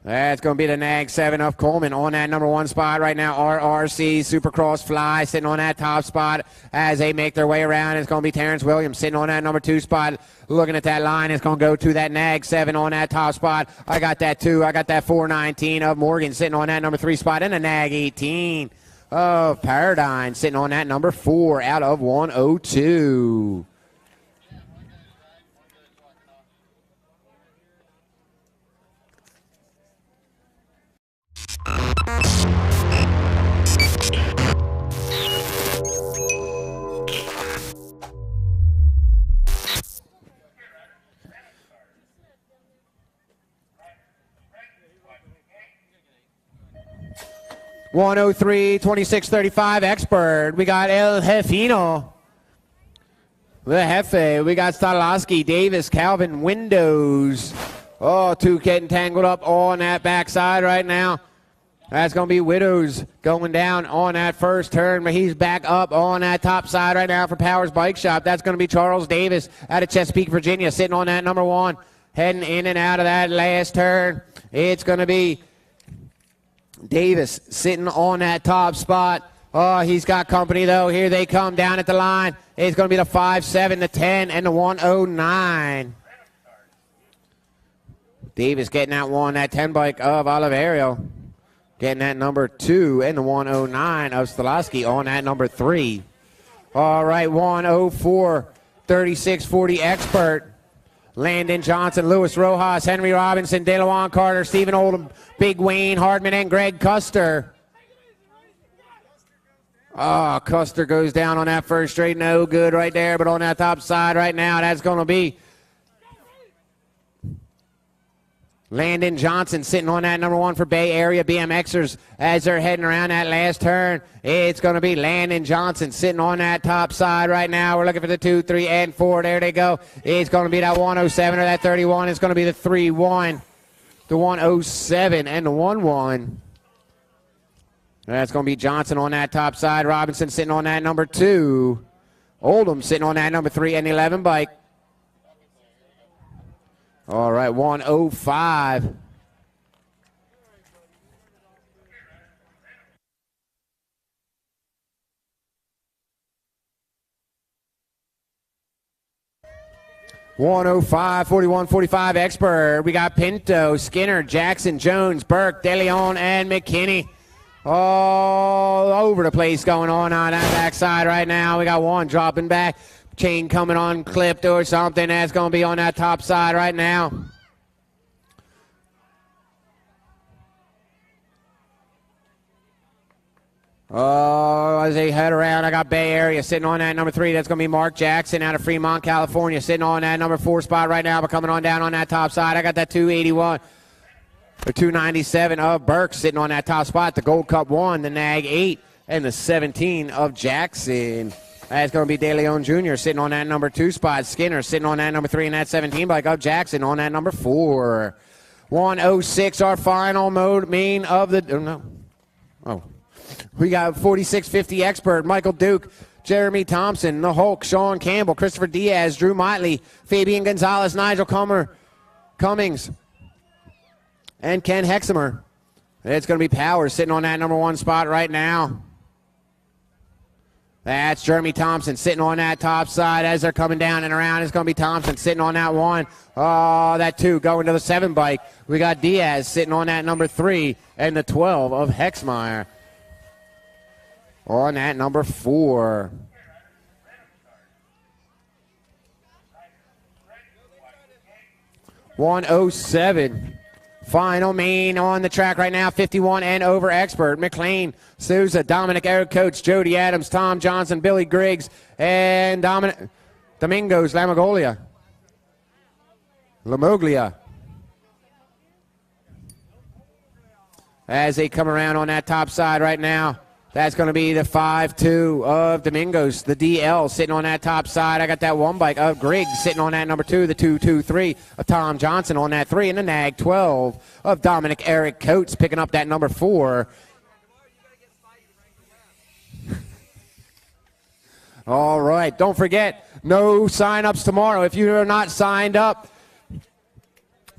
That's going to be the Nag 7 of Coleman on that number 1 spot right now. RRC Supercross Fly sitting on that top spot as they make their way around. It's going to be Terrence Williams sitting on that number 2 spot. Looking at that line, it's going to go to that Nag 7 on that top spot. I got that 2. I got that 419 of Morgan sitting on that number 3 spot. And the Nag 18 of Paradine sitting on that number 4 out of 102. .103, 2635 Expert. We got El Jefino. The Jefe. We got Stadlowski, Davis, Calvin, Windows. Oh, 2 getting tangled up on that backside right now. That's going to be Widows going down on that first turn, but he's back up on that top side right now for Powers Bike Shop. That's going to be Charles Davis out of Chesapeake, Virginia, sitting on that number 1, heading in and out of that last turn. It's going to be Davis sitting on that top spot. Oh, he's got company, though. Here they come down at the line. It's going to be the 5-7, the 10, and the 109. Davis getting that 1, that 10 bike of Oliverio. Getting that number 2 and the 109 of Stolowski on that number 3. All right, 104, 3640 Expert. Landon Johnson, Lewis Rojas, Henry Robinson, DeLawan Carter, Stephen Oldham, Big Wayne Hardman, and Greg Custer. Oh, Custer goes down on that first straight. No good right there, but on that top side right now, that's going to be Landon Johnson sitting on that number 1 for Bay Area BMXers as they're heading around that last turn. It's going to be Landon Johnson sitting on that top side right now. We're looking for the 2, 3, and 4. There they go. It's going to be that 107 or that 31. It's going to be the 3-1, the 107, and the 1-1. That's going to be Johnson on that top side. Robinson sitting on that number 2. Oldham sitting on that number 3 and 11 bike. All right, 105. 105, 41, 45 expert. We got Pinto, Skinner, Jackson, Jones, Burke, DeLeon, and McKinney. All over the place going on that backside right now. We got one dropping back. Chain coming on clipped or something. That's going to be on that top side right now. Oh, as they head around, I got Bay Area sitting on that number 3. That's going to be Mark Jackson out of Fremont, California, sitting on that number 4 spot right now, but coming on down on that top side. I got that 281 or 297 of Burke sitting on that top spot. The Gold Cup 1, the Nag 8, and the 17 of Jackson. That's going to be De Leon Jr. sitting on that number 2 spot. Skinner sitting on that number 3 and that 17 bike of Jackson on that number 4. 106, our final main of the... We got 4650 expert, Michael Duke, Jeremy Thompson, the Hulk, Sean Campbell, Christopher Diaz, Drew Motley, Fabian Gonzalez, Nigel Cummings, and Ken Hexamer. It's going to be Powers sitting on that number 1 spot right now. That's Jeremy Thompson sitting on that top side as they're coming down and around. It's going to be Thompson sitting on that 1. Oh, that 2 going to the 7 bike. We got Diaz sitting on that number 3 and the 12 of Hexmeyer on that number 4. .107. Final main on the track right now, 51 and over expert. McLean, Souza, Dominic Eric Coates, Jody Adams, Tom Johnson, Billy Griggs, and Domingos Lamoglia. As they come around on that top side right now. That's going to be the 5-2 of Domingos, the DL sitting on that top side. I got that 1 bike of Griggs sitting on that number 2, the 223 of Tom Johnson on that 3, and the Nag 12 of Dominic Eric Coates picking up that number 4. All right, don't forget, no sign-ups tomorrow. If you are not signed up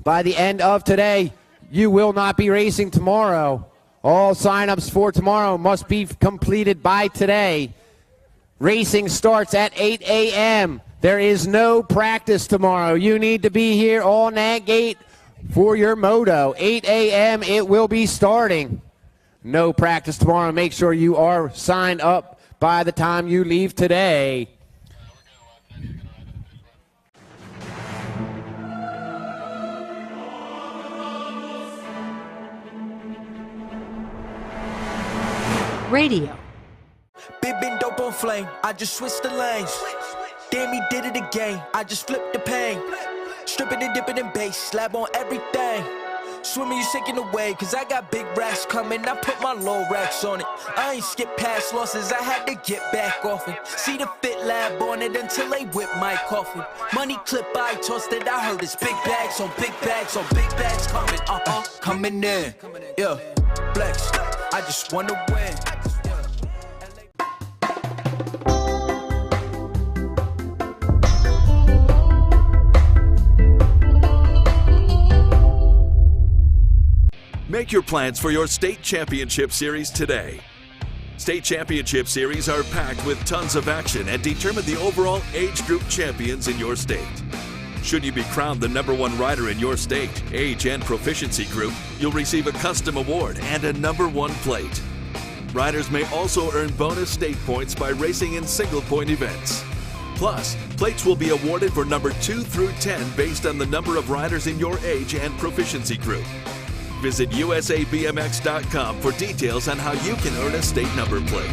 by the end of today, you will not be racing tomorrow. All sign-ups for tomorrow must be completed by today. Racing starts at 8 a.m. There is no practice tomorrow. You need to be here on that gate for your moto. 8 a.m. it will be starting. No practice tomorrow. Make sure you are signed up by the time you leave today. Radio. Big been dope on flame, I just switched the lanes. Damn, he did it again, I just flipped the pain. Stripping and dipping in bass, slab on everything. Swimming, you sinking away, cause I got big racks coming. I put my low racks on it. I ain't skip past losses, I had to get back off it. See the Fit Lab on it until they whip my coffin. Money clip, I tossed it, I heard it's big bags on big bags on big bags coming. Coming in, yeah, flex. I just wanna win. Make your plans for your state championship series today. State championship series are packed with tons of action and determine the overall age group champions in your state. Should you be crowned the #1 rider in your state, age, and proficiency group, you'll receive a custom award and a #1 plate. Riders may also earn bonus state points by racing in single-point events. Plus, plates will be awarded for number 2 through 10 based on the number of riders in your age and proficiency group. Visit usabmx.com for details on how you can earn a state number plate.